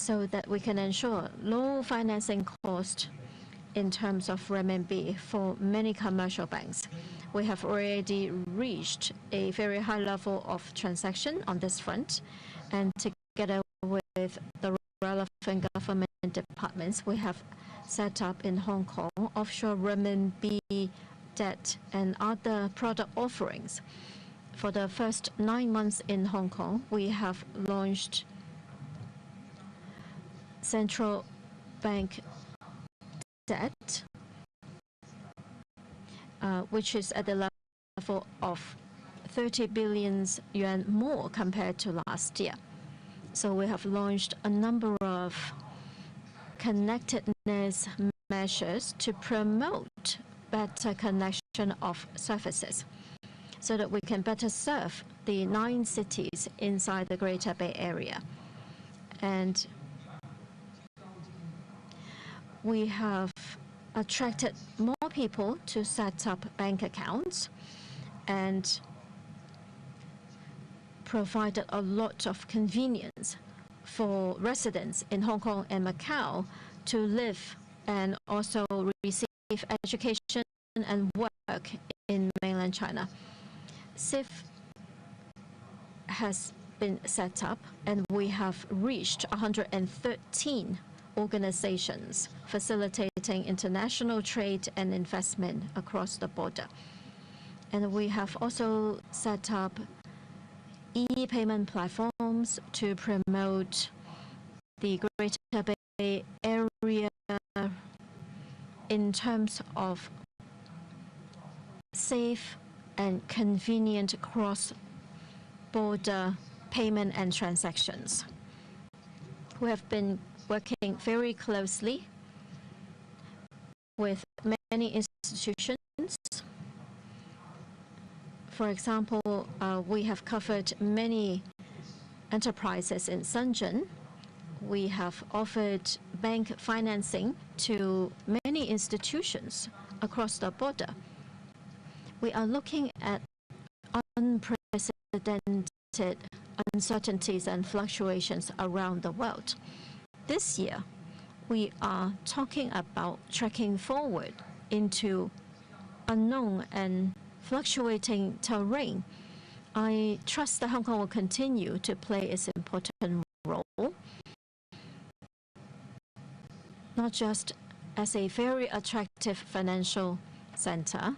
so that we can ensure low financing cost in terms of renminbi for many commercial banks. We have already reached a very high level of transaction on this front, and together with the relevant government departments, we have set up in Hong Kong offshore renminbi debt and other product offerings. For the first 9 months in Hong Kong, we have launched central bank debt, which is at the level of 30 billion yuan more compared to last year. So we have launched a number of connectedness measures to promote better connection of services so that we can better serve the 9 cities inside the Greater Bay Area. And we have attracted more people to set up bank accounts and provided a lot of convenience for residents in Hong Kong and Macau to live and also receive education and work in mainland China. SIF has been set up, and we have reached 113 organizations facilitating international trade and investment across the border. And we have also set up e-payment platforms to promote the Greater Bay Area in terms of safe and convenient cross-border payment and transactions. We have been working very closely with many institutions. For example, we have covered many enterprises in Shenzhen. We have offered bank financing to many institutions across the border. We are looking at unprecedented uncertainties and fluctuations around the world. This year, we are talking about trekking forward into unknown and fluctuating terrain. I trust that Hong Kong will continue to play its important role, not just as a very attractive financial center,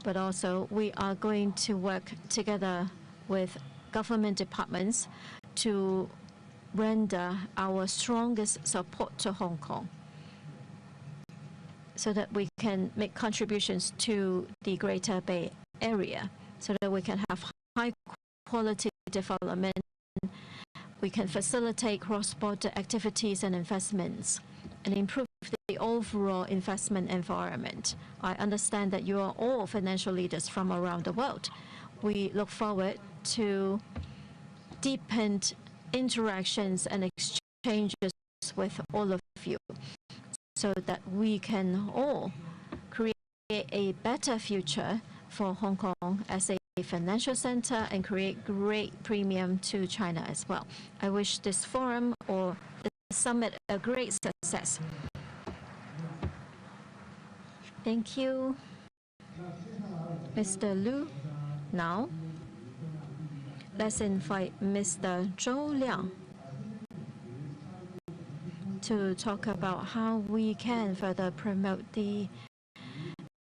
but also we are going to work together with government departments to render our strongest support to Hong Kong so that we can make contributions to the Greater Bay Area, so that we can have high-quality development, we can facilitate cross-border activities and investments, and improve the overall investment environment. I understand that you are all financial leaders from around the world. We look forward to deepened interactions and exchanges with all of you so that we can all create a better future for Hong Kong as a financial center and create great premium to China as well. I wish this forum or the summit a great success. Thank you, Mr. Lu. Now, let's invite Mr. Zhou Liang to talk about how we can further promote the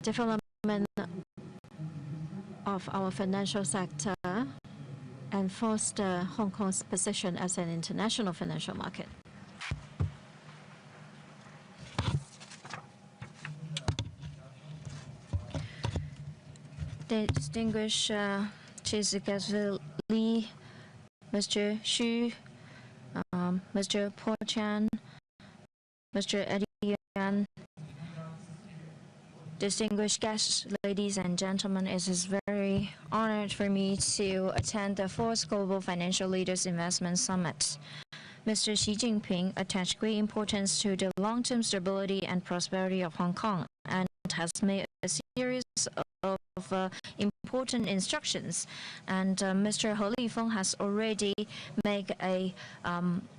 development of our financial sector and foster Hong Kong's position as an international financial market. Distinguished Chief Executive Lee, Mr. Xu, Mr. Paul Chan, Mr. Eddie Yuan, distinguished guests, ladies and gentlemen, it is very honored for me to attend the 4th Global Financial Leaders Investment Summit. Mr. Xi Jinping attached great importance to the long-term stability and prosperity of Hong Kong and has made a series of important instructions, and Mr. He Lifeng has already made a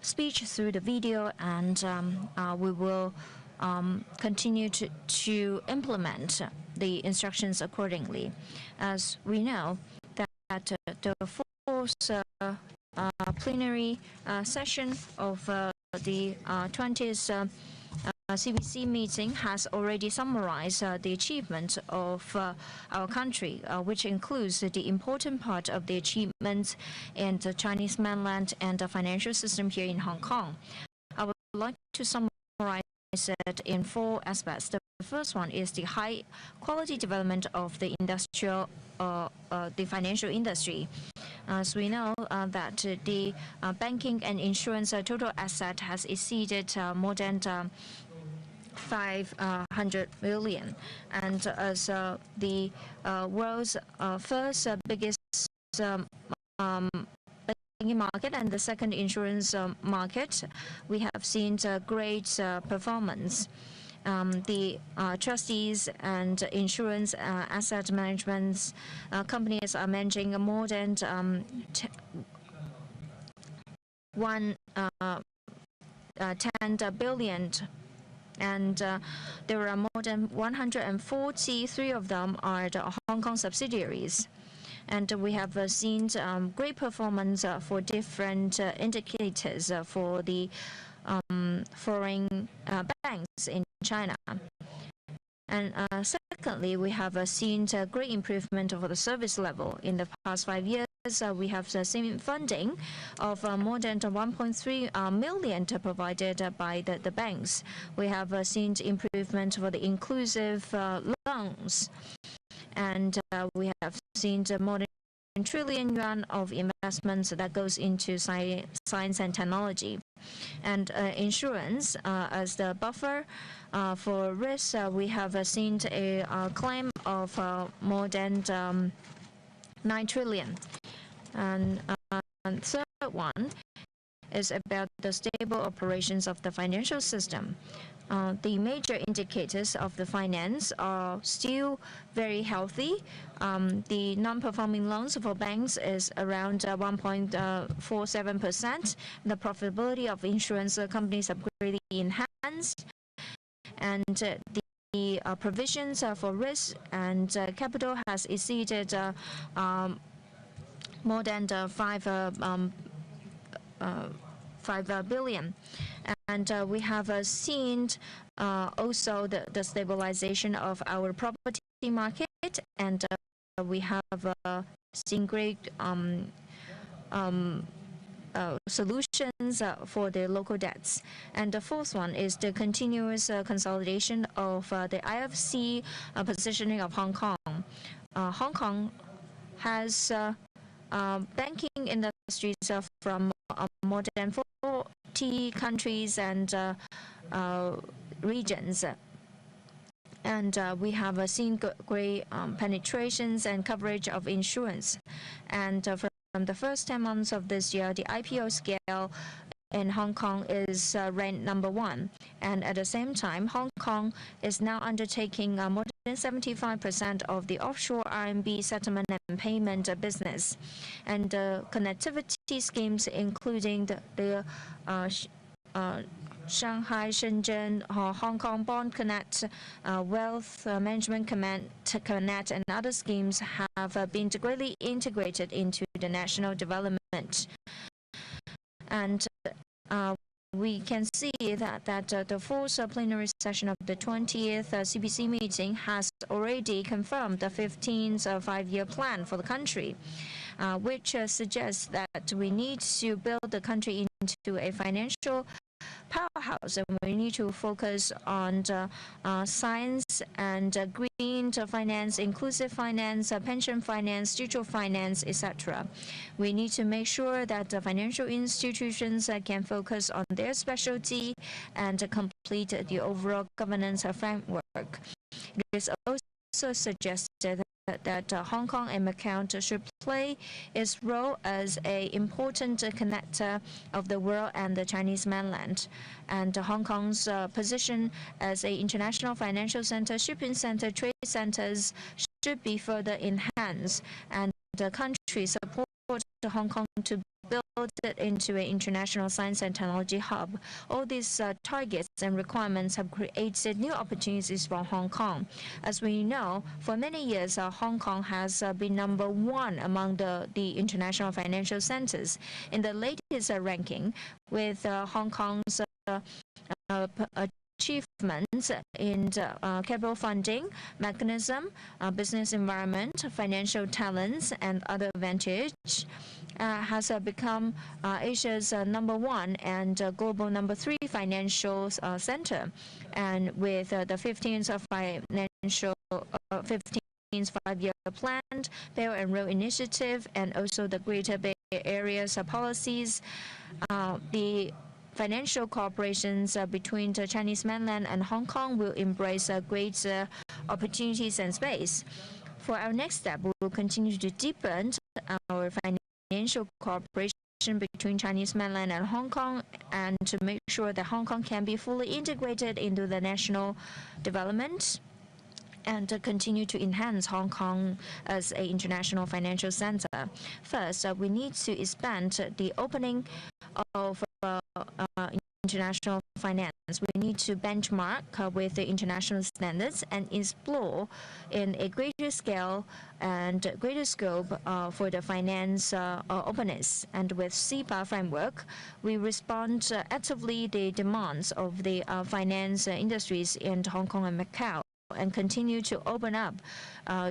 speech through the video, and we will continue to implement the instructions accordingly. As we know that the fourth plenary session of the 20th CBC meeting has already summarized the achievement of our country, which includes the important part of the achievements in the Chinese mainland and the financial system here in Hong Kong. I would like to summarize it in 4 aspects. The first one is the high quality development of the the financial industry. As we know that the banking and insurance total asset has exceeded more than 500 billion, and as the world's first biggest banking market and the second insurance market, we have seen great performance. The trustees and insurance asset management companies are managing more than 10 billion, and there are more than 143 of them are the Hong Kong subsidiaries. And we have seen great performance for different indicators for the foreign banks in China. And secondly, we have seen great improvement of the service level. In the past 5 years, we have seen funding of more than 1.3 million provided by the banks. We have seen improvement for the inclusive loans. And we have seen more than yuan trillion of investments that goes into science and technology. And insurance as the buffer for risk, we have seen a claim of more than 9 trillion. And third one is about the stable operations of the financial system. The major indicators of the finance are still very healthy. The non-performing loans for banks is around 1.47%. The profitability of insurance companies have greatly enhanced, and the provisions for risk and capital has exceeded more than 5 billion. And we have seen also the stabilization of our property market, and we have seen great solutions for the local debts. And the fourth one is the continuous consolidation of the IFC positioning of Hong Kong. Hong Kong has banking industries from more than 40 countries and regions. And we have seen great penetrations and coverage of insurance. And from the first 10 months of this year, the IPO scale in Hong Kong is ranked #1. And at the same time, Hong Kong is now undertaking more than 75% of the offshore RMB settlement and payment business. And connectivity schemes, including the Shanghai, Shenzhen, Hong Kong Bond Connect, Wealth Management Connect, and other schemes have been greatly integrated into the national development. And we can see that the fourth plenary session of the 20th CBC meeting has already confirmed the 15th five-year plan for the country, which suggests that we need to build the country into a financial powerhouse, and we need to focus on science and green finance, inclusive finance, pension finance, digital finance, etc. We need to make sure that the financial institutions can focus on their specialty and complete the overall governance framework. It is also suggested that Hong Kong and Macau should play its role as an important connector of the world and the Chinese mainland. And Hong Kong's position as an international financial center, shipping center, trade centers should be further enhanced. And the country supports Hong Kong to build it into an international science and technology hub. All these targets and requirements have created new opportunities for Hong Kong. As we know, for many years, Hong Kong has been number one among the international financial centers. In the latest ranking, with Hong Kong's achievements in capital funding, mechanism, business environment, financial talents, and other advantage, has become Asia's number one and global number 3 financial center. And with the 15th financial 15th five-year plan, Belt and Road Initiative, and also the Greater Bay Area's policies, the financial cooperations between the Chinese mainland and Hong Kong will embrace great opportunities and space. For our next step, we will continue to deepen our financial cooperation between Chinese mainland and Hong Kong, and to make sure that Hong Kong can be fully integrated into the national development, and to continue to enhance Hong Kong as an international financial center. First, we need to expand the opening of international finance. We need to benchmark with the international standards and explore in a greater scale and greater scope for the finance openness. And with CEPA framework, we respond actively the demands of the finance industries in Hong Kong and Macau, and continue to open up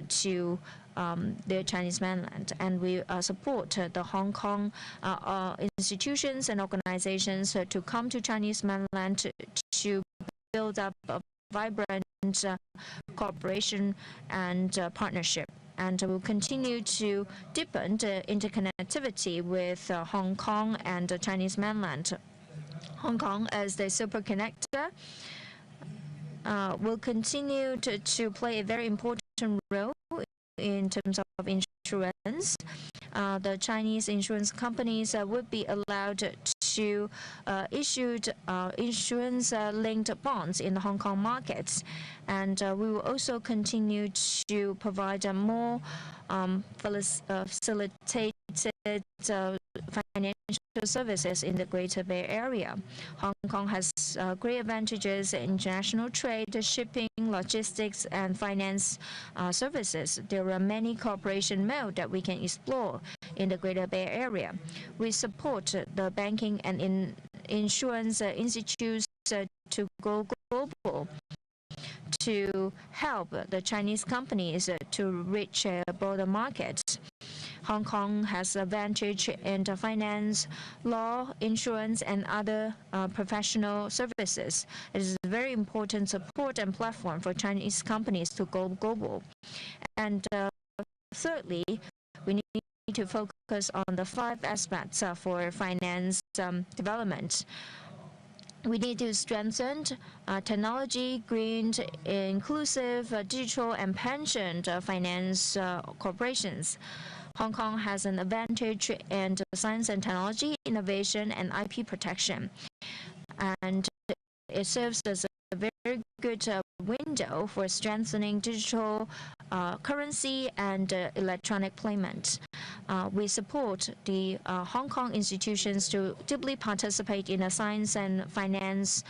to the Chinese mainland. And we support the Hong Kong institutions and organizations to come to Chinese mainland to build up a vibrant cooperation and partnership. And we'll continue to deepen the interconnectivity with Hong Kong and the Chinese mainland. Hong Kong as the super connector will continue to play a very important role in terms of insurance. The Chinese insurance companies would be allowed to issue insurance-linked bonds in the Hong Kong markets. And we will also continue to provide more facilitated financial services in the Greater Bay Area. Hong Kong has great advantages in international trade, shipping, logistics, and finance services. There are many cooperation modes that we can explore in the Greater Bay Area. We support the banking and insurance institutes to go global, to help the Chinese companies to reach broader markets. Hong Kong has advantage in the finance, law, insurance, and other professional services. It is a very important support and platform for Chinese companies to go global. And thirdly, we need to focus on the 5 aspects for finance development. We need to strengthen technology, green, inclusive, digital, and pension finance corporations. Hong Kong has an advantage in science and technology, innovation, and IP protection. And it serves as a very good window for strengthening digital currency and electronic payment. We support the Hong Kong institutions to deeply participate in the science and finance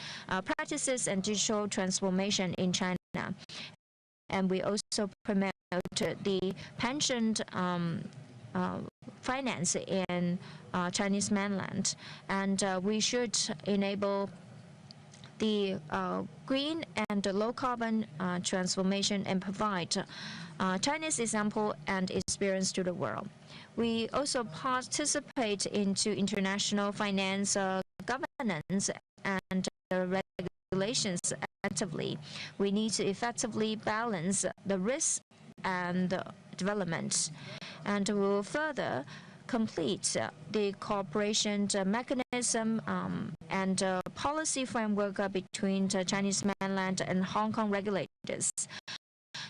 practices and digital transformation in China. And we also promote the pension finance in Chinese mainland. And we should enable the green and low carbon transformation and provide Chinese example and experience to the world. We also participate into international finance governance and regulations actively. We need to effectively balance the risk and development. And we will further complete the cooperation mechanism and policy framework between the Chinese mainland and Hong Kong regulators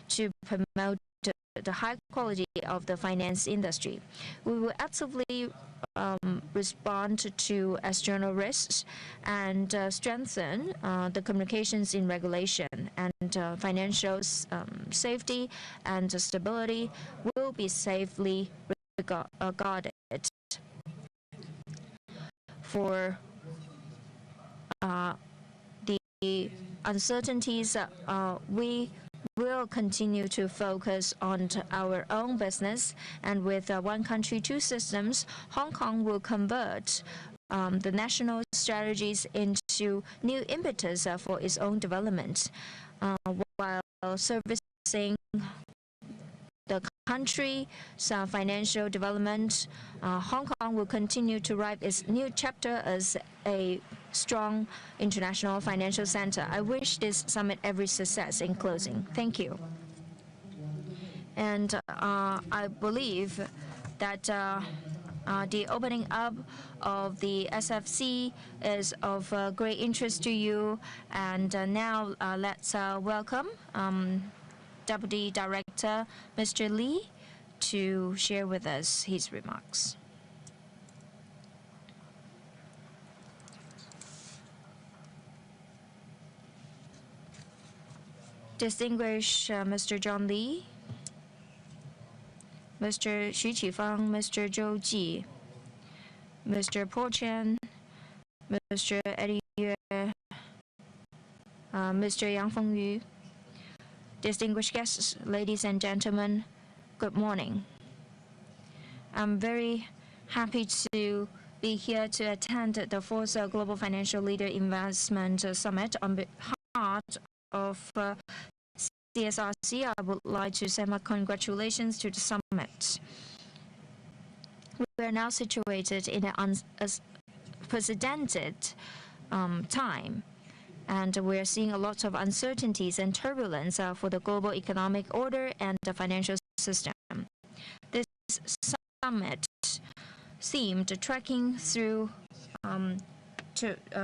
to promote the high quality of the finance industry. We will actively respond to external risks and strengthen the communications in regulation, and financial safety and stability will be safely guarded. For the uncertainties, we will continue to focus on our own business, and with one country, two systems, Hong Kong will convert the national strategies into new impetus for its own development, while servicing the country's financial development. Hong Kong will continue to write its new chapter as a strong international financial center. I wish this summit every success. In closing, thank you. And I believe that the opening up of the SFC is of great interest to you. And now let's welcome Deputy Director Mr. Lee to share with us his remarks. Distinguished Mr. John Lee, Mr. Xu Qifang, Mr. Zhou Ji, Mr. Paul Chen, Mr. Eddie Yue, Mr. Yang Fengyu, distinguished guests, ladies and gentlemen, good morning. I'm very happy to be here to attend the fourth Global Financial Leader Investment Summit. On behalf of CSRC, I would like to send my congratulations to the summit. We are now situated in an unprecedented time, and we are seeing a lot of uncertainties and turbulence for the global economic order and the financial system. This summit themed tracking through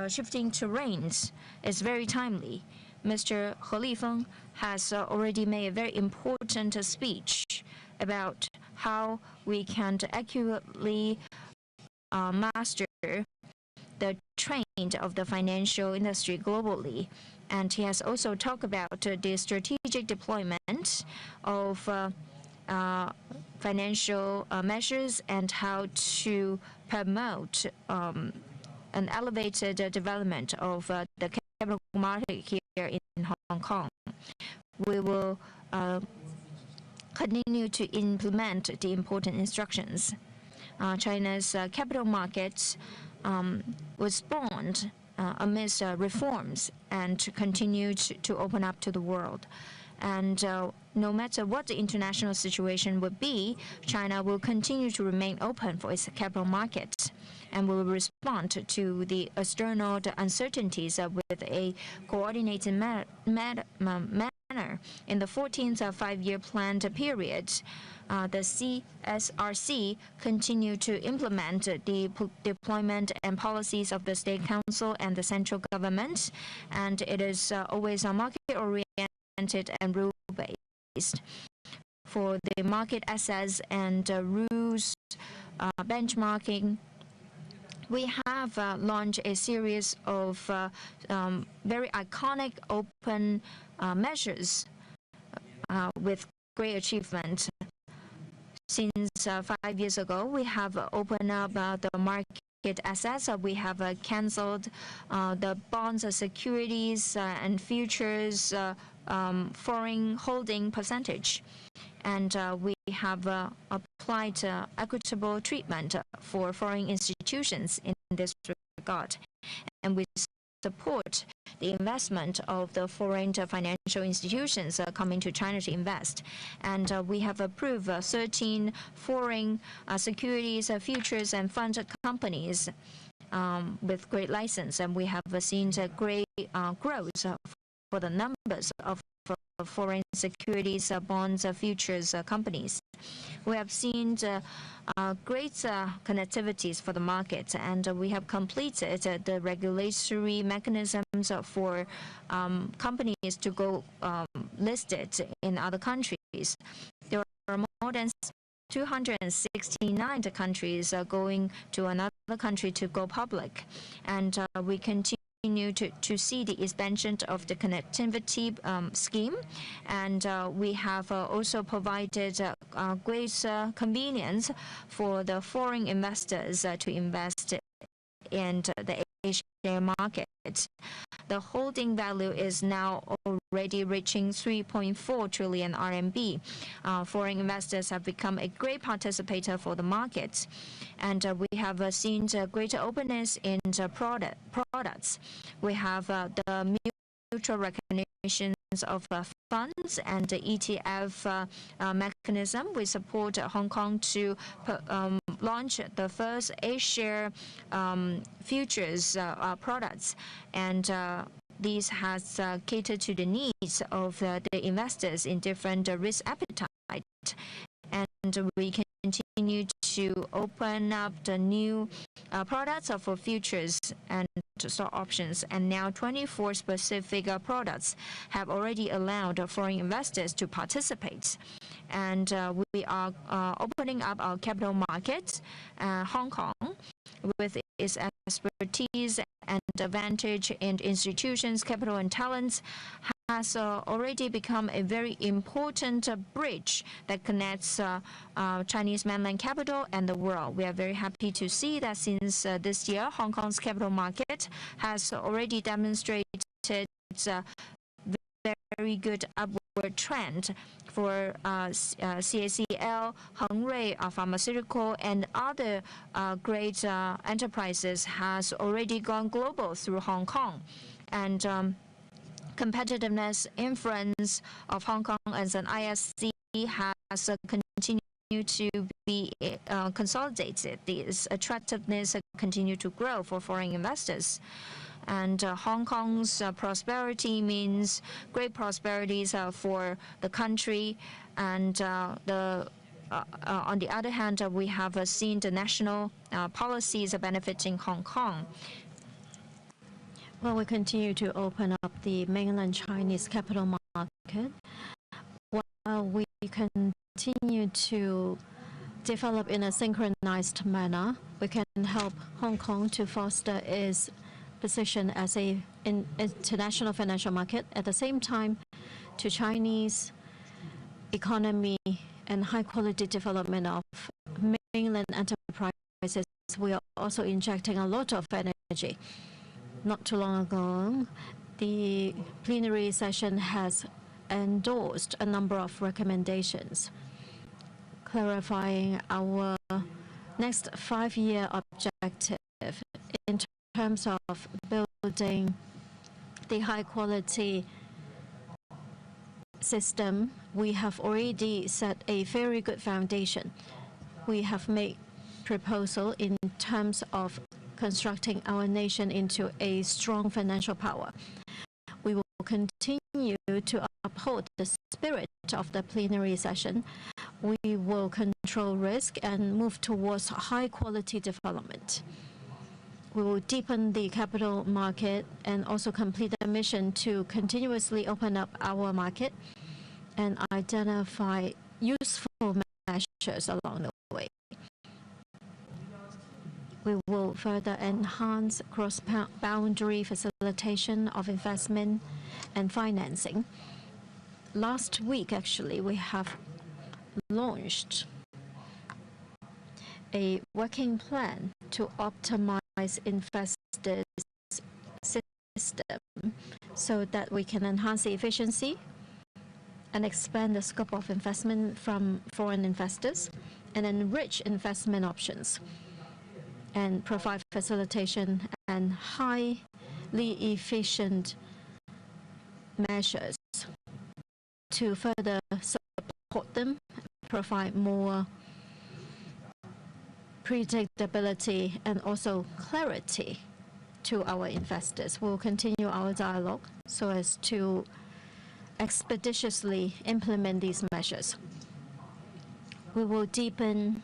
shifting terrains is very timely. Mr. He Lifeng has already made a very important speech about how we can accurately master the trend of the financial industry globally. And he has also talked about the strategic deployment of financial measures and how to promote an elevated development of the capital market here in Hong Kong. We will continue to implement the important instructions. China's capital markets was spawned amidst reforms and continued to open up to the world. And no matter what the international situation would be, China will continue to remain open for its capital markets and will respond to the external uncertainties with a coordinated manner. In the 14th five-year planned period, the CSRC continue to implement the deployment and policies of the State Council and the central government, and it is always market-oriented and rule-based. For the market access and rules benchmarking, we have launched a series of very iconic open measures with great achievement. Since 5 years ago, we have opened up the market access. We have canceled the bonds, securities, and futures foreign holding percentage. And we have applied equitable treatment for foreign institutions in this regard. And we support the investment of the foreign financial institutions coming to China to invest. And we have approved 13 foreign securities, futures, and fund companies with great license. And we have seen great growth for the numbers of foreign securities, bonds, futures companies. We have seen great connectivities for the market, and we have completed the regulatory mechanisms for companies to go listed in other countries. There more than 269 countries going to another country to go public. And we continue to see the expansion of the connectivity scheme. And we have also provided great convenience for the foreign investors to invest in the Asian market. The holding value is now already reaching 3.4 trillion RMB. Foreign investors have become a great participator for the market. And we have seen greater openness in the products. We have the mutual recognition of funds and the ETF mechanism. We support Hong Kong to launch the first A-share futures products, and this has catered to the needs of the investors in different risk appetite. And we continue to open up the new products for futures and stock options, and now 24 specific products have already allowed foreign investors to participate. And we are opening up our capital markets. Hong Kong, with its expertise and advantage in institutions, capital, and talents, has already become a very important bridge that connects Chinese mainland capital and the world. We are very happy to see that since this year, Hong Kong's capital market has already demonstrated very good upward trend for CACL, Heng Rui, pharmaceutical, and other great enterprises has already gone global through Hong Kong. And competitiveness influence of Hong Kong as an ISC has continued to be consolidated. This attractiveness continue to grow for foreign investors. And Hong Kong's prosperity means great prosperities for the country. And on the other hand, we have seen the national policies benefiting Hong Kong. Well, we continue to open up the mainland Chinese capital market, while we continue to develop in a synchronized manner. We can help Hong Kong to foster its position as an international financial market. At the same time, to Chinese economy and high-quality development of mainland enterprises, we are also injecting a lot of energy. Not too long ago, the plenary session has endorsed a number of recommendations, clarifying our next 5-year objective in terms of building the high-quality system. We have already set a very good foundation. We have made proposal in terms of constructing our nation into a strong financial power. We will continue to uphold the spirit of the plenary session. We will control risk and move towards high-quality development. We will deepen the capital market and also complete the mission to continuously open up our market and identify useful measures along the way. We will further enhance cross-boundary facilitation of investment and financing. Last week, actually, we have launched a working plan to optimize investors' system so that we can enhance the efficiency and expand the scope of investment from foreign investors and enrich investment options and provide facilitation and highly efficient measures to further support them, provide more predictability and also clarity to our investors. We'll continue our dialogue so as to expeditiously implement these measures. We will deepen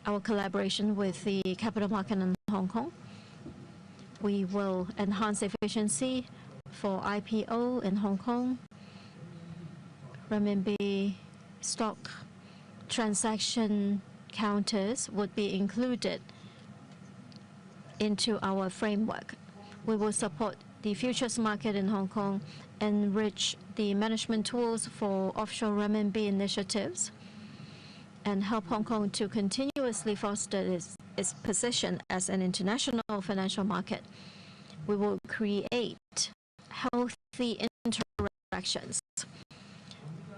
our collaboration with the capital market in Hong Kong. We will enhance efficiency for IPO in Hong Kong, renminbi stock transaction counters would be included into our framework. We will support the futures market in Hong Kong, enrich the management tools for offshore renminbi initiatives, and help Hong Kong to continuously foster its position as an international financial market. We will create healthy interactions.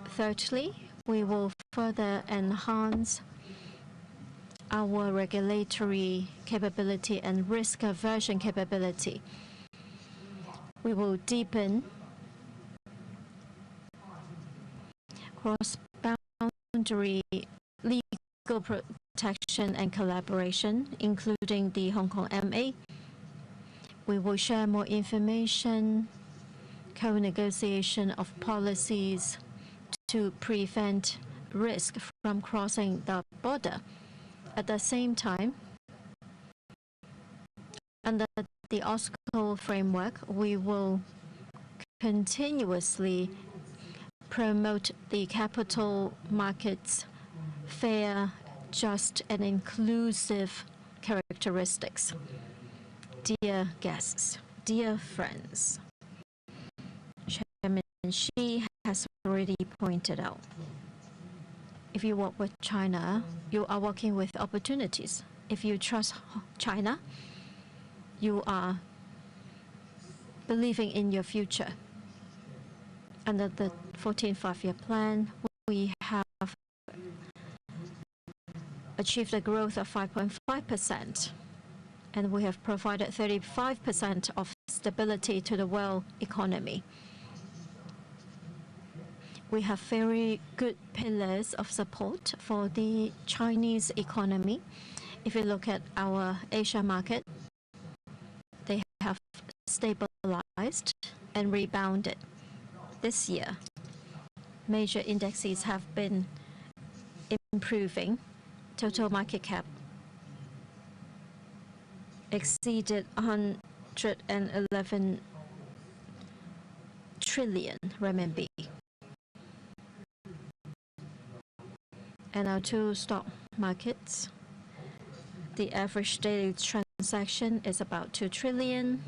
Thirdly, we will further enhance our regulatory capability and risk aversion capability. We will deepen cross-boundary legal protection and collaboration, including the Hong Kong MA. We will share more information, co-negotiation of policies to prevent risk from crossing the border. At the same time, under the OSCO framework, we will continuously promote the capital markets' fair, just, and inclusive characteristics. Dear guests, dear friends, Chairman Xi has already pointed out, if you work with China, you are working with opportunities. If you trust China, you are believing in your future. Under the 14th Five-Year Plan, we have achieved a growth of 5.5%, and we have provided 35% of stability to the world economy. We have very good pillars of support for the Chinese economy. If you look at our Asia market, they have stabilized and rebounded. This year, major indexes have been improving. Total market cap exceeded 111 trillion renminbi. And our two stock markets, the average daily transaction is about 2 trillion.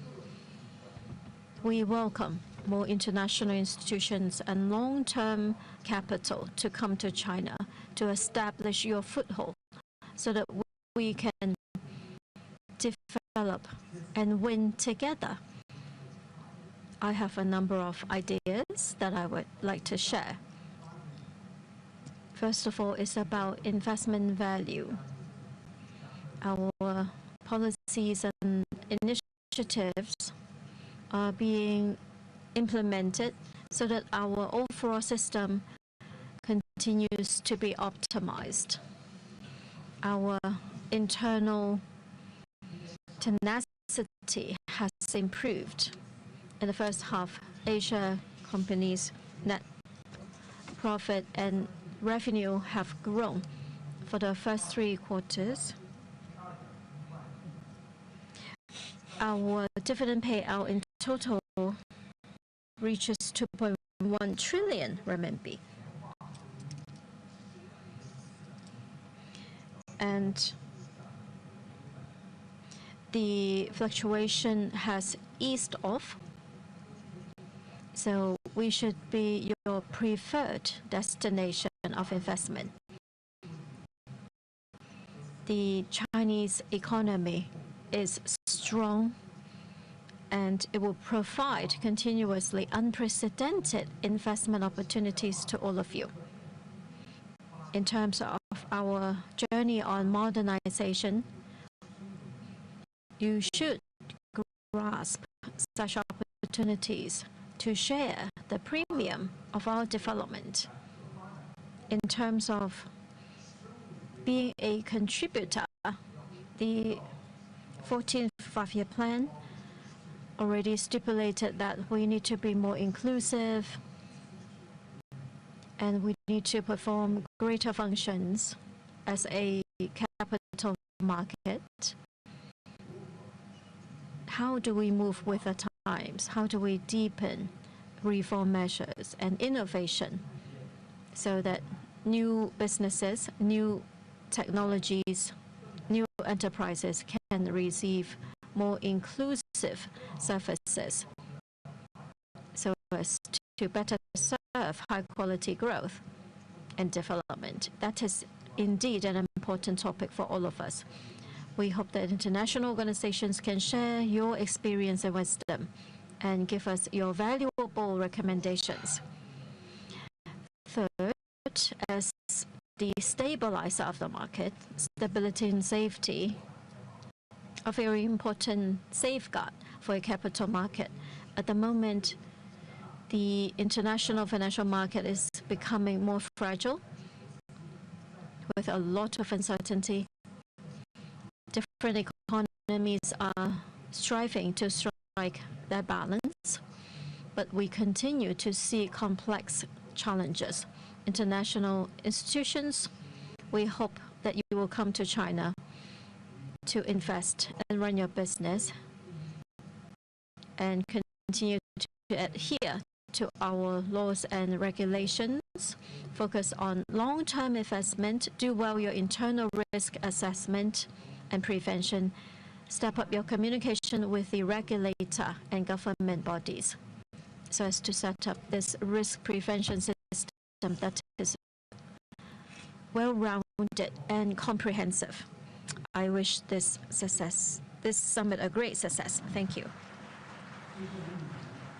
We welcome more international institutions and long-term capital to come to China to establish your foothold so that we can develop and win together. I have a number of ideas that I would like to share. First of all, it's about investment value. Our policies and initiatives are being implemented so that our overall system continues to be optimized. Our internal tenacity has improved. In the first half, Asia companies' net profit and revenue have grown. For the first 3 quarters, our dividend payout in total reaches 2.1 trillion renminbi. And the fluctuation has eased off. So we should be your preferred destination of investment. The Chinese economy is strong, and it will provide continuously unprecedented investment opportunities to all of you. In terms of our journey on modernization, you should grasp such opportunities to share the premium of our development. In terms of being a contributor, the 14th Five-Year Plan already stipulated that we need to be more inclusive and we need to perform greater functions as a capital market. How do we move with the times? How do we deepen reform measures and innovation so that new businesses, new technologies, new enterprises can receive more inclusive services so as to better serve high-quality growth and development. That is indeed an important topic for all of us. We hope that international organizations can share your experience and wisdom and give us your valuable recommendations. Third, as the stabilizer of the market, stability and safety are very important safeguard for a capital market. At the moment, the international financial market is becoming more fragile with a lot of uncertainty. Different economies are striving to strike that balance, but we continue to see complex challenges. International institutions, we hope that you will come to China to invest and run your business and continue to adhere to our laws and regulations, focus on long-term investment, do well your internal risk assessment and prevention, step up your communication with the regulator and government bodies so as to set up this risk prevention system that is well-rounded and comprehensive. I wish this summit a great success. Thank you.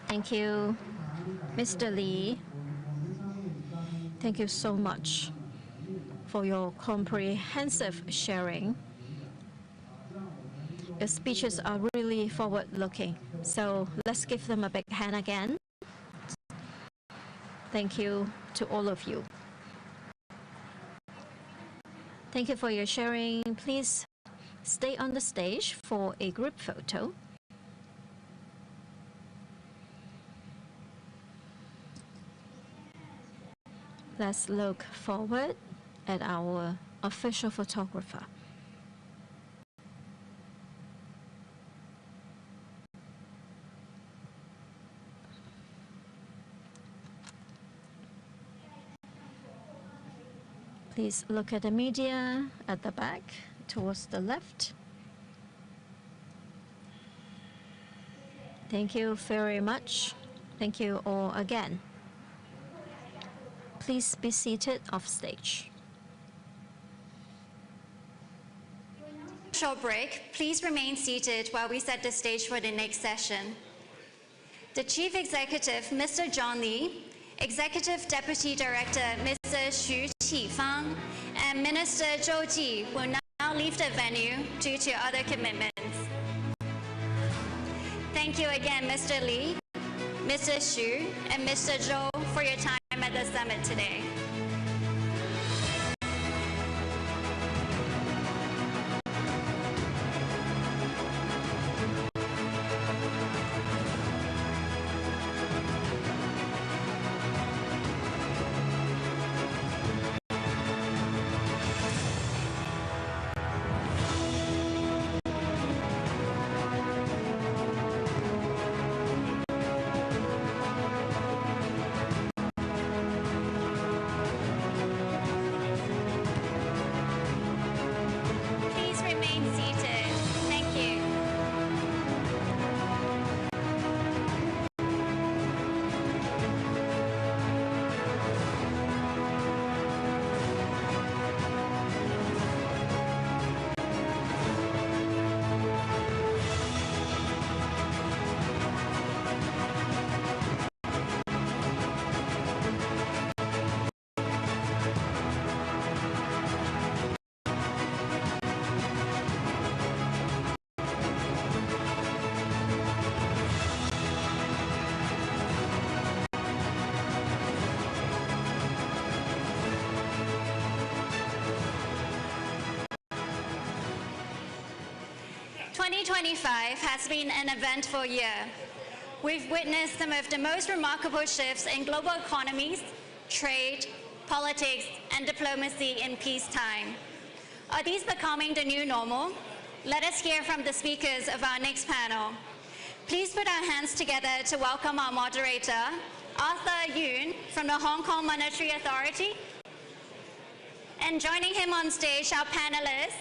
Thank you, Mr. Lee. Thank you so much for your comprehensive sharing. Your speeches are really forward-looking, so let's give them a big hand again. Thank you to all of you. Thank you for your sharing. Please stay on the stage for a group photo. Let's look forward at our official photographer. Please look at the media at the back, towards the left. Thank you very much. Thank you all again. Please be seated off stage. Short break. Please remain seated while we set the stage for the next session. The Chief Executive, Mr. John Lee, Executive Deputy Director, Mr. Xu Qifang, and Minister Zhou Ji will now leave the venue due to other commitments. Thank you again, Mr. Lee, Mr. Xu, and Mr. Zhou for your time at the summit today. "2025 has been an eventful year. We've witnessed some of the most remarkable shifts in global economies, trade, politics, and diplomacy in peacetime. Are these becoming the new normal? Let us hear from the speakers of our next panel. Please put our hands together to welcome our moderator, Arthur Yoon from the Hong Kong Monetary Authority. And joining him on stage, our panelists,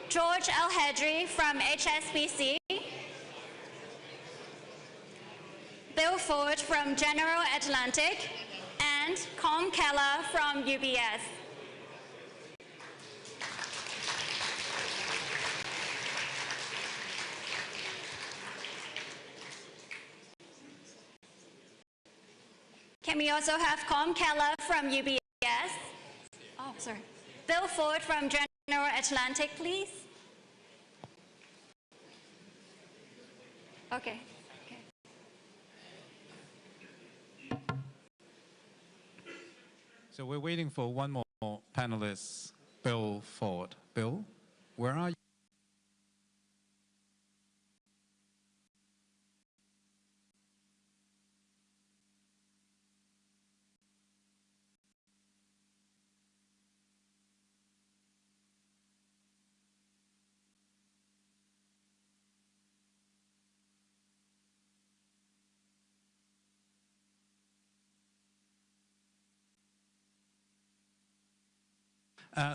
George Al-Hedri from HSBC, Bill Ford from General Atlantic, and Com Keller from UBS. Can we also have Com Keller from UBS? Oh, sorry. Bill Ford from General Atlantic, please. Okay. So we're waiting for one more panelist, Bill Ford. Bill, where are you?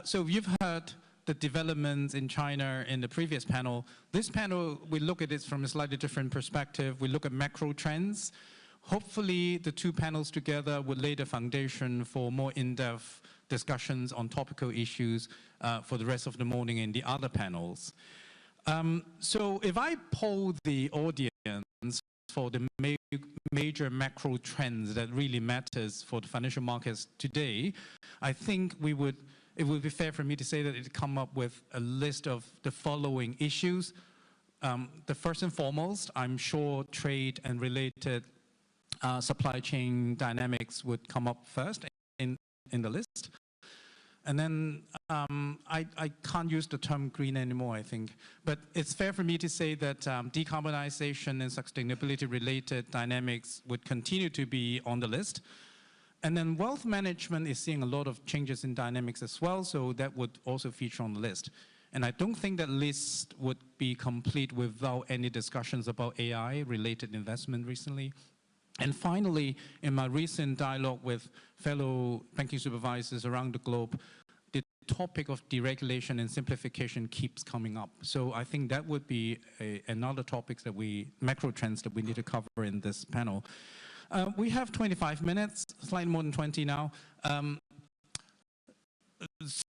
So you've heard the developments in China in the previous panel. This panel, we look at it from a slightly different perspective. We look at macro trends. Hopefully, the two panels together will lay the foundation for more in-depth discussions on topical issues for the rest of the morning in the other panels. So if I poll the audience for the major macro trends that really matters for the financial markets today, I think it would be fair for me to say that it come up with a list of the following issues. The first and foremost, I'm sure trade and related supply chain dynamics would come up first in the list. And then I can't use the term green anymore, I think. But it's fair for me to say that decarbonization and sustainability related dynamics would continue to be on the list. And then wealth management is seeing a lot of changes in dynamics as well, so that would also feature on the list. And I don't think that list would be complete without any discussions about AI-related investment recently. And finally, in my recent dialogue with fellow banking supervisors around the globe, the topic of deregulation and simplification keeps coming up. So I think that would be another topic that macro trends that we need to cover in this panel. We have 25 minutes, slightly more than 20 now.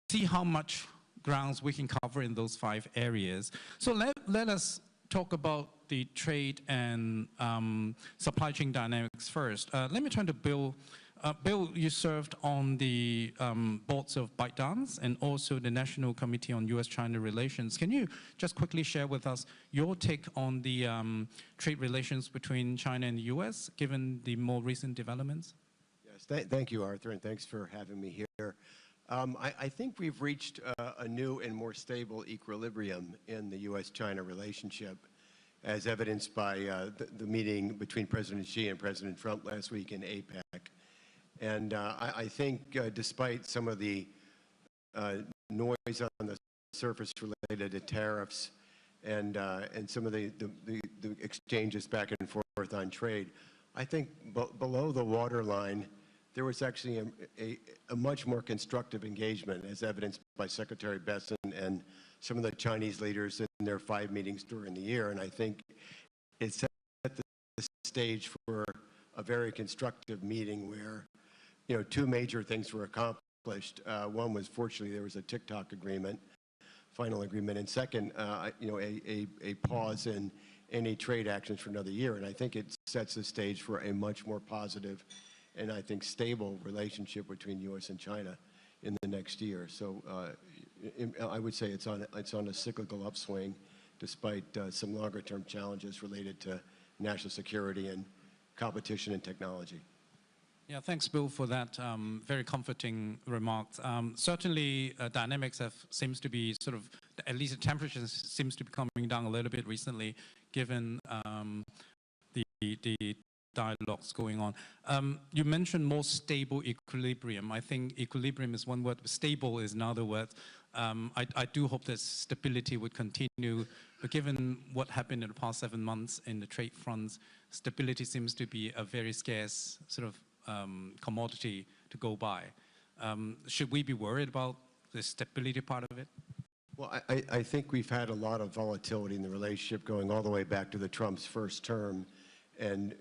See how much grounds we can cover in those 5 areas. So let us talk about the trade and supply chain dynamics first. Let me turn to Bill. Bill, you served on the boards of ByteDance and also the National Committee on U.S.-China Relations. Can you just quickly share with us your take on the trade relations between China and the U.S., given the more recent developments? Yes, thank you, Arthur, and thanks for having me here. I think we've reached a new and more stable equilibrium in the U.S.-China relationship, as evidenced by the meeting between President Xi and President Trump last week in APEC. And I think despite some of the noise on the surface related to tariffs and some of the exchanges back and forth on trade, I think below the waterline, there was actually a much more constructive engagement, as evidenced by Secretary Besson and some of the Chinese leaders in their 5 meetings during the year. And I think it set the stage for a very constructive meeting where 2 major things were accomplished. One was, fortunately, there was a TikTok agreement, final agreement, and second, a pause in any trade actions for another year. And I think it sets the stage for a much more positive and I think stable relationship between U.S. and China in the next year. So I would say it's on a cyclical upswing, despite some longer-term challenges related to national security and competition and technology. Yeah, thanks, Bill, for that very comforting remarks. Certainly, dynamics seems to be sort of, at least the temperature seems to be coming down a little bit recently, given the dialogues going on. You mentioned more stable equilibrium. I think equilibrium is one word, stable is another word. I do hope that stability would continue, but given what happened in the past 7 months in the trade fronts, stability seems to be a very scarce sort of commodity to go by. Should we be worried about the stability part of it? Well, I think we've had a lot of volatility in the relationship going all the way back to the Trump's first term, and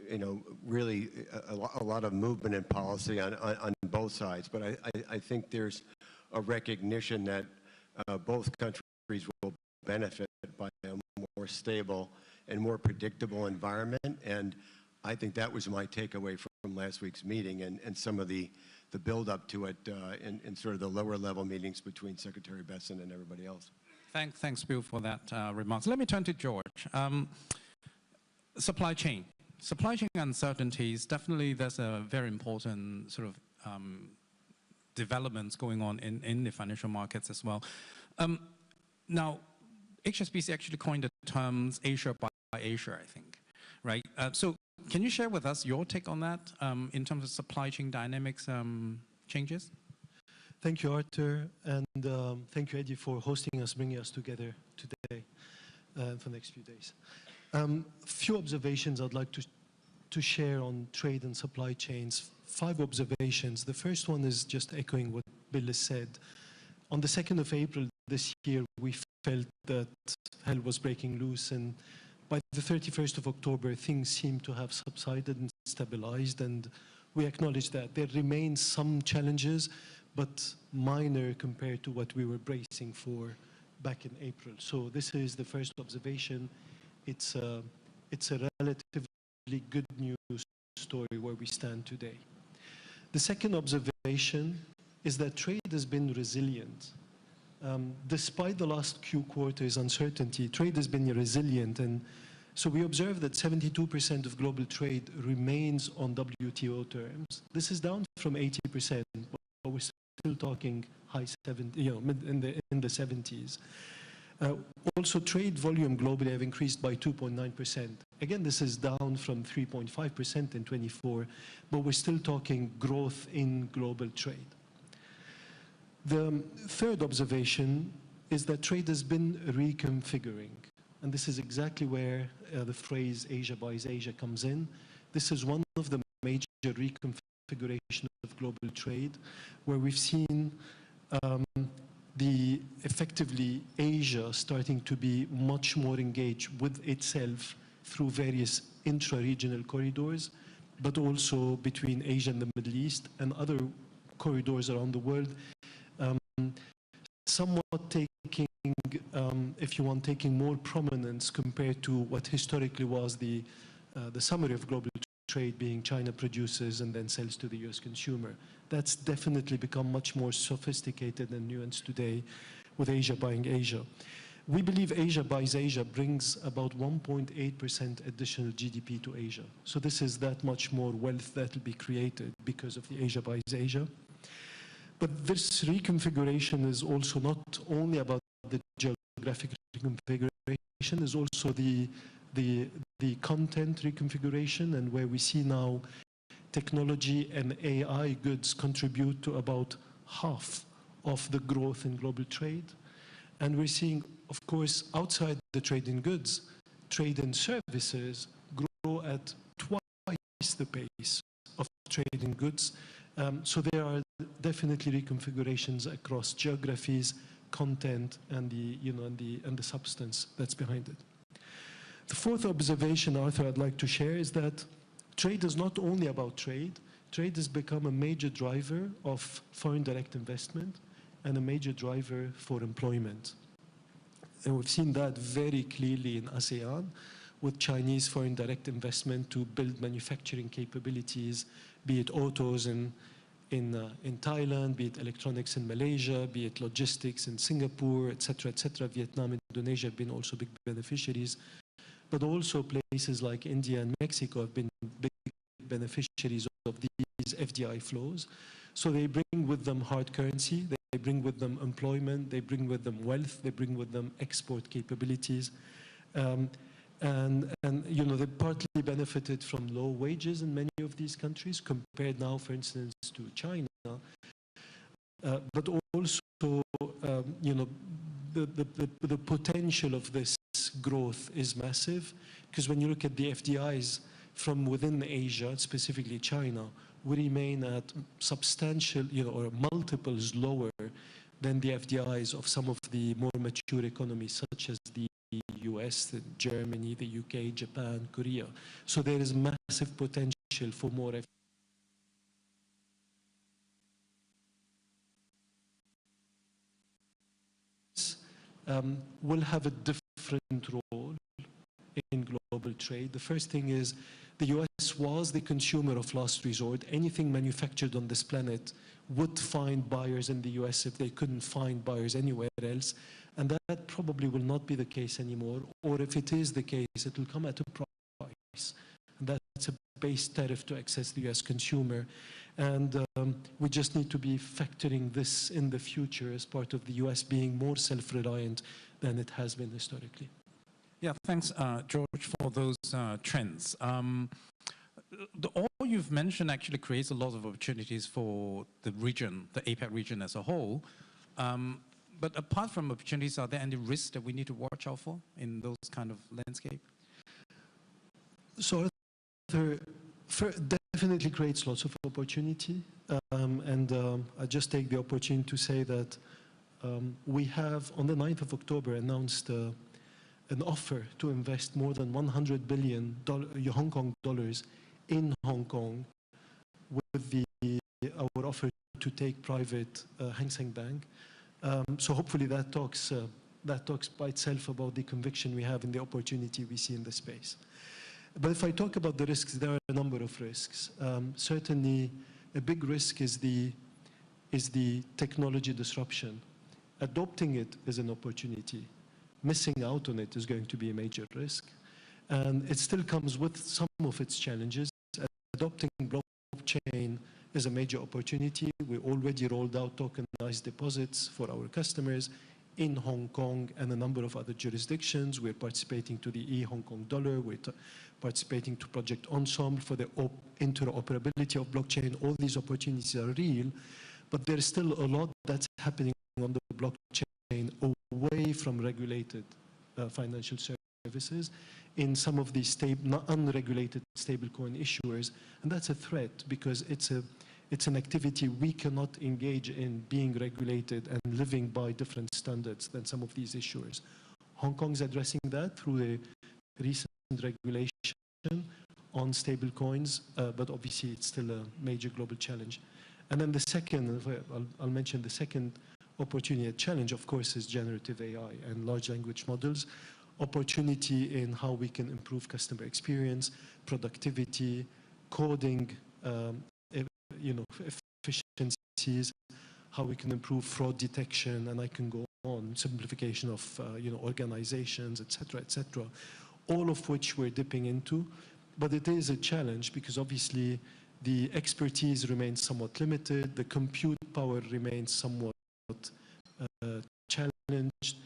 really a lot of movement in policy on both sides. But I think there's a recognition that both countries will benefit by a more stable and more predictable environment. And I think that was my takeaway from last week's meeting and some of the build-up to it in sort of the lower level meetings between Secretary Besson and everybody else. Thanks, Bill, for that remarks. Let me turn to George. Supply chain. Supply chain uncertainties, definitely there's a very important sort of developments going on in the financial markets as well. Now, HSBC actually coined the terms Asia by Asia, I think, right? So can you share with us your take on that in terms of supply chain dynamics changes? Thank you, Arthur, and thank you, Eddie, for hosting us, bringing us together today for the next few days. A few observations I'd like to share on trade and supply chains. 5 observations. The first one is just echoing what Bill has said. On the 2nd of April this year, we felt that hell was breaking loose, and by the 31st of October, things seem to have subsided and stabilized, and we acknowledge that. There remain some challenges, but minor compared to what we were bracing for back in April. So this is the first observation. It's a relatively good news story where we stand today. The second observation is that trade has been resilient. Despite the last few quarters' uncertainty, trade has been resilient, and so we observe that 72% of global trade remains on WTO terms. This is down from 80%, but we're still talking high 70s, mid in the 70s. Also, trade volume globally have increased by 2.9%. Again, this is down from 3.5% in 24, but we're still talking growth in global trade. The third observation is that trade has been reconfiguring, and this is exactly where the phrase Asia buys Asia comes in. This is one of the major reconfiguration of global trade, where we've seen effectively Asia starting to be much more engaged with itself through various intra-regional corridors, but also between Asia and the Middle East and other corridors around the world, somewhat taking, if you want, taking more prominence compared to what historically was the summary of global trade being China produces and then sells to the US consumer. That's definitely become much more sophisticated and nuanced today with Asia buying Asia. We believe Asia buys Asia brings about 1.8% additional GDP to Asia. So this is that much more wealth that will be created because of the Asia buys Asia. But this reconfiguration is also not only about the geographic reconfiguration, is also the content reconfiguration, and where we see now technology and AI goods contribute to about half of the growth in global trade. And we're seeing, of course, outside the trade in goods, trade in services grow at twice the pace of trade in goods. So there are definitely reconfigurations across geographies, content, and the substance that's behind it. The fourth observation, Arthur, I'd like to share is that trade is not only about trade. Trade has become a major driver of foreign direct investment and a major driver for employment. And we've seen that very clearly in ASEAN with Chinese foreign direct investment to build manufacturing capabilities, be it autos in Thailand, be it electronics in Malaysia, be it logistics in Singapore, et cetera, Vietnam, Indonesia have been also big beneficiaries. But also places like India and Mexico have been big beneficiaries of these FDI flows. So they bring with them hard currency, they bring with them employment, they bring with them wealth, they bring with them export capabilities. And they partly benefited from low wages in many of these countries compared now, for instance, to China. But also, the potential of this growth is massive, because when you look at the FDIs from within Asia, specifically China, we remain at substantial, or multiples lower than the FDIs of some of the more mature economies, such as the US, Germany, the UK, Japan, Korea. So there is massive potential for more will have a different role in global trade. The first thing is the US was the consumer of last resort. Anything manufactured on this planet would find buyers in the US if they couldn't find buyers anywhere else. And that probably will not be the case anymore. Or if it is the case, it will come at a price. And that's a base tariff to access the US consumer. And we just need to be factoring this in the future as part of the US being more self-reliant than it has been historically. Yeah, thanks, George, for those trends. All you've mentioned actually creates a lot of opportunities for the region, the APAC region as a whole. But apart from opportunities, are there any risks that we need to watch out for in those kind of landscape? So definitely creates lots of opportunity. I just take the opportunity to say that we have, on the 9th of October, announced an offer to invest more than $100 billion Hong Kong dollars in Hong Kong with our offer to take private Hang Seng Bank. So hopefully that talks by itself about the conviction we have in the opportunity we see in the space. But if I talk about the risks, there are a number of risks. Certainly, a big risk is the technology disruption. Adopting it is an opportunity. Missing out on it is going to be a major risk. And it still comes with some of its challenges. Adopting blockchain is a major opportunity. We already rolled out tokenized deposits for our customers in Hong Kong and a number of other jurisdictions. We're participating to the e-Hong Kong dollar. We're participating to Project Ensemble for the interoperability of blockchain. All these opportunities are real, but there's still a lot that's happening on the blockchain away from regulated financial services in some of these unregulated stablecoin issuers. And that's a threat because it's an activity we cannot engage in being regulated and living by different standards than some of these issuers. Hong Kong's addressing that through the recent regulation on stablecoins, but obviously it's still a major global challenge. And then the second, I'll mention the second opportunity, challenge, of course, is generative AI and large language models. Opportunity in how we can improve customer experience, productivity, coding, efficiencies, how we can improve fraud detection, and I can go on, simplification of organizations, et cetera, all of which we're dipping into. But it is a challenge because obviously the expertise remains somewhat limited, the compute power remains somewhat challenged,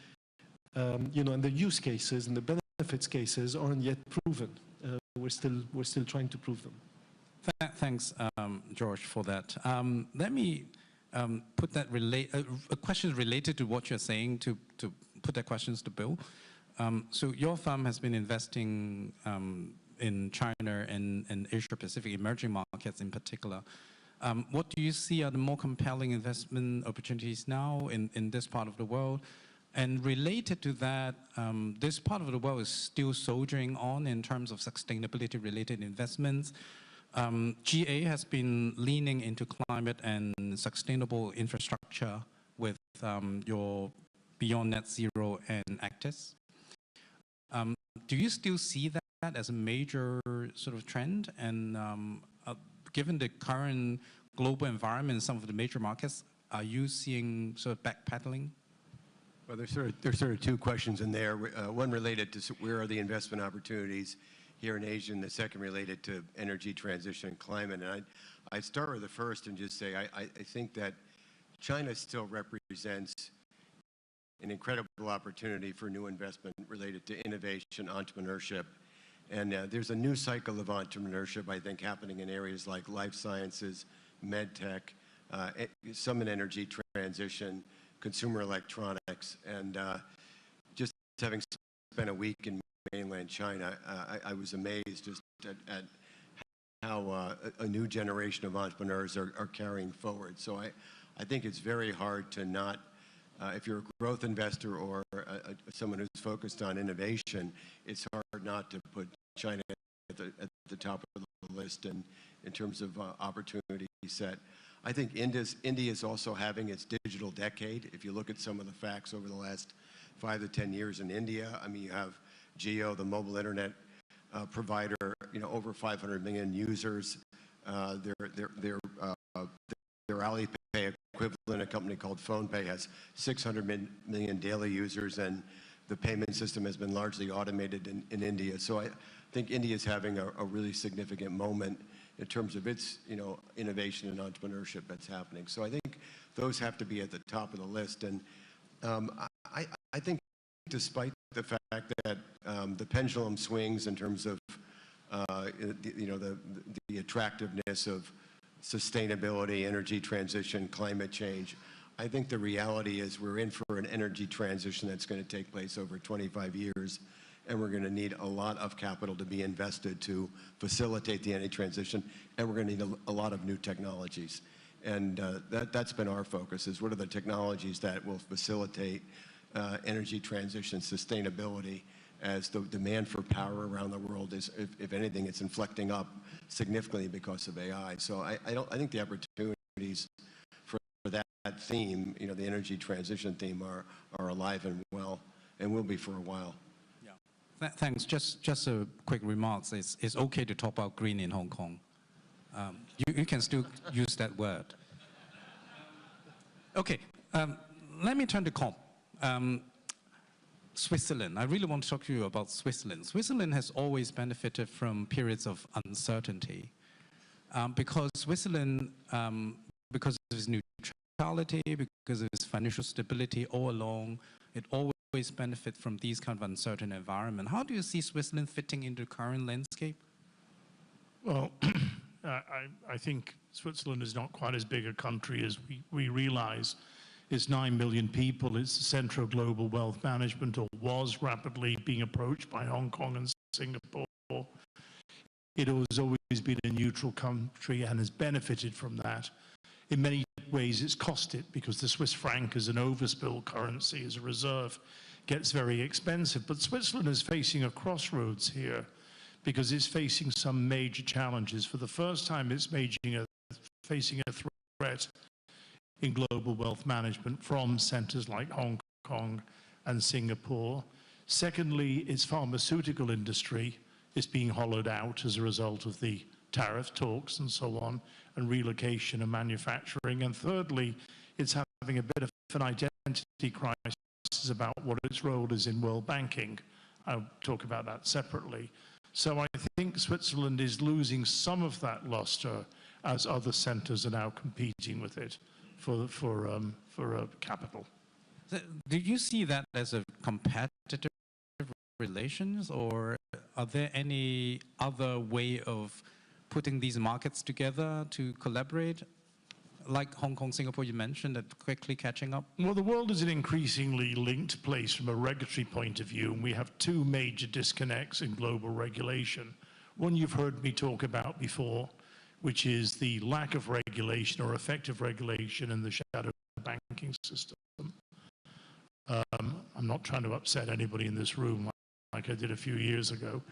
and the use cases and the benefits cases aren't yet proven. We're still trying to prove them. Thanks, George, for that. Let me put that a question related to what you're saying to put that questions to Bill. So your firm has been investing in China and Asia Pacific emerging markets in particular. What do you see are the more compelling investment opportunities now in this part of the world? And related to that, this part of the world is still soldiering on in terms of sustainability related investments. GA has been leaning into climate and sustainable infrastructure with your Beyond Net Zero and Actis. Do you still see that as a major sort of trend? And given the current global environment in some of the major markets, are you seeing sort of backpedaling? Well, there's sort of two questions in there. One related to where are the investment opportunities here in Asia, and the second related to energy transition and climate. And I'd start with the first and just say I think that China still represents an incredible opportunity for new investment related to innovation, entrepreneurship. And there's a new cycle of entrepreneurship, I think, happening in areas like life sciences, med tech, some in energy transition, consumer electronics. And just having spent a week in mainland China, I was amazed just at how a new generation of entrepreneurs are carrying forward. So I think it's very hard to not if you're a growth investor or someone who's focused on innovation, it's hard not to put China at the top of the list in terms of opportunity set. I think India is also having its digital decade. If you look at some of the facts over the last 5 to 10 years in India, I mean, you have Jio, the mobile internet provider, over 500 million users. Their Alipay equivalent, a company called PhonePe, has 600 million daily users, and the payment system has been largely automated in India. So I think India is having a really significant moment in terms of its innovation and entrepreneurship that's happening. So I think those have to be at the top of the list. And I think despite the fact that the pendulum swings in terms of the attractiveness of sustainability, energy transition, climate change, I think the reality is we're in for an energy transition that's going to take place over 25 years, and we're going to need a lot of capital to be invested to facilitate the energy transition, and we're going to need a lot of new technologies. And that's been our focus, is what are the technologies that will facilitate energy transition, sustainability, as the demand for power around the world is, if anything, it's inflecting up significantly because of AI. So I think the opportunities for that theme, the energy transition theme, are alive and well, and will be for a while. Yeah. Thanks. Just a quick remark. It's okay to talk about green in Hong Kong. You can still use that word. Okay. Let me turn to comp. Switzerland. I really want to talk to you about Switzerland. Switzerland has always benefited from periods of uncertainty because Switzerland, because of its neutrality, because of its financial stability all along, it always benefits from these kind of uncertain environment. How do you see Switzerland fitting into the current landscape? Well, I think Switzerland is not quite as big a country as we realize. It's 9 million people. It's the center of global wealth management, or was rapidly being approached by Hong Kong and Singapore. It has always been a neutral country and has benefited from that. In many ways, it's cost it, because the Swiss franc as an overspill currency, as a reserve, gets very expensive. But Switzerland is facing a crossroads here, because it's facing some major challenges. For the first time, it's facing a threat in global wealth management from centers like Hong Kong and Singapore. Secondly, its pharmaceutical industry is being hollowed out as a result of the tariff talks and so on, and relocation of manufacturing. And thirdly, it's having a bit of an identity crisis about what its role is in world banking. I'll talk about that separately. So I think Switzerland is losing some of that luster as other centers are now competing with it for capital. Do you see that as a competitive relations, or are there any other way of putting these markets together to collaborate? Like Hong Kong, Singapore, you mentioned, that quickly catching up? Well, the world is an increasingly linked place from a regulatory point of view, and we have two major disconnects in global regulation. One you've heard me talk about before, which is the lack of regulation or effective regulation in the shadow banking system. I'm not trying to upset anybody in this room like I did a few years ago.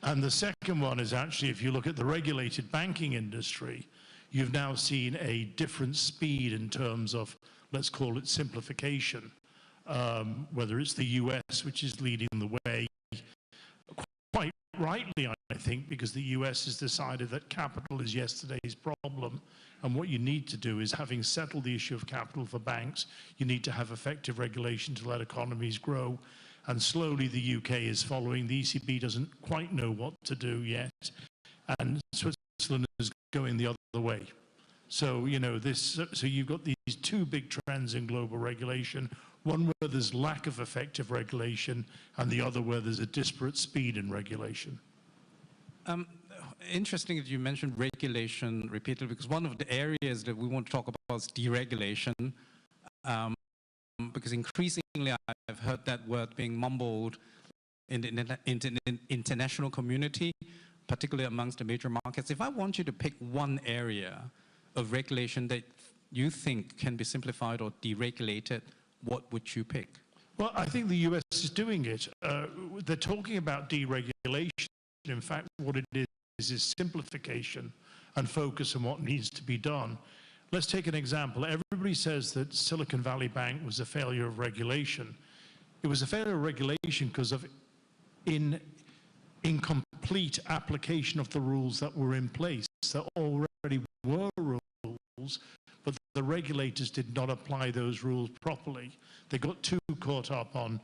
And the second one is actually, if you look at the regulated banking industry, you've now seen a different speed in terms of, let's call it simplification, whether it's the US, which is leading the way, quite rightly, I think, because the US has decided that capital is yesterday's problem, and what you need to do is, having settled the issue of capital for banks, you need to have effective regulation to let economies grow, and slowly the UK is following. The ECB doesn't quite know what to do yet, and Switzerland is going the other way. So, so you've got these two big trends in global regulation, one where there's lack of effective regulation, and the other where there's a disparate speed in regulation. Interesting that you mentioned regulation repeatedly, because one of the areas that we want to talk about is deregulation, because increasingly I've heard that word being mumbled in the international community, particularly amongst the major markets. If I want you to pick one area of regulation that you think can be simplified or deregulated, what would you pick? Well, I think the US is doing it. They're talking about deregulation. In fact, what it is simplification and focus on what needs to be done. Let's take an example. Everybody says that Silicon Valley Bank was a failure of regulation. It was a failure of regulation because of incomplete application of the rules that were in place. There already were rules, but the regulators did not apply those rules properly. They got too caught up on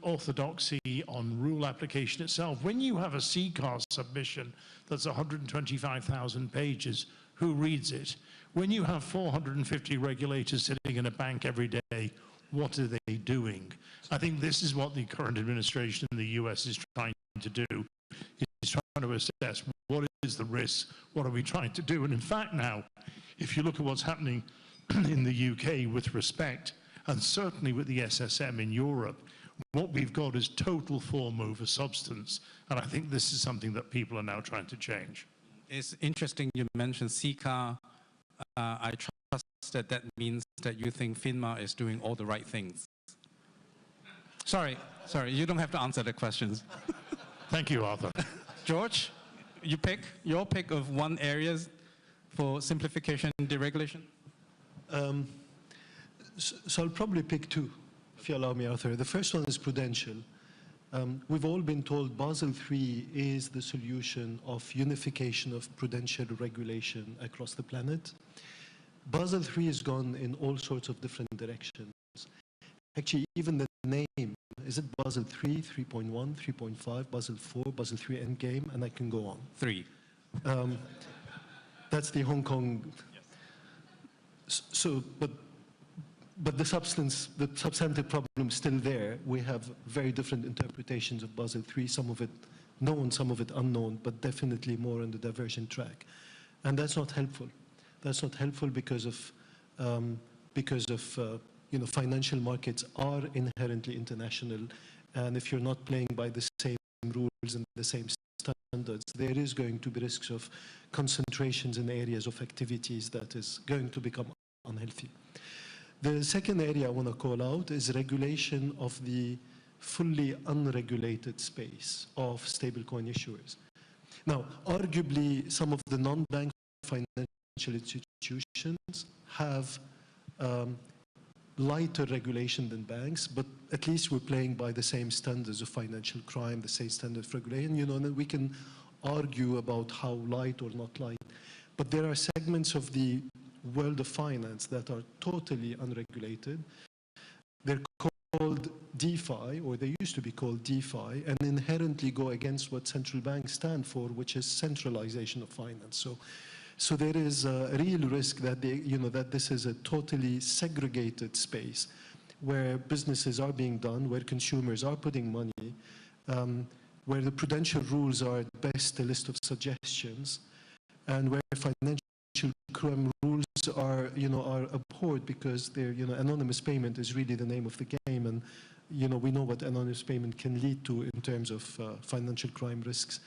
orthodoxy, on rule application itself. When you have a CCAR submission that's 125,000 pages, who reads it? When you have 450 regulators sitting in a bank every day, what are they doing? I think this is what the current administration in the US is trying to do. It's trying to assess what is the risk, what are we trying to do? And in fact now, if you look at what's happening in the UK with respect, and certainly with the SSM in Europe, what we've got is total form over substance. And I think this is something that people are now trying to change. It's interesting you mentioned CCAR. I trust that means that you think FINMA is doing all the right things. Sorry, you don't have to answer the questions. Thank you, Arthur. George, you pick your pick of one area for simplification and deregulation? So I'll probably pick two, if you allow me, Arthur. The first one is prudential. We've all been told Basel III is the solution of unification of prudential regulation across the planet. Basel III has gone in all sorts of different directions. Actually, even the name, is it Basel III, 3.1, 3.5, Basel IV, Basel III Endgame, and I can go on. 3. That's the Hong Kong. Yes. So, but the substantive problem is still there. We have very different interpretations of Basel III, some of it known, some of it unknown, but definitely more on the diversion track. And that's not helpful. That's not helpful because of financial markets are inherently international. And if you're not playing by the same rules and the same standards, there is going to be risks of concentrations in areas of activities that is going to become unhealthy. The second area I want to call out is regulation of the fully unregulated space of stablecoin issuers. Now, arguably, some of the non-bank financial institutions have lighter regulation than banks, but at least we're playing by the same standards of financial crime, the same standard of regulation, and we can argue about how light or not light. But there are segments of the world of finance that are totally unregulated. They're called DeFi, or they used to be called DeFi, and inherently go against what central banks stand for, which is centralization of finance. So there is a real risk that that this is a totally segregated space where businesses are being done, where consumers are putting money, where the prudential rules are at best a list of suggestions, and where financial crime rules are abhorred because they're anonymous payment is really the name of the game, and we know what anonymous payment can lead to in terms of financial crime risks,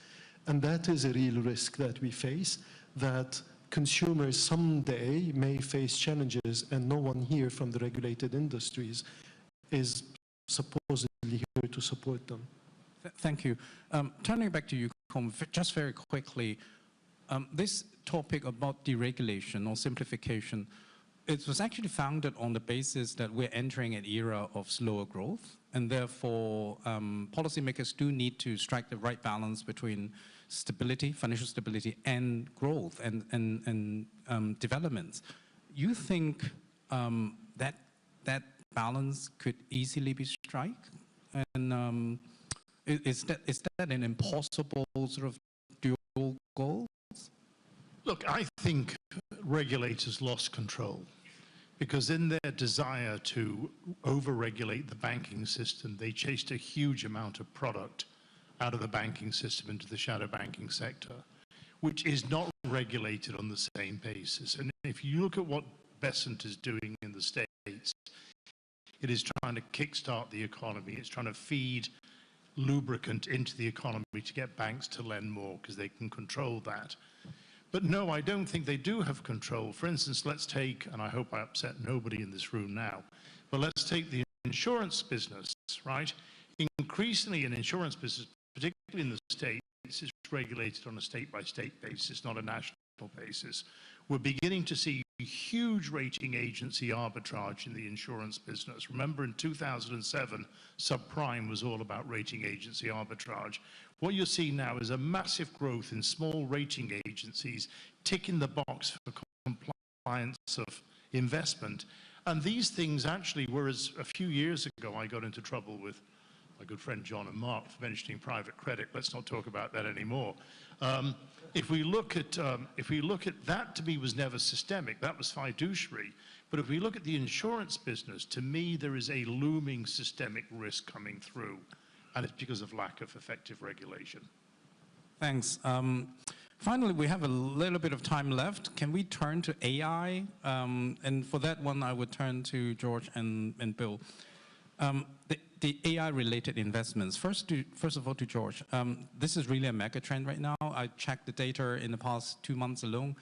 and that is a real risk that we face, that consumers someday may face challenges, and no one here from the regulated industries is supposedly here to support them. Thank you. Turning back to you, just very quickly, this topic about deregulation or simplification, it was actually founded on the basis that we're entering an era of slower growth, and therefore policymakers do need to strike the right balance between stability, financial stability, and growth and developments. You think that balance could easily be struck? And is that an impossible sort of dual goal? Look, I think regulators lost control because in their desire to over-regulate the banking system, they chased a huge amount of product out of the banking system into the shadow banking sector, which is not regulated on the same basis. And if you look at what Besant is doing in the States, it is trying to kickstart the economy. It's trying to feed lubricant into the economy to get banks to lend more because they can control that. But no, I don't think they do have control. For instance, let's take, and I hope I upset nobody in this room now, But let's take the insurance business, right? Increasingly in insurance business, particularly in the States, it's regulated on a state-by-state basis, not a national basis. We're beginning to see huge rating agency arbitrage in the insurance business. Remember in 2007, subprime was all about rating agency arbitrage. What you're seeing now is a massive growth in small rating agencies ticking the box for compliance of investment. And these things actually, whereas a few years ago I got into trouble with my good friend John and Mark for mentioning private credit, let's not talk about that anymore. If we look at that, to me was never systemic, that was fiduciary. But if we look at the insurance business, to me there is a looming systemic risk coming through, and it's because of lack of effective regulation. Thanks. Finally, we have a little bit of time left. Can we turn to AI? And for that one, I would turn to George and Bill. The AI-related investments. First of all, to George. This is really a mega trend right now. I checked the data in the past 2 months alone.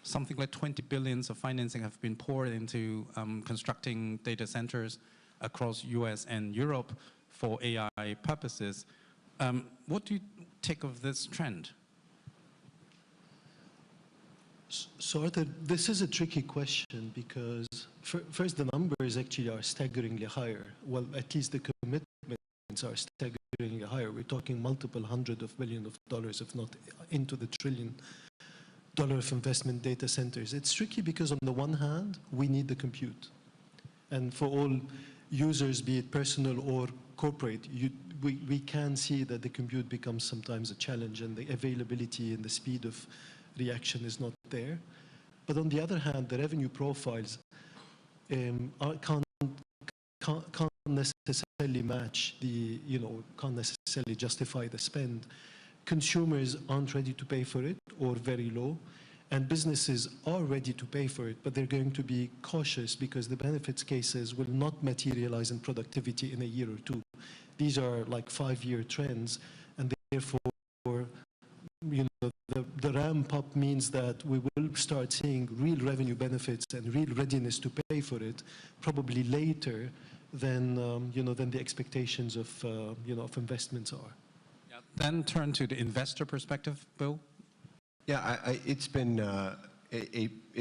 Something like 20 billion of financing have been poured into constructing data centers across US and Europe for AI purposes. What do you take of this trend? So Arthur, this is a tricky question because first the numbers actually are staggeringly higher. Well, at least the commitments are staggeringly higher. We're talking multiple hundreds of billions of dollars, if not into the $1 trillion of investment data centers. It's tricky because on the one hand, we need the compute. And for all users, be it personal or corporate, we can see that the compute becomes sometimes a challenge and the availability and the speed of reaction is not there. But on the other hand, the revenue profiles can't necessarily match the, can't necessarily justify the spend. Consumers aren't ready to pay for it or very low, and businesses are ready to pay for it, but they're going to be cautious because the benefits cases will not materialize in productivity in a year or two. These are like 5-year trends, and therefore, the ramp up means that we will start seeing real revenue benefits and real readiness to pay for it probably later than than the expectations of of investments are. Yeah. Then turn to the investor perspective, Bill. Yeah, it's been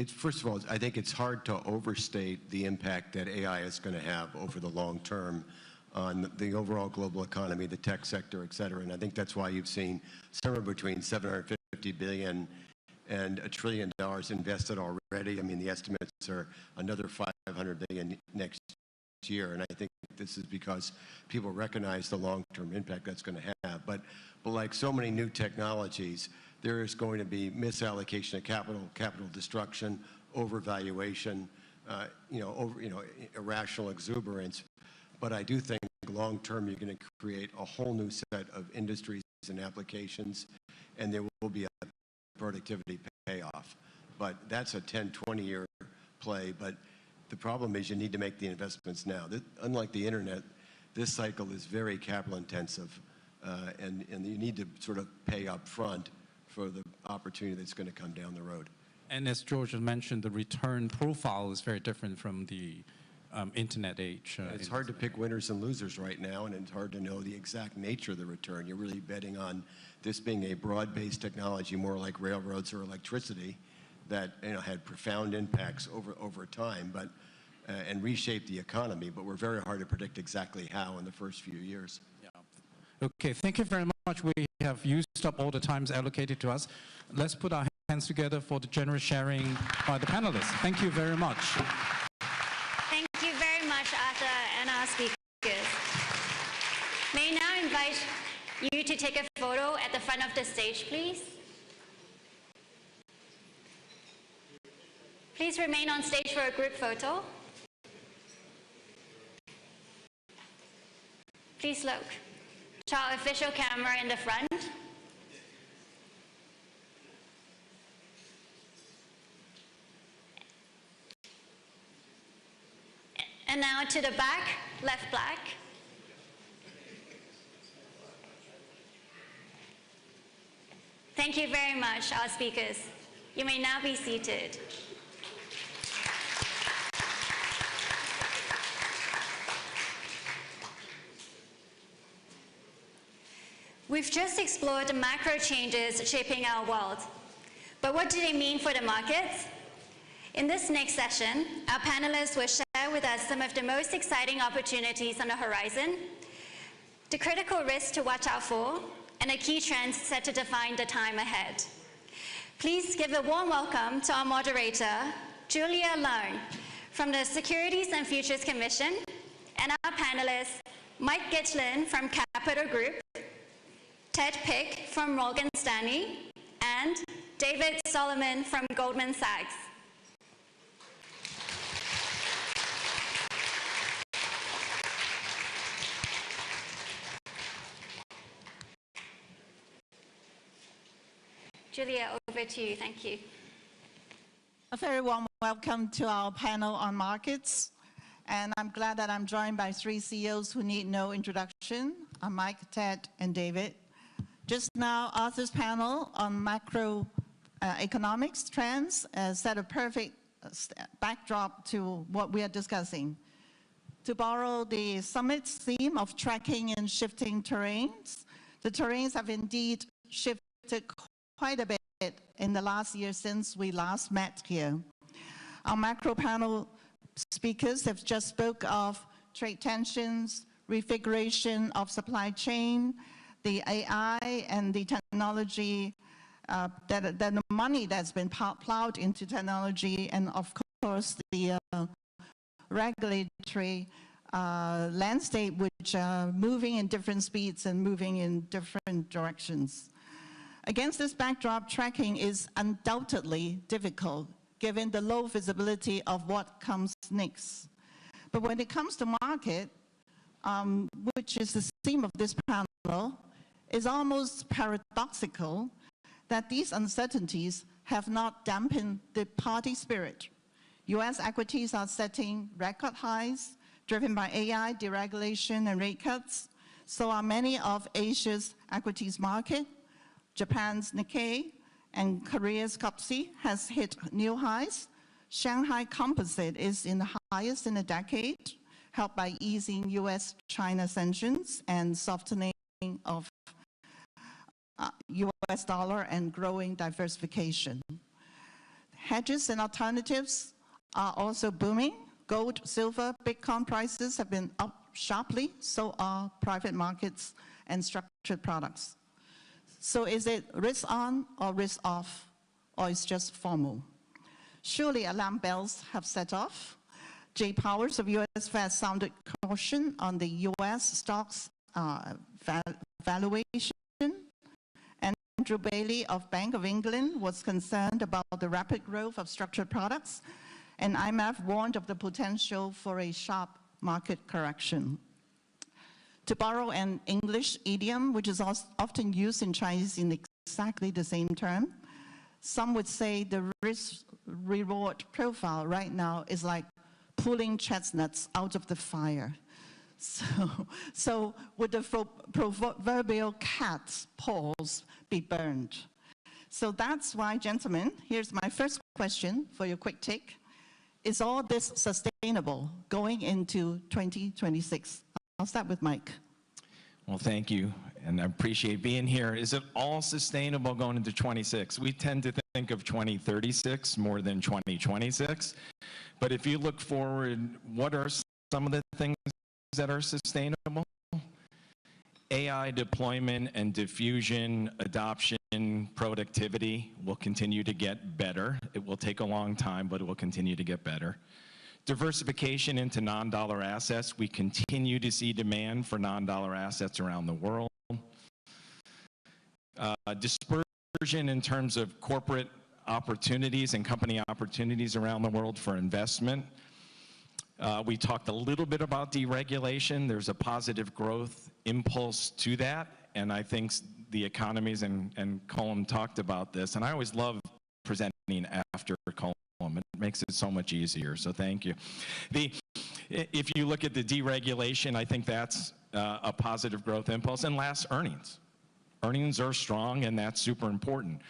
first of all, I think it's hard to overstate the impact that AI is going to have over the long term on the overall global economy, the tech sector, et cetera. And I think that's why you've seen somewhere between 750 billion and $1 trillion invested already. I mean, the estimates are another 500 billion next year. And I think this is because people recognize the long-term impact that's going to have. But like so many new technologies, there is going to be misallocation of capital destruction, overvaluation, irrational exuberance. But I do think long-term you're going to create a whole new set of industries and applications, and there will be a productivity payoff. But that's a 10, 20-year play. But the problem is you need to make the investments now. Unlike the internet, this cycle is very capital intensive, and you need to sort of pay up front for the opportunity that's going to come down the road. And as George has mentioned, the return profile is very different from the internet age. It's hard to pick winners and losers right now, and it's hard to know the exact nature of the return. You're really betting on this being a broad-based technology, more like railroads or electricity, that had profound impacts over time, but and reshaped the economy. But we're very hard to predict exactly how in the first few years. Yeah. Okay. Thank you very much. We have used up all the times allocated to us. Let's put our hands together for the generous sharing by the panelists. Thank you very much. Thank you very much, Arthur, and our speakers. May I now invite you to take a photo at the front of the stage, please. Please remain on stage for a group photo. Please look to our official camera in the front. And now to the back, left black. Thank you very much, our speakers. You may now be seated. We've just explored the macro changes shaping our world. But what do they mean for the markets? In this next session, our panelists will share with us some of the most exciting opportunities on the horizon, the critical risks to watch out for, and the key trends set to define the time ahead. Please give a warm welcome to our moderator, Julia Leung, from the Securities and Futures Commission, and our panelists, Mike Gitlin from Capital Group, Ted Pick from Morgan Stanley, and David Solomon from Goldman Sachs. Julia, over to you. Thank you. A very warm welcome to our panel on markets. And I'm glad that I'm joined by three CEOs who need no introduction. I'm Mike, Ted, and David. Just now, Arthur's panel on macro economics trends set a perfect backdrop to what we are discussing. To borrow the summit's theme of tracking and shifting terrains, the terrains have indeed shifted quite a bit in the last year since we last met here. Our macro panel speakers have just spoke of trade tensions, refiguration of supply chain, the AI and the technology, the money that's been plowed into technology, and of course the regulatory landscape, which are moving in different speeds and moving in different directions. Against this backdrop, tracking is undoubtedly difficult, given the low visibility of what comes next. But when it comes to market, which is the theme of this panel, is almost paradoxical that these uncertainties have not dampened the party spirit. US equities are setting record highs, driven by AI, deregulation, and rate cuts. So are many of Asia's equities market. Japan's Nikkei and Korea's KOSPI has hit new highs. Shanghai Composite is in the highest in a decade, helped by easing US-China sanctions and softening of US dollar and growing diversification. Hedges and alternatives are also booming. Gold, silver, Bitcoin prices have been up sharply, so are private markets and structured products. So is it risk on or risk off, or it's just formal? Surely alarm bells have set off. Jay Powers of US Fed sounded caution on the US stocks valuation. Andrew Bailey of Bank of England was concerned about the rapid growth of structured products, and IMF warned of the potential for a sharp market correction. To borrow an English idiom, which is often used in Chinese in exactly the same term, some would say the risk-reward profile right now is like pulling chestnuts out of the fire. So would the proverbial cat's paws be burned? So that's why, gentlemen, here's my first question for your quick take. Is all this sustainable going into 2026? I'll start with Mike. Well, thank you, and I appreciate being here. Is it all sustainable going into 26? We tend to think of 2036 more than 2026, but if you look forward, what are some of the things that are sustainable? AI deployment and diffusion, adoption, productivity will continue to get better. It will take a long time, but it will continue to get better. Diversification into non-dollar assets. We continue to see demand for non-dollar assets around the world. Dispersion in terms of corporate opportunities and company opportunities around the world for investment. We talked a little bit about deregulation. There's a positive growth impulse to that, and I think the economies, and Colm talked about this, and I always love presenting after Colm. It makes it so much easier, so thank you. If you look at the deregulation, I think that's a positive growth impulse. And last, earnings. Earnings are strong, and that's super important.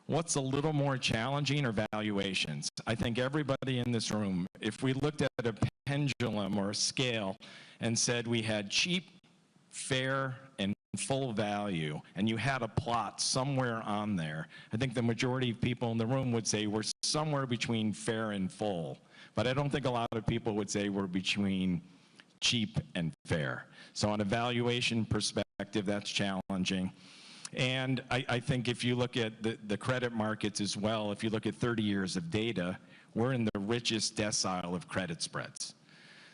What's a little more challenging are valuations. I think everybody in this room, if we looked at a pendulum or a scale and said we had cheap, fair, and full value, and you had a plot somewhere on there, I think the majority of people in the room would say we're somewhere between fair and full. But I don't think a lot of people would say we're between cheap and fair. So on a valuation perspective, that's challenging. And I think if you look at the credit markets as well, if you look at 30 years of data, we're in the richest decile of credit spreads.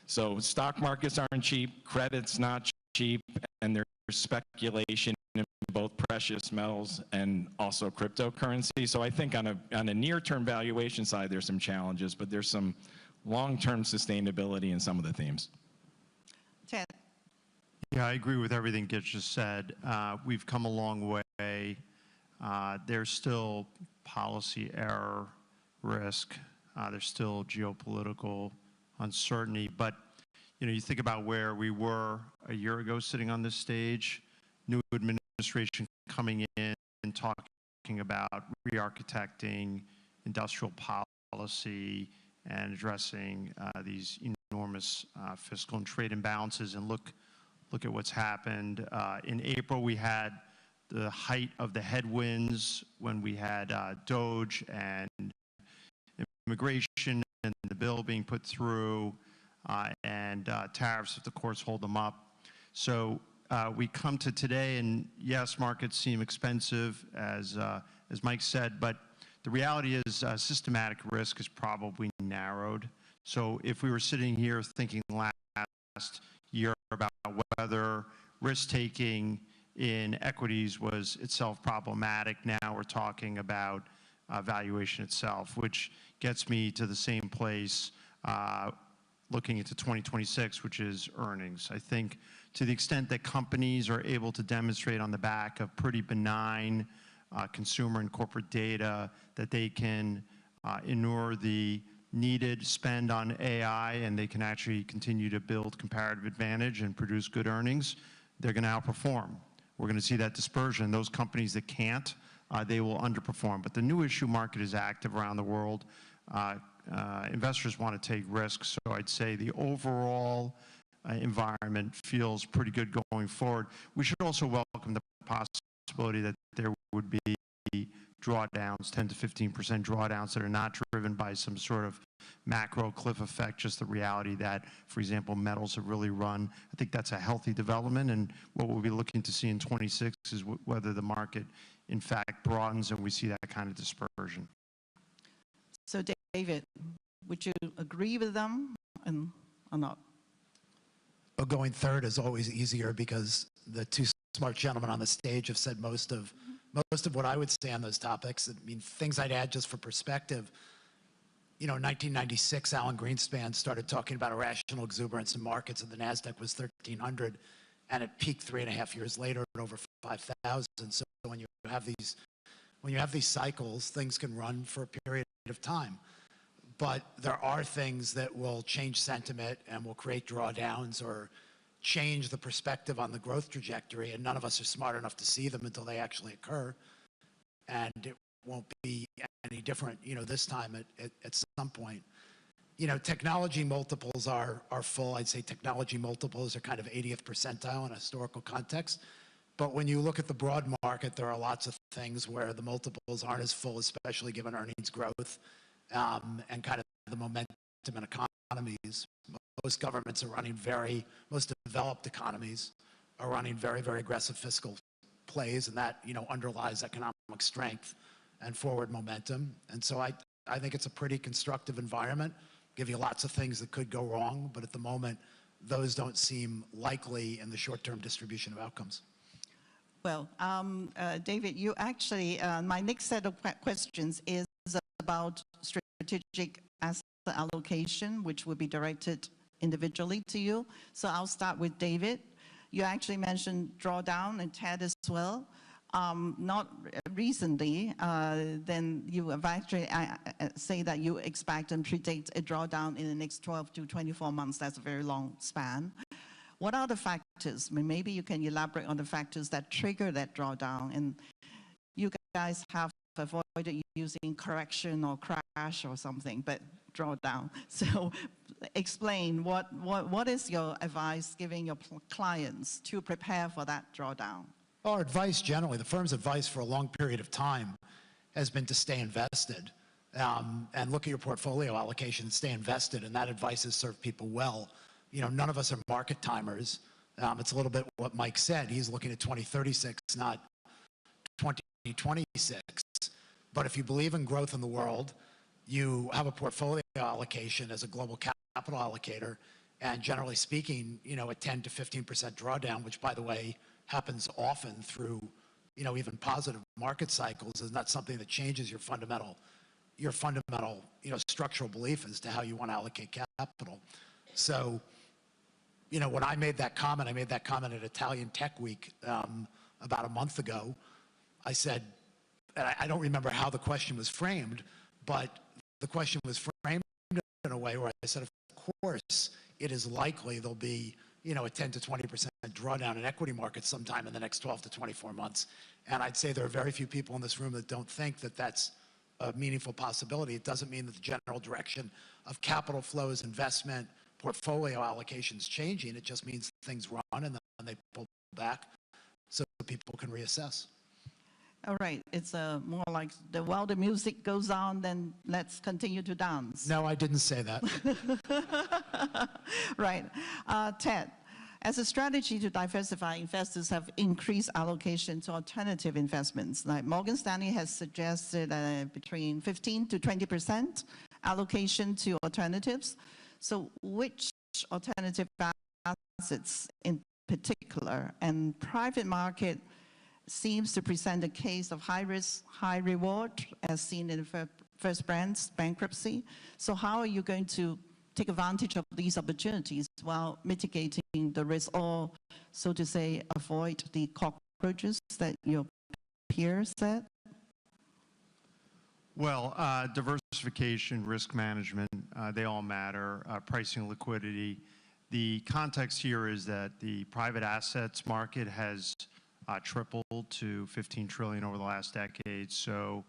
So stock markets aren't cheap, credit's not cheap, and there's speculation in both precious metals and also cryptocurrency. So I think on a near-term valuation side, there's some challenges, but there's some long-term sustainability in some of the themes. Ted. Yeah, I agree with everything Gitz just said. We've come a long way. There's still policy error risk. There's still geopolitical uncertainty. But you think about where we were a year ago sitting on this stage, new administration coming in and talking about re-architecting industrial policy and addressing these enormous fiscal and trade imbalances. And look at what's happened. In April, we had the height of the headwinds when we had DOGE and immigration and the bill being put through, and tariffs if the courts hold them up. So we come to today, and yes, markets seem expensive, as Mike said, but the reality is systematic risk is probably narrowed. So if we were sitting here thinking last year about whether risk-taking in equities was itself problematic, now we're talking about valuation itself, which gets me to the same place looking into 2026, which is earnings. I think to the extent that companies are able to demonstrate on the back of pretty benign consumer and corporate data that they can inure the needed spend on AI and they can actually continue to build comparative advantage and produce good earnings, they're going to outperform. We're going to see that dispersion. Those companies that can't, they will underperform. But the new issue market is active around the world. Investors want to take risks. So I'd say the overall environment feels pretty good going forward. We should also welcome the possibility that there would be drawdowns, 10 to 15% drawdowns that are not driven by some sort of macro cliff effect, just the reality that, for example, metals have really run. I think that's a healthy development, and what we'll be looking to see in 26 is whether the market, in fact, broadens and we see that kind of dispersion. So, David, would you agree with them or not? Well, going third is always easier because the two smart gentlemen on the stage have said most of what I would say on those topics. I mean, things I'd add just for perspective. In 1996, Alan Greenspan started talking about irrational exuberance in markets, and the NASDAQ was 1,300, and it peaked 3.5 years later at over 5,000. So when you have these cycles, things can run for a period of time. But there are things that will change sentiment and will create drawdowns or change the perspective on the growth trajectory, and none of us are smart enough to see them until they actually occur. And it won't be any different, this time at some point. Technology multiples are full. I'd say technology multiples are kind of 80th percentile in a historical context. But when you look at the broad market, there are lots of things where the multiples aren't as full, especially given earnings growth and kind of the momentum in economies. Most governments are running most developed economies are running very, very aggressive fiscal plays, and that, underlies economic strength and forward momentum. And so I think it's a pretty constructive environment. Give you lots of things that could go wrong, but at the moment, those don't seem likely in the short-term distribution of outcomes. Well, David, you actually, my next set of questions is about strategic asset allocation, which will be directed individually to you. So I'll start with David. You actually mentioned drawdown and Ted as well. Not recently, then you have actually say that you expect and predict a drawdown in the next 12 to 24 months. That's a very long span. What are the factors? I mean, maybe you can elaborate on the factors that trigger that drawdown. And you guys have avoided using correction or crash or something, but drawdown. So explain what is your advice giving your clients to prepare for that drawdown? Our advice generally, the firm's advice for a long period of time has been to stay invested and look at your portfolio allocation and stay invested, and that advice has served people well. You know, none of us are market timers. It's a little bit what Mike said. He's looking at 2036, not 2026. But if you believe in growth in the world, you have a portfolio allocation as a global capital allocator, and generally speaking, you know, a 10 to 15% drawdown, which by the way happens often through, you know, even positive market cycles, is not something that changes your fundamental, you know, structural belief as to how you want to allocate capital. So, you know, when I made that comment at Italian Tech Week about a month ago. I said, and I don't remember how the question was framed, but the question was framed in a way where I said, of course, it is likely there'll be, you know, a 10 to 20% drawdown in equity markets sometime in the next 12 to 24 months. And I'd say there are very few people in this room that don't think that that's a meaningful possibility. It doesn't mean that the general direction of capital flows, investment, portfolio allocations changing. It just means things run and then they pull back so people can reassess. All right, it's more like while the music goes on, then let's continue to dance. No, I didn't say that. Right. Ted, as a strategy to diversify, investors have increased allocation to alternative investments. Like Morgan Stanley has suggested between 15 to 20% allocation to alternatives. So which alternative assets in particular, and private market seems to present a case of high risk, high reward, as seen in the First Brands bankruptcy. So how are you going to take advantage of these opportunities while mitigating the risk, or, so to say, avoid the cockroaches that your peers said? Well, diversification, risk management, they all matter. Pricing, liquidity. The context here is that the private assets market has tripled to 15 trillion over the last decade. So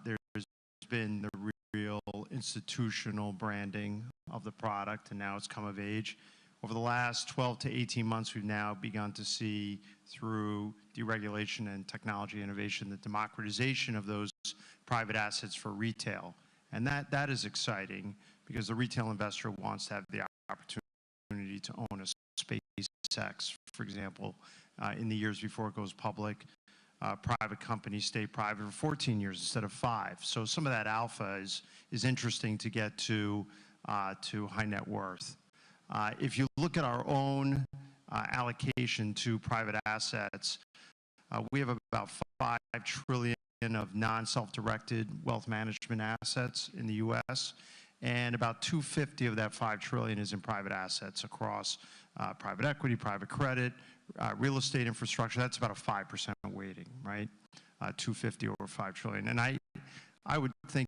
there's been the real institutional branding of the product, and now it's come of age. Over the last 12 to 18 months, we've now begun to see, through deregulation and technology innovation, the democratization of those private assets for retail. And that is exciting, because the retail investor wants to have the opportunity to own a SpaceX, for example, in the years before it goes public. Private companies stay private for 14 years instead of 5. So some of that alpha is interesting to get to high net worth. If you look at our own allocation to private assets, we have about 5 trillion of non-self-directed wealth management assets in the U.S., and about 250 of that 5 trillion is in private assets across private equity, private credit, real estate infrastructure. That's about a 5% weighting, right? 250 over 5 trillion. And I would think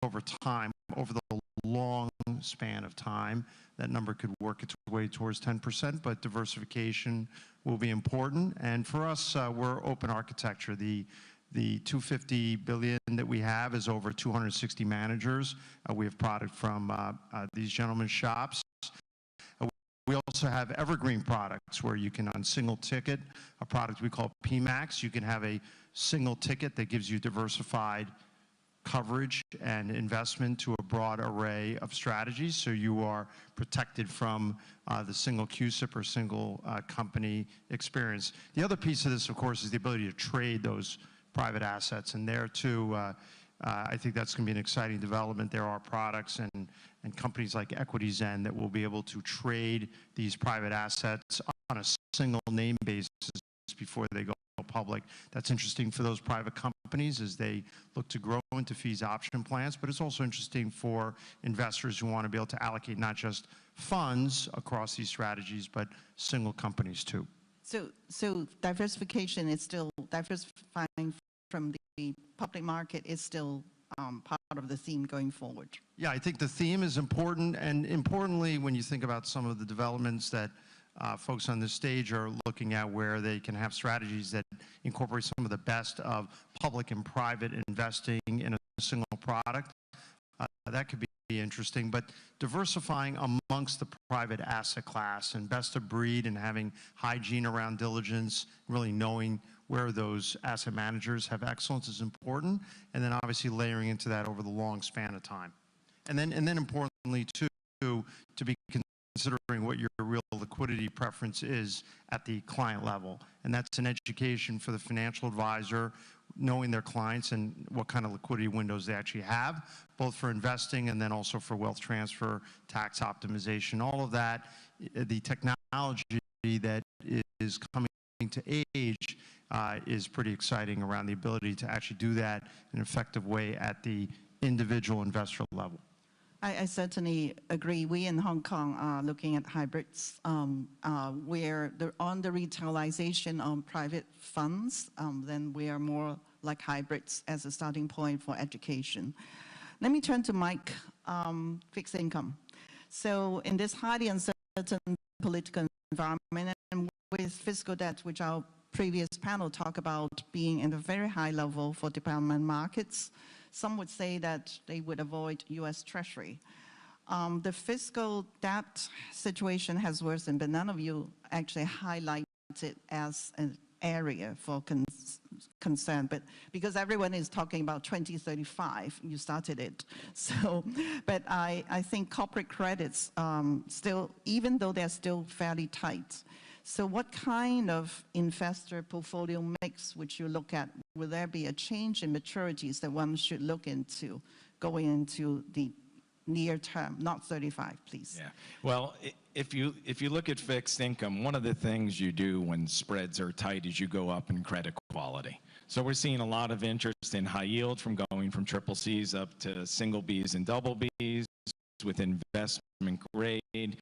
over time, over the long span of time, that number could work its way towards 10%, but diversification will be important. And for us, we're open architecture. The 250 billion that we have is over 260 managers. We have product from these gentlemen's shops. We also have evergreen products where you can, on single ticket, a product we call PMAX, you can have a single ticket that gives you diversified coverage and investment to a broad array of strategies, so you are protected from the single CUSIP or single company experience. The other piece of this, of course, is the ability to trade those private assets, and there too, I think that's going to be an exciting development. There are products and companies like EquityZen that will be able to trade these private assets on a single name basis before they go public. That's interesting for those private companies as they look to grow into fees option plans, but it's also interesting for investors who want to be able to allocate not just funds across these strategies, but single companies too. So diversification is still, diversifying from the public market is still part of the theme going forward. Yeah, I think the theme is important, and importantly, when you think about some of the developments that folks on this stage are looking at, where they can have strategies that incorporate some of the best of public and private investing in a single product, that could be interesting, but diversifying amongst the private asset class and best of breed and having hygiene around diligence, really knowing where those asset managers have excellence is important, and then obviously layering into that over the long span of time. And then importantly too, to be considering what your real liquidity preference is at the client level. And that's an education for the financial advisor, knowing their clients and what kind of liquidity windows they actually have, both for investing and then also for wealth transfer, tax optimization, all of that. The technology that is coming to age is pretty exciting around the ability to actually do that in an effective way at the individual investor level. I certainly agree. We in Hong Kong are looking at hybrids where on the retailization on private funds, then we are more like hybrids as a starting point for education. Let me turn to Mike, fixed income. So in this highly uncertain political environment and with fiscal debt, which our previous panel talked about being in a very high level for development markets, some would say that they would avoid US Treasury. The fiscal debt situation has worsened, but none of you actually highlight it as an area for concern, but because everyone is talking about 2035, you started it. So, but I think corporate credits still, even though they're still fairly tight. So what kind of investor portfolio mix would you look at? Will there be a change in maturities that one should look into going into the near term, not 35, please? Yeah. Well, if you look at fixed income, one of the things you do when spreads are tight is you go up in credit quality. So we're seeing a lot of interest in high yield from going from triple C's up to single B's and double B's, with investment grade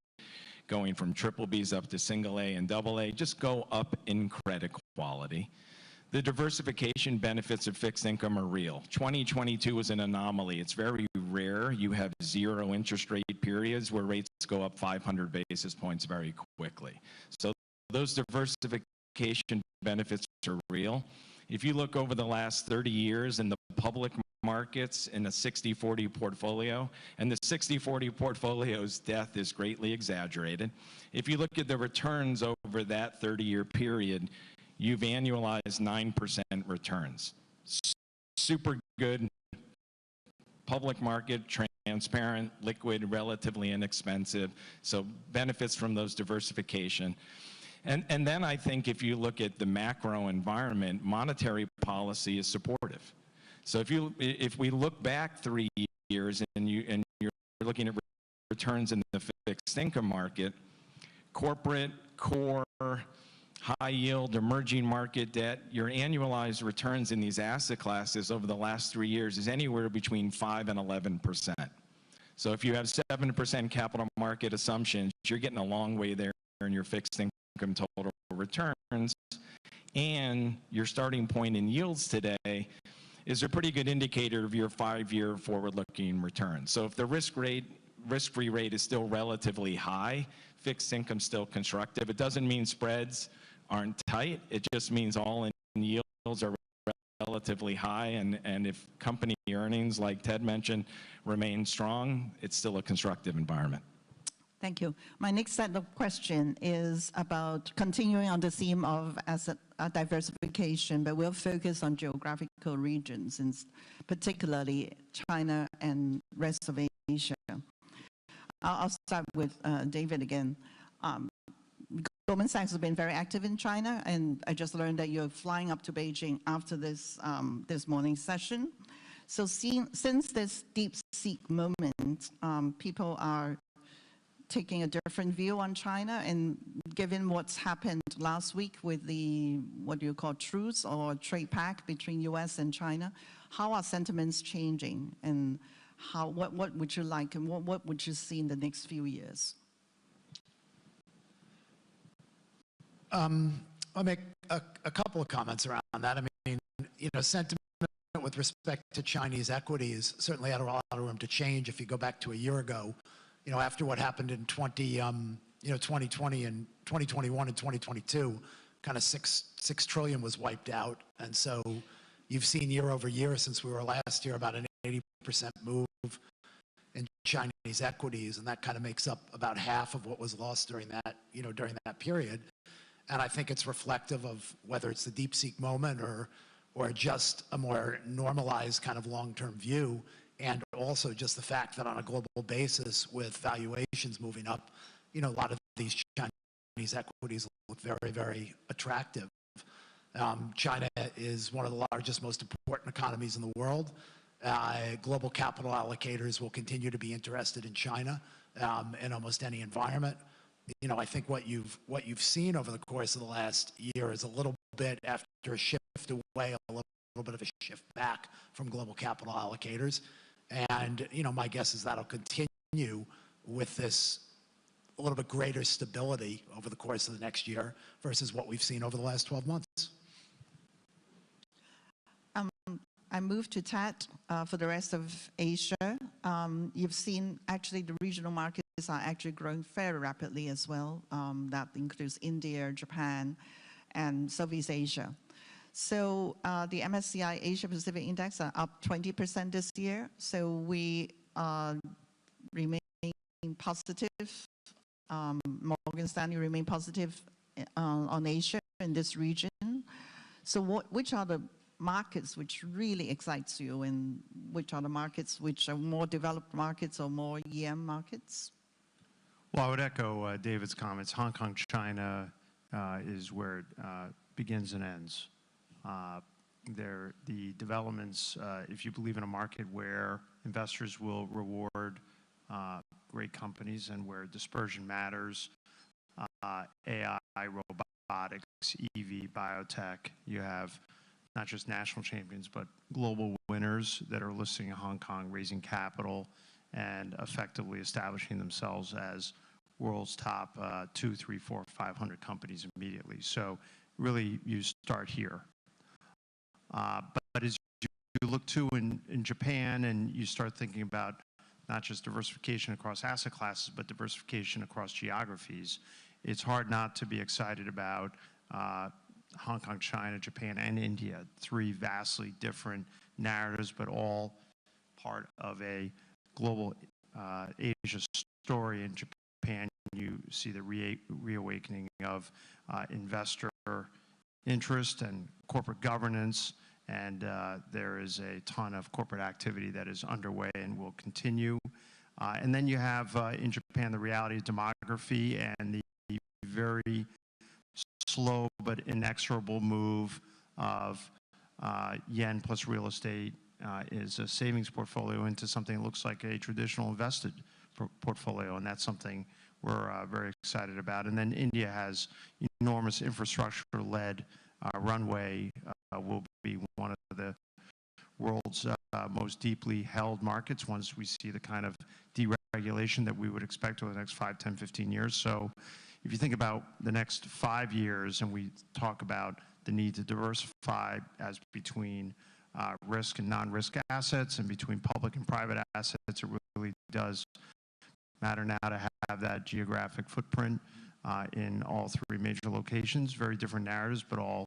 going from triple B's up to single A and double A. Just go up in credit quality. The diversification benefits of fixed income are real. 2022 was an anomaly. It's very rare you have zero interest rate periods where rates go up 500 basis points very quickly. So those diversification benefits are real. If you look over the last 30 years in the public markets in a 60-40 portfolio, and the 60-40 portfolio's death is greatly exaggerated. If you look at the returns over that 30-year period, you've annualized 9% returns. Super good public market, transparent, liquid, relatively inexpensive, so benefits from those diversification. And then I think if you look at the macro environment, monetary policy is supportive. So if we look back 3 years and you're looking at returns in the fixed income market, corporate, core, high yield, emerging market debt, your annualized returns in these asset classes over the last 3 years is anywhere between 5 and 11%. So if you have 7% capital market assumptions, you're getting a long way there in your fixed income total returns, and your starting point in yields today is a pretty good indicator of your 5-year forward-looking return. So if the risk-free rate is still relatively high, fixed income still constructive. It doesn't mean spreads aren't tight. It just means all-in yields are relatively high, and if company earnings, like Ted mentioned, remain strong, it's still a constructive environment. Thank you. My next set of questions is about continuing on the theme of asset diversification, but we'll focus on geographical regions, and particularly China and rest of Asia. I'll start with David again. Goldman Sachs has been very active in China, and I just learned that you're flying up to Beijing after this, this morning's session. So since this DeepSeek moment, people are taking a different view on China, and given what's happened last week with the, what do you call, truce or trade pact between US and China, how are sentiments changing, and what would you like, and what would you see in the next few years? I'll make a couple of comments around that. I mean, you know, sentiment with respect to Chinese equities certainly had a lot of room to change. If you go back to a year ago, you know, after what happened in 2020 and 2021 and 2022, kind of $6 trillion was wiped out. And so you've seen year over year since we were last year about an 80% move in Chinese equities, and that kind of makes up about half of what was lost during that, during that period. And I think it's reflective of whether it's the DeepSeek moment or just a more normalized kind of long-term view, and also just the fact that on a global basis, with valuations moving up, a lot of these Chinese equities look very, very attractive. China is one of the largest, most important economies in the world. Global capital allocators will continue to be interested in China in almost any environment. I think what you've seen over the course of the last year is a little bit, after a shift away, a little bit of a shift back from global capital allocators. And, my guess is that'll continue with this a little bit greater stability over the course of the next year versus what we've seen over the last 12 months. I moved to Ted for the rest of Asia. You've seen actually the regional markets are actually growing very rapidly as well. That includes India, Japan, and Southeast Asia. So the MSCI Asia Pacific Index are up 20% this year. So we remain positive. Morgan Stanley remain positive on Asia in this region. So which are the markets which really excites you, and which are the markets which are more developed markets or more EM markets? Well, I would echo David's comments. Hong Kong, China is where it begins and ends. The developments, if you believe in a market where investors will reward great companies and where dispersion matters, AI, robotics, EV, biotech, you have not just national champions, but global winners that are listing in Hong Kong, raising capital, and effectively establishing themselves as world's top 2, 3, 4, 500 companies immediately. So really, you start here. But as you look to in Japan, and you start thinking about not just diversification across asset classes, but diversification across geographies, it's hard not to be excited about Hong Kong, China, Japan, and India, 3 vastly different narratives, but all part of a global Asia story. In Japan, you see the reawakening of investor interest and corporate governance, and there is a ton of corporate activity that is underway and will continue. And then you have in Japan the reality of demography and the very slow but inexorable move of yen plus real estate is a savings portfolio into something that looks like a traditional invested portfolio, and that's something we're very excited about. And then India has enormous infrastructure-led runway, will be one of the world's most deeply held markets once we see the kind of deregulation that we would expect over the next 5, 10, 15 years. So if you think about the next 5 years, and we talk about the need to diversify as between risk and non-risk assets and between public and private assets, it really does matter now to have that geographic footprint in all 3 major locations. Very different narratives, but all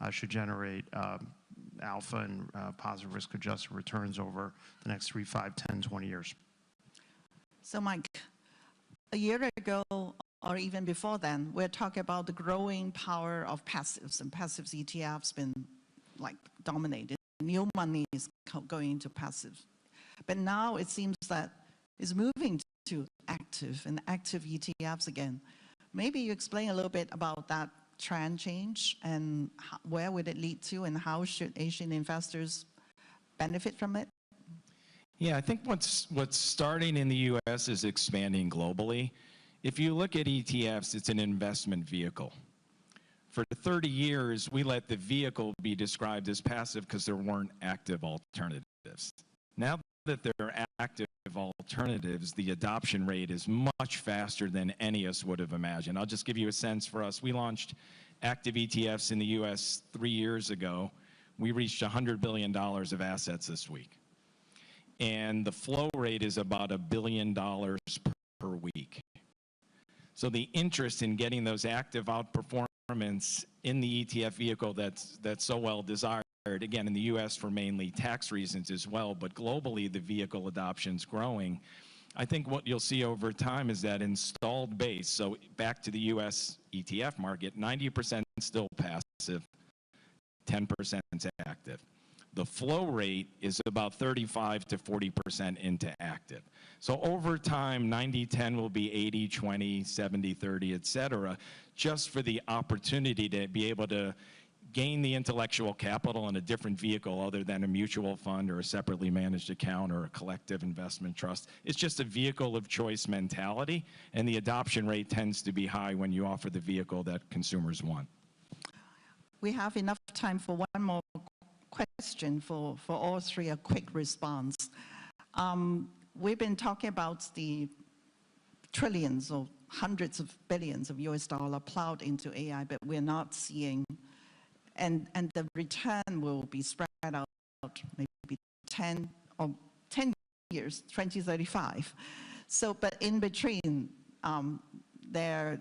should generate alpha and positive risk-adjusted returns over the next 3, 5, 10, 20 years. So Mike, a year ago, or even before then, we're talking about the growing power of passives, and passives ETFs been like dominated. New money is going into passives. But now it seems that it's moving to active and active ETFs again. Maybe you explain a little bit about that trend change, and where would it lead to, and how should Asian investors benefit from it? Yeah, I think what's starting in the U.S. is expanding globally. If you look at ETFs, it's an investment vehicle. For 30 years, we let the vehicle be described as passive because there weren't active alternatives. Now that there are active alternatives, the adoption rate is much faster than any of us would have imagined. I'll just give you a sense for us. We launched active ETFs in the U.S. 3 years ago. We reached $100 billion of assets this week. And the flow rate is about $1 billion per week. So the interest in getting those active outperformance in the ETF vehicle that's so well desired, again, in the U.S. for mainly tax reasons as well, but globally the vehicle adoption's growing. I think what you'll see over time is that installed base, so back to the US ETF market, 90% still passive, 10% active. The flow rate is about 35 to 40% into active. So over time, 90-10 will be 80-20, 70-30, et cetera, just for the opportunity to be able to gain the intellectual capital in a different vehicle other than a mutual fund or a separately managed account or a collective investment trust. It's just a vehicle of choice mentality, and the adoption rate tends to be high when you offer the vehicle that consumers want. We have enough time for one more question for all three, a quick response. We've been talking about the trillions or hundreds of billions of US dollar plowed into AI, but we're not seeing, and the return will be spread out maybe 10 years, 2035. So, but in between, the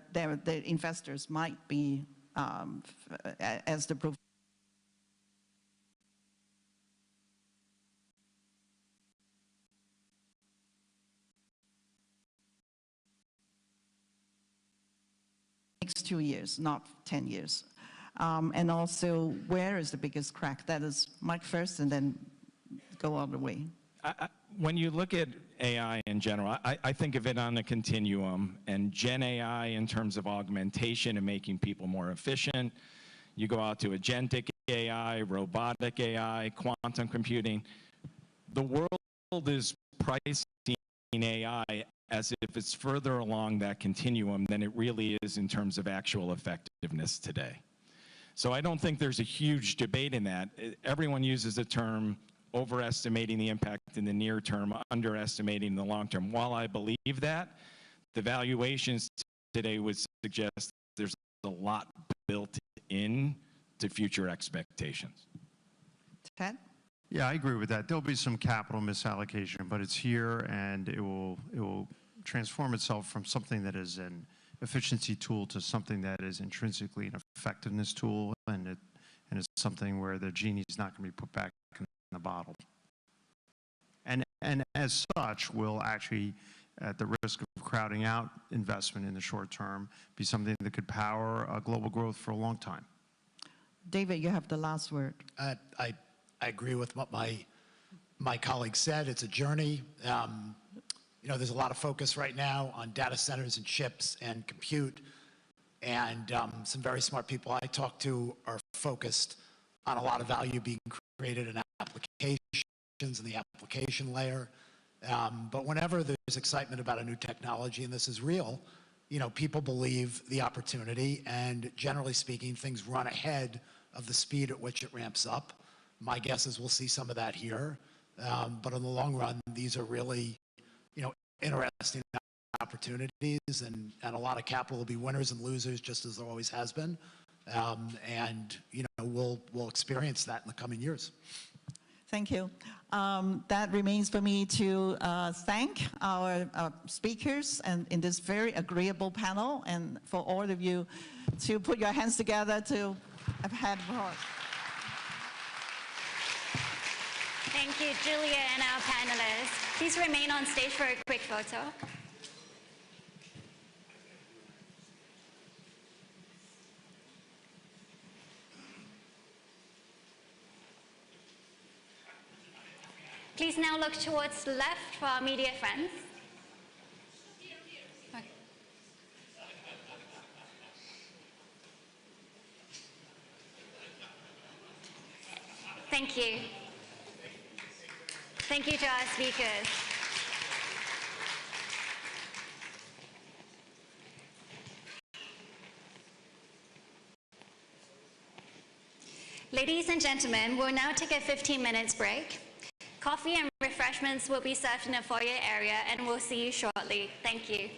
investors might be, as the next 2 years, not 10 years. And also, where is the biggest crack? That is Mike first, and then go all the way. When you look at AI in general, I think of it on a continuum, and Gen AI in terms of augmentation and making people more efficient. You go out to agentic AI, robotic AI, quantum computing. The world is pricing AI as if it's further along that continuum than it really is in terms of actual effectiveness today. So I don't think there's a huge debate in that. Everyone uses the term overestimating the impact in the near term, underestimating the long term. While I believe that, the valuations today would suggest there's a lot built in to future expectations. Ted? Yeah, I agree with that. There'll be some capital misallocation, but it's here, and it will transform itself from something that is an efficiency tool to something that is intrinsically an effectiveness tool, and it's something where the genie's not going to be put back in the bottle. And as such, will actually, at the risk of crowding out investment in the short term, be something that could power global growth for a long time. David, you have the last word. I agree with what my colleague said. It's a journey. You know, there's a lot of focus right now on data centers and chips and compute, and some very smart people I talk to are focused on a lot of value being created in applications and the application layer. But whenever there's excitement about a new technology, and this is real, you know, people believe the opportunity, and generally speaking, things run ahead of the speed at which it ramps up. My guess is we'll see some of that here. But in the long run, these are really, you know, interesting opportunities, and a lot of capital will be winners and losers, just as there always has been. And, you know, we'll experience that in the coming years. Thank you. That remains for me to thank our speakers and in this very agreeable panel, and for all of you to put your hands together to have had voice. Thank you, Julia, and our panelists. Please remain on stage for a quick photo. Please now look towards the left for our media friends. Thank you. Thank you to our speakers. Ladies and gentlemen, we'll now take a 15-minute break. Coffee and refreshments will be served in the foyer area, and we'll see you shortly. Thank you.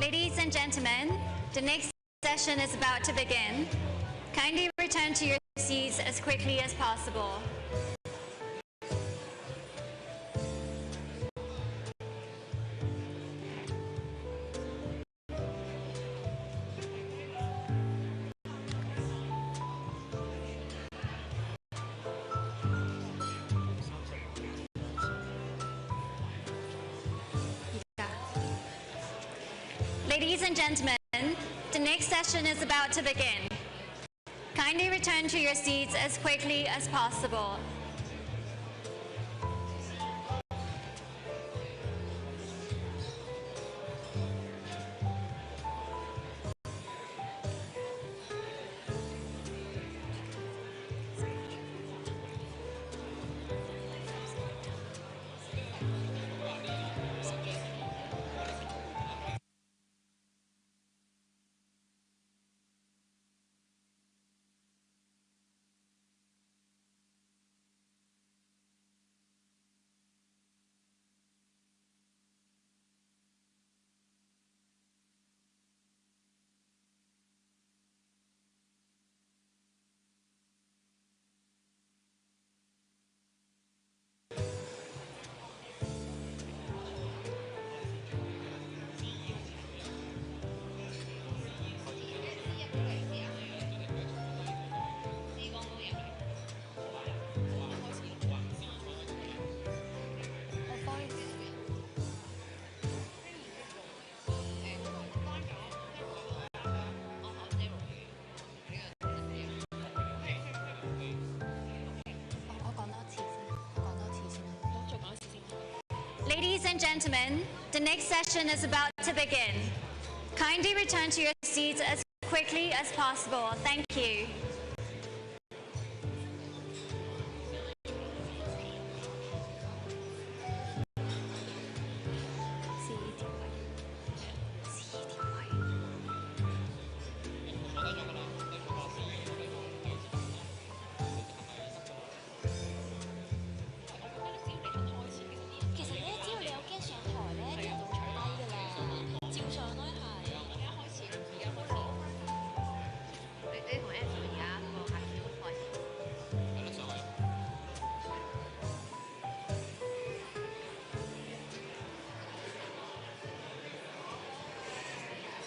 Ladies and gentlemen, the next session is about to begin. Kindly return to your seats as quickly as possible. Ladies and gentlemen, the next session is about to begin. Kindly return to your seats as quickly as possible. Ladies and gentlemen, the next session is about to begin. Kindly return to your seats as quickly as possible. Thank you.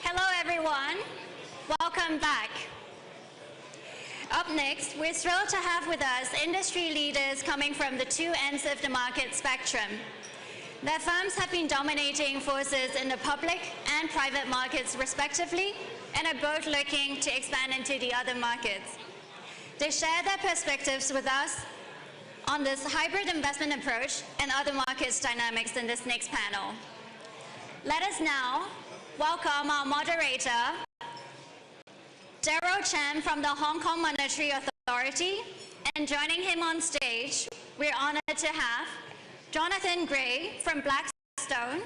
Hello everyone, welcome back. Up next, we're thrilled to have with us industry leaders coming from the two ends of the market spectrum. Their firms have been dominating forces in the public and private markets respectively, and are both looking to expand into the other markets. They share their perspectives with us on this hybrid investment approach and other markets dynamics in this next panel. Let us now welcome our moderator, Daryl Chen from the Hong Kong Monetary Authority, and joining him on stage, we're honored to have Jonathan Gray from Blackstone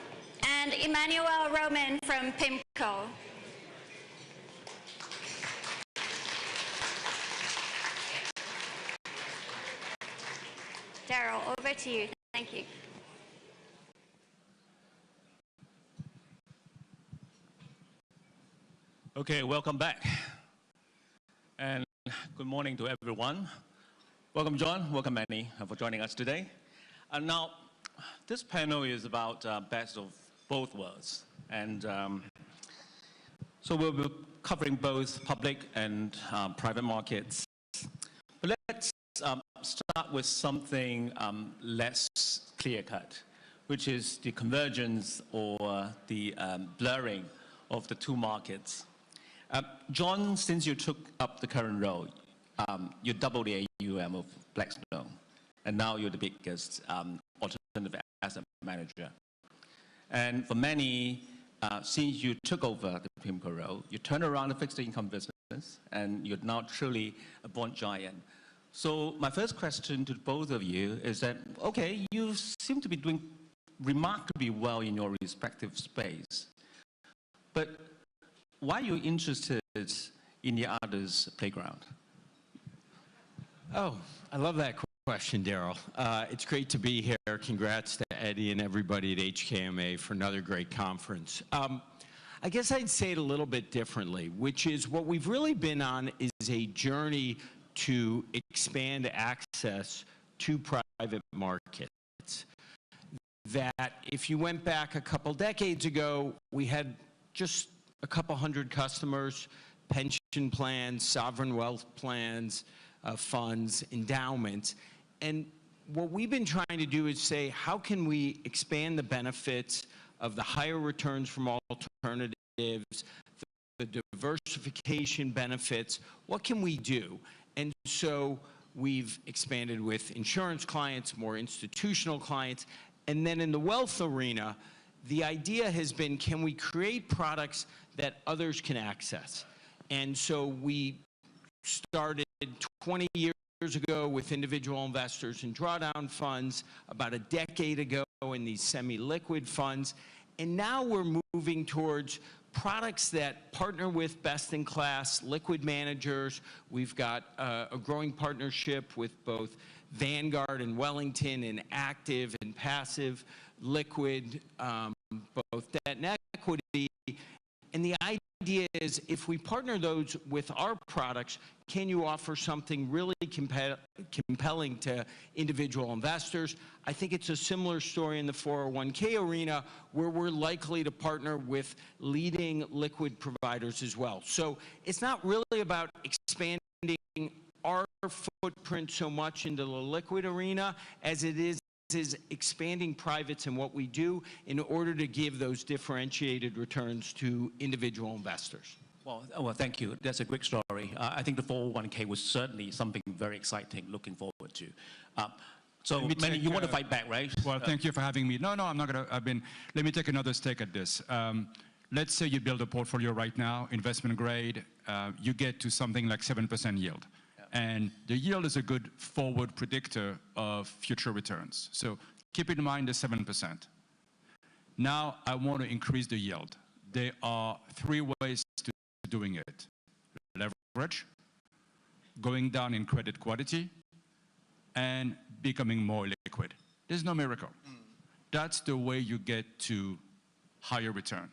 and Emmanuel Roman from PIMCO. Daryl, over to you. Thank you. Okay, welcome back. And good morning to everyone. Welcome, John. Welcome, Annie, for joining us today. And now, this panel is about best of both worlds. And so we'll be covering both public and private markets. But let's start with something less clear-cut, which is the convergence or the blurring of the two markets. John, since you took up the current role, you doubled the AUM of Blackstone, and now you're the biggest alternative asset manager. And for many, since you took over the PIMCO role, you turned around the fixed income business, and you're now truly a bond giant. So my first question to both of you is that, okay, you seem to be doing remarkably well in your respective space, but why are you interested in the other's playground? Oh, I love that question, Daryl. It's great to be here. Congrats to Eddie and everybody at HKMA for another great conference. I guess I'd say it a little bit differently, which is what we've really been on is a journey to expand access to private markets. That if you went back a couple decades ago, we had just a couple hundred customers, pension plans, sovereign wealth plans, funds, endowments. And what we've been trying to do is say, how can we expand the benefits of the higher returns from alternatives, the diversification benefits? What can we do? And so we've expanded with insurance clients, more institutional clients, and then in the wealth arena, the idea has been, can we create products that others can access? And so we started 20 years ago with individual investors in drawdown funds, about a decade ago in these semi-liquid funds, and now we're moving towards products that partner with best-in-class liquid managers. We've got a growing partnership with both Vanguard and Wellington in active and passive liquid, both debt and equity. And the idea is, if we partner those with our products, can you offer something really compelling to individual investors? I think it's a similar story in the 401k arena, where we're likely to partner with leading liquid providers as well. So it's not really about expanding our footprint so much into the liquid arena as it is expanding privates and what we do in order to give those differentiated returns to individual investors. Well, thank you. That's a great story. I think the 401k was certainly something very exciting, looking forward to. So, Manny, you want to fight back, right? Well, thank you for having me. No, I'm not going to. Let me take another stake at this. Let's say you build a portfolio right now, investment grade, you get to something like 7% yield. And the yield is a good forward predictor of future returns. So keep in mind the 7%. Now I want to increase the yield. There are 3 ways to doing it. Leverage, going down in credit quality, and becoming more liquid. There's no miracle. That's the way you get to higher return.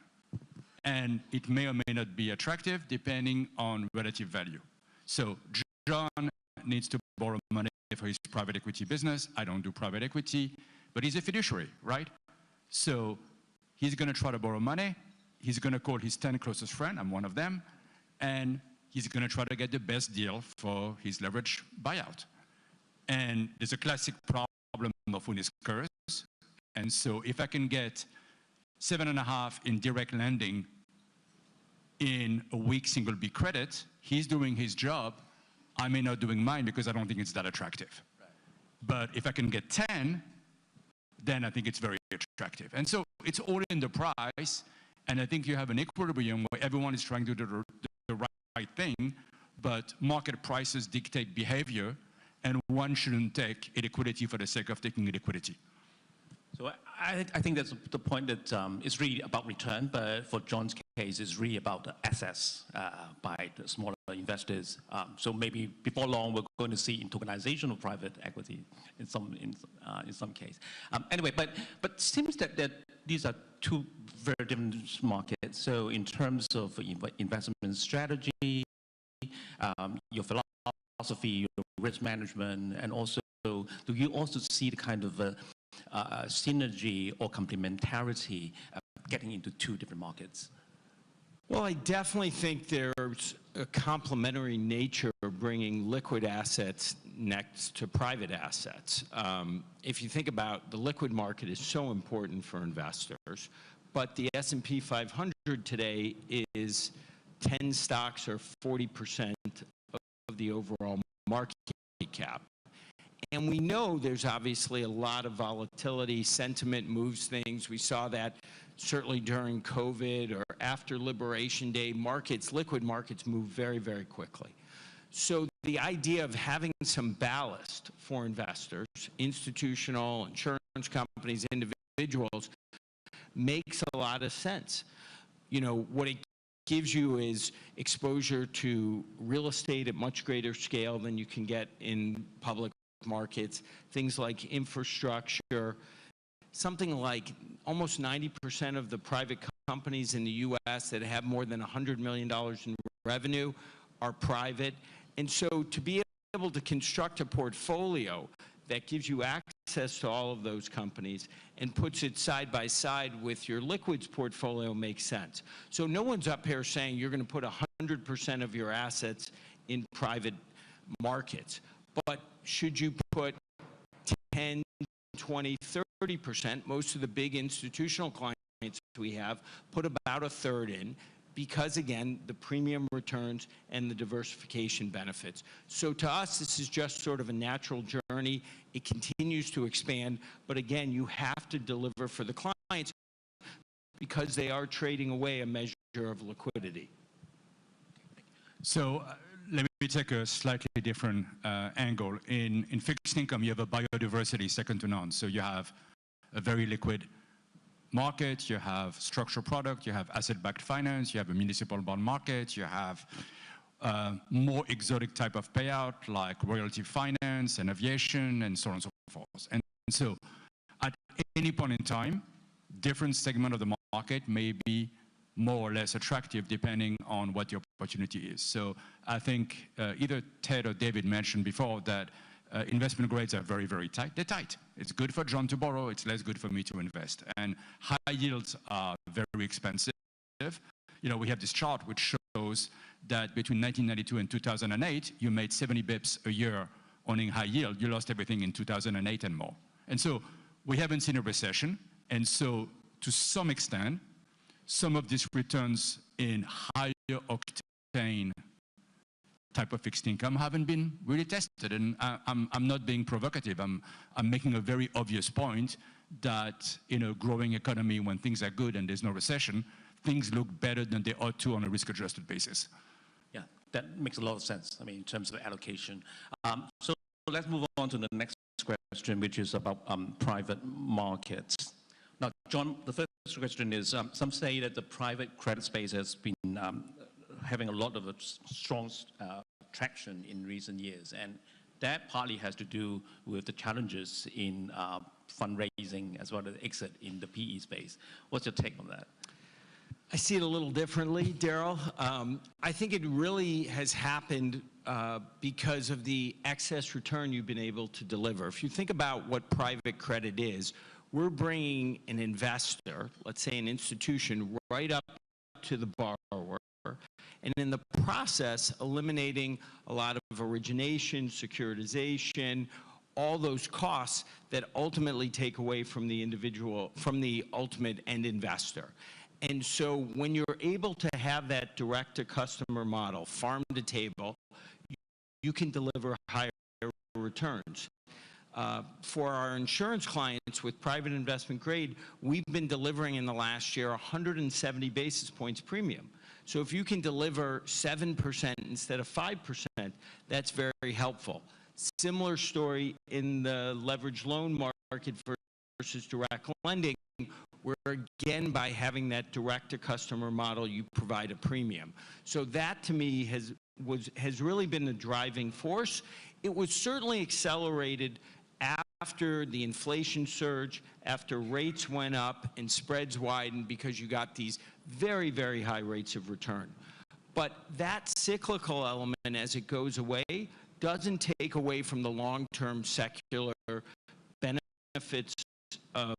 And it may or may not be attractive depending on relative value. So John needs to borrow money for his private equity business. I don't do private equity, but he's a fiduciary, right? So he's going to try to borrow money. He's going to call his 10 closest friends, I'm one of them, and he's going to try to get the best deal for his leverage buyout. And there's a classic problem of Unis curves. And so if I can get 7.5 in direct lending in a weak single B credit, he's doing his job. I may not doing mine because I don't think it's that attractive. Right. But if I can get 10, then I think it's very attractive. And so it's all in the price, and I think you have an equilibrium where everyone is trying to do the right thing, but market prices dictate behavior, and one shouldn't take illiquidity for the sake of taking illiquidity. So I think that's the point that it's really about return, but for John's case, it's really about the access by the smaller investors. So maybe before long, we're going to see tokenization of private equity in some case. Anyway, but it seems that these are 2 very different markets. So in terms of investment strategy, your philosophy, your risk management, and also, do you also see the kind of synergy or complementarity getting into 2 different markets? Well, I definitely think there's a complementary nature of bringing liquid assets next to private assets. If you think about the liquid market is so important for investors, but the S&P 500 today is 10 stocks or 40% of the overall market cap. And we know there's obviously a lot of volatility. Sentiment moves things. We saw that certainly during COVID or after Liberation Day. Liquid markets move very, very quickly. So the idea of having some ballast for investors, institutional, insurance companies, individuals, makes a lot of sense. You know, what it gives you is exposure to real estate at much greater scale than you can get in public markets, things like infrastructure. Something like almost 90% of the private companies in the U.S. that have more than $100 million in revenue are private. And so to be able to construct a portfolio that gives you access to all of those companies and puts it side by side with your liquids portfolio makes sense. So no one's up here saying you're going to put 100% of your assets in private markets. But should you put 10, 20, 30%, most of the big institutional clients we have put about a third in, because again, the premium returns and the diversification benefits. So to us, this is just sort of a natural journey. It continues to expand, but again, you have to deliver for the clients because they are trading away a measure of liquidity. So let me take a slightly different angle. In fixed income, you have a biodiversity second to none. So you have a very liquid market, you have structured product, you have asset-backed finance, you have a municipal bond market, you have more exotic type of payout like royalty finance and aviation and so on and so forth. And so at any point in time, different segment of the market may be more or less attractive depending on what the opportunity is. So I think either Ted or David mentioned before that investment grades are very, very tight. They're tight. It's good for John to borrow. It's less good for me to invest. And high yields are very expensive. You know, we have this chart which shows that between 1992 and 2008, you made 70 bips a year owning high yield. You lost everything in 2008 and more. And so we haven't seen a recession. And so to some extent, some of these returns in higher octane type of fixed income haven't been really tested. And I'm not being provocative. I'm making a very obvious point that in a growing economy, when things are good and there's no recession, things look better than they ought to on a risk-adjusted basis. Yeah, that makes a lot of sense, I mean, in terms of allocation. So let's move on to the next question, which is about private markets. Now, John, the first question is, some say that the private credit space has been having a lot of strong traction in recent years, and that partly has to do with the challenges in fundraising as well as exit in the PE space. What's your take on that? I see it a little differently, Daryl. I think it really has happened because of the excess return you've been able to deliver. If you think about what private credit is, we're bringing an investor, let's say an institution, right up to the borrower, and in the process, eliminating a lot of origination, securitization, all those costs that ultimately take away from the individual, from the ultimate end investor. And so when you're able to have that direct-to-customer model, farm to table, you can deliver higher returns. For our insurance clients with private investment grade, we've been delivering in the last year 170 basis points premium. So if you can deliver 7% instead of 5%, that's very helpful. Similar story in the leveraged loan market versus direct lending, where again, by having that direct-to-customer model, you provide a premium. So that to me has really been the driving force. It was certainly accelerated after the inflation surge, after rates went up and spreads widened because you got these very, very high rates of return. But that cyclical element, as it goes away, doesn't take away from the long-term secular benefits of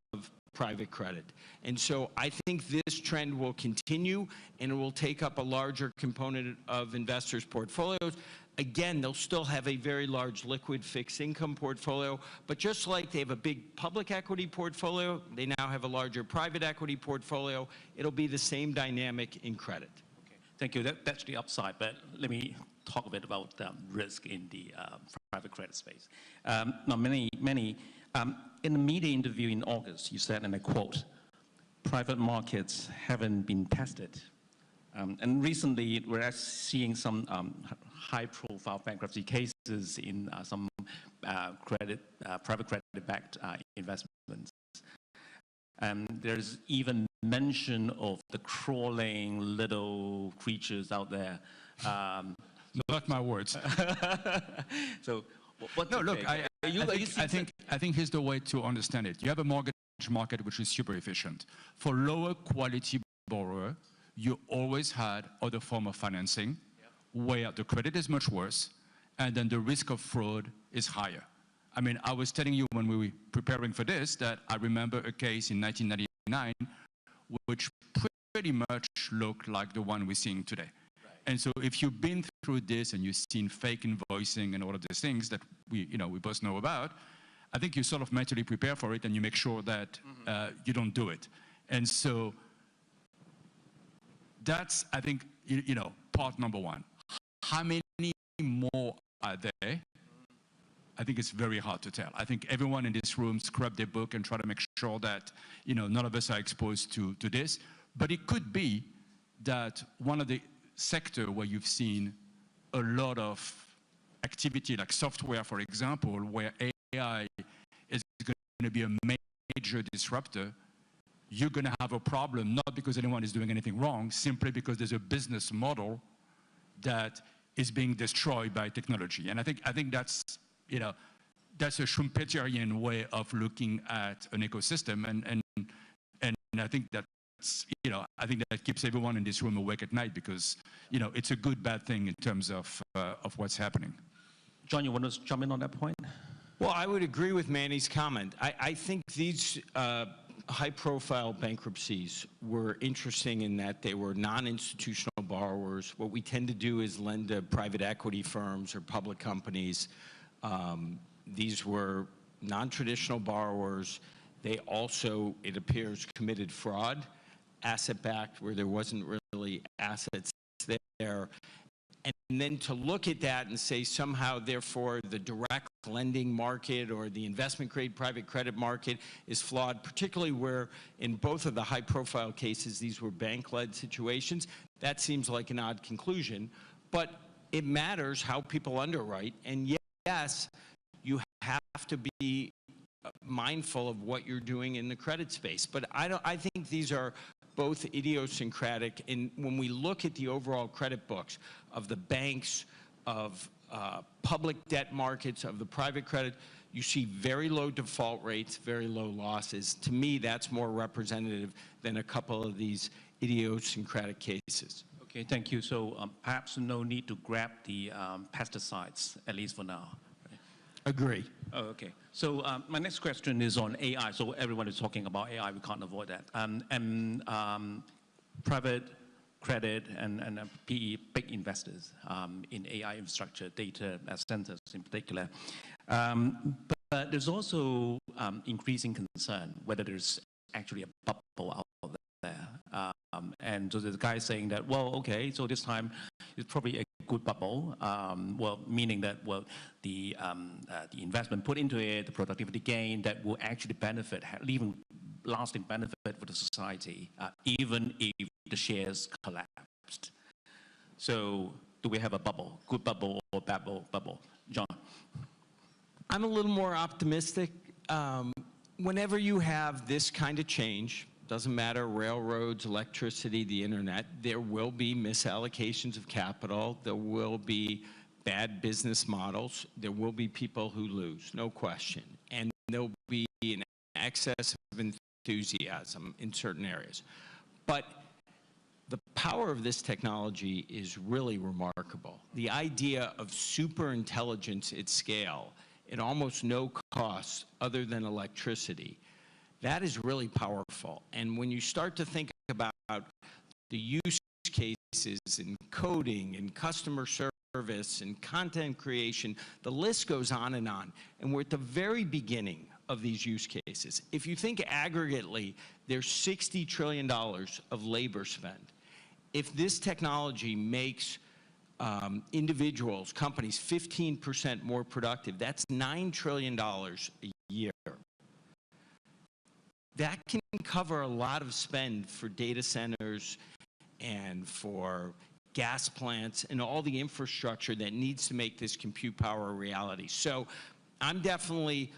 private credit. And so I think this trend will continue and it will take up a larger component of investors' portfolios. Again, they'll still have a very large liquid fixed income portfolio, but just like they have a big public equity portfolio, they now have a larger private equity portfolio. It'll be the same dynamic in credit. Okay, thank you. That's the upside, but let me talk a bit about risk in the private credit space. Now, in the media interview in August, you said, and I quote, "Private markets haven't been tested." And recently, we're seeing some high-profile bankruptcy cases in some private credit-backed investments. There's even mention of the crawling little creatures out there. Not my words. So, what's no, look, I think here's the way to understand it. You have a mortgage market which is super efficient. For lower quality borrower, you always had other form of financing where the credit is much worse and then the risk of fraud is higher. I mean, I was telling you when we were preparing for this that I remember a case in 1999 which pretty much looked like the one we're seeing today. And so if you've been through this and you've seen fake invoicing and all of these things that we both know about, I think you sort of mentally prepare for it and you make sure that you don't do it. And so that's, I think, part number one. How many more are there? I think it's very hard to tell. I think everyone in this room scrub their book and try to make sure that, none of us are exposed to this. But it could be that one of the sector where you've seen a lot of activity, like software, for example, where AI is going to be a major disruptor, you're going to have a problem, not because anyone is doing anything wrong, simply because there's a business model that is being destroyed by technology. And I think that's, that's a Schumpeterian way of looking at an ecosystem, and I think that's, I think that keeps everyone in this room awake at night because, it's a good, bad thing in terms of what's happening. John, you want to jump in on that point? Well, I would agree with Manny's comment. I think these high-profile bankruptcies were interesting in that they were non-institutional borrowers. What we tend to do is lend to private equity firms or public companies. These were non-traditional borrowers. They also, it appears, committed fraud, asset-backed, where there wasn't really assets there. And then to look at that and say somehow, therefore, the direct lending market or the investment-grade private credit market is flawed, particularly where in both of the high-profile cases, these were bank-led situations, that seems like an odd conclusion. But it matters how people underwrite. And yes, you have to be mindful of what you're doing in the credit space. But I think these are both idiosyncratic. And when we look at the overall credit books of the banks, of public debt markets, of the private credit, you see very low default rates, very low losses. To me, that's more representative than a couple of these idiosyncratic cases. Okay, thank you. So perhaps no need to grab the pesticides, at least for now. Agree. Oh, okay. So my next question is on AI. So everyone is talking about AI. We can't avoid that. Private credit and PE, big investors in AI infrastructure, data centers in particular. But there's also increasing concern whether there's actually a bubble out there. And so there's a guy saying that, well, okay, so this time it's probably a good bubble, well, meaning that, well, the investment put into it, the productivity gain, that will actually benefit, leaving lasting benefit for the society, even if the shares collapsed. So do we have a bubble, good bubble or bad bubble? John? I'm a little more optimistic. Whenever you have this kind of change, doesn't matter, railroads, electricity, the internet, there will be misallocations of capital, there will be bad business models, there will be people who lose, no question. And there'll be an excess of enthusiasm in certain areas. But the power of this technology is really remarkable. The idea of super intelligence at scale, at almost no cost other than electricity, that is really powerful. And when you start to think about the use cases in coding and customer service and content creation, the list goes on. And we're at the very beginning of these use cases. If you think aggregately, there's $60 trillion of labor spend. If this technology makes individuals, companies, 15% more productive, that's $9 trillion a year. That can cover a lot of spend for data centers and for gas plants and all the infrastructure that needs to make this compute power a reality. So I'm definitely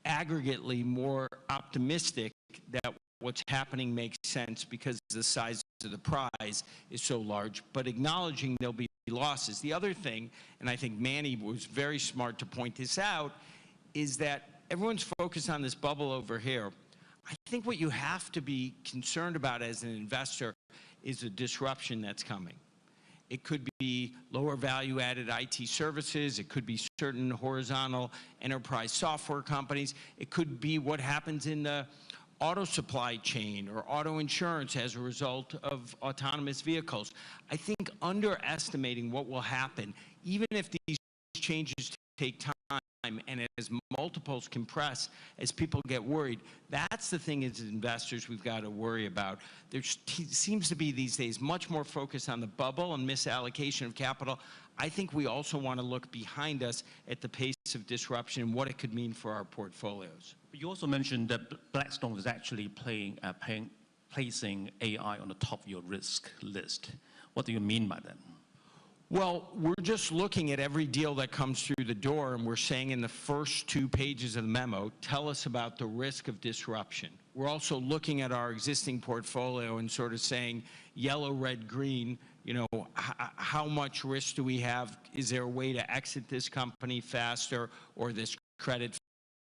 aggregately more optimistic that what's happening makes sense because the size of the prize is so large, but acknowledging there'll be losses. The other thing, and I think Manny was very smart to point this out, is that everyone's focused on this bubble over here. I think what you have to be concerned about as an investor is a disruption that's coming. It could be lower value-added IT services. It could be certain horizontal enterprise software companies. It could be what happens in the auto supply chain or auto insurance as a result of autonomous vehicles. I think underestimating what will happen, even if these changes take time and as multiples compress, as people get worried, that's the thing as investors we've got to worry about. There seems to be these days much more focus on the bubble and misallocation of capital. I think we also want to look behind us at the pace of disruption and what it could mean for our portfolios. You also mentioned that Blackstone is actually placing AI on the top of your risk list. What do you mean by that? Well, we're just looking at every deal that comes through the door, and we're saying in the first 2 pages of the memo, tell us about the risk of disruption. We're also looking at our existing portfolio and sort of saying yellow, red, green, you know, how much risk do we have? Is there a way to exit this company faster or this credit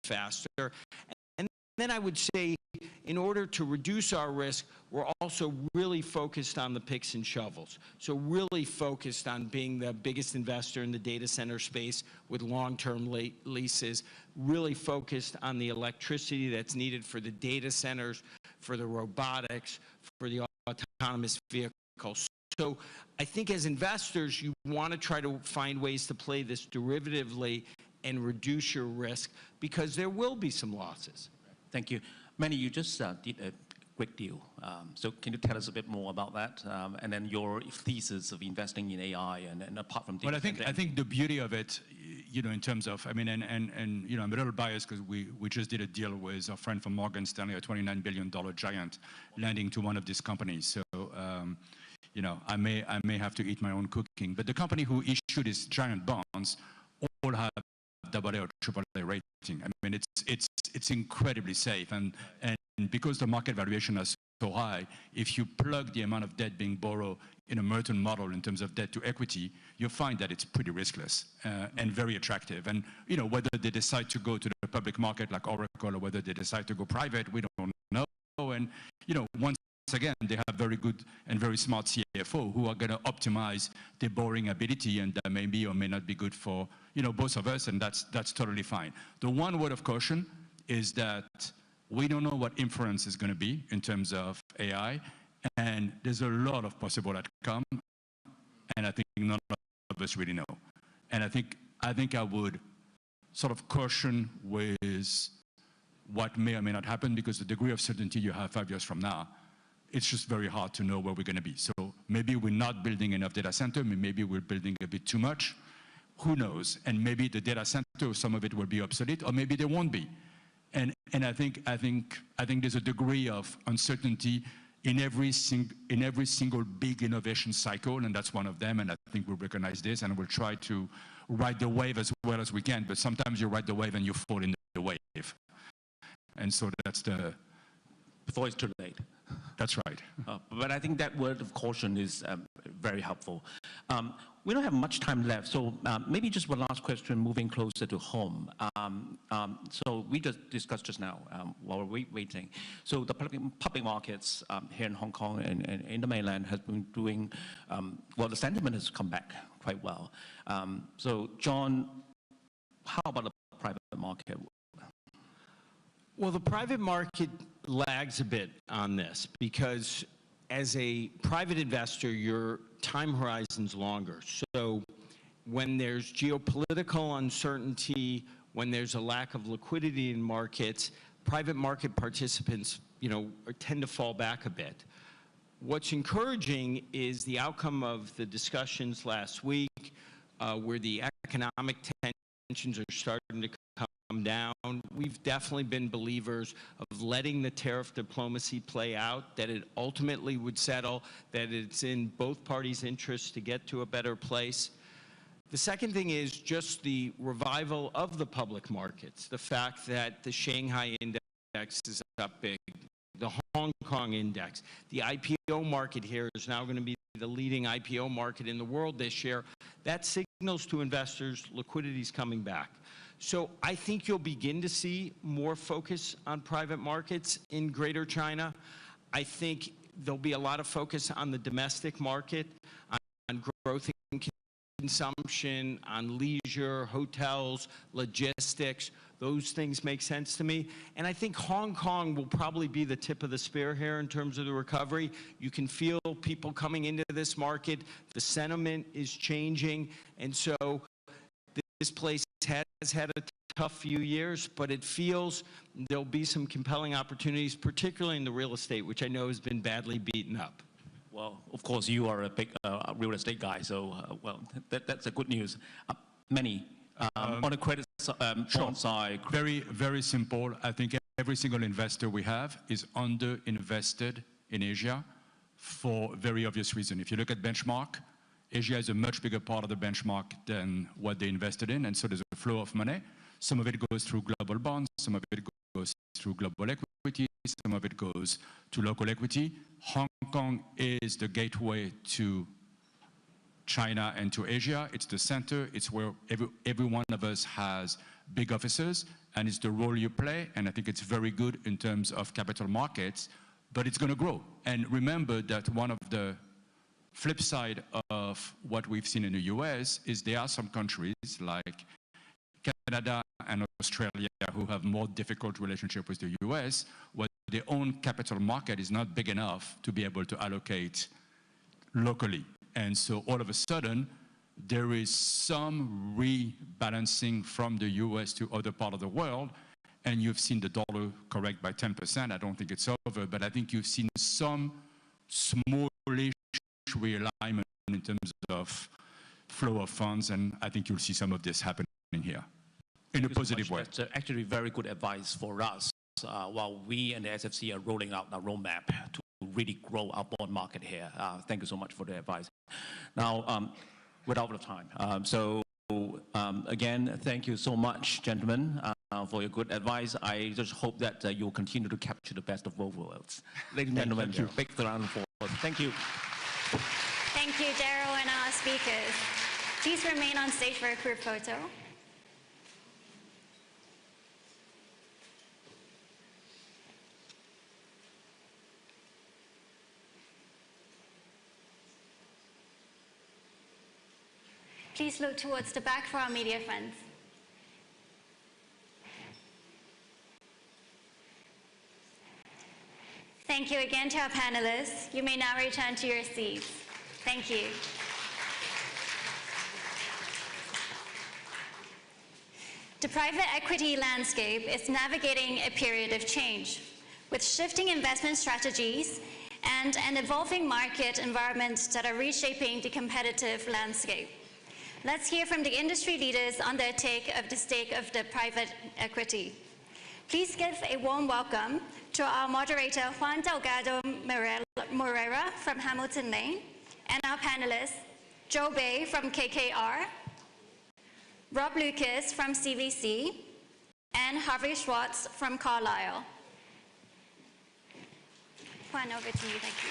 faster? And then I would say, in order to reduce our risk, we're also really focused on the picks and shovels. So really focused on being the biggest investor in the data center space with long-term leases, really focused on the electricity that's needed for the data centers, for the robotics, for the autonomous vehicles. So I think as investors, you want to try to find ways to play this derivatively and reduce your risk, because there will be some losses. Thank you. Manny, you just did a quick deal. So can you tell us a bit more about that? And then your thesis of investing in AI and apart from data. Well, I think the beauty of it, you know, in terms of, I mean, and you know, I'm a little biased because we just did a deal with our friend from Morgan Stanley, a $29 billion giant, lending to one of these companies. So, you know, I may have to eat my own cooking. But the company who issued these giant bonds all have AA or AAA rating. I mean, it's incredibly safe, and because the market valuation is so high, if you plug the amount of debt being borrowed in a Merton model in terms of debt to equity, you find that it's pretty riskless and very attractive. And you know, whether they decide to go to the public market like Oracle or whether they decide to go private, we don't know. And you know, once again, they have very good and very smart CFO who are going to optimize their borrowing ability, and that may be or may not be good for, you know, both of us, and that's totally fine. The one word of caution is that we don't know what inference is going to be in terms of AI, and there's a lot of possible outcome, and I think none of us really know. And I think I would sort of caution with what may or may not happen, because the degree of certainty you have 5 years from now, it's just very hard to know where we're going to be. So maybe we're not building enough data center, maybe we're building a bit too much. Who knows? And maybe the data center, some of it will be obsolete, or maybe they won't be. And I think there's a degree of uncertainty in every single big innovation cycle, and that's one of them. And I think we recognize this, and we'll try to ride the wave as well as we can. But sometimes you ride the wave and you fall in the wave. And so that's the. Before it's too late. That's right. But I think that word of caution is very helpful. We don't have much time left, so maybe just one last question, moving closer to home. So we just discussed just now while we're waiting. So the public markets here in Hong Kong and in the mainland has been doing, well, the sentiment has come back quite well. So John, how about the private market? Well, the private market lags a bit on this because as a private investor, your time horizon's longer. So when there's geopolitical uncertainty, when there's a lack of liquidity in markets, private market participants, you know, tend to fall back a bit. What's encouraging is the outcome of the discussions last week where the economic tensions are starting to come down. We've definitely been believers of letting the tariff diplomacy play out, that it ultimately would settle, that it's in both parties' interests to get to a better place. The second thing is just the revival of the public markets, the fact that the Shanghai index is up big, the Hong Kong index, the IPO market here is now going to be the leading IPO market in the world this year. That signals to investors liquidity is coming back. So I think you'll begin to see more focus on private markets in Greater China. I think there'll be a lot of focus on the domestic market, on growth in consumption, on leisure, hotels, logistics. Those things make sense to me. And I think Hong Kong will probably be the tip of the spear here in terms of the recovery. You can feel people coming into this market. The sentiment is changing. And so this place has had a tough few years, but it feels there'll be some compelling opportunities, particularly in the real estate, which I know has been badly beaten up. Well, of course, you are a big real estate guy, so well, that's a good news. Many on the credit bond side. Very, very simple. I think every single investor we have is under-invested in Asia for very obvious reason. If you look at benchmark, Asia is a much bigger part of the benchmark than what they invested in, and so there's a flow of money. Some of it goes through global bonds, some of it goes through global equity, some of it goes to local equity. Hong Kong is the gateway to China and to Asia. It's the center. It's where every one of us has big offices, and it's the role you play, and I think it's very good in terms of capital markets, but it's going to grow. And remember that one of the flip side of what we've seen in the US is there are some countries like Canada and Australia who have more difficult relationship with the US, where their own capital market is not big enough to be able to allocate locally. And so all of a sudden, there is some rebalancing from the US to other part of the world, and you've seen the dollar correct by 10%. I don't think it's over, but I think you've seen some smallish realignment in terms of flow of funds, and I think you'll see some of this happening here in a positive way. That's actually very good advice for us while we and the SFC are rolling out a roadmap to really grow our bond market here. Thank you so much for the advice. Now, we're out of time. Again, thank you so much, gentlemen, for your good advice. I just hope that you'll continue to capture the best of both worlds. Ladies and gentlemen, big round of applause. Thank you. Thank you, Daryl, and our speakers. Please remain on stage for a group photo. Please look towards the back for our media friends. Thank you again to our panelists. You may now return to your seats. Thank you. The private equity landscape is navigating a period of change, with shifting investment strategies and an evolving market environment that are reshaping the competitive landscape. Let's hear from the industry leaders on their take of the stake of the private equity. Please give a warm welcome to our moderator, Juan Delgado Moreira from Hamilton Lane, and our panelists, Joe Bay from KKR, Rob Lucas from CVC, and Harvey Schwartz from Carlyle. Juan, over to you. Thank you.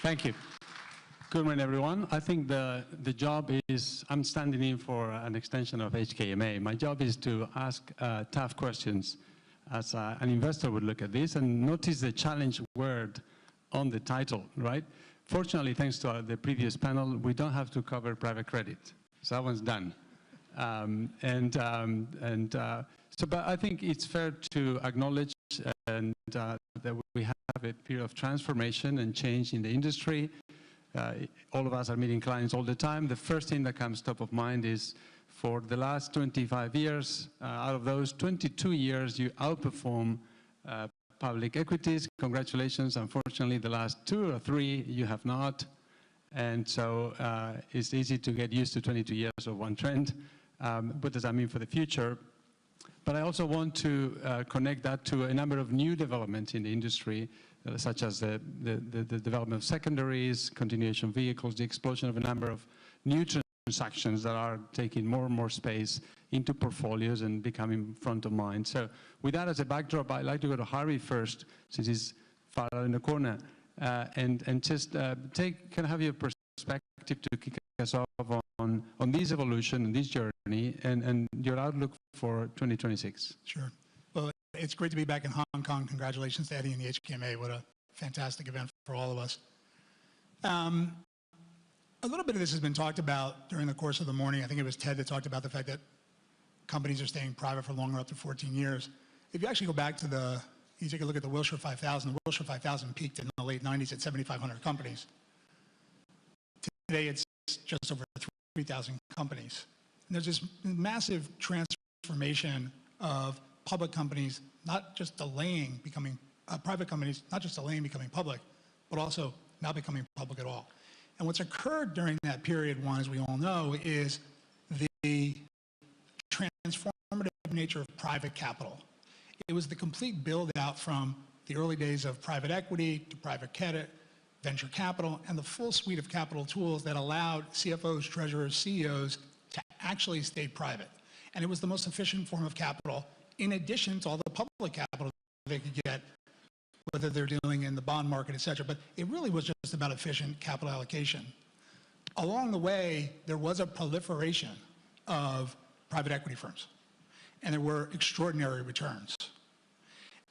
Thank you. Good morning, everyone. I think the job is, I'm standing in for an extension of HKMA. My job is to ask tough questions as an investor would look at this, and notice the challenge word on the title, right? Fortunately, thanks to the previous panel, we don't have to cover private credit. So that one's done. But I think it's fair to acknowledge that we have a period of transformation and change in the industry. All of us are meeting clients all the time. The first thing that comes top of mind is for the last 25 years, out of those 22 years, you outperform public equities. Congratulations. Unfortunately, the last 2 or 3, you have not. And so it's easy to get used to 22 years of one trend. What does that mean for the future? But I also want to connect that to a number of new developments in the industry, such as the development of secondaries, continuation vehicles, the explosion of a number of new transactions that are taking more and more space into portfolios and becoming front of mind. So with that as a backdrop, I'd like to go to Harvey first, since he's far out in the corner, and just can I have your perspective to kick us off on this evolution and this journey and your outlook for 2026. Sure. Well, it's great to be back in Hong Kong. Congratulations to Eddie and the HKMA. What a fantastic event for all of us. A little bit of this has been talked about during the course of the morning. I think it was Ted that talked about the fact that companies are staying private for longer, up to 14 years. If you actually go back to you take a look at the Wilshire 5000, the Wilshire 5000 peaked in the late 90s at 7,500 companies. Today it's just over 3,000 companies. And there's this massive transformation of public companies, not just delaying becoming, private companies, not just delaying becoming public, but also not becoming public at all. And what's occurred during that period, one, as we all know, is the transformative nature of private capital. It was the complete build out from the early days of private equity to private credit, venture capital, and the full suite of capital tools that allowed CFOs, treasurers, CEOs to actually stay private. And it was the most efficient form of capital, in addition to all the public capital they could get, whether they're dealing in the bond market, et cetera. But it really was just about efficient capital allocation. Along the way, there was a proliferation of private equity firms, and there were extraordinary returns.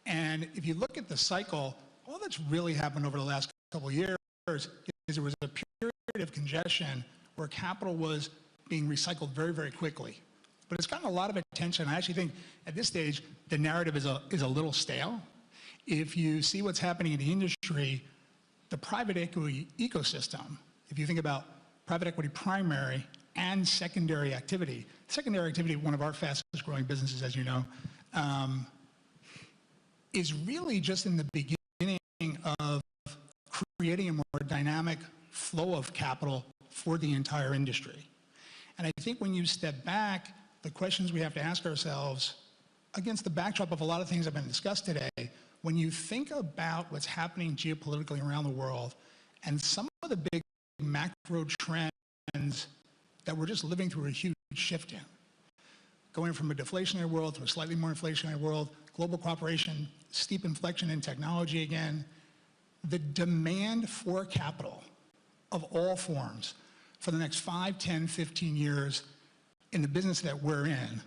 And if you look at the cycle, all that's really happened over the last couple of years is there was a period of congestion where capital was being recycled very, very quickly. But it's gotten a lot of attention. I actually think at this stage, the narrative is a little stale. If you see what's happening in the industry, the private equity ecosystem, if you think about private equity primary and secondary activity, one of our fastest growing businesses, as you know, is really just in the beginning of creating a more dynamic flow of capital for the entire industry. And I think when you step back, the questions we have to ask ourselves, against the backdrop of a lot of things that have been discussed today, when you think about what's happening geopolitically around the world and some of the big macro trends that we're just living through a huge shift in, going from a deflationary world to a slightly more inflationary world, global cooperation, steep inflection in technology again, the demand for capital of all forms for the next 5, 10, 15 years in the business that we're in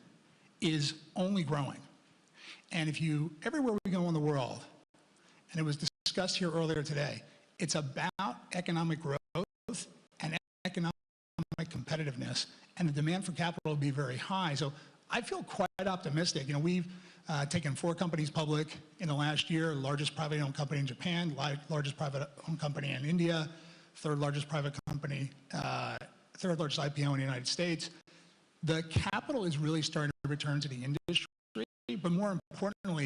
is only growing. And everywhere we go in the world, and it was discussed here earlier today, it's about economic growth and economic competitiveness, and the demand for capital will be very high. So I feel quite optimistic. We've taken 4 companies public in the last year, largest privately owned company in Japan, largest private owned company in India, third largest private company, third largest IPO in the United States. The capital is really starting to return to the industry, but more importantly,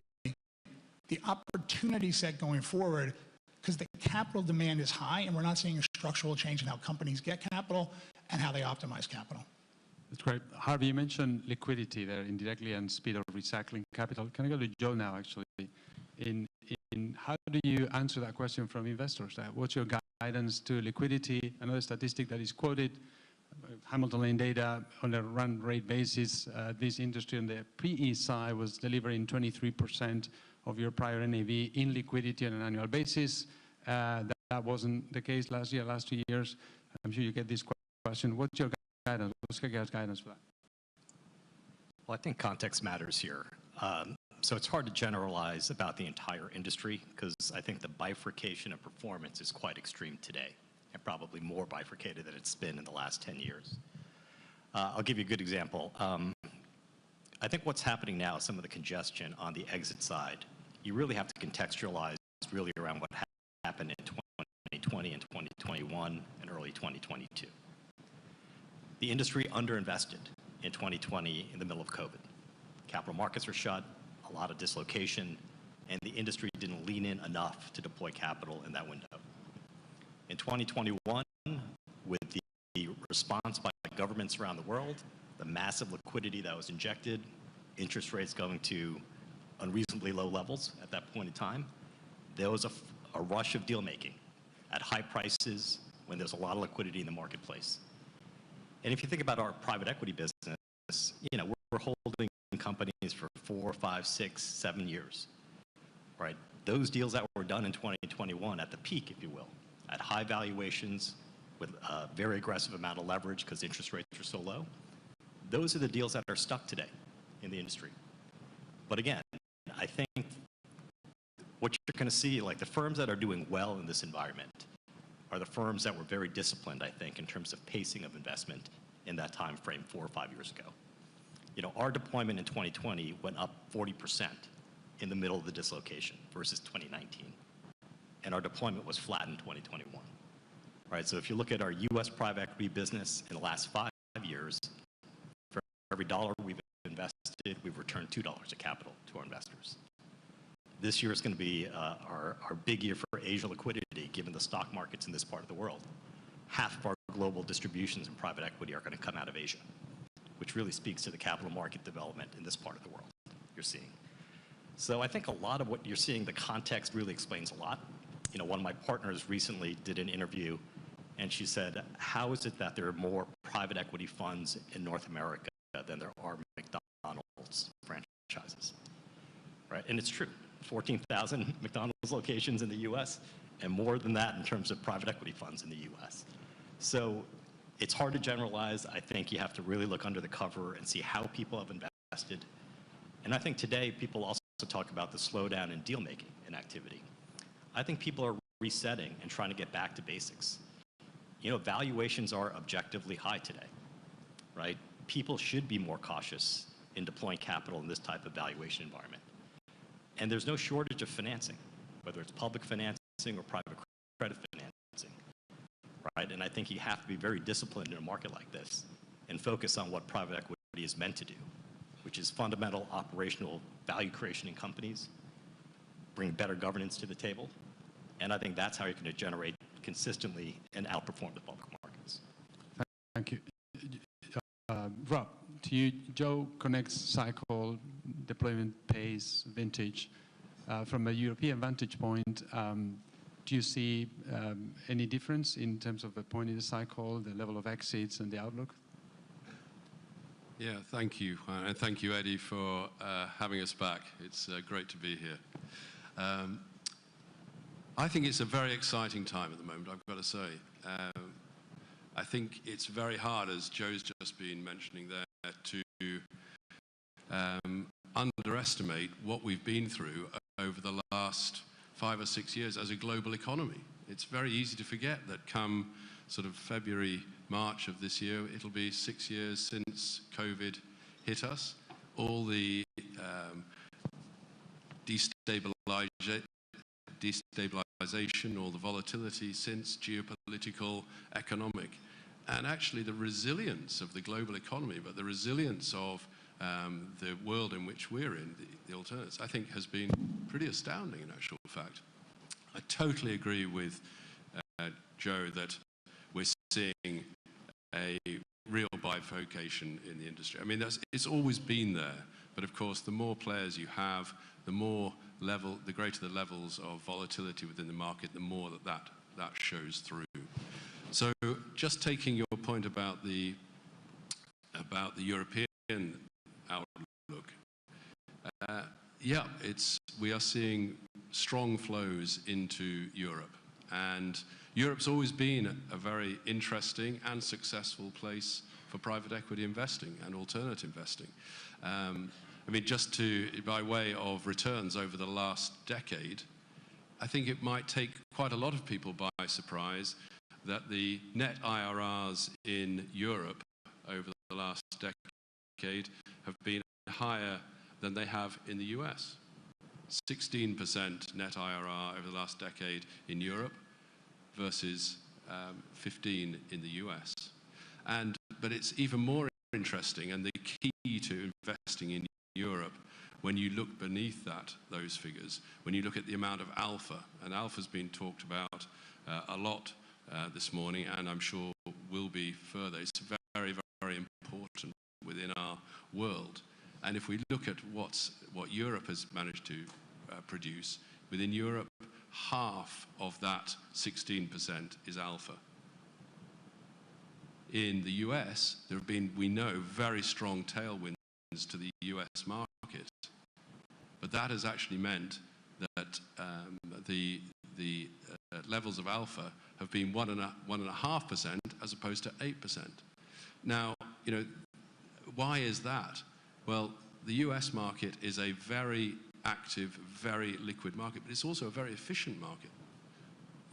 the opportunity set going forward, because the capital demand is high and we're not seeing a structural change in how companies get capital and how they optimize capital. That's great. Harvey, you mentioned liquidity there indirectly and speed of recycling capital. Can I go to Joe now, actually? How do you answer that question from investors? What's your guidance to liquidity? Another statistic that is quoted, Hamilton Lane data on a run rate basis, this industry on the PE side was delivering 23% of your prior NAV in liquidity on an annual basis. That wasn't the case last 2 years. I'm sure you get this question. What's your guidance? What's KKR's guidance for that? Well, I think context matters here. So it's hard to generalize about the entire industry because I think the bifurcation of performance is quite extreme today and probably more bifurcated than it's been in the last 10 years. I'll give you a good example. I think what's happening now, some of the congestion on the exit side, you really have to contextualize really around what happened in 2020 and 2021 and early 2022. The industry underinvested in 2020 in the middle of COVID. Capital markets were shut, a lot of dislocation, and the industry didn't lean in enough to deploy capital in that window. In 2021, with the response by governments around the world, the massive liquidity that was injected, interest rates going to unreasonably low levels at that point in time, there was a rush of deal making at high prices when there's a lot of liquidity in the marketplace. And if you think about our private equity business, we're holding companies for 4, 5, 6, 7 years, right? Those deals that were done in 2021 at the peak, if you will, at high valuations, with a very aggressive amount of leverage because interest rates are so low. Those are the deals that are stuck today in the industry. But again, I think what you're going to see, like the firms that are doing well in this environment are the firms that were very disciplined, I think, in terms of pacing of investment in that time frame 4 or 5 years ago. You know, our deployment in 2020 went up 40% in the middle of the dislocation versus 2019. And our deployment was flat in 2021. Right, so if you look at our US private equity business in the last 5 years, for every dollar we've invested, we've returned $2 of capital to our investors. This year is going to be our big year for Asia liquidity, given the stock markets in this part of the world. Half of our global distributions in private equity are going to come out of Asia, which really speaks to the capital market development in this part of the world you're seeing. So I think a lot of what you're seeing, the context really explains a lot. You know, one of my partners recently did an interview, and she said, how is it that there are more private equity funds in North America than there are McDonald's franchises? Right, and it's true. 14,000 McDonald's locations in the US, and more than that in terms of private equity funds in the US. So it's hard to generalize. I think you have to really look under the cover and see how people have invested. And I think today people also talk about the slowdown in deal making and activity. I think people are resetting and trying to get back to basics. You know, valuations are objectively high today, right? People should be more cautious in deploying capital in this type of valuation environment. And there's no shortage of financing, whether it's public financing or private credit financing, right? And I think you have to be very disciplined in a market like this and focus on what private equity is meant to do, which is fundamental operational value creation in companies, bring better governance to the table. And I think that's how you're going to generate consistently and outperform the public markets. Thank you. Rob, to you, Joe connects cycle, deployment pace, vintage. From a European vantage point, do you see any difference in terms of the point in the cycle, the level of exits and the outlook? Yeah, thank you. And thank you, Eddie, for having us back. It's great to be here. I think it's a very exciting time at the moment, I've got to say. I think it's very hard, as Joe's just been mentioning there, to underestimate what we've been through over the last 5 or 6 years as a global economy. It's very easy to forget that come sort of February, March of this year, it'll be 6 years since COVID hit us. All the destabilization, all the volatility since, geopolitical, economic, and actually the resilience of the global economy, but the resilience of the world in which we're in, the alternatives, I think has been pretty astounding in actual fact. I totally agree with Joe that we're seeing a real bifurcation in the industry. I mean, it's always been there, but of course, the more players you have, the greater the levels of volatility within the market, the more that shows through. So, just taking your point about the European outlook, yeah, we are seeing strong flows into Europe, and Europe's always been a very interesting and successful place for private equity investing and alternative investing. I mean, just by way of returns over the last decade, I think it might take quite a lot of people by surprise that the net IRRs in Europe over the last decade have been higher than they have in the US. 16% net IRR over the last decade in Europe versus 15 in the US. But it's even more interesting, and the key to investing in Europe, when you look beneath those figures, when you look at the amount of alpha, and alpha's been talked about a lot this morning, and I'm sure will be further. It's very, very important within our world. And if we look at what Europe has managed to produce, within Europe, half of that 16% is alpha. In the US, there have been, we know, very strong tailwinds to the US market. But that has actually meant that the levels of alpha have been 1.5% as opposed to 8%. Now, you know, why is that? Well, the US market is a very active, very liquid market, but it's also a very efficient market.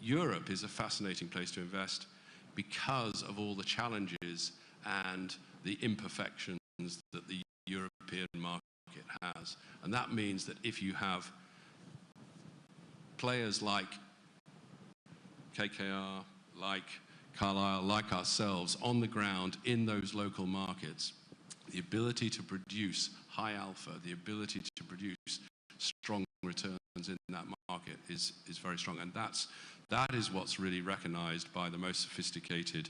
Europe is a fascinating place to invest because of all the challenges and the imperfections that the European market has. And that means that if you have players like KKR, like Carlyle, like ourselves on the ground in those local markets, the ability to produce high alpha, the ability to produce strong returns in that market is very strong. And that is what's really recognized by the most sophisticated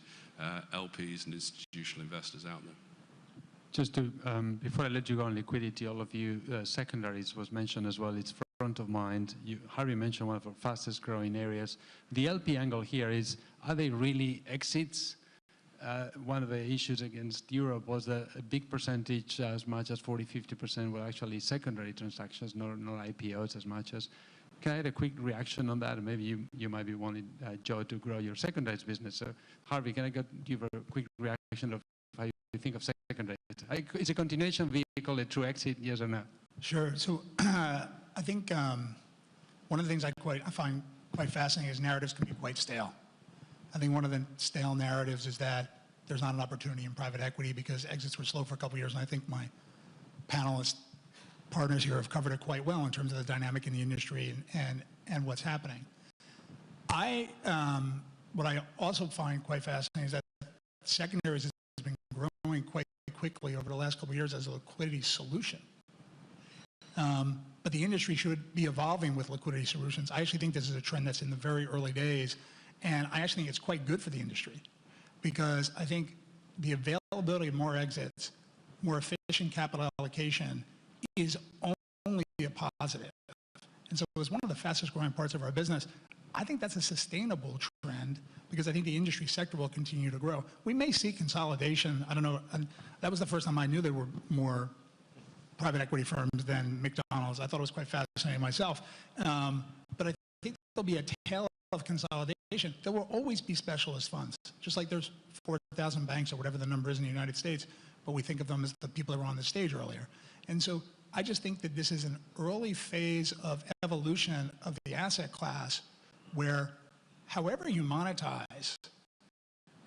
LPs and institutional investors out there. Just to, before I let you go on liquidity, all of you, secondaries was mentioned as well. It's front of mind. Harvey mentioned one of our fastest growing areas. The LP angle here is, are they really exits? One of the issues against Europe was that a big percentage, as much as 40–50%, were actually secondary transactions, not IPOs as much as. Can I have a quick reaction on that? And maybe you might be wanting, Joe, to grow your secondaries business. So, Harvey, can I give a quick reaction of how you think of secondaries? It's a continuation vehicle, a true exit, yes or no? Sure. So I think one of the things I find quite fascinating is narratives can be quite stale. I think one of the stale narratives is that there's not an opportunity in private equity because exits were slow for a couple of years, and I think my panelist partners here have covered it quite well in terms of the dynamic in the industry and what's happening. What I also find quite fascinating is that secondaries has been growing quite quickly over the last couple of years as a liquidity solution. But the industry should be evolving with liquidity solutions. I actually think this is a trend that's in the very early days, and I actually think it's quite good for the industry because I think the availability of more exits, more efficient capital allocation is only a positive. And so it was one of the fastest growing parts of our business. I think that's a sustainable trend because I think the industry sector will continue to grow. We may see consolidation. I don't know. And that was the first time I knew there were more private equity firms than McDonald's. I thought it was quite fascinating myself. But I think there'll be a tail of consolidation. There will always be specialist funds, just like there's 4,000 banks or whatever the number is in the United States, but we think of them as the people that were on the stage earlier. And so I just think that this is an early phase of evolution of the asset class where however you monetize,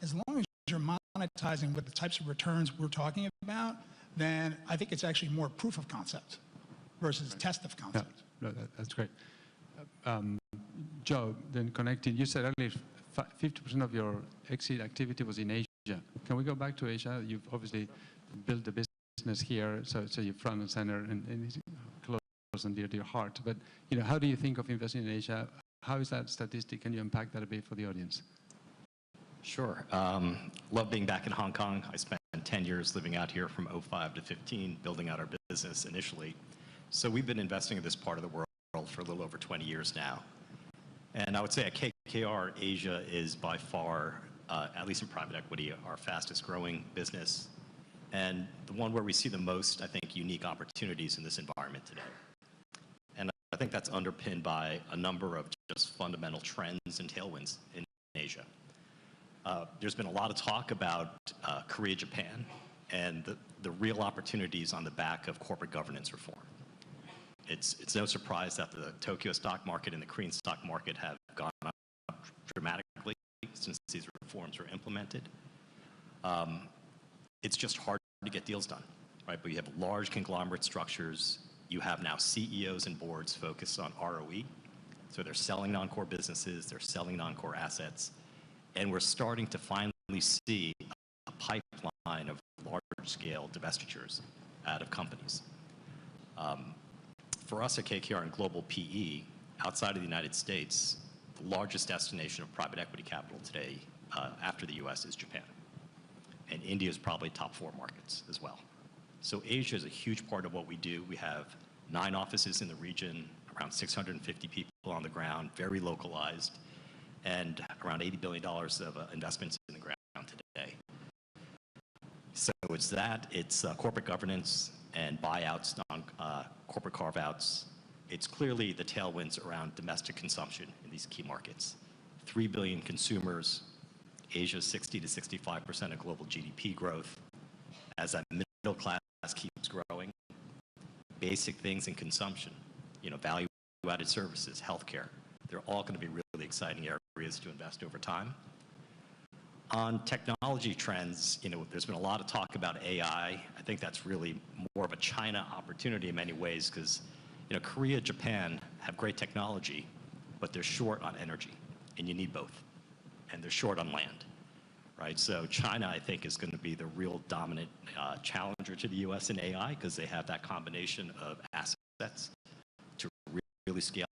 as long as you're monetizing with the types of returns we're talking about, then I think it's actually more proof of concept versus test of concept. Yeah, no, that's great. Joe, then connecting, you said earlier 50% of your exit activity was in Asia. Can we go back to Asia? You've obviously built the business here, so you're front and center and it's close and dear to your heart. But you know, how do you think of investing in Asia? How is that statistic? Can you unpack that a bit for the audience? Sure. Love being back in Hong Kong. I spent 10 years living out here from 05 to 15, building out our business initially. So we've been investing in this part of the world for a little over 20 years now. And I would say at KKR, Asia is by far, at least in private equity, our fastest growing business. And the one where we see the most, I think, unique opportunities in this environment today. And I think that's underpinned by a number of just fundamental trends and tailwinds in Asia. There's been a lot of talk about Korea, Japan, and the real opportunities on the back of corporate governance reform. It's no surprise that the Tokyo stock market and the Korean stock market have gone up dramatically since these reforms were implemented. It's just hard to get deals done, right? But you have large conglomerate structures. You have now CEOs and boards focused on ROE. So they're selling non-core businesses, they're selling non-core assets. And we're starting to finally see a pipeline of large-scale divestitures out of companies. For us at KKR and Global PE, outside of the United States, the largest destination of private equity capital today, after the US, is Japan. And India is probably top 4 markets as well. So Asia is a huge part of what we do. We have 9 offices in the region, around 650 people on the ground, very localized, and around $80 billion of investments in the ground today. So it's corporate governance and buyouts, corporate carve-outs, it's clearly the tailwinds around domestic consumption in these key markets. 3 billion consumers, Asia 60 to 65% of global GDP growth. As that middle class keeps growing, basic things in consumption, value-added services, healthcare, they're all going to be really exciting areas to invest over time. On technology trends, there's been a lot of talk about AI. I think that's really more of a China opportunity in many ways because, Korea, Japan have great technology, but they're short on energy, and you need both. And they're short on land, right? So China, I think, is going to be the real dominant challenger to the U.S. in AI because they have that combination of assets to really scale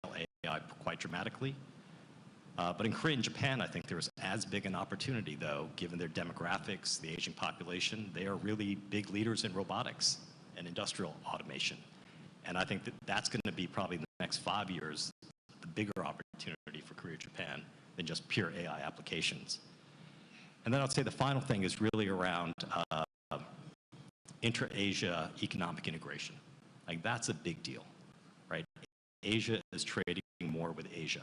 AI quite dramatically. But in Korea and Japan, I think there's as big an opportunity, though, given their demographics, the aging population. They are really big leaders in robotics and industrial automation. And I think that's going to be probably in the next 5 years the bigger opportunity for Korea and Japan than just pure AI applications. And then I'd say the final thing is really around intra-Asia economic integration. Like, that's a big deal, right? Asia is trading more with Asia.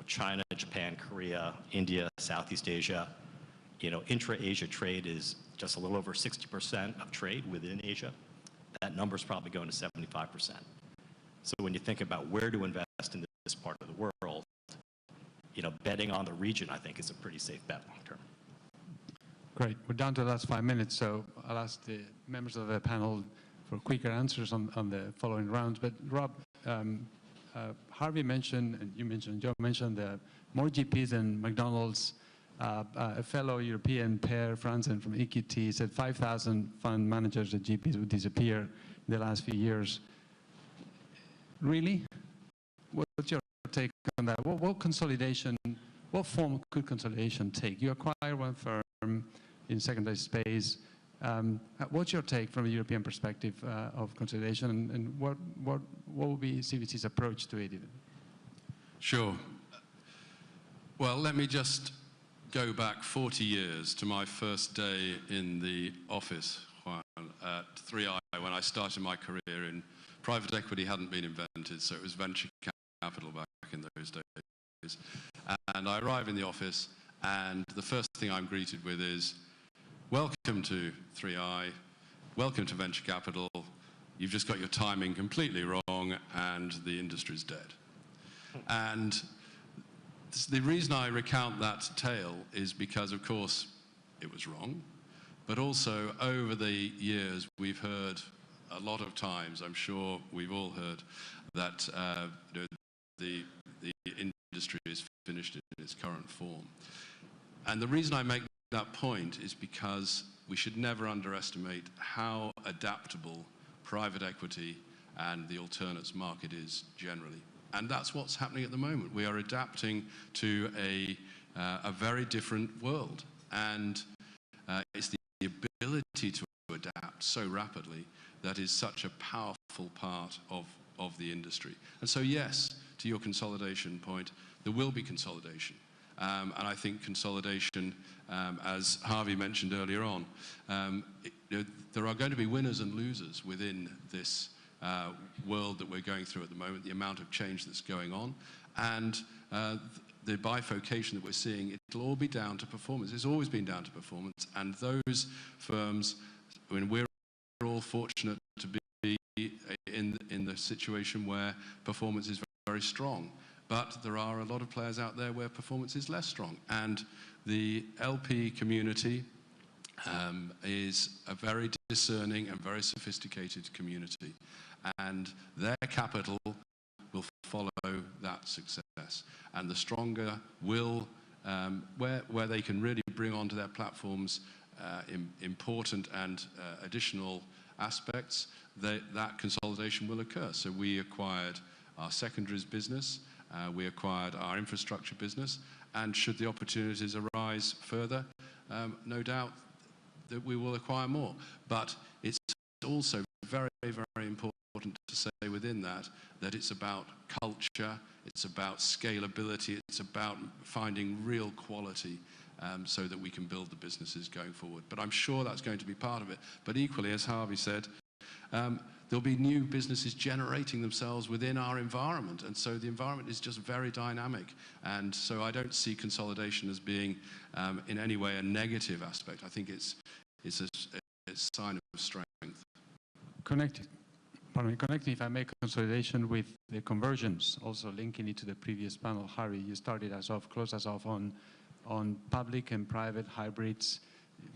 China, Japan, Korea, India, Southeast Asia. Intra-Asia trade is just a little over 60% of trade within Asia. That number's probably going to 75%. So when you think about where to invest in this part of the world, betting on the region, I think, is a pretty safe bet long term. Great. We're down to the last 5 minutes, so I'll ask the members of the panel for quicker answers on the following rounds. But Rob, Harvey mentioned, and you mentioned, Joe mentioned, more GPs than McDonald's. A fellow European, Per Franzen from EQT, said 5,000 fund managers at GPs would disappear in the last few years. Really? What's your take on that? What form could consolidation take? You acquire one firm in secondary space. What's your take from a European perspective of consolidation, and what will be CVC's approach to it? Sure. Well, let me just go back 40 years to my first day in the office at 3i when I started my career in private equity. Hadn't been invented, so it was venture capital back in those days. And I arrive in the office, and the first thing I'm greeted with is, welcome to 3i, welcome to venture capital. You've just got your timing completely wrong, and the industry's dead. And the reason I recount that tale is because, of course, it was wrong, but also over the years we've heard a lot of times, I'm sure we've all heard, that the industry is finished in its current form. And the reason I make that point is because we should never underestimate how adaptable private equity and the alternates market is generally. And that's what's happening at the moment. We are adapting to a very different world. And it's the ability to adapt so rapidly that is such a powerful part of the industry. And so, yes, to your consolidation point, there will be consolidation. And I think consolidation, as Harvey mentioned earlier on, there are going to be winners and losers within this world that we're going through at the moment, the amount of change that's going on, and the bifurcation that we're seeing. It'll all be down to performance. It's always been down to performance, and those firms, I mean, we're all fortunate to be in the situation where performance is very strong, but there are a lot of players out there where performance is less strong, and the LP community is a very discerning and very sophisticated community, and their capital will follow that success. And the stronger will, where they can really bring onto their platforms important and additional aspects, that consolidation will occur. So we acquired our secondaries business, we acquired our infrastructure business, and should the opportunities arise further, no doubt that we will acquire more. But it's also very, very important to say within that it's about culture, it's about scalability, it's about finding real quality so that we can build the businesses going forward. But I'm sure that's going to be part of it. But equally, as Harvey said, there'll be new businesses generating themselves within our environment. And so the environment is just very dynamic. And so I don't see consolidation as being in any way a negative aspect. I think it's a sign of strength. Connecting, if I make consolidation with the conversions, also linking it to the previous panel. Harry, you started us off, closed us off on public and private hybrids.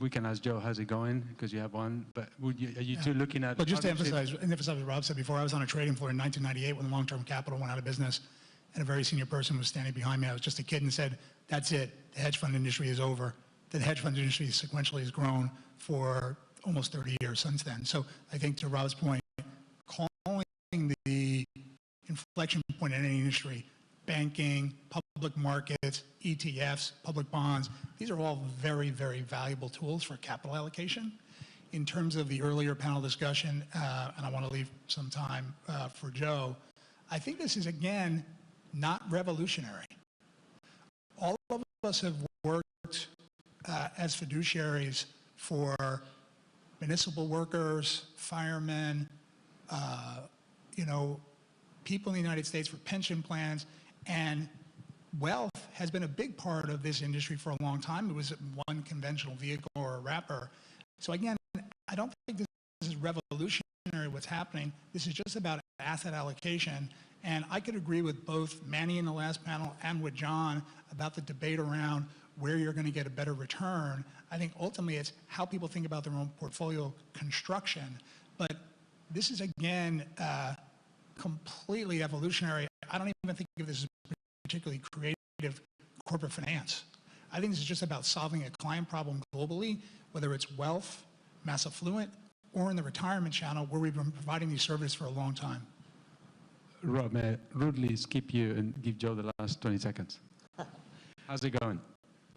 We can ask Joe, how's it going? Because you have one, but are you two looking at... But just to emphasize what Rob said before, I was on a trading floor in 1998 when long-term capital went out of business, and a very senior person was standing behind me. I was just a kid and said, that's it, the hedge fund industry is over. The hedge fund industry sequentially has grown for almost 30 years since then. So I think to Rob's point, calling the inflection point in any industry, banking, public markets, ETFs, public bonds, these are all very, very valuable tools for capital allocation. In terms of the earlier panel discussion, and I want to leave some time for Joe, I think this is, again, not revolutionary. All of us have worked as fiduciaries for municipal workers, firemen, people in the United States for pension plans, and wealth has been a big part of this industry for a long time. It was one conventional vehicle or a wrapper. So again, I don't think this is revolutionary what's happening. This is just about asset allocation. And I could agree with both Manny in the last panel and with John about the debate around where you're going to get a better return. I think ultimately it's how people think about their own portfolio construction. But this is, again, completely evolutionary. I don't even think of this as particularly creative corporate finance. I think this is just about solving a client problem globally, whether it's wealth, mass affluent, or in the retirement channel where we've been providing these services for a long time. Rob, may I rudely skip you and give Joe the last 20 seconds? How's it going?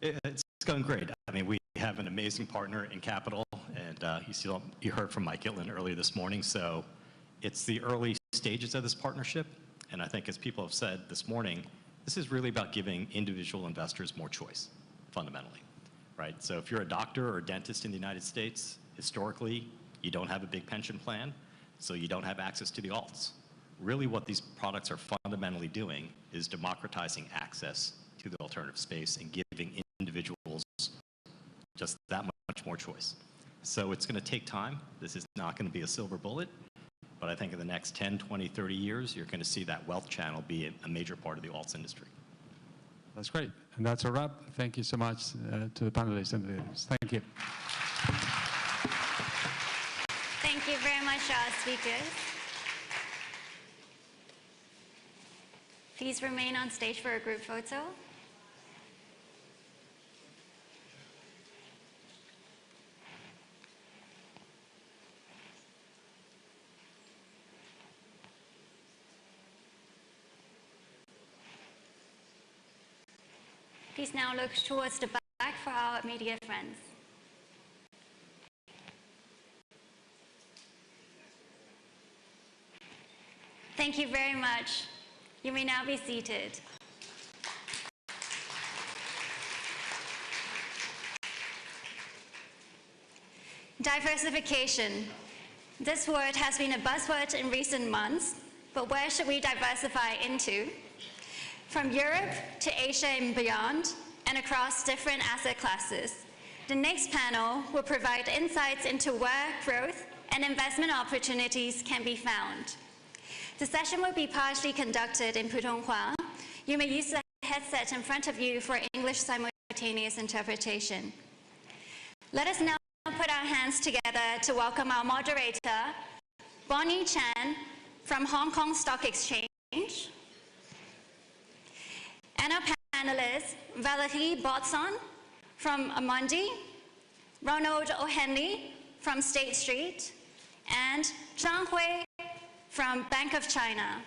It's going great. I mean, we have an amazing partner in capital, and you heard from Mike Gitlin earlier this morning, so it's the early stages of this partnership, and I think as people have said this morning, this is really about giving individual investors more choice, fundamentally, right? So if you're a doctor or a dentist in the United States, historically, you don't have a big pension plan, so you don't have access to the alts. Really what these products are fundamentally doing is democratizing access to the alternative space and giving individuals just that much more choice. So it's going to take time. This is not going to be a silver bullet, but I think in the next 10, 20, 30 years, you're going to see that wealth channel be a major part of the alts industry. That's great. And that's a wrap. Thank you so much to the panelists and the leaders. Thank you. Thank you very much, our speakers. Please remain on stage for a group photo. Please now look towards the back for our media friends. Thank you very much. You may now be seated. Diversification. This word has been a buzzword in recent months, but where should we diversify into? From Europe to Asia and beyond, and across different asset classes. The next panel will provide insights into where growth and investment opportunities can be found. The session will be partially conducted in Putonghua. You may use the headset in front of you for English simultaneous interpretation. Let us now put our hands together to welcome our moderator, Bonnie Chan from Hong Kong Stock Exchange, and our panelists, Valerie Botson from Amundi, Ronald O'Henley from State Street, and Zhang Hui from Bank of China.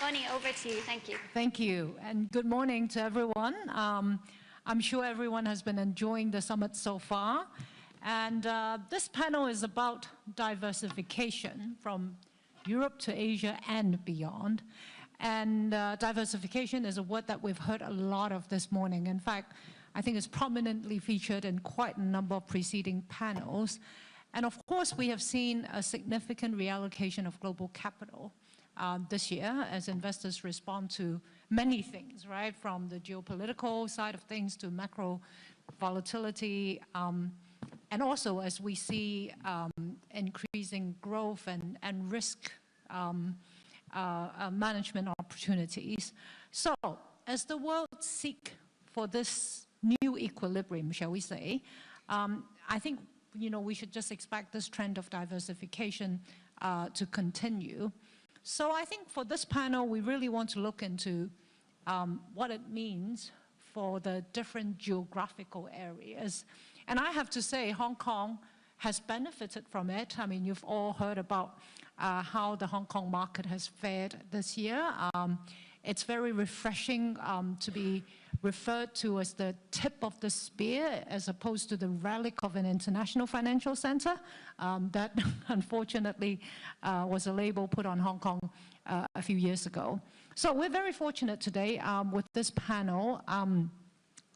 Bonnie, over to you. Thank you. Thank you, and good morning to everyone. I'm sure everyone has been enjoying the summit so far. And this panel is about diversification from Europe to Asia and beyond. And diversification is a word that we've heard a lot of this morning. In fact, I think is prominently featured in quite a number of preceding panels. And of course, we have seen a significant reallocation of global capital this year as investors respond to many things, right? From the geopolitical side of things to macro volatility, and also as we see increasing growth and risk management opportunities. So as the world seek for this new equilibrium, shall we say, I think we should just expect this trend of diversification to continue. So I think for this panel, we really want to look into what it means for the different geographical areas. And I have to say, Hong Kong has benefited from it. I mean, you've all heard about how the Hong Kong market has fared this year. It's very refreshing to be referred to as the tip of the spear as opposed to the relic of an international financial center. That unfortunately was a label put on Hong Kong a few years ago. So we're very fortunate today with this panel.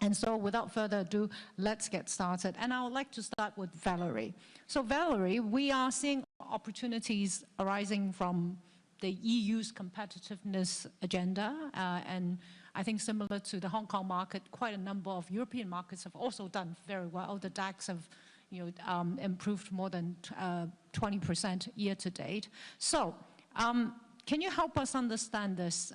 And so without further ado, let's get started. And I would like to start with Valerie. So Valerie, we are seeing opportunities arising from the EU's competitiveness agenda. And I think similar to the Hong Kong market, quite a number of European markets have also done very well. The DAX have improved more than 20% year to date. So can you help us understand this?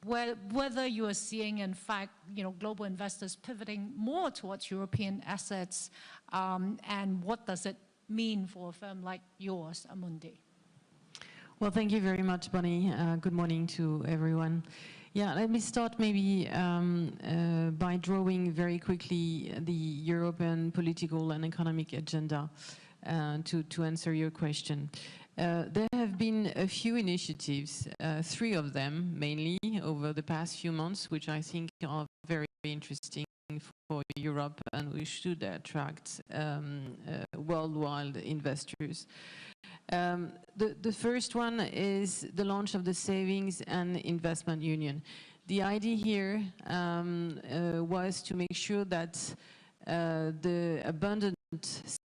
Whether you are seeing, in fact, global investors pivoting more towards European assets, and what does it mean for a firm like yours, Amundi? Well, thank you very much, Bonnie. Good morning to everyone. Yeah, let me start maybe by drawing very quickly the European political and economic agenda to answer your question. There have been a few initiatives, 3 of them mainly, over the past few months, which I think are very interesting for Europe and we should attract worldwide investors. The first one is the launch of the Savings and Investment Union. The idea here was to make sure that the abundant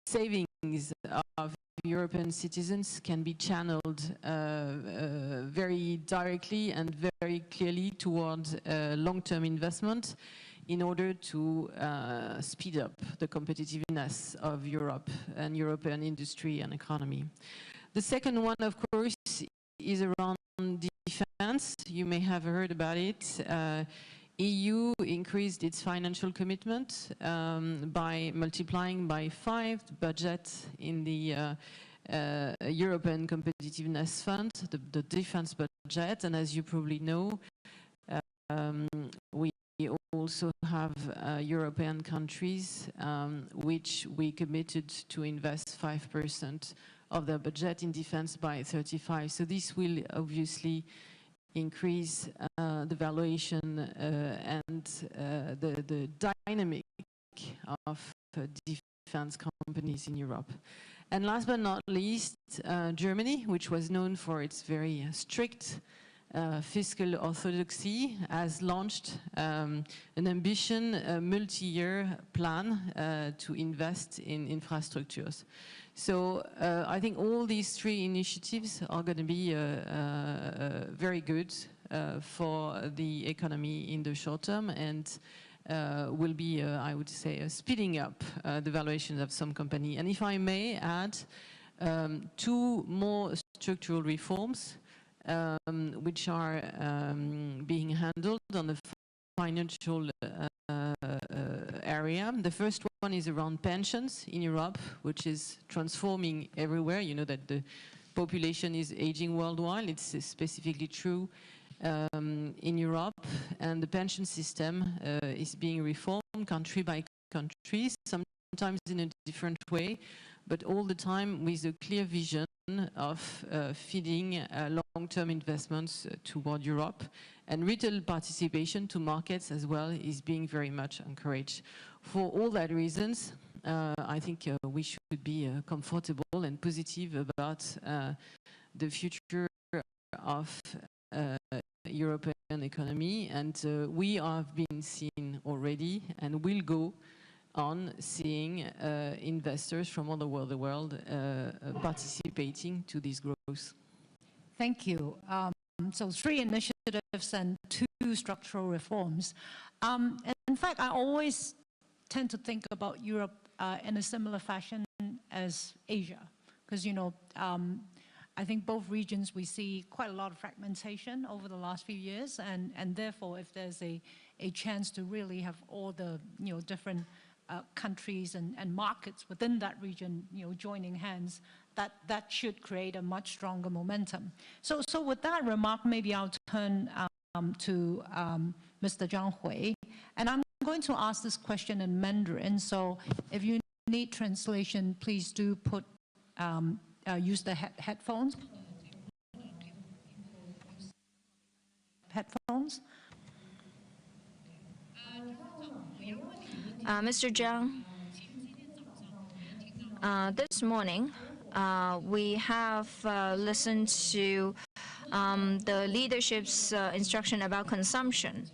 savings of European citizens can be channeled very directly and very clearly towards long-term investment in order to speed up the competitiveness of Europe and European industry and economy. The second one, of course, is around defense. You may have heard about it. EU increased its financial commitment by multiplying by 5 the budget in the European Competitiveness Fund, the defense budget. And as you probably know, we also have European countries which we committed to invest 5% of their budget in defense by 35. So this will obviously increase the valuation and the dynamic of defense companies in Europe. And last but not least, Germany, which was known for its very strict fiscal orthodoxy, has launched an ambition, a multi-year plan to invest in infrastructures. So I think all these 3 initiatives are going to be very good for the economy in the short term and will be, I would say, speeding up the valuation of some company. And if I may add, 2 more structural reforms which are being handled on the financial area. The first one is around pensions in Europe, which is transforming everywhere. You know that the population is aging worldwide. It's specifically true in Europe, and the pension system is being reformed country by country, sometimes in a different way, but all the time with a clear vision of feeding long-term investments toward Europe. And retail participation to markets as well is being very much encouraged. For all that reasons, I think we should be comfortable and positive about the future of European economy, and we have been seen already and will go on seeing investors from all over the world participating to this growth. Thank you. So 3 initiatives and 2 structural reforms. In fact, I always tend to think about Europe in a similar fashion as Asia, because, you know, I think both regions, we see quite a lot of fragmentation over the last few years, and therefore, if there's a chance to really have all the, you know, different countries and markets within that region, you know, joining hands, that should create a much stronger momentum. So with that remark, maybe I'll turn to Mr. Zhang Hui, and I'm going to ask this question in Mandarin. So if you need translation, please do put use the headphones. Mr. Zhang, this morning we have listened to the leadership's instruction about consumption.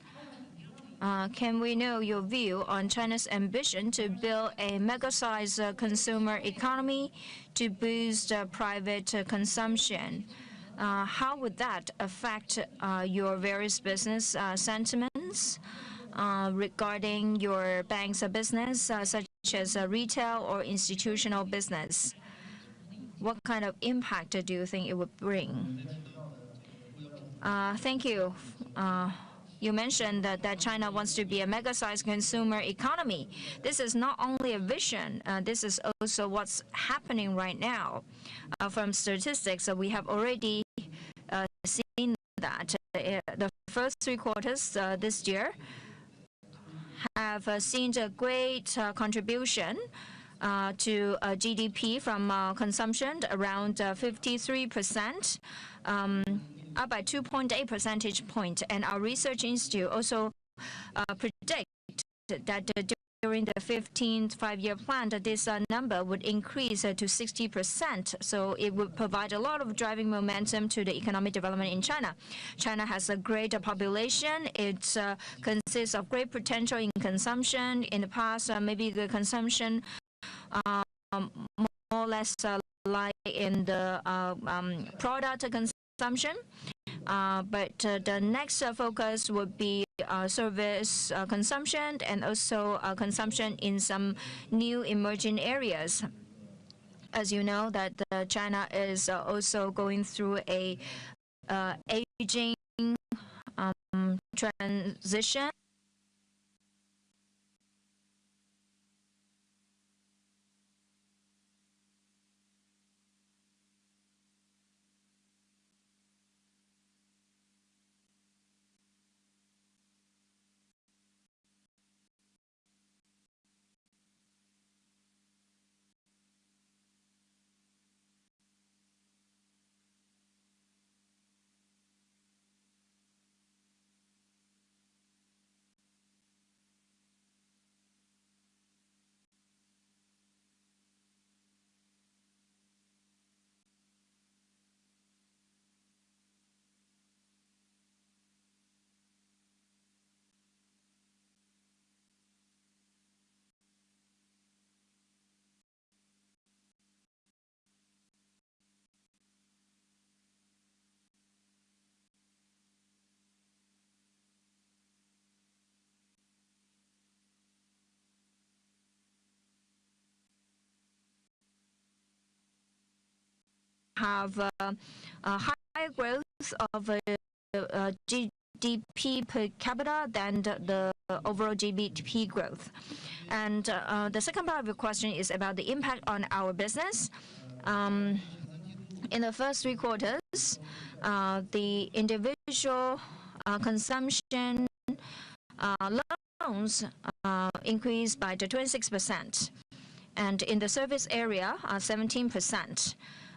Can we know your view on China's ambition to build a mega-sized consumer economy to boost private consumption? How would that affect your various business sentiments regarding your bank's business, such as retail or institutional business? What kind of impact do you think it would bring? Thank you. You mentioned that China wants to be a mega-sized consumer economy. This is not only a vision, this is also what's happening right now. From statistics, we have already seen that the first 3 quarters this year have seen a great contribution to GDP from consumption, around 53%. Up by 2.8 percentage points, and our research institute also predict that during the 15th five-year plan, that this number would increase to 60%. So it would provide a lot of driving momentum to the economic development in China. China has a great population. It consists of great potential in consumption. In the past, maybe the consumption more or less lie in the product consumption, but the next focus would be service consumption and also consumption in some new emerging areas. As you know, that China is also going through a aging transition. Have a higher growth of GDP per capita than the overall GDP growth. And the second part of your question is about the impact on our business. In the first 3 quarters, the individual consumption loans increased by 26%, and in the service area, 17%.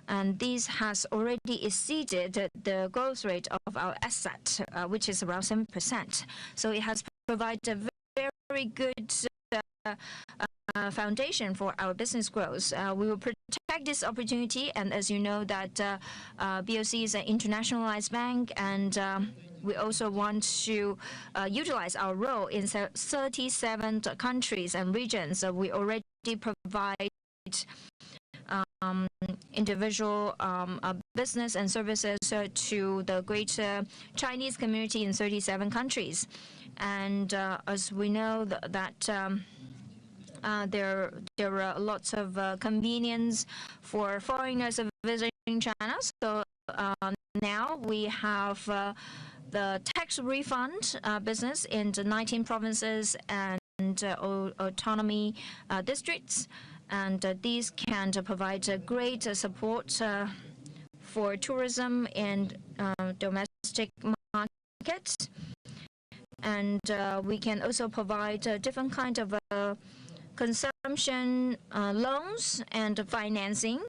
And this has already exceeded the growth rate of our asset, which is around 7%. So it has provided a very good foundation for our business growth. We will protect this opportunity, and as you know that BOC is an internationalized bank, and we also want to utilize our role in 37 countries and regions. We already provide individual business and services to the greater Chinese community in 37 countries. And as we know that there are lots of convenience for foreigners visiting China. So now we have the tax refund business in the 19 provinces and autonomy districts. And these can provide great support for tourism in domestic markets. And we can also provide different kind of consumption loans and financing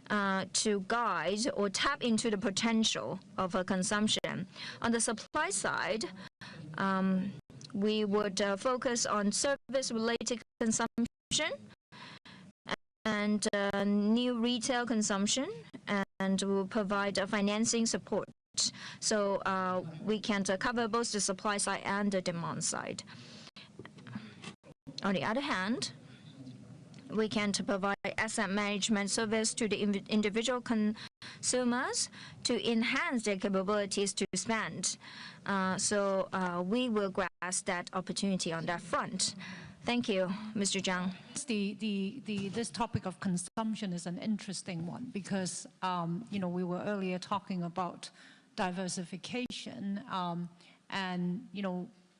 to guide or tap into the potential of consumption. On the supply side, we would focus on service-related consumption and new retail consumption, and will provide financing support. So we can cover both the supply side and the demand side. On the other hand, we can provide asset management service to the individual consumers to enhance their capabilities to spend. So we will grasp that opportunity on that front. Thank you, Mr. Zhang. This topic of consumption is an interesting one because, we were earlier talking about diversification. And,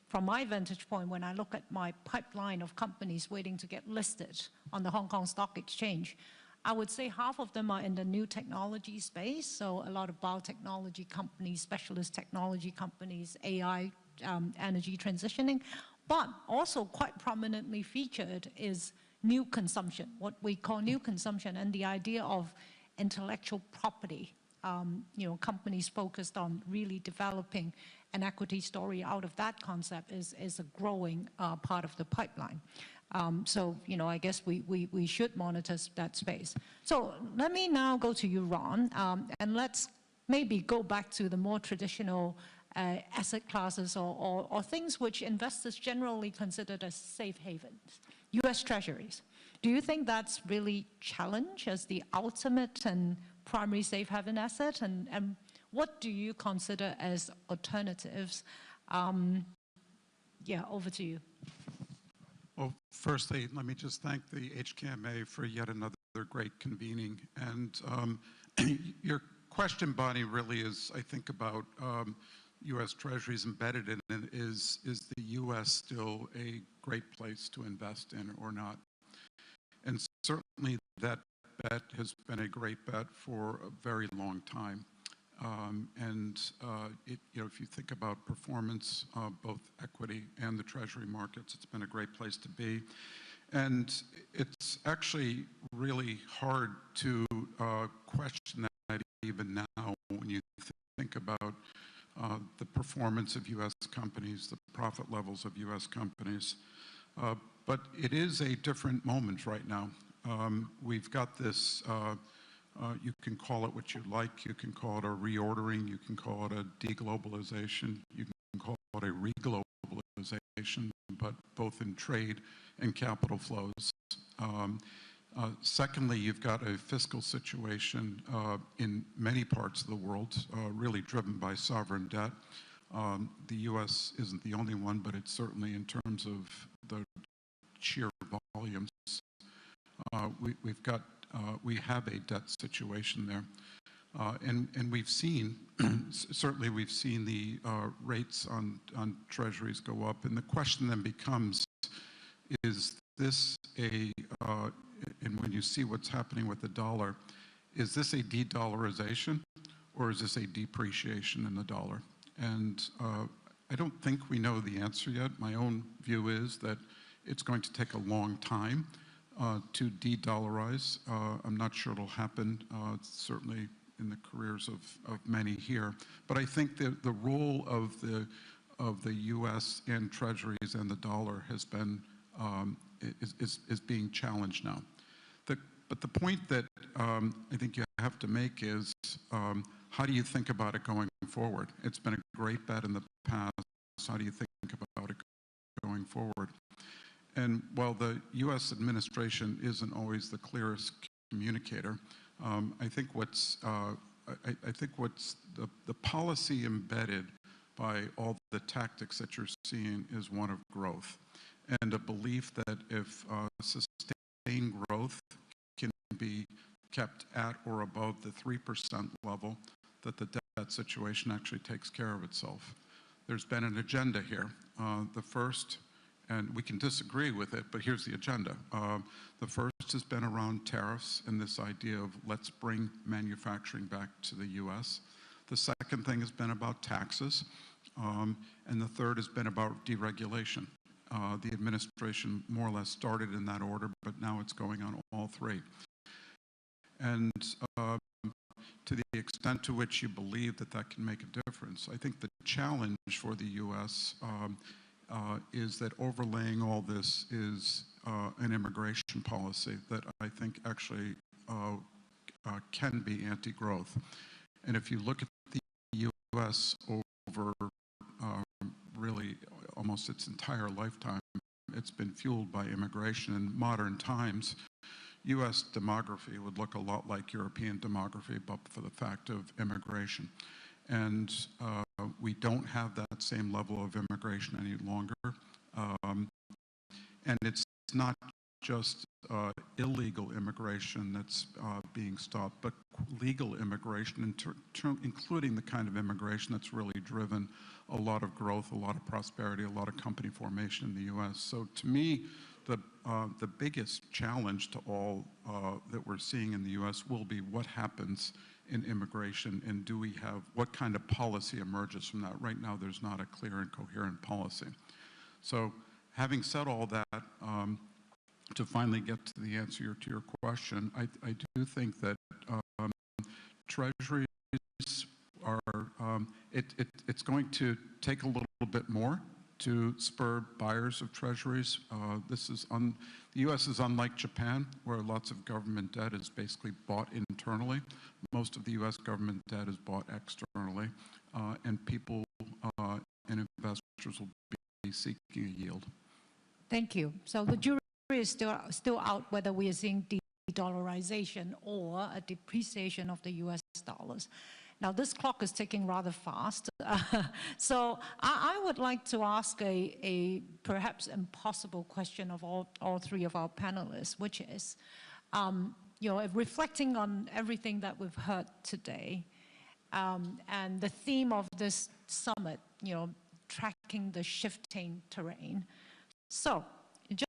from my vantage point, when I look at my pipeline of companies waiting to get listed on the Hong Kong Stock Exchange, I would say half of them are in the new technology space. So a lot of biotechnology companies, specialist technology companies, AI, energy transitioning. But also quite prominently featured is new consumption, what we call new consumption, and the idea of intellectual property. Companies focused on really developing an equity story out of that concept is a growing part of the pipeline. So, I guess we should monitor that space. So let me now go to you, Ron, and let's maybe go back to the more traditional asset classes or things which investors generally consider as safe havens, U.S. Treasuries. Do you think that's really challenged as the ultimate and primary safe haven asset? And what do you consider as alternatives? Yeah, over to you. Well, firstly, let me just thank the HKMA for yet another great convening. And your question, Bonnie, really is, I think, about U.S. Treasuries embedded in it. Is the U.S. still a great place to invest in or not? And certainly that bet has been a great bet for a very long time. If you think about performance, both equity and the Treasury markets, it's been a great place to be. And it's actually really hard to question that even now when you think about the performance of U.S. companies, the profit levels of U.S. companies. But it is a different moment right now. We've got this, you can call it what you like, you can call it a reordering, you can call it a deglobalization, you can call it a reglobalization, but both in trade and capital flows. Secondly, you've got a fiscal situation in many parts of the world, really driven by sovereign debt. The U.S. isn't the only one, but it's certainly in terms of the sheer volumes. We have a debt situation there. And we've seen, certainly we've seen the rates on treasuries go up. And the question then becomes, is this and when you see what's happening with the dollar, is this a de-dollarization or is this a depreciation in the dollar? And I don't think we know the answer yet. My own view is that it's going to take a long time to de-dollarize. I'm not sure it'll happen, certainly in the careers of many here. But I think that the role of the U.S. and treasuries and the dollar has been, is being challenged now. But the point that I think you have to make is, how do you think about it going forward? It's been a great bet in the past. How do you think about it going forward? And while the U.S. administration isn't always the clearest communicator, I think what's the policy embedded by all the tactics that you're seeing is one of growth, and a belief that if sustained growth can be kept at or above the 3% level, that the debt situation actually takes care of itself. There's been an agenda here. The first, and we can disagree with it, but here's the agenda. The first has been around tariffs and this idea of let's bring manufacturing back to the US. The second thing has been about taxes. And the third has been about deregulation. The administration more or less started in that order, but now it's going on all three. And to the extent to which you believe that that can make a difference, I think the challenge for the US is that overlaying all this is an immigration policy that I think actually can be anti-growth. And if you look at the US over really almost its entire lifetime, it's been fueled by immigration. In modern times, US demography would look a lot like European demography, but for the fact of immigration. And we don't have that same level of immigration any longer. And it's not just illegal immigration that's being stopped, but legal immigration, including the kind of immigration that's really driven a lot of growth, a lot of prosperity, a lot of company formation in the US. So to me, the biggest challenge to all that we're seeing in the US will be what happens in immigration, and do we have, what kind of policy emerges from that? Right now, there's not a clear and coherent policy. So having said all that, to finally get to the answer to your question, I do think that treasuries are, it's going to take a little bit more to spur buyers of treasuries. The U.S. is unlike Japan, where lots of government debt is basically bought internally. Most of the U.S. government debt is bought externally, and people and investors will be seeking a yield. Thank you. So the jury is still out whether we are seeing de-dollarization or a depreciation of the US dollars. Now, this clock is ticking rather fast. So I would like to ask a perhaps impossible question of all three of our panelists, which is, you know, reflecting on everything that we've heard today, and the theme of this summit, you know, tracking the shifting terrain. So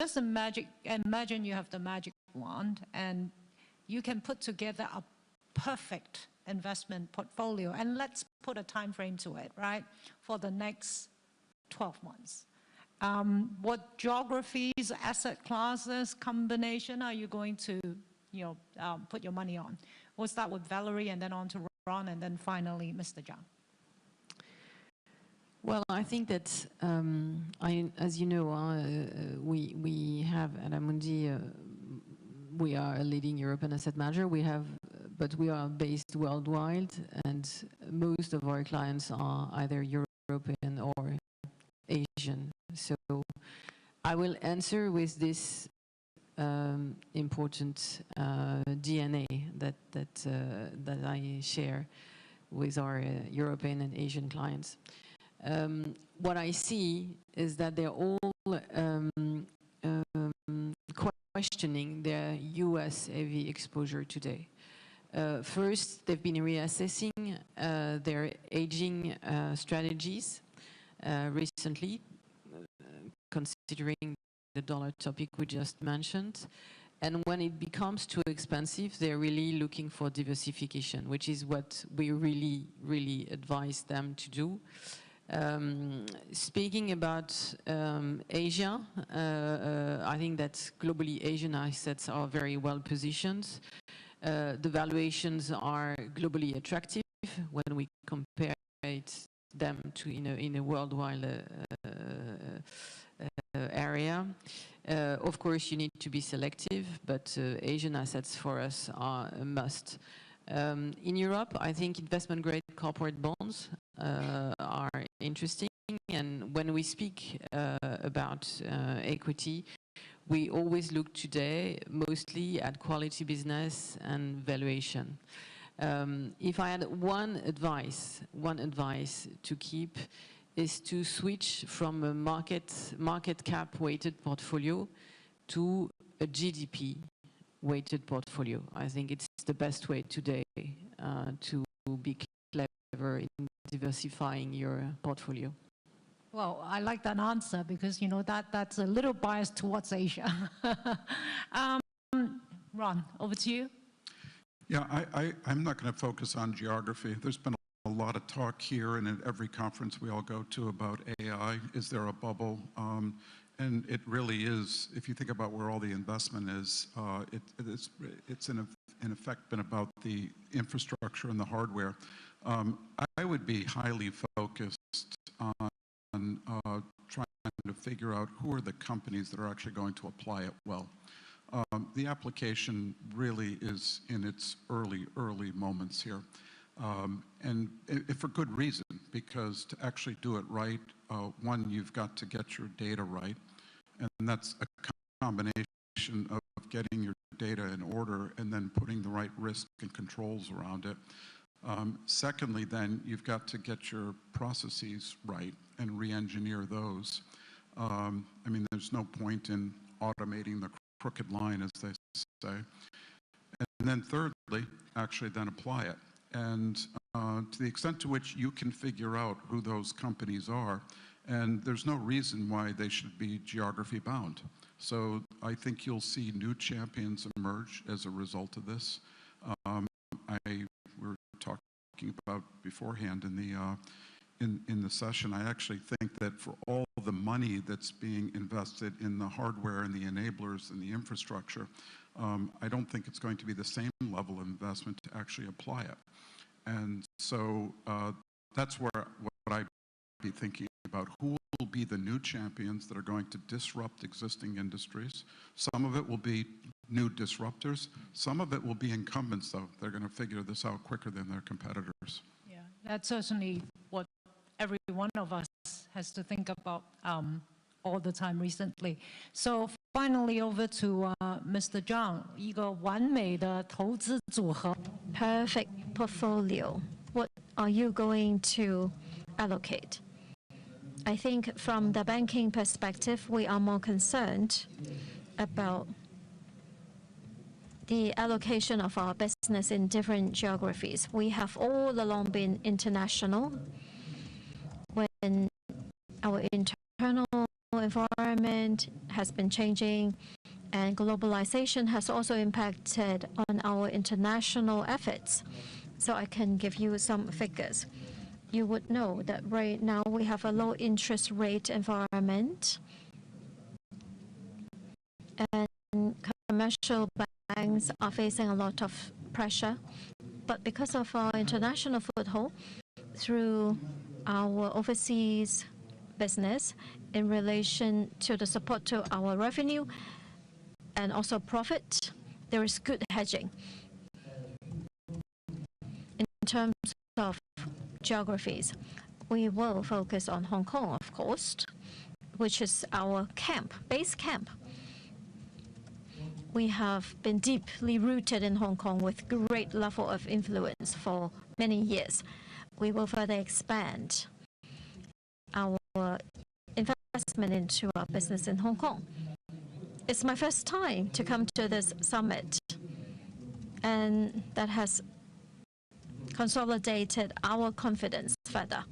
just imagine you have the magic wand and you can put together a perfect investment portfolio, and let's put a time frame to it, right, for the next 12 months. What geographies, asset classes, combination are you going to, you know, put your money on? We'll start with Valerie and then on to Ron and then finally Mr. Zhang. Well, I think that, as you know, we have at Amundi, we are a leading European asset manager. But we are based worldwide, and most of our clients are either European or Asian. So I will answer with this important DNA that I share with our European and Asian clients. What I see is that they're all questioning their US heavy exposure today. First, they've been reassessing their hedging strategies recently, considering the dollar topic we just mentioned. And when it becomes too expensive, they're really looking for diversification, which is what we really advise them to do. Speaking about Asia, I think that globally Asian assets are very well positioned. The valuations are globally attractive when we compare them to in a worldwide area. Of course, you need to be selective, but Asian assets for us are a must. In Europe, I think investment-grade corporate bonds are interesting, and when we speak about equity, we always look today mostly at quality business and valuation. If I had one advice to keep is to switch from a market cap weighted portfolio to a GDP weighted portfolio. I think it's the best way today to be clever in diversifying your portfolio. Well, I like that answer because, you know, that's a little biased towards Asia. Ron, over to you. Yeah, I'm not going to focus on geography. There's been a lot of talk here and at every conference we all go to about AI. Is there a bubble? And it really is. If you think about where all the investment is, it's in effect been about the infrastructure and the hardware. I would be highly focused on trying to figure out who are the companies that are actually going to apply it well. The application really is in its early moments here. And for good reason, because to actually do it right, one, you've got to get your data right, and that's a combination of getting your data in order and then putting the right risk and controls around it. Secondly, then, you've got to get your processes right and re-engineer those. I mean, there's no point in automating the crooked line, as they say. And then thirdly, actually then apply it. And to the extent to which you can figure out who those companies are, and there's no reason why they should be geography bound. So I think you'll see new champions emerge as a result of this. We were talking about beforehand in the session, I actually think that for all the money that's being invested in the hardware and the enablers and the infrastructure, I don't think it's going to be the same level of investment to actually apply it. And so that's what I'd be thinking about. Who will be the new champions that are going to disrupt existing industries? Some of it will be new disruptors. Some of it will be incumbents, though. They're going to figure this out quicker than their competitors. Yeah, that's certainly what every one of us has to think about all the time recently. So finally, over to Mr. Zhang, 一个完美的投资组合 Perfect portfolio. What are you going to allocate? I think from the banking perspective, we are more concerned about the allocation of our business in different geographies. We have all along been international. When our internal environment has been changing and globalization has also impacted on our international efforts. So I can give you some figures. You would know that right now we have a low interest rate environment, and commercial banks are facing a lot of pressure. But because of our international foothold, through our overseas business in relation to the support to our revenue and also profit, there is good hedging. In terms of geographies, we will focus on Hong Kong, of course, which is our base camp. We have been deeply rooted in Hong Kong with great level of influence for many years. We will further expand our investment into our business in Hong Kong. It's my first time to come to this summit, and that has consolidated our confidence further.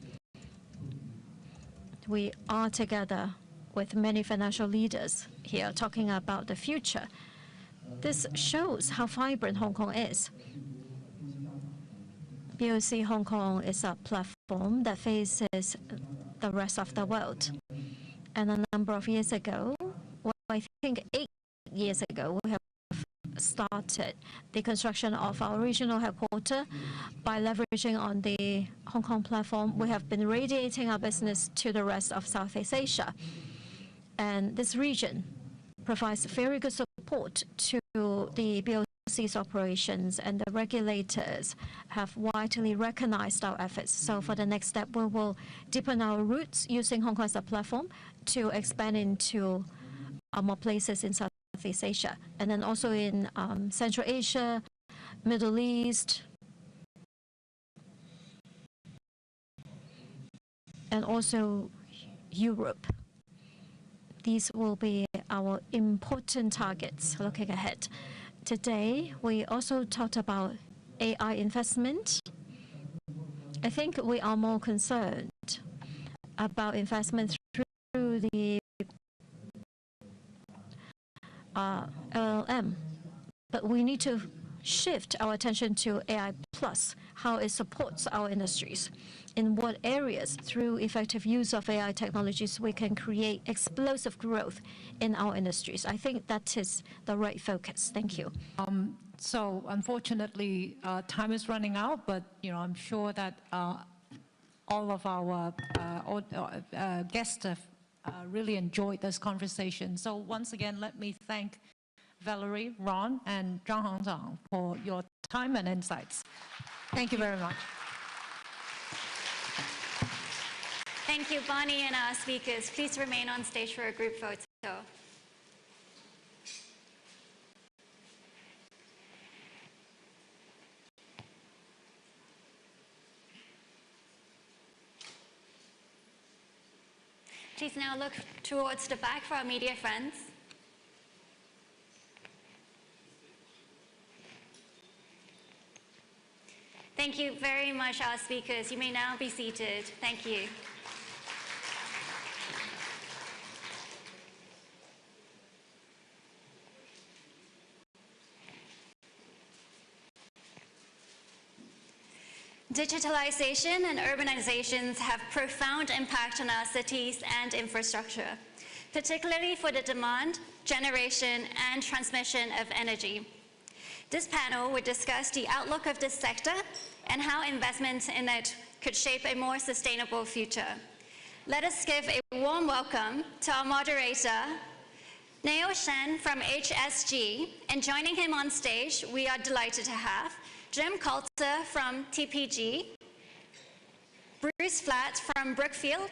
We are together with many financial leaders here talking about the future. This shows how vibrant Hong Kong is. BOC Hong Kong is a platform that faces the rest of the world. And a number of years ago, well, I think 8 years ago, we have started the construction of our regional headquarters. By leveraging on the Hong Kong platform, we have been radiating our business to the rest of Southeast Asia. And this region provides very good support to the BOC overseas operations, and the regulators have widely recognized our efforts. So for the next step, we will deepen our roots using Hong Kong as a platform to expand into more places in Southeast Asia, and then also in Central Asia, Middle East, and also Europe. These will be our important targets looking ahead. Today, we also talked about AI investment. I think we are more concerned about investment through the LLM, but we need to shift our attention to AI plus, how it supports our industries. In what areas, through effective use of AI technologies, we can create explosive growth in our industries. I think that is the right focus. Thank you. So unfortunately, time is running out, but I'm sure that all of our guests have really enjoyed this conversation. So once again, let me thank Valerie, Ron, and Zhang Hangzhang for your time and insights. Thank you very much. Thank you, Bonnie, and our speakers. Please remain on stage for a group photo. Please now look towards the back for our media friends. Thank you very much, our speakers. You may now be seated. Thank you. Digitalization and urbanizations have profound impact on our cities and infrastructure, particularly for the demand, generation, and transmission of energy. This panel will discuss the outlook of this sector and how investments in it could shape a more sustainable future. Let us give a warm welcome to our moderator, Neo Shen from HSG, and joining him on stage, we are delighted to have Jim Coulter from TPG, Bruce Flatt from Brookfield,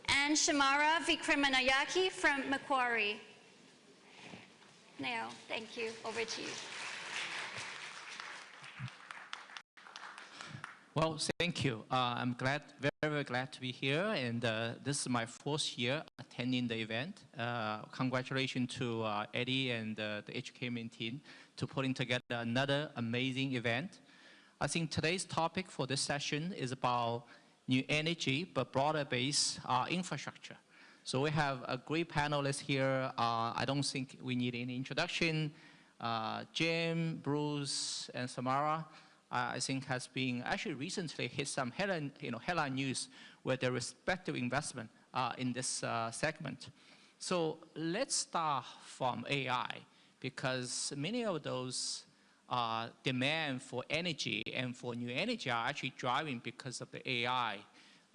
and Shamara Vikramanayake from Macquarie. Neo, thank you. Over to you. Well, thank you. I'm glad, very, very glad to be here, and this is my fourth year attending the event. Congratulations to Eddie and the HKMN team to putting together another amazing event. I think today's topic for this session is about new energy, but broader base infrastructure. So we have a great panelist here. I don't think we need any introduction. Jim, Bruce, and Samara, I think has been actually recently hit some headline news with their respective investment in this segment. So let's start from AI, because many of those demand for energy and for new energy are actually driving because of the AI.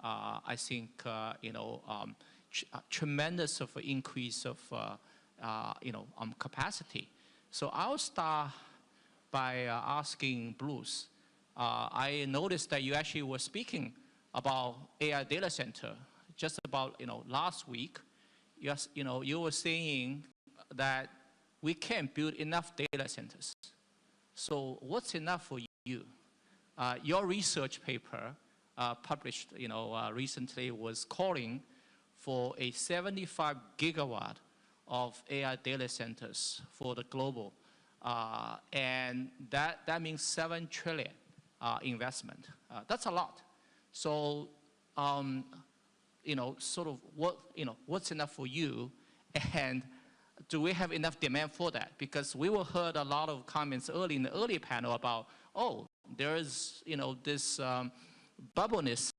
I think tremendous of increase of capacity. So I'll start by asking Bruce. I noticed that you actually were speaking about AI data center just about last week. Yes, you were saying that we can't build enough data centers. So what's enough for you? Your research paper published recently was calling for a 75 gigawatt of AI data centers for the global. And that means 7 trillion investment. That's a lot. So, sort of what's enough for you, and do we have enough demand for that? Because we were heard a lot of comments early in the early panel about, oh, there is this bubbleness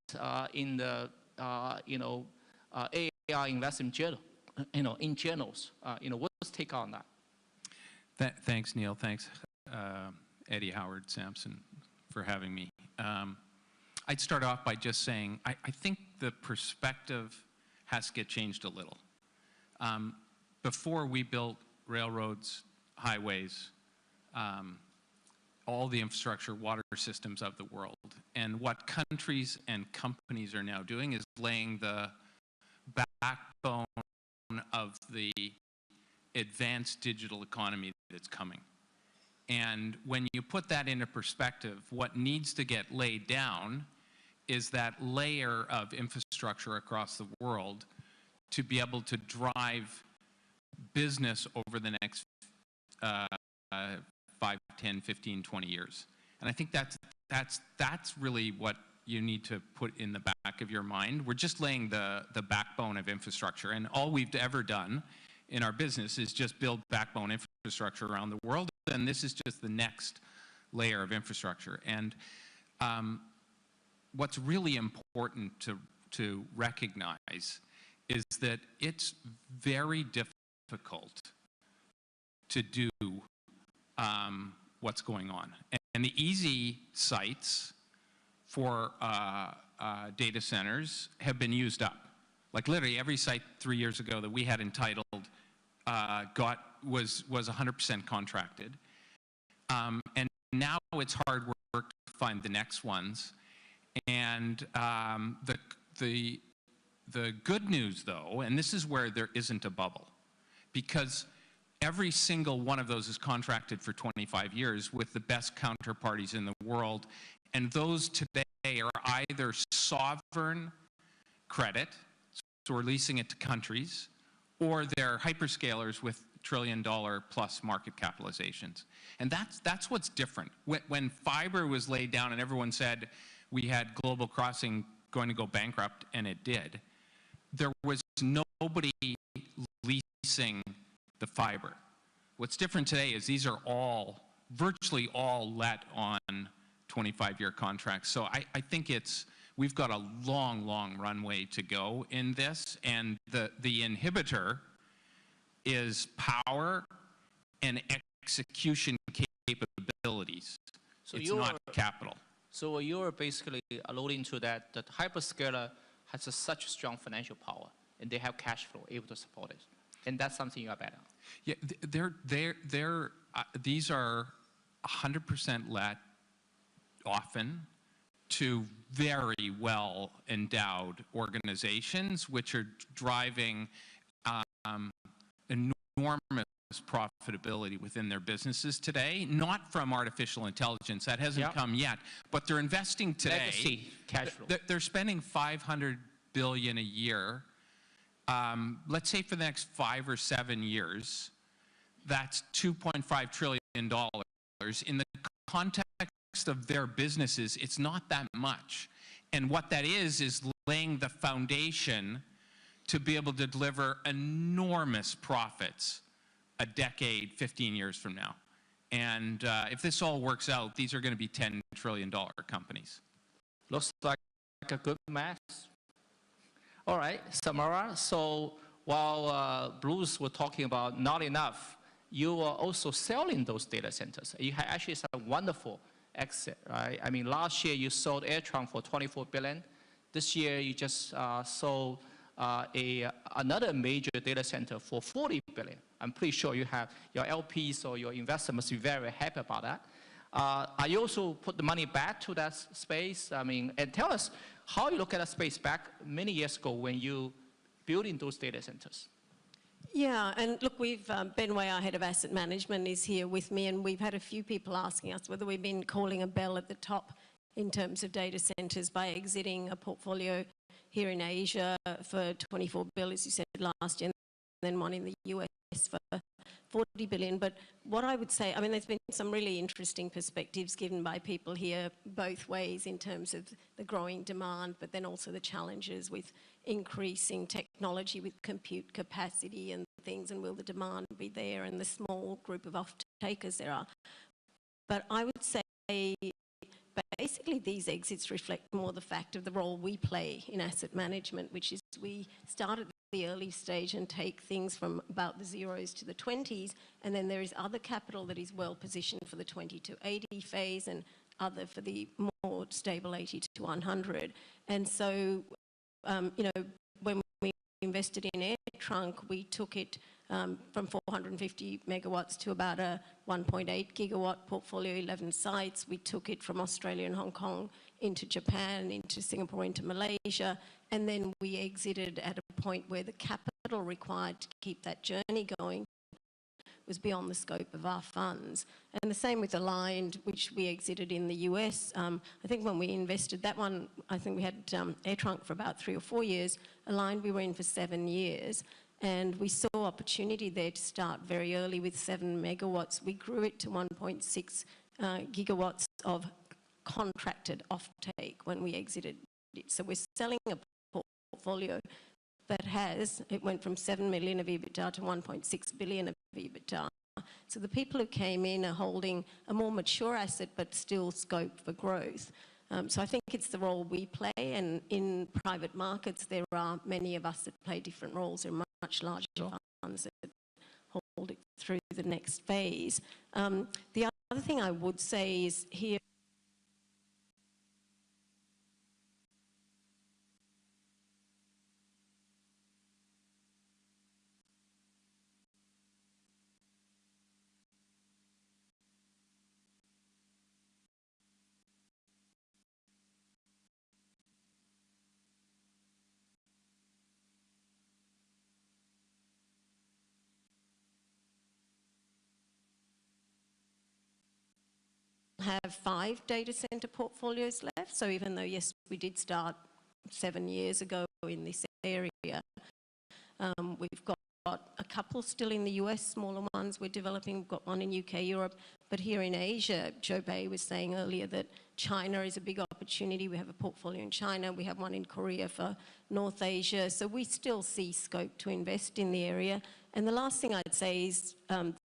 in the AI investment journal, in journals. What's take on that? Thanks, Neil. Thanks, Eddie, Howard, Sampson, for having me. I'd start off by just saying I think the perspective has to get changed a little. Before we built railroads, highways, all the infrastructure, water systems of the world. And what countries and companies are now doing is laying the backbone of the advanced digital economy that's coming. And when you put that into perspective, what needs to get laid down is that layer of infrastructure across the world to be able to drive business over the next 5, 10, 15, 20 years. And I think that's really what you need to put in the back of your mind. We're just laying the backbone of infrastructure, and all we've ever done in our business is just build backbone infrastructure around the world, and this is just the next layer of infrastructure. And what's really important to recognize is that it's very difficult to do what's going on. And the easy sites for data centers have been used up. Like literally every site 3 years ago that we had entitled was 100% contracted. And now it's hard work to find the next ones. And the good news, though, and this is where there isn't a bubble, because every single one of those is contracted for 25 years with the best counterparties in the world, and those today are either sovereign credit, so we're leasing it to countries, or they're hyperscalers with trillion-dollar-plus market capitalizations. And that's what's different. When fiber was laid down and everyone said we had Global Crossing going to go bankrupt, and it did, there was nobody leasing the fiber. What's different today is these are all, virtually all let on 25-year contracts. So I think we've got a long, long runway to go in this, and the inhibitor is power and execution capabilities. So it's not capital. So you're basically alluding to that hyperscaler has such strong financial power, and they have cash flow able to support it. And that's something you are better. Yeah, these are 100% let often to very well endowed organizations, which are driving enormous profitability within their businesses today, not from artificial intelligence. That hasn't come yet, but they're investing today. Legacy cash flow. They're spending $500 billion a year. Let's say for the next 5 or 7 years, that's $2.5 trillion. In the context of their businesses, it's not that much. And what that is laying the foundation to be able to deliver enormous profits a decade, 15 years from now. And if this all works out, these are going to be $10 trillion companies. Looks like a good math. All right, Samara, so while Bruce was talking about not enough, you are also selling those data centers. You had actually some wonderful exit, right? I mean, last year you sold AirTrunk for $24 billion. This year you just sold another major data center for $40 billion. I'm pretty sure you have your LPs or your investors must be very happy about that. Are you also put the money back to that space? I mean, and tell us how you look at that space back many years ago when you building those data centers. Yeah, and look, Ben Way, our head of asset management, is here with me, and we've had a few people asking us whether we've been calling a bell at the top in terms of data centers by exiting a portfolio here in Asia for $24 billion, as you said, last year, and then one in the US for $40 billion. But what I would say, I mean, there's been some really interesting perspectives given by people here both ways in terms of the growing demand, but then also the challenges with increasing technology with compute capacity and things, and will the demand be there, and the small group of off-takers there are. But I would say basically these exits reflect more the fact of the role we play in asset management, which is we start at the early stage and take things from about the zeros to the 20s, and then there is other capital that is well positioned for the 20 to 80 phase and other for the more stable 80 to 100. And so, you know, when we invested in AirTrunk, we took it from 450 megawatts to about a 1.8 gigawatt portfolio, 11 sites. We took it from Australia and Hong Kong into Japan, into Singapore, into Malaysia, and then we exited at a point where the capital required to keep that journey going was beyond the scope of our funds. And the same with Aligned, which we exited in the US. I think when we invested that one, I think we had AirTrunk for about 3 or 4 years. Aligned, we were in for 7 years. And we saw opportunity there to start very early with 7 megawatts. We grew it to 1.6 gigawatts of contracted offtake when we exited it. So we're selling a portfolio that it went from 7 million of EBITDA to 1.6 billion of EBITDA. So the people who came in are holding a more mature asset, but still scope for growth. So I think it's the role we play, and in private markets, there are many of us that play different roles. There are much larger funds that hold it through the next phase. The other thing I would say is here, have 5 data center portfolios left. So even though, yes, we did start 7 years ago in this area, we've got a couple still in the US, smaller ones we're developing. We've got one in UK, Europe. But here in Asia, Joe Bay was saying earlier that China is a big opportunity. We have a portfolio in China. We have one in Korea for North Asia. So we still see scope to invest in the area. And the last thing I'd say is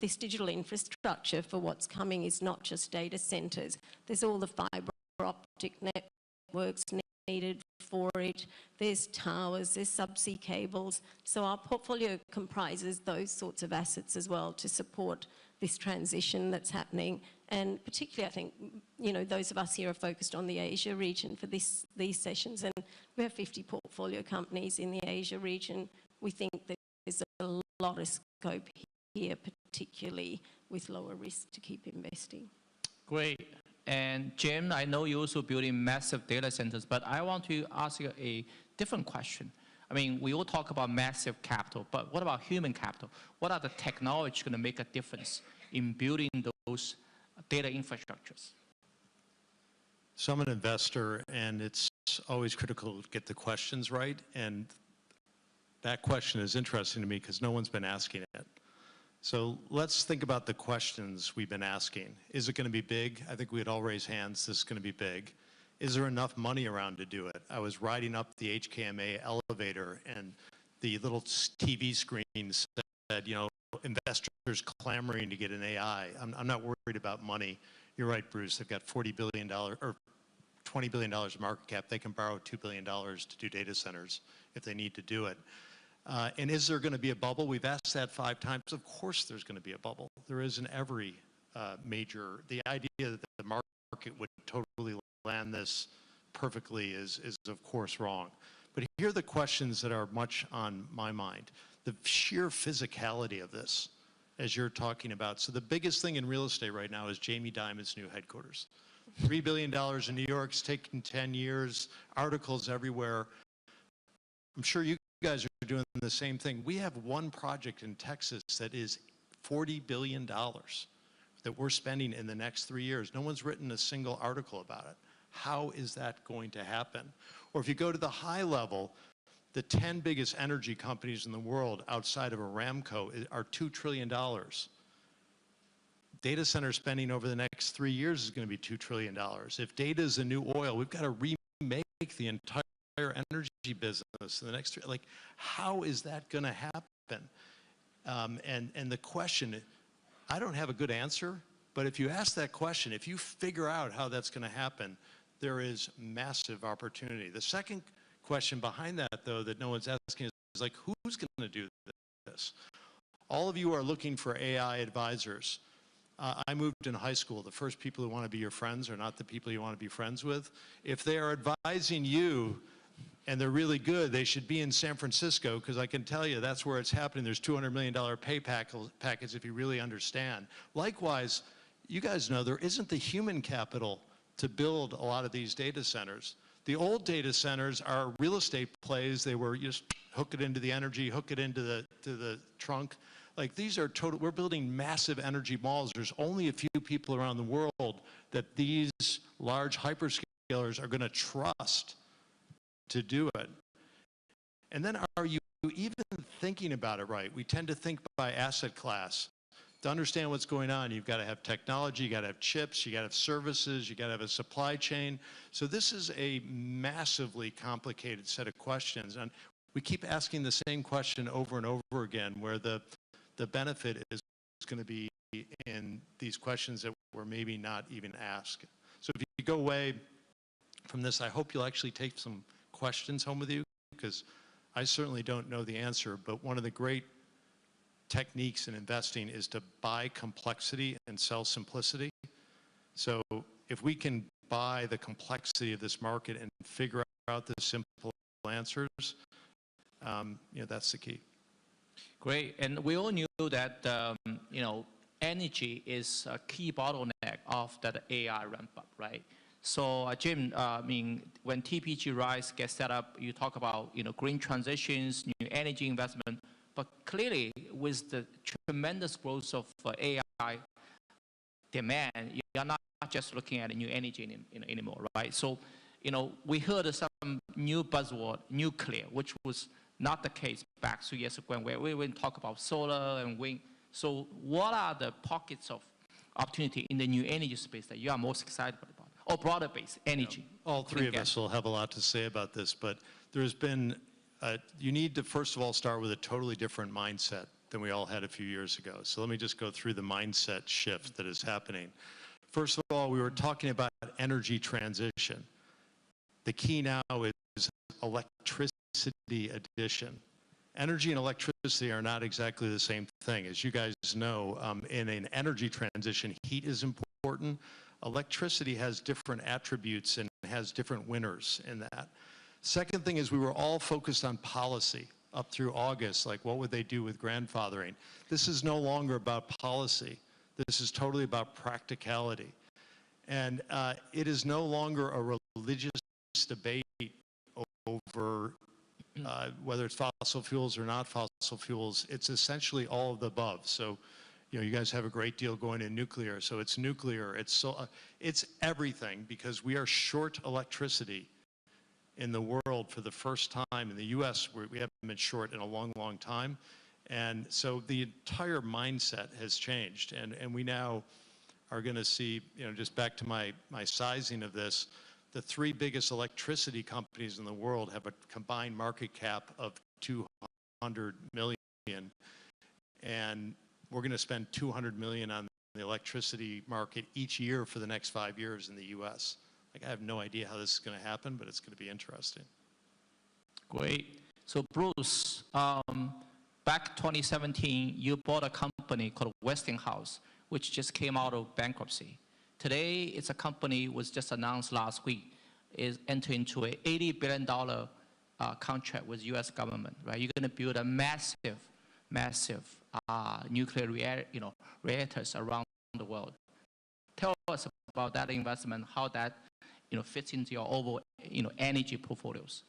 this digital infrastructure for what's coming is not just data centers. There's all the fiber optic networks needed for it. There's towers, there's subsea cables. So our portfolio comprises those sorts of assets as well to support this transition that's happening. And particularly, I think, you know, those of us here are focused on the Asia region for these sessions. And we have 50 portfolio companies in the Asia region. We think that there's a lot of scope here, particularly with lower risk to keep investing. Great. And Jim, I know you're also building massive data centers, but I want to ask you a different question. I mean, we all talk about massive capital, but what about human capital? What are the technologies going to make a difference in building those data infrastructures? So I'm an investor, and it's always critical to get the questions right. And that question is interesting to me because no one's been asking it. So let's think about the questions we've been asking. Is it going to be big? I think we'd all raise hands. This is going to be big. Is there enough money around to do it? I was riding up the HKMA elevator, and the little TV screen said, you know, investors clamoring to get an AI. I'm not worried about money. You're right, Bruce. They've got $40 billion or $20 billion market cap. They can borrow $2 billion to do data centers if they need to do it. And is there going to be a bubble? We've asked that 5 times. Of course there's going to be a bubble. There is in every major. The idea that the market would totally land this perfectly is of course wrong. But here are the questions that are much on my mind. The sheer physicality of this, as you're talking about. So the biggest thing in real estate right now is Jamie Dimon's new headquarters. $3 billion in New York. It's taken 10 years. Articles everywhere. I'm sure you guys are doing the same thing. We have one project in Texas that is $40 billion that we're spending in the next 3 years. No one's written a single article about it. How is that going to happen? Or if you go to the high level, the 10 biggest energy companies in the world outside of Aramco are $2 trillion. Data center spending over the next 3 years is going to be $2 trillion. If data is the new oil, we've got to remake the entire energy business in the next 3. Like, how is that going to happen? And the question, I don't have a good answer, but if you ask that question, if you figure out how that's going to happen, there is massive opportunity. The second question behind that, though, that no one's asking is like, who's going to do this? All of you are looking for AI advisors. I moved in high school. The first people who want to be your friends are not the people you want to be friends with. If they are advising you, and they're really good, they should be in San Francisco, because I can tell you that's where it's happening. There's $200 million pay package if you really understand. Likewise, you guys know there isn't the human capital to build a lot of these data centers. The old data centers are real estate plays. They were just hook it into the energy, hook it into the trunk. Like these are total, we're building massive energy malls. There's only a few people around the world that these large hyperscalers are going to trust to do it. And then are you even thinking about it right? We tend to think by asset class. To understand what's going on, you've got to have technology, you got to have chips, you got to have services, you got to have a supply chain. So this is a massively complicated set of questions. And we keep asking the same question over and over again, where the benefit is going to be in these questions that were maybe not even asked. So if you go away from this, I hope you'll actually take some questions home with you, because I certainly don't know the answer, but one of the great techniques in investing is to buy complexity and sell simplicity. So if we can buy the complexity of this market and figure out the simple answers, you know, that's the key. Great, and we all knew that you know, energy is a key bottleneck of that AI ramp up, right? So Jim, I mean, when TPG Rise gets set up, you talk about, you know, green transitions, new energy investment, but clearly with the tremendous growth of AI demand, you're not just looking at new energy anymore, right? So, you know, we heard some new buzzword, nuclear, which was not the case back 2 years ago when we went talk about solar and wind. So what are the pockets of opportunity in the new energy space that you are most excited about? Or broader based energy? All three of us will have a lot to say about this, but there's been, you need to first of all start with a totally different mindset than we all had a few years ago. So let me just go through the mindset shift that is happening. First of all, we were talking about energy transition. The key now is electricity addition. Energy and electricity are not exactly the same thing. As you guys know, in an energy transition, heat is important. Electricity has different attributes and has different winners in that. Second thing is we were all focused on policy up through August, like what would they do with grandfathering? This is no longer about policy. This is totally about practicality. And it is no longer a religious debate over whether it's fossil fuels or not fossil fuels. It's essentially all of the above. So, you know, you guys have a great deal going in nuclear. So it's nuclear, it's everything, because we are short electricity in the world for the first time. In the US, we haven't been short in a long, long time. And so the entire mindset has changed. And we now are going to see, you know, just back to my sizing of this, the three biggest electricity companies in the world have a combined market cap of 200 million. And we're going to spend 200 million on the electricity market each year for the next 5 years in the US. Like, I have no idea how this is going to happen, but it's going to be interesting. Great. So Bruce, back 2017, you bought a company called Westinghouse, which just came out of bankruptcy. Today, it's a company was just announced last week, is entering into an $80 billion contract with US government, right? You're going to build a massive nuclear reactors around the world. Tell us about that investment, how that fits into your overall energy portfolios.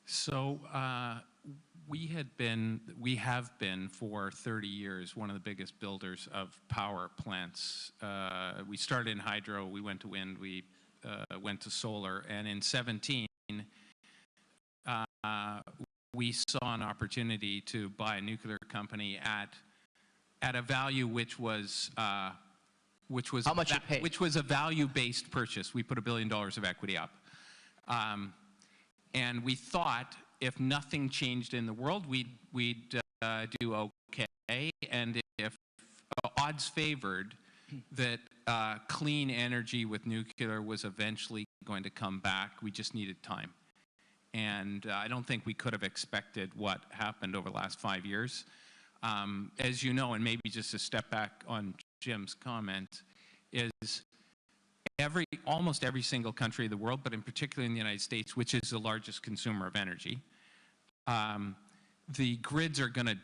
So we have been for 30 years one of the biggest builders of power plants. We started in hydro, we went to wind, we went to solar, and in 17 we saw an opportunity to buy a nuclear company at a value which was how much you paid? Which was a value-based purchase. We put $1 billion of equity up, and we thought if nothing changed in the world, we'd do okay, and if odds favored that clean energy with nuclear was eventually going to come back, we just needed time. And I don't think we could have expected what happened over the last 5 years. As you know, and maybe just to step back on Jim's comment, is almost every single country of the world, but in particular in the United States, which is the largest consumer of energy, the grids are going to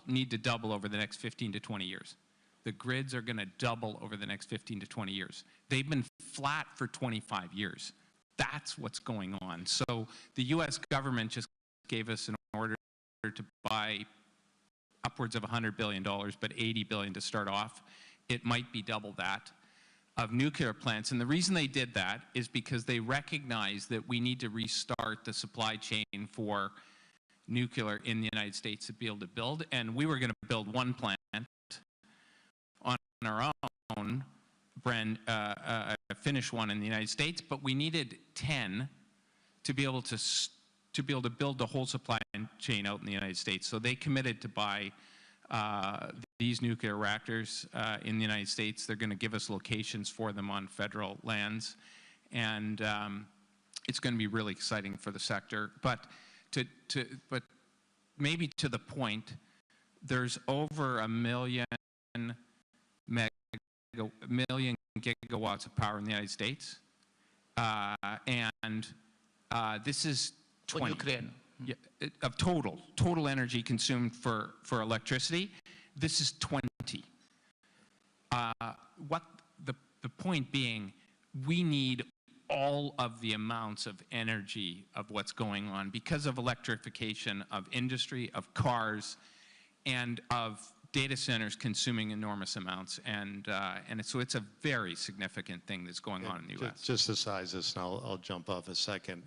need to double over the next 15 to 20 years. The grids are going to double over the next 15 to 20 years. They've been flat for 25 years. That's what's going on. So the US government just gave us an order to buy upwards of $100 billion, but $80 billion to start off. It might be double that of nuclear plants. And the reason they did that is because they recognize that we need to restart the supply chain for nuclear in the United States to be able to build. And we were going to build one plant on our own, finish one in the United States, but we needed 10 to be able to build the whole supply chain out in the United States. So they committed to buy these nuclear reactors in the United States. They're going to give us locations for them on federal lands, and it's going to be really exciting for the sector. But but maybe to the point, there's over a million gigawatts of power in the United States, and this is 20 of total energy consumed for electricity. This is 20. What the point being, we need all of the amounts of energy of what's going on because of electrification of industry, of cars, and of data centers consuming enormous amounts, and so it's a very significant thing that's going on in the U.S. Just to size this, and I'll jump off a second.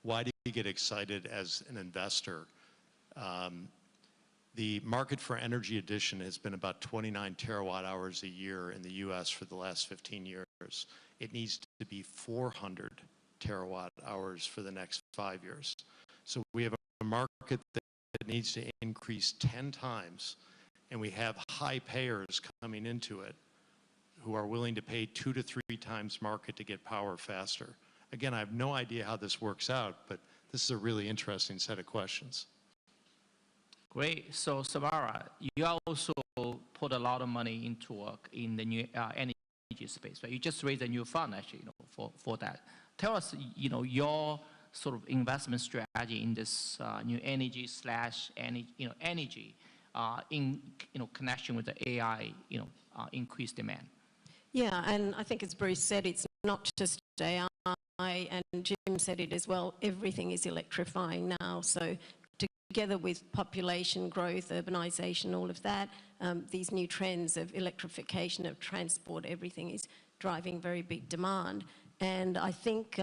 Why do you get excited as an investor? The market for energy addition has been about 29 terawatt hours a year in the U.S. for the last 15 years. It needs to be 400 terawatt hours for the next 5 years. So we have a market that needs to increase 10 times, and we have high payers coming into it who are willing to pay 2 to 3 times market to get power faster. Again, I have no idea how this works out, but this is a really interesting set of questions. Great. So Samara, you also put a lot of money into work in the new energy space, right? You just raised a new fund, actually, for that. Tell us, your sort of investment strategy in this new energy energy in connection with the AI, increased demand. Yeah, and I think as Bruce said, it's not just AI, and Jim said it as well. Everything is electrifying now, so together with population growth, urbanization, all of that, these new trends of electrification of transport, everything is driving very big demand. And I think,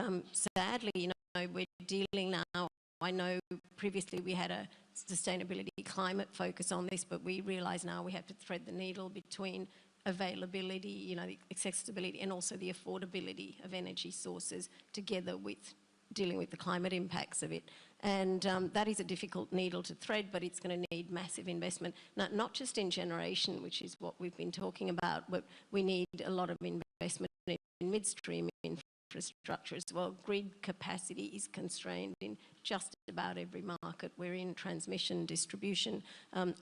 sadly, we're dealing now, I know previously we had a sustainability climate focus on this, but we realize now we have to thread the needle between availability, the accessibility, and also the affordability of energy sources together with dealing with the climate impacts of it. And that is a difficult needle to thread, but it's going to need massive investment, not just in generation, which is what we've been talking about, but we need a lot of investment in midstream infrastructure as well. Grid capacity is constrained in just about every market we're in, transmission, distribution,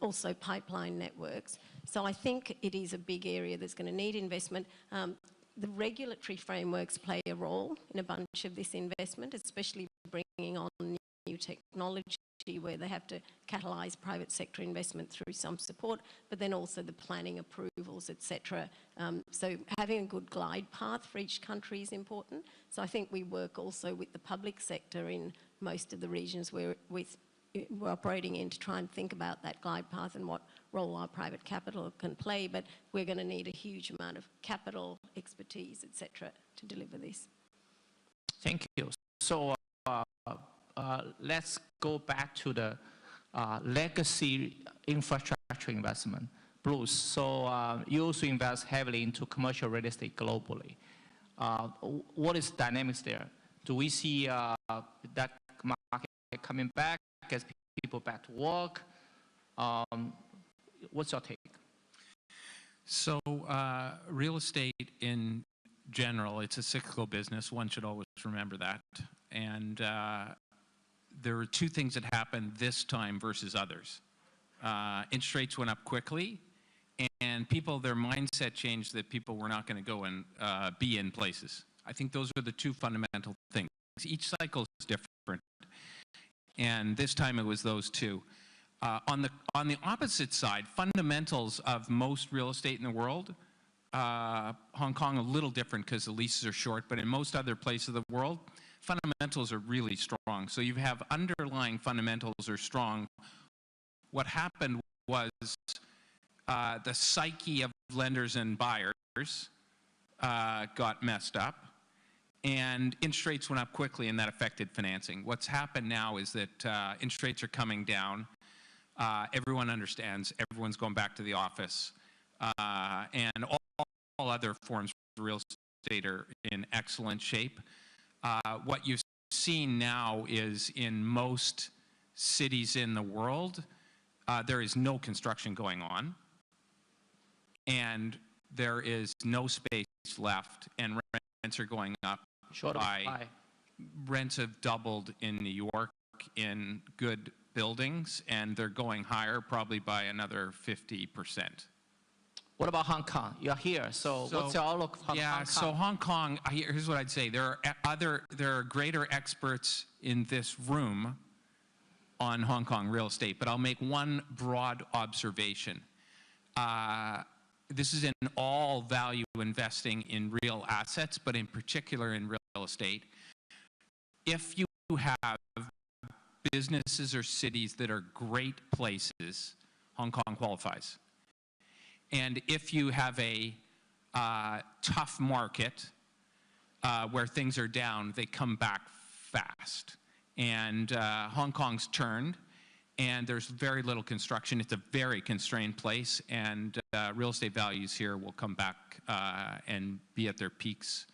also pipeline networks. So I think it is a big area that's going to need investment. The regulatory frameworks play a role in a bunch of this investment, especially bringing on new technology where they have to catalyse private sector investment through some support, but then also the planning approvals, etc. So having a good glide path for each country is important. So I think we work also with the public sector in most of the regions we're operating in to try and think about that glide path and what role our private capital can play, but we're going to need a huge amount of capital, expertise, etc. to deliver this. Thank you. So let's go back to the legacy infrastructure investment. Bruce, so you also invest heavily into commercial real estate globally. What is the dynamics there? Do we see that market coming back as people back to work? What's your take? So real estate in general, it's a cyclical business. One should always remember that. And there are two things that happened this time versus others. Interest rates went up quickly, and people, their mindset changed that people were not going to go and be in places. I think those are the two fundamental things. Each cycle is different, and this time it was those two. On the opposite side, fundamentals of most real estate in the world, Hong Kong a little different because the leases are short, but in most other places of the world, fundamentals are really strong. So you have underlying fundamentals are strong. What happened was the psyche of lenders and buyers got messed up, and interest rates went up quickly, and that affected financing. What's happened now is that interest rates are coming down. Everyone understands. Everyone's going back to the office. And all other forms of real estate are in excellent shape. What you've seen now is in most cities in the world, there is no construction going on, and there is no space left, and rents are going up. Rents have doubled in New York in good buildings, and they're going higher probably by another 50%. What about Hong Kong? You're here, so what's your outlook for Hong Kong? Yeah, so Hong Kong, here's what I'd say. There are greater experts in this room on Hong Kong real estate, but I'll make one broad observation. This is in all value investing in real assets, but in particular in real estate. If you have businesses or cities that are great places, Hong Kong qualifies. And if you have a tough market where things are down, they come back fast. And Hong Kong's turned, and there's very little construction. It's a very constrained place, and real estate values here will come back and be at their peaks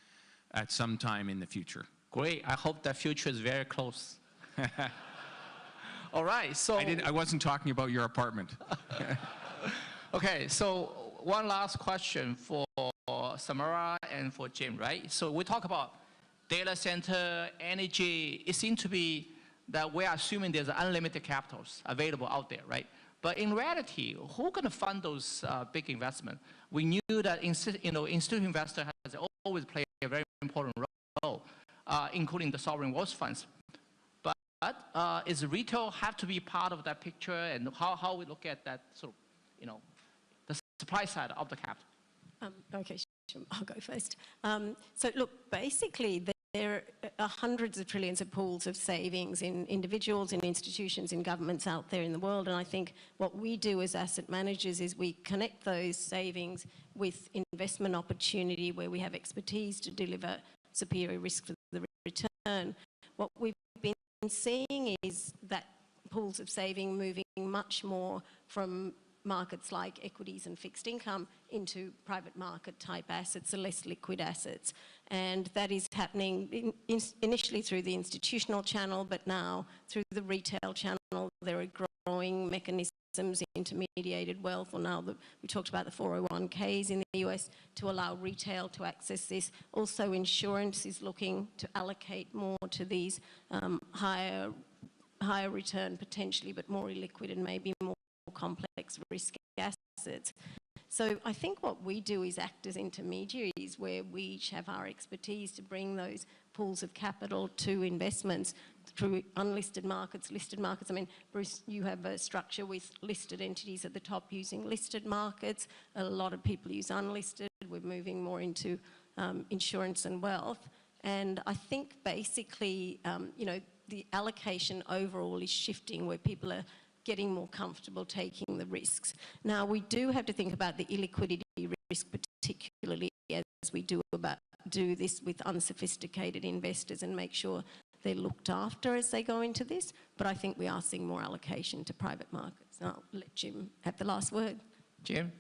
at some time in the future. Great. I hope that future is very close. All right, so... I wasn't talking about your apartment. Okay, so one last question for Samara and for Jim, right? So we talk about data center, energy. It seems to be that we're assuming there's unlimited capitals available out there, right? But in reality, who's going to fund those big investments? We knew that institutional investor has always played a very important role, including the sovereign wealth funds. But is retail have to be part of that picture, and how we look at that sort of, the supply side of the capital? Okay, sure, I'll go first. So look, basically there are hundreds of trillions of pools of savings in individuals, in institutions, in governments out there in the world, and I think what we do as asset managers is we connect those savings with investment opportunity where we have expertise to deliver superior risk for the return. What we've been seeing is that pools of saving moving much more from markets like equities and fixed income into private market type assets, the less liquid assets. And that is happening initially through the institutional channel, but now through the retail channel. There are growing mechanisms, intermediated wealth, or now we talked about the 401ks in the US to allow retail to access this. Also, insurance is looking to allocate more to these higher return potentially, but more illiquid and maybe more complex risk assets. So I think what we do is act as intermediaries where we each have our expertise to bring those pools of capital to investments through unlisted markets, listed markets. I mean, Bruce, you have a structure with listed entities at the top using listed markets. A lot of people use unlisted. We're moving more into insurance and wealth. And I think basically, the allocation overall is shifting where people are getting more comfortable taking the risks. Now, we do have to think about the illiquidity risk, particularly as we do this with unsophisticated investors and make sure they're looked after as they go into this. But I think we are seeing more allocation to private markets. I'll let Jim have the last word. Jim?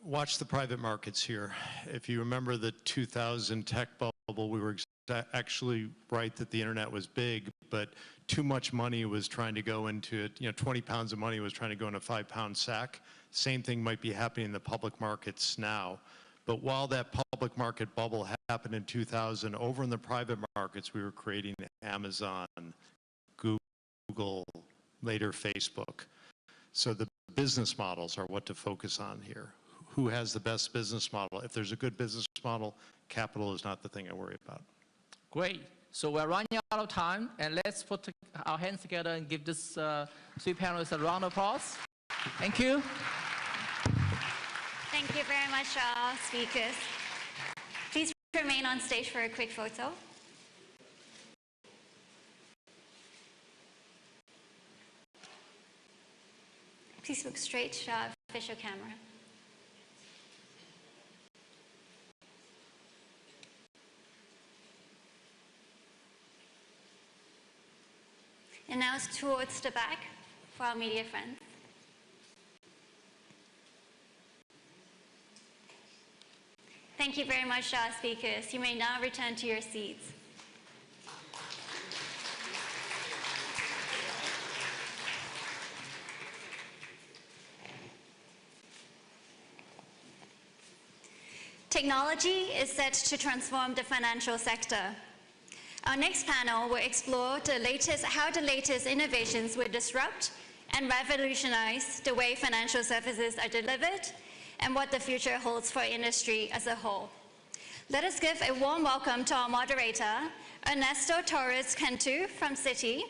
Watch the private markets here. If you remember the 2000 tech bubble, we were actually right that the internet was big, but too much money was trying to go into it. 20 pounds of money was trying to go in a 5-pound sack. Same thing might be happening in the public markets now. But while that public market bubble happened in 2000, over in the private markets, we were creating Amazon, Google, later Facebook. So the business models are what to focus on here. Who has the best business model? If there's a good business model, capital is not the thing I worry about. Great. So we're running out of time, and let's put our hands together and give this three panelists a round of applause. Thank you. Thank you very much, speakers. Please remain on stage for a quick photo. Please look straight to our official camera. And now it's towards the back for our media friends. Thank you very much, speakers. You may now return to your seats. Technology is set to transform the financial sector. Our next panel will explore how the latest innovations will disrupt and revolutionize the way financial services are delivered and what the future holds for industry as a whole. Let us give a warm welcome to our moderator, Ernesto Torres Cantu from Citi,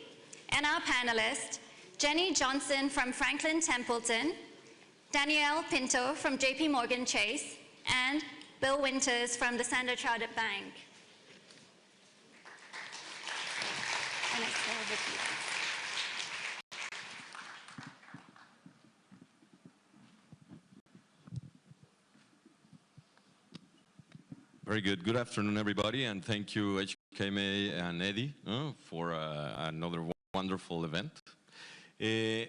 and our panelists, Jenny Johnson from Franklin Templeton, Danielle Pinto from JPMorgan Chase, and Bill Winters from the Standard Chartered Bank. Very good. Good afternoon, everybody, and thank you, HKMA and Eddie, for another wonderful event. You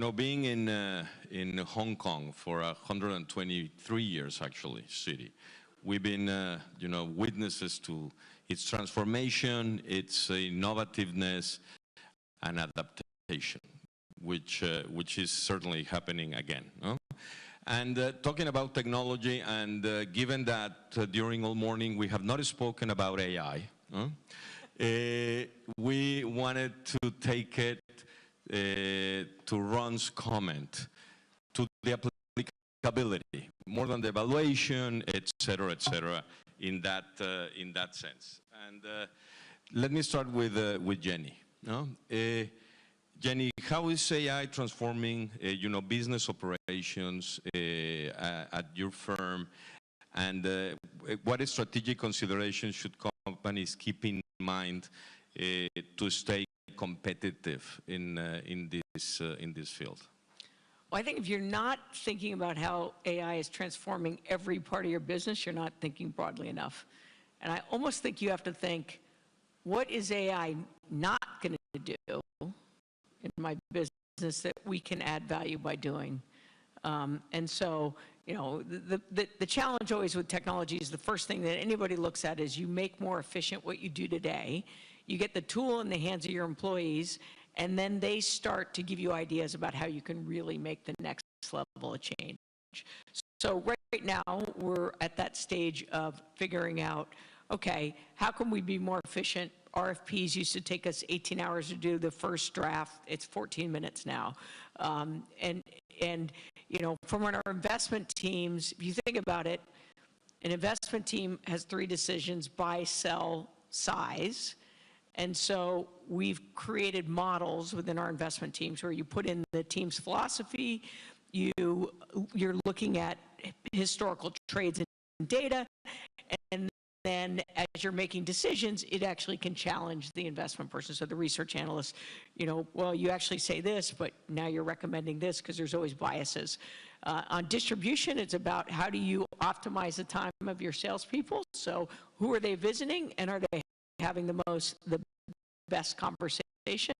know, being in Hong Kong for 123 years, actually, Citi, we've been, you know, witnesses to its transformation, its innovativeness, and adaptation, which is certainly happening again. And talking about technology, and given that during all morning we have not spoken about AI, we wanted to take it to Ron's comment to the applicability, more than the evaluation, et cetera, in that sense. And let me start with Jenny. Jenny, how is AI transforming, you know, business operations at your firm, and what strategic considerations should companies keep in mind to stay competitive in this field? Well, I think if you're not thinking about how AI is transforming every part of your business, you're not thinking broadly enough. And I almost think you have to think, what is AI not going to do in my business that we can add value by doing? And so, you know, the challenge always with technology is the first thing that anybody looks at is you make more efficient what you do today. You get the tool in the hands of your employees, and then they start to give you ideas about how you can really make the next level of change. So right now, we're at that stage of figuring out, okay, how can we be more efficient? RFPs used to take us 18 hours to do the first draft. It's 14 minutes now. And you know, from our investment teams, if you think about it, an investment team has 3 decisions: buy, sell, size. And so we've created models within our investment teams where you put in the team's philosophy, you're looking at historical trades and data, and then as you're making decisions, it actually can challenge the investment person. So the research analyst, you know, well, you actually say this, but now you're recommending this, because there's always biases. On distribution, it's about how do you optimize the time of your salespeople. So who are they visiting, and are they having the best conversation?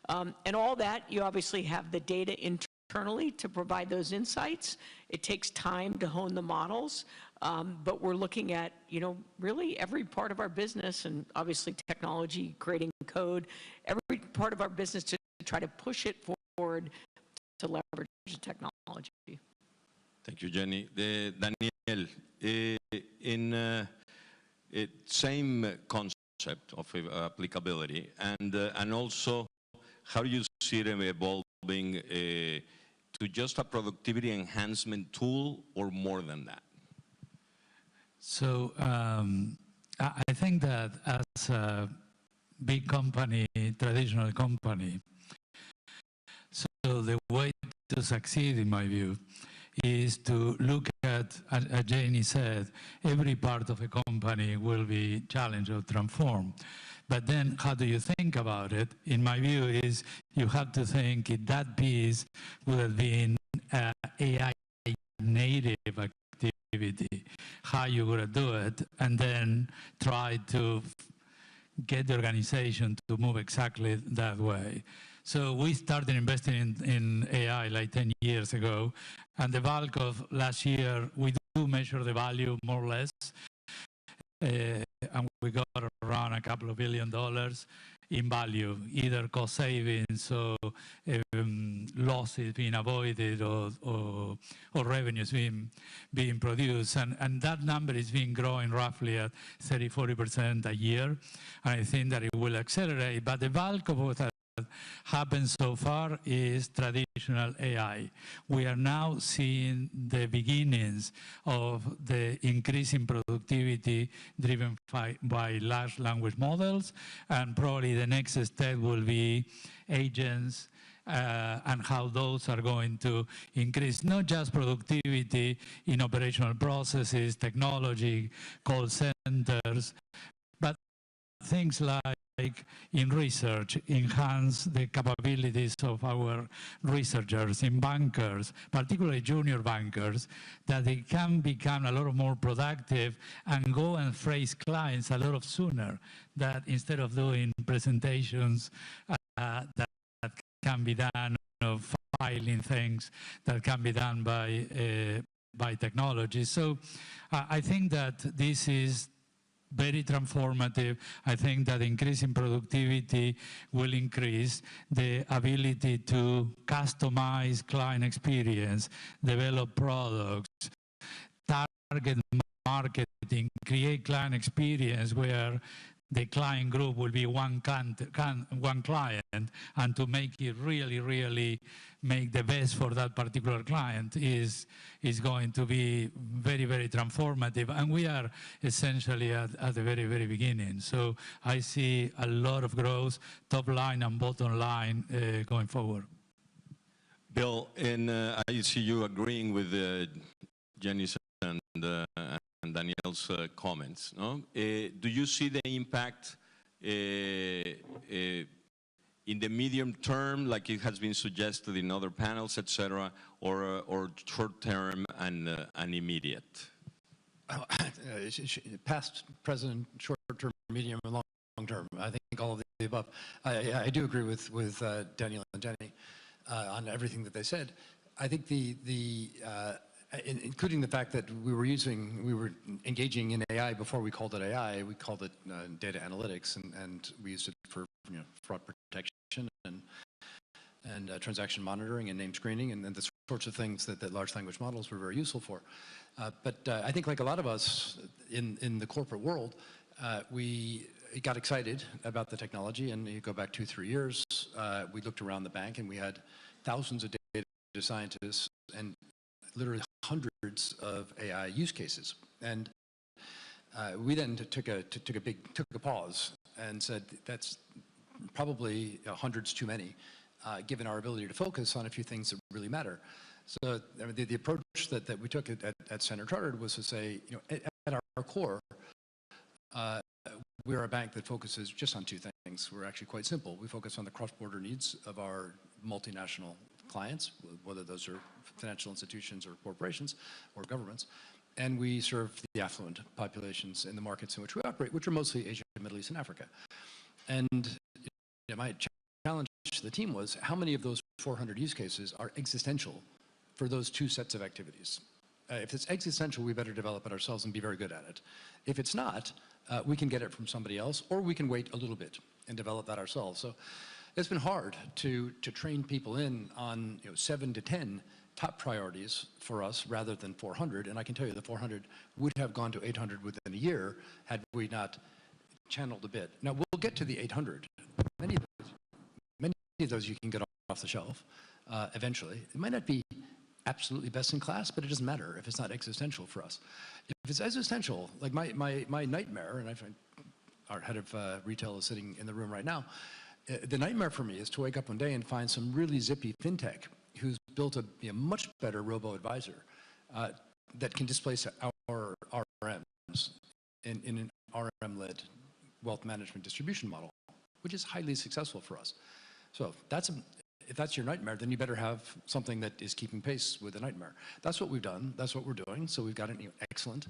And all that, you obviously have the data internally to provide those insights. It takes time to hone the models, but we're looking at, you know, really every part of our business, and obviously technology, creating code, every part of our business to try to push it forward to leverage the technology. Thank you, Jenny. Daniel, in same concept of applicability, and also how do you see it evolving to just a productivity enhancement tool or more than that? So I think that as a big company, traditional company, so the way to succeed, in my view, is to look at, as Janie said, every part of a company will be challenged or transformed. But then how do you think about it? In my view is you have to think if that piece would have been AI native activity, how you would do it, and then try to get the organization to move exactly that way. So we started investing in AI like 10 years ago, and the bulk of last year, we do measure the value more or less, and we got around a couple of $2 billion in value, either cost savings or losses being avoided or revenues being produced. And that number is been growing roughly at 30–40% a year. And I think that it will accelerate. But the bulk of what happened so far is traditional AI. We are now seeing the beginnings of the increase in productivity driven by large language models, and probably the next step will be agents and how those are going to increase not just productivity in operational processes, technology, call centers, but things like in research, enhance the capabilities of our researchers, in bankers, particularly junior bankers, that they can become a lot more productive and go and face clients a lot sooner, that instead of doing presentations that can be done, or filing things that can be done by technology. So I think that this is very transformative. I think that increasing productivity will increase the ability to customize client experience, develop products, target marketing, create client experience where the client group will be one client, and to make it really make the best for that particular client is going to be very transformative. And we are essentially at the very beginning. So I see a lot of growth, top line and bottom line going forward. Bill, and I see you agreeing with Jenny's and Daniel's comments. No? Do you see the impact in the medium term, like it has been suggested in other panels, etc., or short term and immediate? Past, present, short term, medium, and long term. I think all of the above. I do agree with Daniel and Jenny on everything that they said. I think including the fact that we were engaging in AI before we called it AI. We called it data analytics, and we used it for fraud protection and transaction monitoring and name screening and the sorts of things that large language models were very useful for. But I think, like a lot of us in the corporate world, we got excited about the technology, and you go back 2–3 years, we looked around the bank and we had thousands of data scientists and literally hundreds of AI use cases. And we then took a pause and said that's probably hundreds too many, given our ability to focus on a few things that really matter. So the approach that we took at Standard Chartered was to say, at our core, we're a bank that focuses just on two things. We're actually quite simple. We focus on the cross-border needs of our multinational clients, whether those are financial institutions or corporations or governments, and we serve the affluent populations in the markets in which we operate, which are mostly Asia, Middle East, and Africa. And my challenge to the team was, how many of those 400 use cases are existential for those two sets of activities? If it's existential, we better develop it ourselves and be very good at it. If it's not, we can get it from somebody else, or we can wait a little bit and develop that ourselves. So it's been hard to train people in on 7 to 10 top priorities for us rather than 400. And I can tell you the 400 would have gone to 800 within a year had we not channeled a bit. Now we'll get to the 800. Many of those you can get off the shelf eventually. It might not be absolutely best in class, but it doesn't matter if it's not existential for us. If it's existential, like my nightmare, and I find our head of retail is sitting in the room right now, the nightmare for me is to wake up one day and find some really zippy fintech who's built a much better robo-advisor that can displace our RMs in an RM-led wealth management distribution model, which is highly successful for us. So if that's your nightmare, then you better have something that is keeping pace with the nightmare. That's what we've done. That's what we're doing. So we've got an excellent,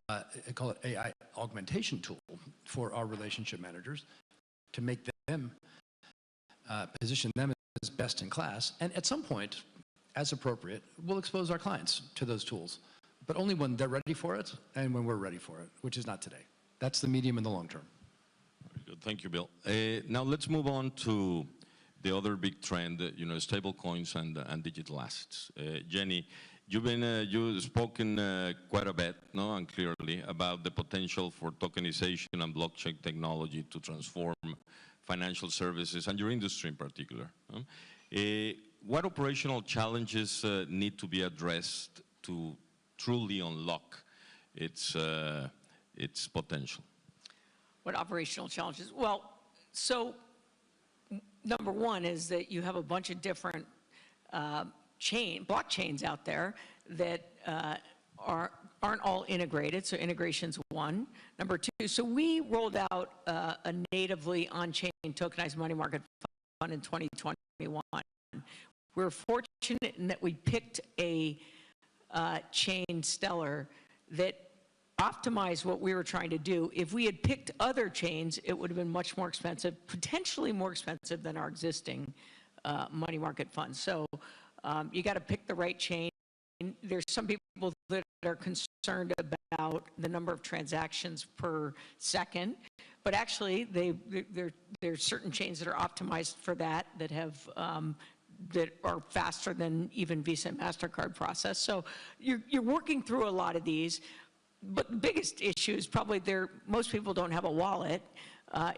I call it AI augmentation tool for our relationship managers to make them, position them as best in class. And at some point, as appropriate, we'll expose our clients to those tools, but only when they're ready for it and when we're ready for it, which is not today. That's the medium and the long term. Very good. Thank you, Bill. Now let's move on to the other big trend, stable coins and digital assets. Jenny, you've spoken quite a bit, and clearly about the potential for tokenization and blockchain technology to transform financial services and your industry in particular. What operational challenges need to be addressed to truly unlock its potential? What operational challenges? Well, so number one is that you have a bunch of different blockchains out there that aren't all integrated, so integration's one. Number two, so we rolled out a natively on-chain tokenized money market fund in 2021. We're fortunate in that we picked a chain, Stellar, that optimized what we were trying to do. If we had picked other chains, it would have been much more expensive, potentially more expensive than our existing money market funds. So you got to pick the right chain. There's some people that are concerned about the number of transactions per second, but actually there's certain chains that are optimized for that, that have that are faster than even Visa and MasterCard process. So you're working through a lot of these. But the biggest issue is probably most people don't have a wallet.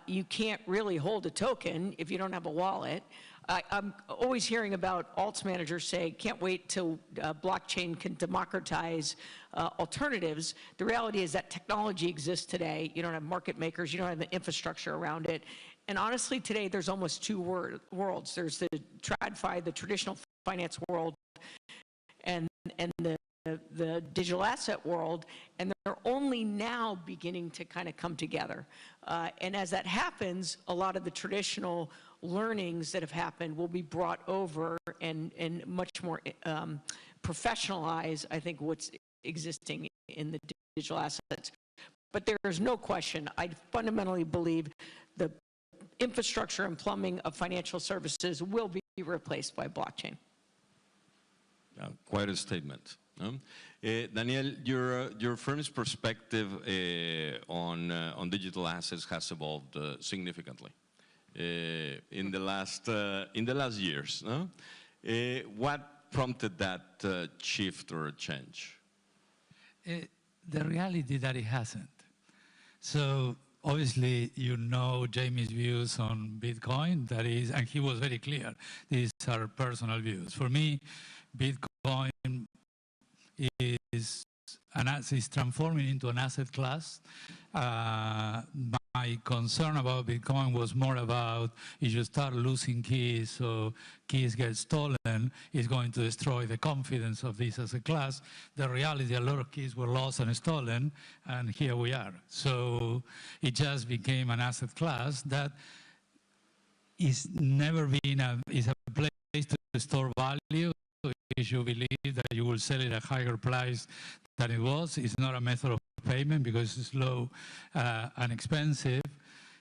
You can't really hold a token if you don't have a wallet. I'm always hearing about alts managers say, can't wait till blockchain can democratize alternatives. The reality is that technology exists today. You don't have market makers. You don't have the infrastructure around it. And honestly, today, there's almost two worlds. There's the TradFi, the traditional finance world, and the digital asset world, and they're only now beginning to kind of come together. And as that happens, a lot of the traditional learnings that have happened will be brought over and much more professionalize, I think, what's existing in the digital assets. But there's no question, I fundamentally believe the infrastructure and plumbing of financial services will be replaced by blockchain. Quite a statement. Daniel, your firm's perspective on digital assets has evolved significantly in the last years. What prompted that shift or change? The reality that it hasn't. So obviously, you know Jamie's views on Bitcoin. That is, and he was very clear. These are personal views. For me, Bitcoin is transforming into an asset class. My concern about Bitcoin was more about if you start losing keys, so keys get stolen, it's going to destroy the confidence of this as a class. The reality, a lot of keys were lost and stolen, and here we are. So it just became an asset class that is never been is a place to store value. If you believe that you will sell it at a higher price than it was, it's not a method of payment because it's slow and expensive.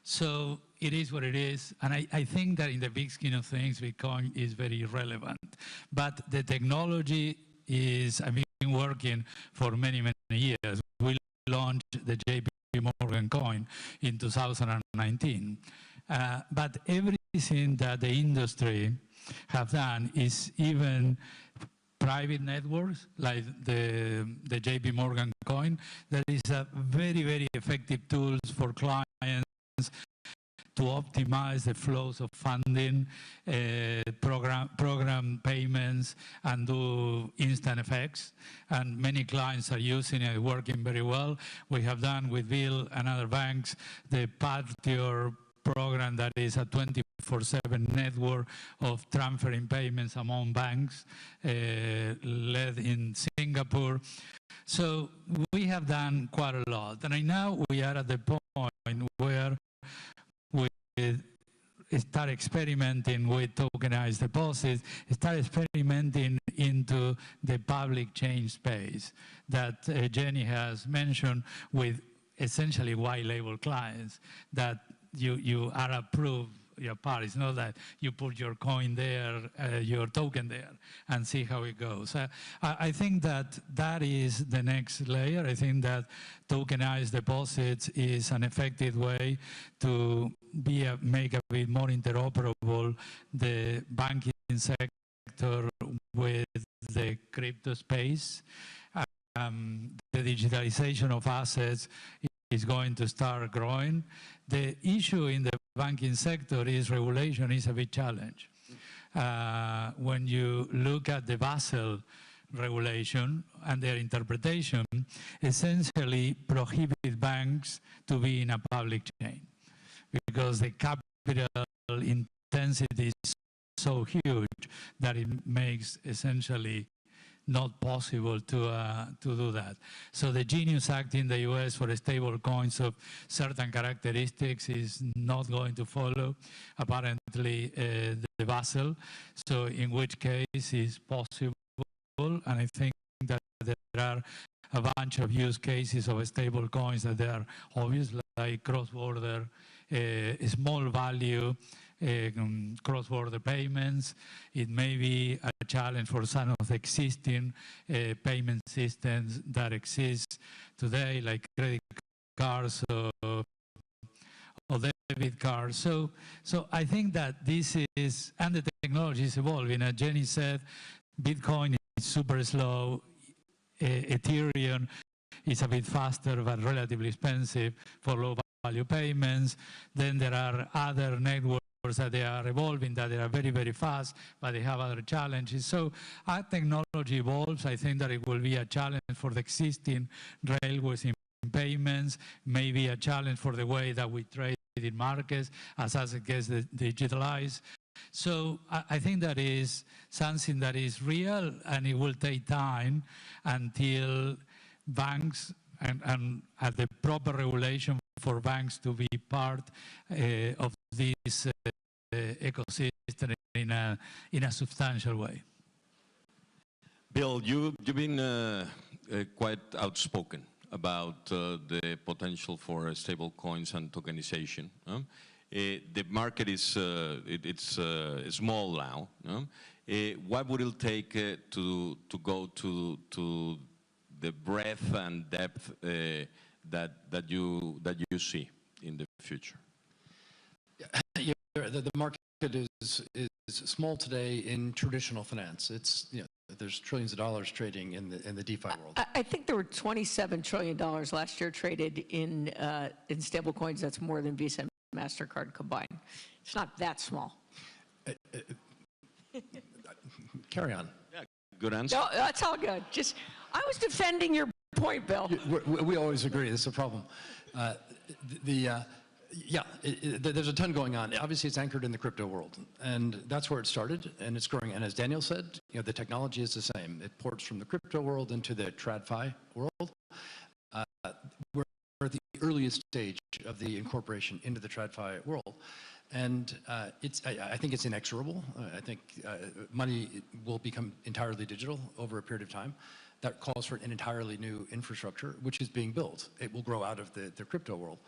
So it is what it is. And I think that in the big scheme of things, Bitcoin is very relevant. But the technology is, I've been working for many, many years. We launched the JPMorgan coin in 2019. But everything that the industry have done is even private networks like the JPMorgan coin, that is a very, very effective tools for clients to optimize the flows of funding, program payments, and do instant effects. And many clients are using it, working very well. We have done with Bill and other banks the Partner program that is a 24/7 network of transferring payments among banks, led in Singapore. So we have done quite a lot. And right now we are at the point where we start experimenting with tokenized deposits, start experimenting into the public chain space that Jenny has mentioned, with essentially white label clients that you are approved your part. It's not that you put your coin there, your token there, and see how it goes. I think that that is the next layer. I think that tokenized deposits is an effective way to make a bit more interoperable the banking sector with the crypto space. The digitalization of assets is going to start growing. The issue in the banking sector is regulation is a big challenge. When you look at the Basel regulation and their interpretation, essentially prohibit banks to be in a public chain because the capital intensity is so huge that it makes essentially not possible to do that. So the Genius Act in the US for stable coins of certain characteristics is not going to follow, apparently, the Basel. So in which case is possible, and I think that there are a bunch of use cases of stable coins that they are obvious, like cross-border, small value, cross-border payments. It may be a challenge for some of the existing payment systems that exist today, like credit cards or debit cards. So I think that this is, and the technology is evolving. As Jenny said, Bitcoin is super slow. Ethereum is a bit faster but relatively expensive for low-value payments. Then there are other networks that they are evolving, that they are very, very fast, but they have other challenges. So as technology evolves, I think that it will be a challenge for the existing railways in payments, maybe a challenge for the way that we trade in markets as it gets digitalized. So I think that is something that is real, and it will take time until banks and at the proper regulation for banks to be part of this ecosystem in a substantial way. Bill, you've been quite outspoken about the potential for stable coins and tokenization. The market is it's small now. What would it take to go to the breadth and depth that you see in the future? The market is small today in traditional finance. It's, you know, there's trillions of dollars trading in the DeFi world. I think there were $27 trillion last year traded in stable coins. That's more than Visa and MasterCard combined. It's not that small. Carry on. Yeah, good answer. No, that's all good. Just, I was defending your point, Bill. We always agree. That's a problem. There's a ton going on. Obviously, it's anchored in the crypto world, and that's where it started, and it's growing. And as Daniel said, you know, the technology is the same. It ports from the crypto world into the TradFi world. We're at the earliest stage of the incorporation into the TradFi world, and I think it's inexorable. I think money will become entirely digital over a period of time. That calls for an entirely new infrastructure, which is being built. It will grow out of the crypto world.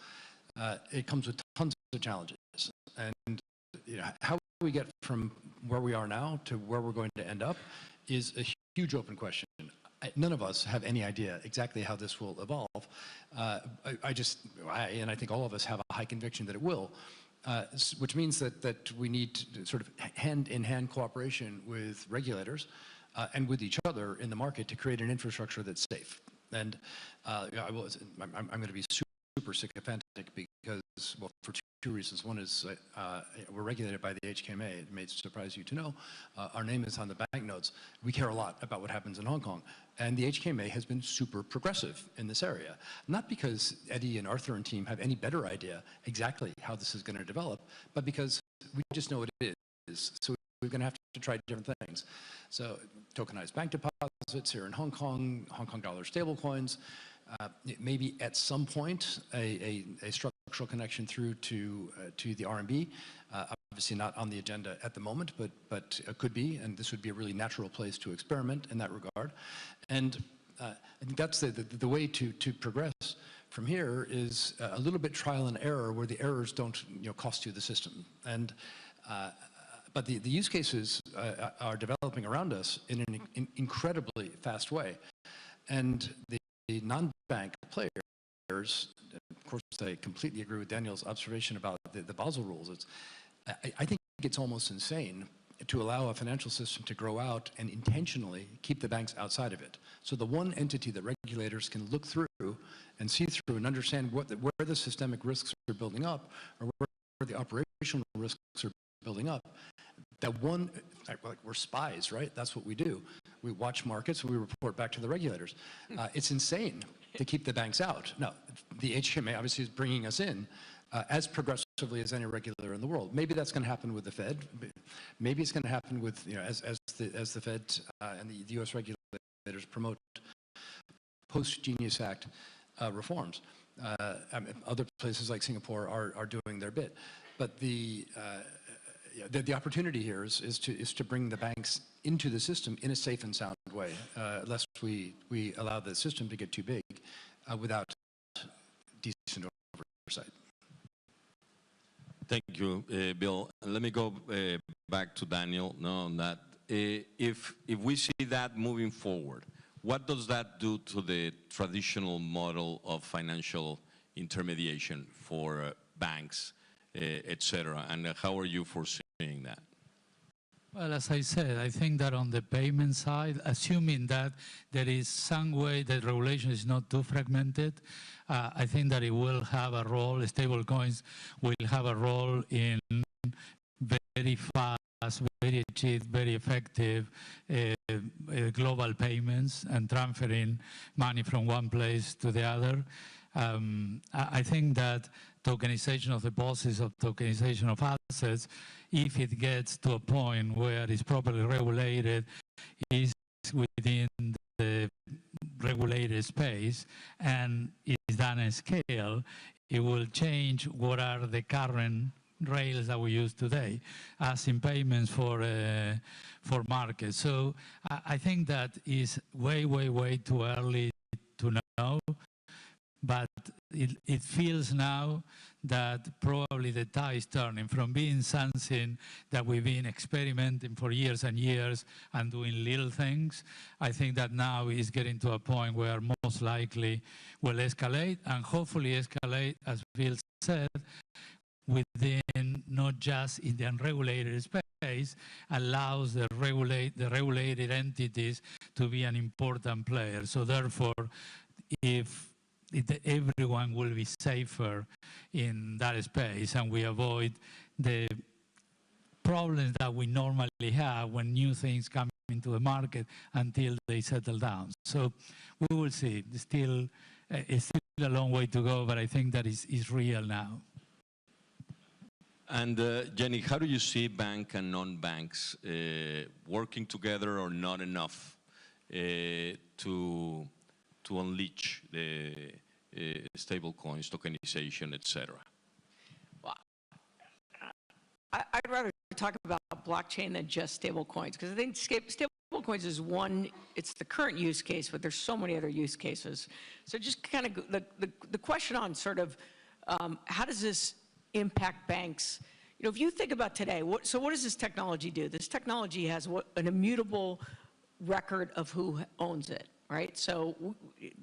It comes with tons of challenges, and you know, how we get from where we are now to where we're going to end up is a huge open question. None of us have any idea exactly how this will evolve. And I think all of us have a high conviction that it will, which means that we need to sort of hand-in-hand cooperation with regulators and with each other in the market to create an infrastructure that's safe. And I'm going to be super sycophantic because, well, for two two reasons. One is we're regulated by the HKMA. It may surprise you to know. Our name is on the banknotes. We care a lot about what happens in Hong Kong. And the HKMA has been super progressive in this area. Not because Eddie and Arthur and team have any better idea exactly how this is going to develop, but because we just know what it is. So we're going to have to try different things. So tokenized bank deposits here in Hong Kong dollar stablecoins, maybe at some point a structural connection through to the RMB. Obviously not on the agenda at the moment, but could be, and this would be a really natural place to experiment in that regard. And I think that's the way to progress from here is a little bit trial and error where the errors don't cost you the system. And but the use cases are developing around us in an incredibly fast way. And the non-bank players, of course, I completely agree with Daniel's observation about the Basel rules. I think it's almost insane to allow a financial system to grow out and intentionally keep the banks outside of it. So the one entity that regulators can look through and see through and understand where the systemic risks are building up or where the operational risks are building up, that one, like we're spies, right? That's what we do. We watch markets and we report back to the regulators. It's insane to keep the banks out. Now, the HKMA obviously is bringing us in as progressively as any regulator in the world. Maybe that's going to happen with the Fed. Maybe it's going to happen with, as the Fed and the U.S. regulators promote post-Genius Act reforms. Other places like Singapore are doing their bit. But the opportunity here is to bring the banks into the system in a safe and sound way, lest we allow the system to get too big without decent oversight. Thank you, Bill. Let me go back to Daniel on that. If we see that moving forward, what does that do to the traditional model of financial intermediation for banks, et cetera, and how are you foreseeing that? Well, as I said, I think that on the payment side, assuming that there is some way that regulation is not too fragmented, I think that it will have a role, stablecoins will have a role in very fast, very cheap, very effective global payments and transferring money from one place to the other. I think that tokenization of deposits, of tokenization of assets, if it gets to a point where it's properly regulated, is within the regulated space and is done at scale, it will change what are the current rails that we use today as in payments for markets. So I think that is way, way, way too early to know. But it feels now that probably the tide is turning from being something that we've been experimenting for years and years and doing little things. I think that now is getting to a point where most likely will escalate and hopefully escalate, as Bill said, within not just in the unregulated space, allows the regulated entities to be an important player. So therefore, if everyone will be safer in that space and we avoid the problems that we normally have when new things come into the market until they settle down. So we will see. It's still a long way to go, but I think that is real now. And Jenny, how do you see bank and non-banks working together or not enough to unleash the stable coins, tokenization, etc.? Well, I'd rather talk about blockchain than just stable coins, because I think stable coins is one, it's the current use case, but there's so many other use cases. So just kind of the question on sort of how does this impact banks? You know, if you think about today, what does this technology do? This technology has an immutable record of who owns it. Right? So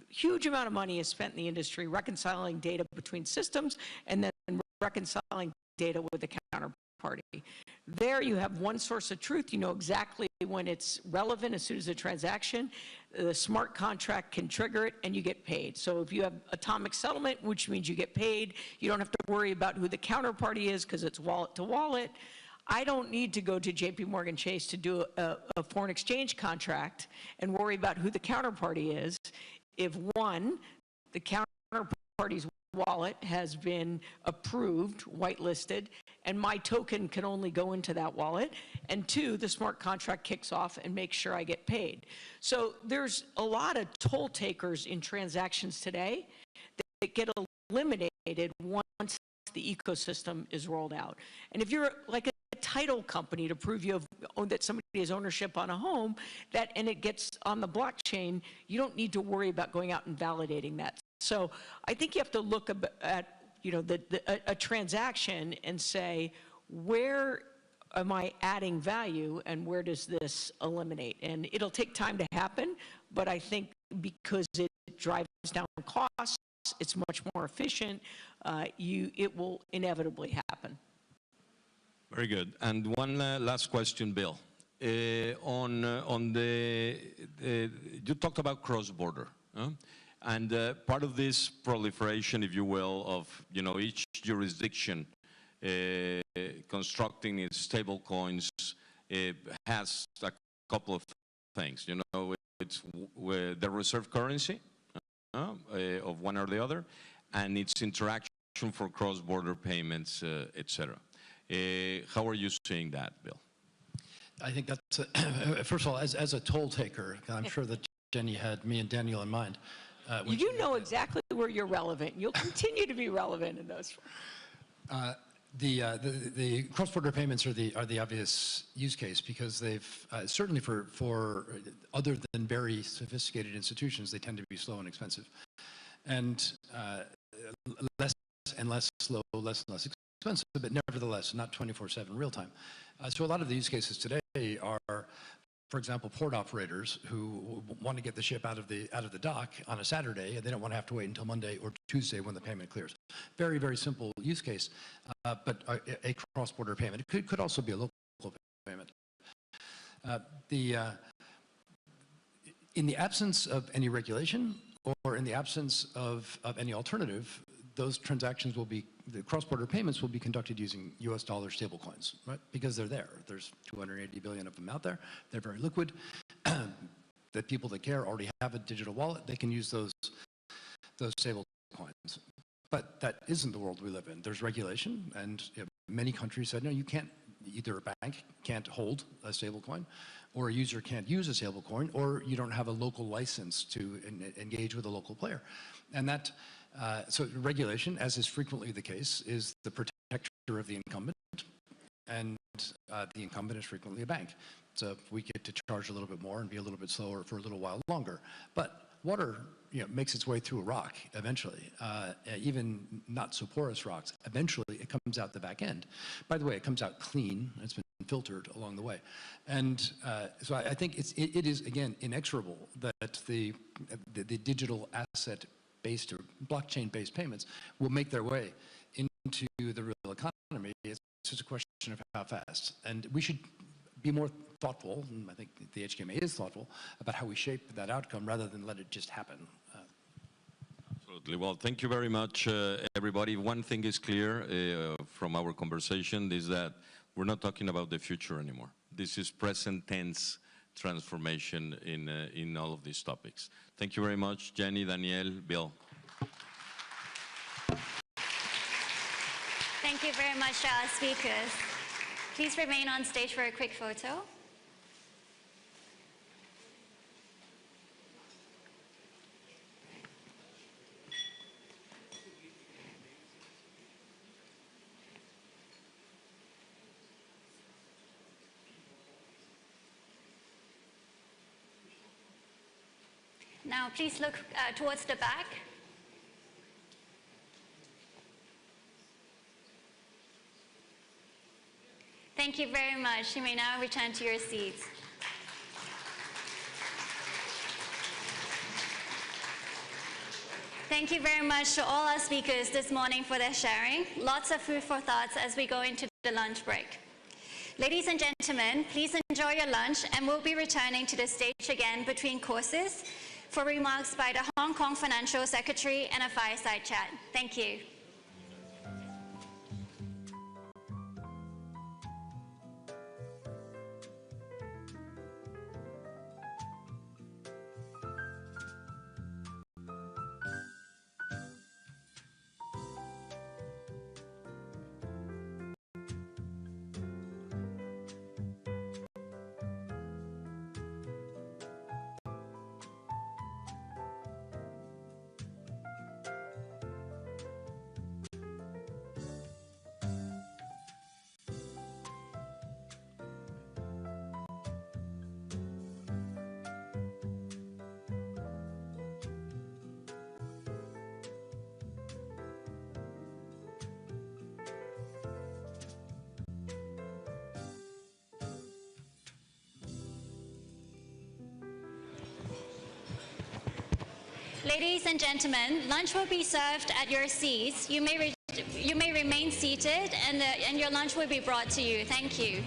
huge amount of money is spent in the industry reconciling data between systems and then reconciling data with the counterparty. There you have one source of truth. You know exactly when it's relevant as soon as a transaction. The smart contract can trigger it and you get paid. So if you have atomic settlement, which means you get paid, you don't have to worry about who the counterparty is because it's wallet to wallet. I don't need to go to JPMorgan Chase to do a foreign exchange contract and worry about who the counterparty is. If one, the counterparty's wallet has been approved, whitelisted, and my token can only go into that wallet, and two, the smart contract kicks off and makes sure I get paid. So there's a lot of toll takers in transactions today that get eliminated once the ecosystem is rolled out. And if you're like a title company to prove that somebody has ownership on a home, and it gets on the blockchain, you don't need to worry about going out and validating that. So I think you have to look at a transaction and say, where am I adding value and where does this eliminate? And it'll take time to happen, but I think because it drives down costs, it's much more efficient, it will inevitably happen. Very good. And one last question, Bill. You talked about cross-border. And part of this proliferation, if you will, of each jurisdiction constructing its stable coins has a couple of things. It's the reserve currency of one or the other, and its interaction for cross-border payments, etc. How are you seeing that, Bill? I think that's, first of all, as a toll taker, I'm sure that Jenny had me and Daniel in mind. You know exactly where you're relevant. You'll continue to be relevant in those. The cross-border payments are the obvious use case because they've certainly for other than very sophisticated institutions, they tend to be slow and expensive, and less and less slow, less and less expensive, but nevertheless not 24/7 real time. So a lot of the use cases today are, for example, port operators who want to get the ship out of the dock on a Saturday, and they don't want to have to wait until Monday or Tuesday when the payment clears. Very, very simple use case, but a cross-border payment. It could also be a local payment. In the absence of any regulation or in the absence of any alternative, those transactions will be, the cross-border payments will be conducted using US dollar stablecoins, right? Because they're there. There's 280 billion of them out there. They're very liquid. The people that care already have a digital wallet. They can use those stablecoins. But that isn't the world we live in. There's regulation, and many countries said, no, you can't, either a bank can't hold a stablecoin, or a user can't use a stablecoin, or you don't have a local license to engage with a local player. And that, so regulation, as is frequently the case, is the protector of the incumbent, and the incumbent is frequently a bank. So we get to charge a little bit more and be a little bit slower for a little while longer. But water makes its way through a rock eventually, even not so porous rocks. Eventually, it comes out the back end. By the way, it comes out clean. It's been filtered along the way. And so I think it is, again, inexorable that the digital asset-based or blockchain-based payments will make their way into the real economy. It's just a question of how fast. And we should be more thoughtful, and I think the HKMA is thoughtful, about how we shape that outcome rather than let it just happen. Absolutely. Well, thank you very much, everybody. One thing is clear from our conversation is that we're not talking about the future anymore. This is present tense transformation in all of these topics. Thank you very much, Jenny, Daniel, Bill. Thank you very much to our speakers. Please remain on stage for a quick photo. Now, please look towards the back. Thank you very much. You may now return to your seats. Thank you very much to all our speakers this morning for their sharing. Lots of food for thoughts as we go into the lunch break. Ladies and gentlemen, please enjoy your lunch, and we'll be returning to the stage again between courses for remarks by the Hong Kong Financial Secretary and a fireside chat. Thank you. Ladies and gentlemen, lunch will be served at your seats. You may remain seated, and your lunch will be brought to you. Thank you.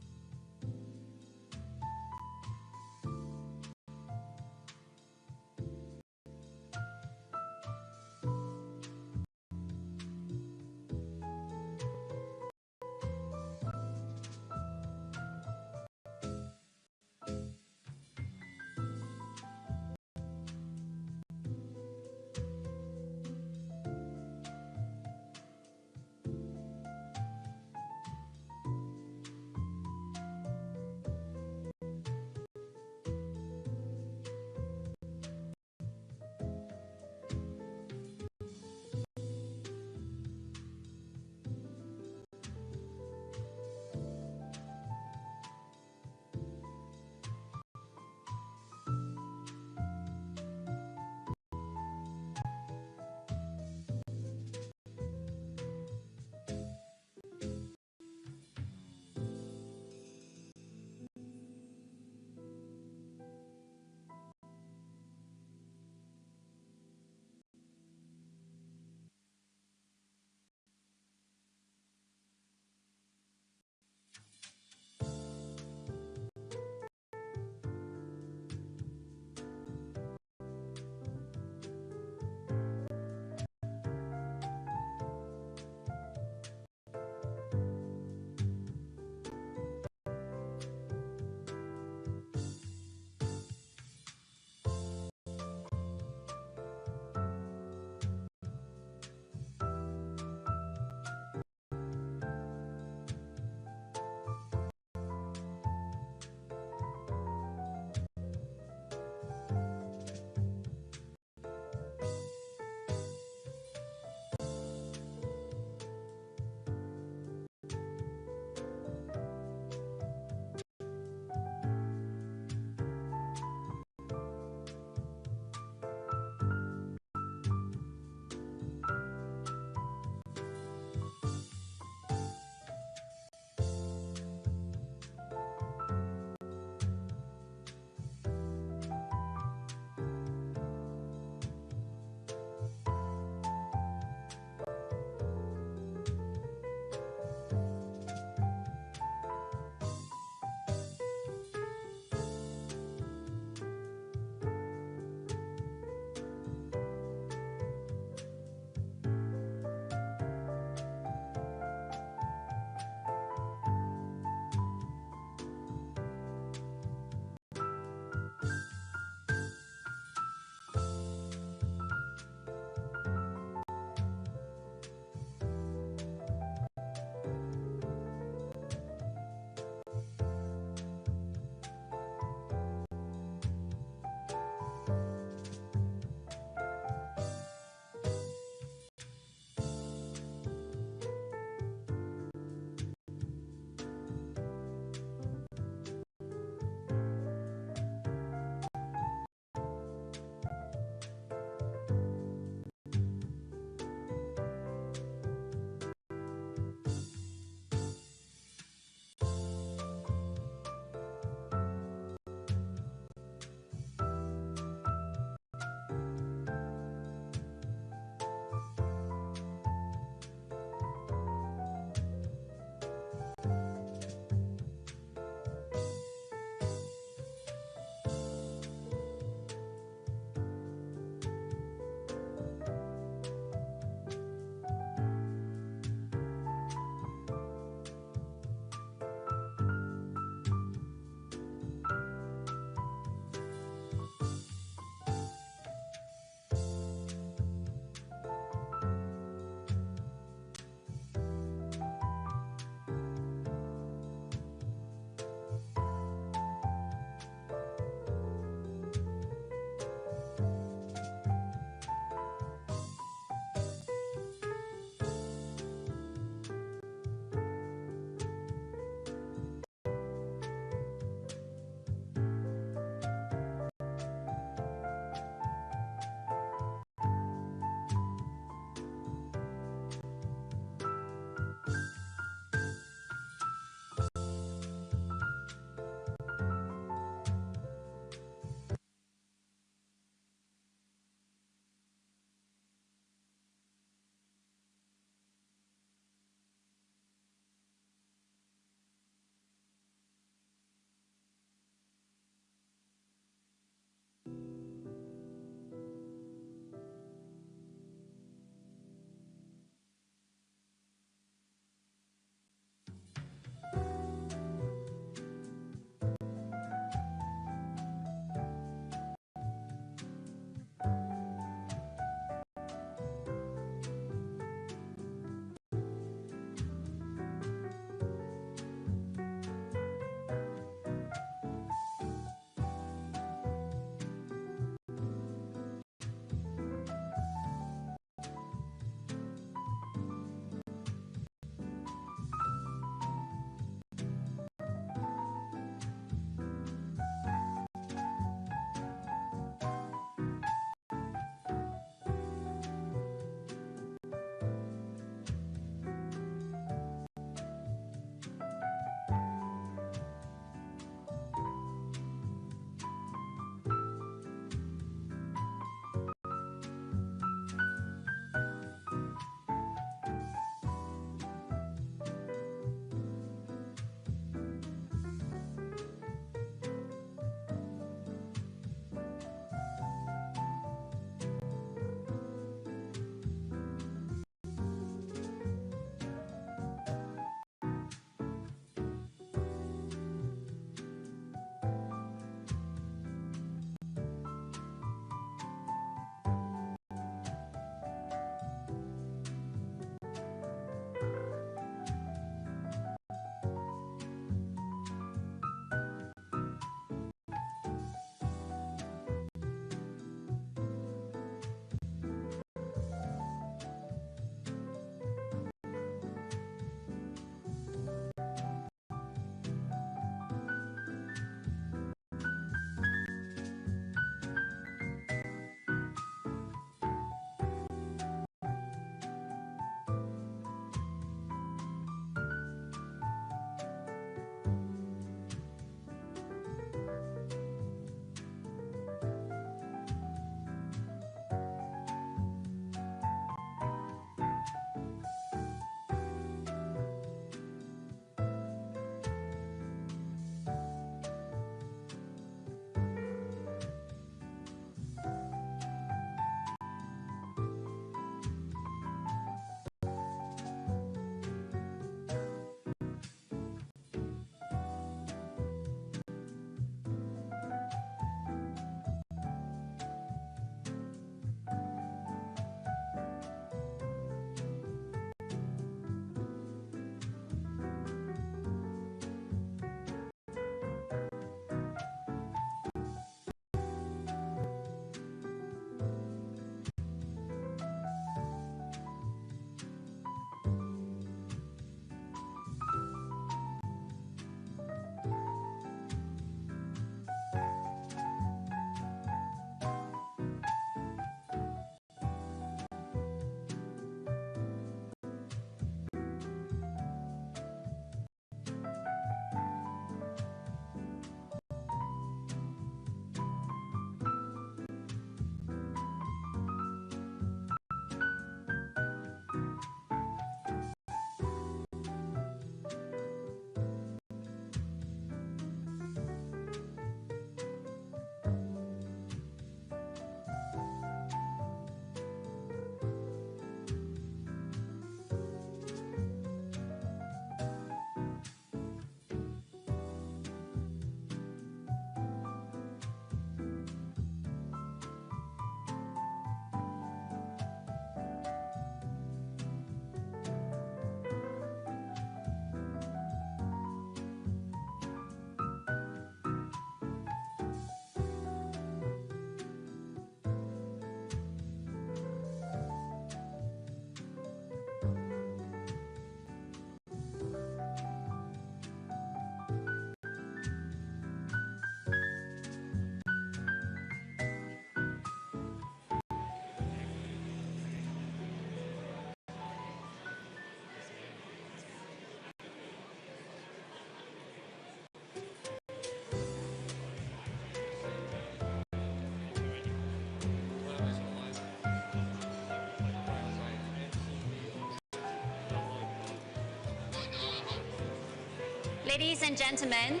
Ladies and gentlemen,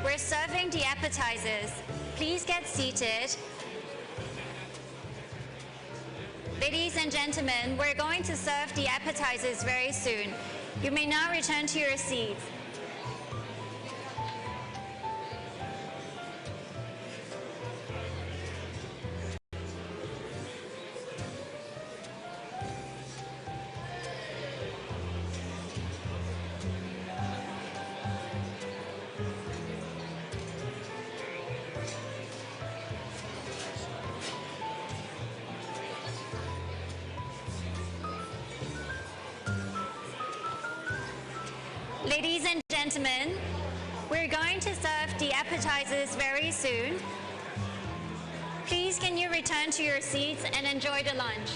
we're serving the appetizers. Please get seated. Ladies and gentlemen, we're going to serve the appetizers very soon. You may now return to your seats. Ladies and gentlemen, we're going to serve the appetizers very soon. Please can you return to your seats and enjoy the lunch.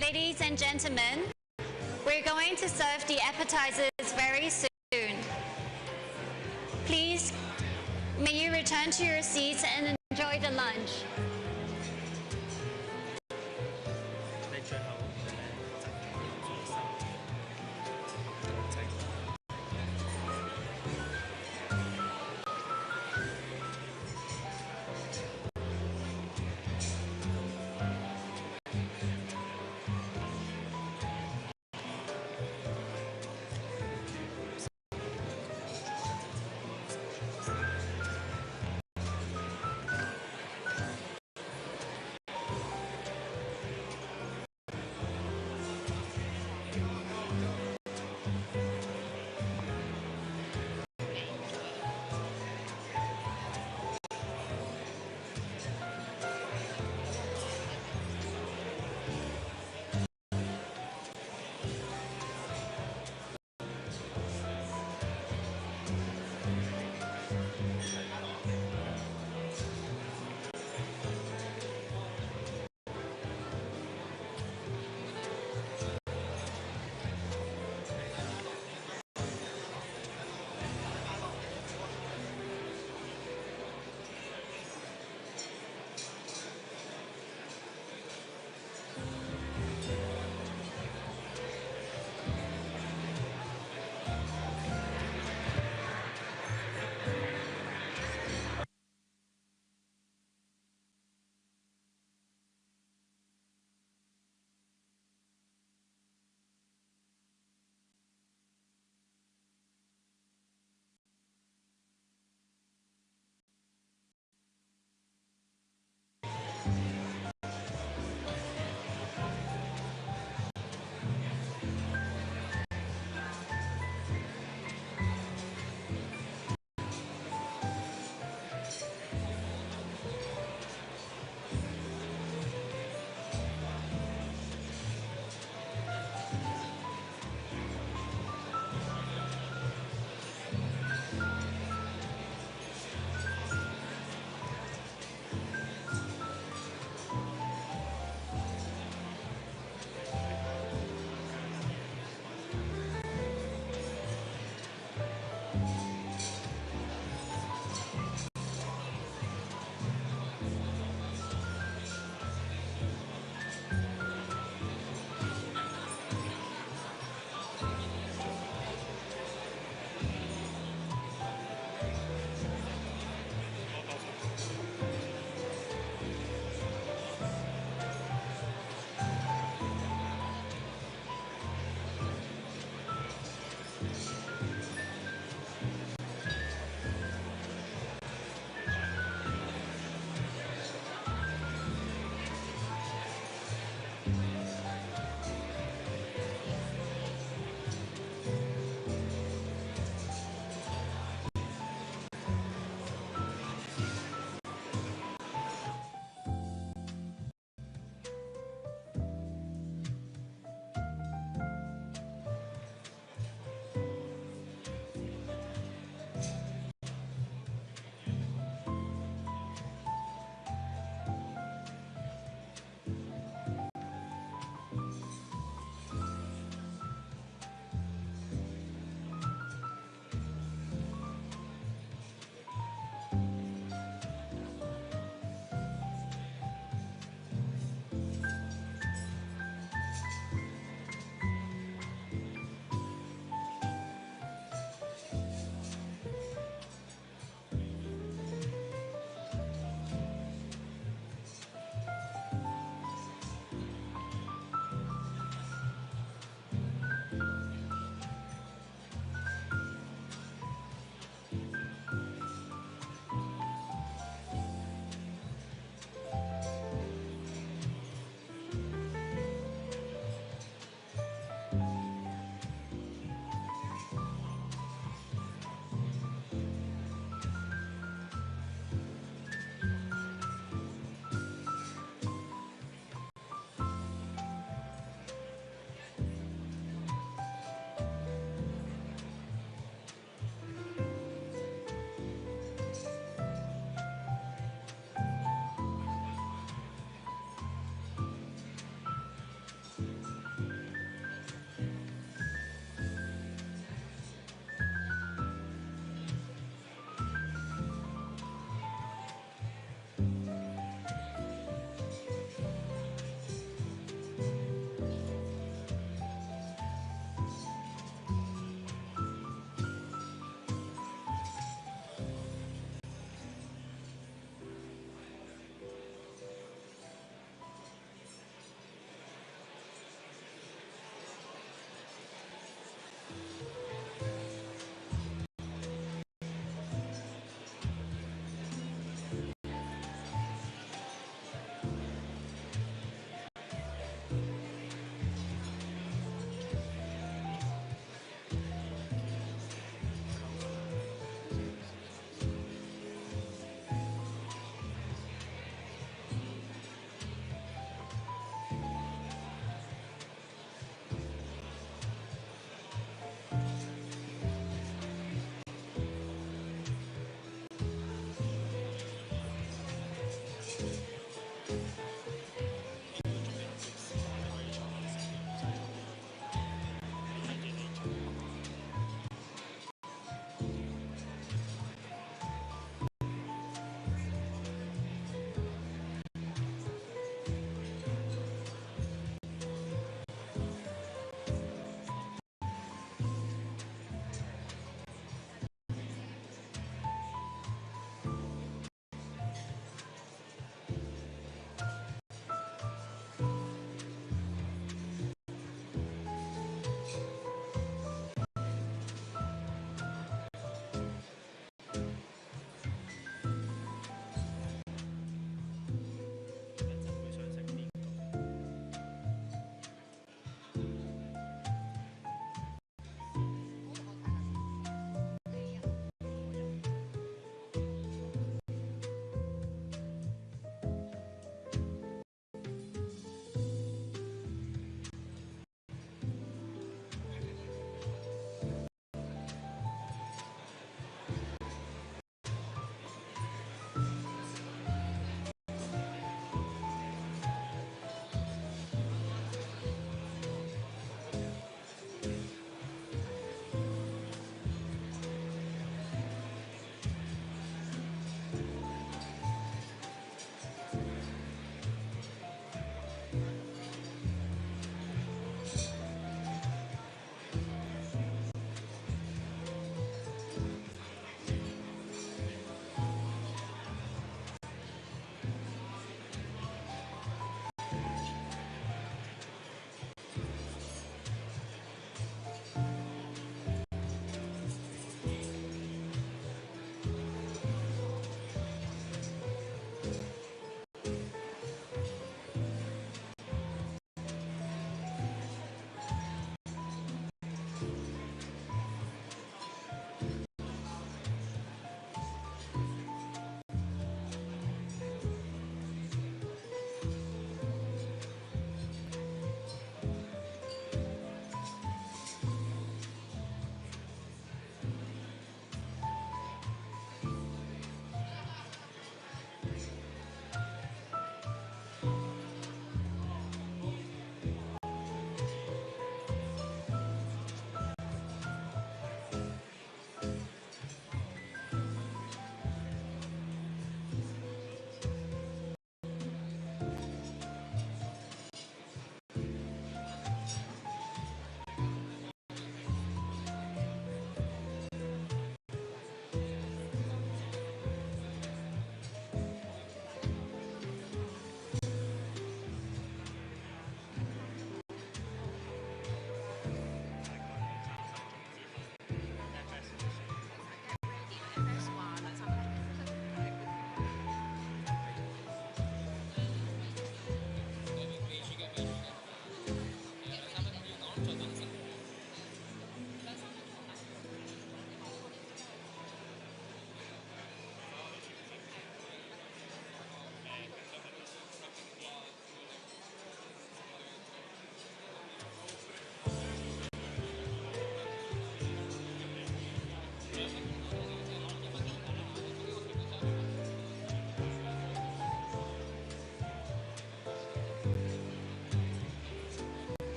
Ladies and gentlemen, we're going to serve the appetizers very soon. Please, may you return to your seats and enjoy the lunch.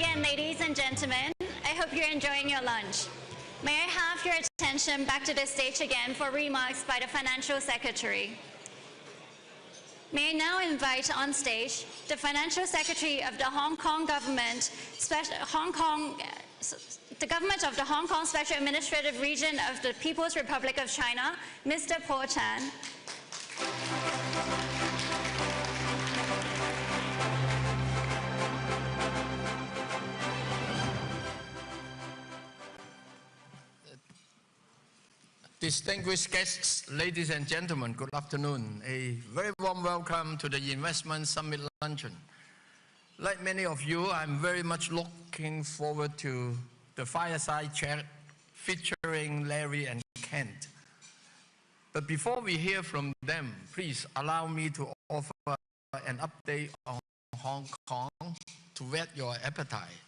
begin, ladies and gentlemen. I hope you're enjoying your lunch. May I have your attention back to the stage again for remarks by the Financial Secretary. May I now invite on stage the Financial Secretary of the Hong Kong Government, the Government of the Hong Kong Special Administrative Region of the People's Republic of China, Mr. Paul Chan. Distinguished guests, ladies and gentlemen, good afternoon. A very warm welcome to the Investment Summit Luncheon. Like many of you, I'm very much looking forward to the fireside chat featuring Larry and Kent. But before we hear from them, please allow me to offer an update on Hong Kong to whet your appetite.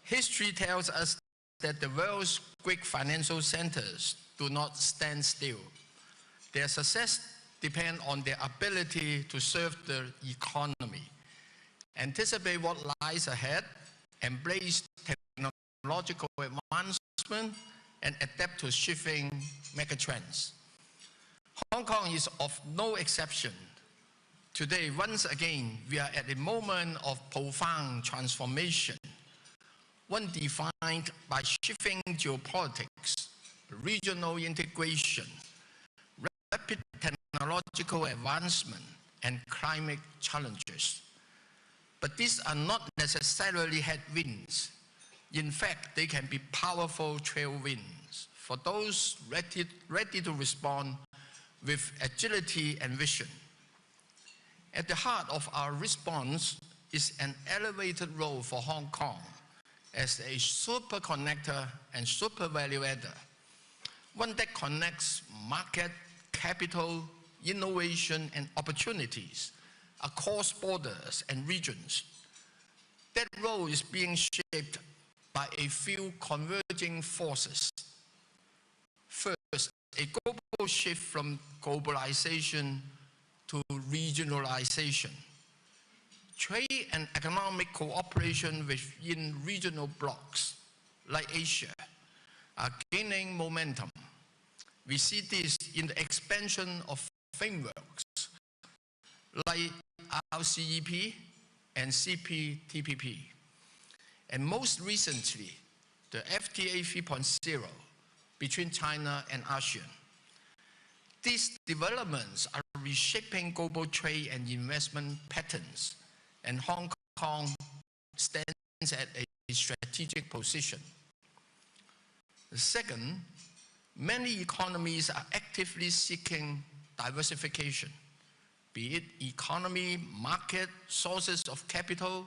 History tells us that the world's great financial centers do not stand still. Their success depends on their ability to serve the economy, anticipate what lies ahead, embrace technological advancement, and adapt to shifting megatrends. Hong Kong is of no exception. Today, once again, we are at a moment of profound transformation, one defined by shifting geopolitics, regional integration, rapid technological advancement, and climate challenges. But these are not necessarily headwinds. In fact, they can be powerful tailwinds for those ready to respond with agility and vision. At the heart of our response is an elevated role for Hong Kong as a super connector and super value adder, one that connects market, capital, innovation, and opportunities across borders and regions. That role is being shaped by a few converging forces. First, a global shift from globalization to regionalization. Trade and economic cooperation within regional blocs like Asia are gaining momentum. We see this in the expansion of frameworks like RCEP and CPTPP, and most recently, the FTA 3.0 between China and ASEAN. These developments are reshaping global trade and investment patterns, and Hong Kong stands at a strategic position. Second, many economies are actively seeking diversification, be it economy, market, sources of capital,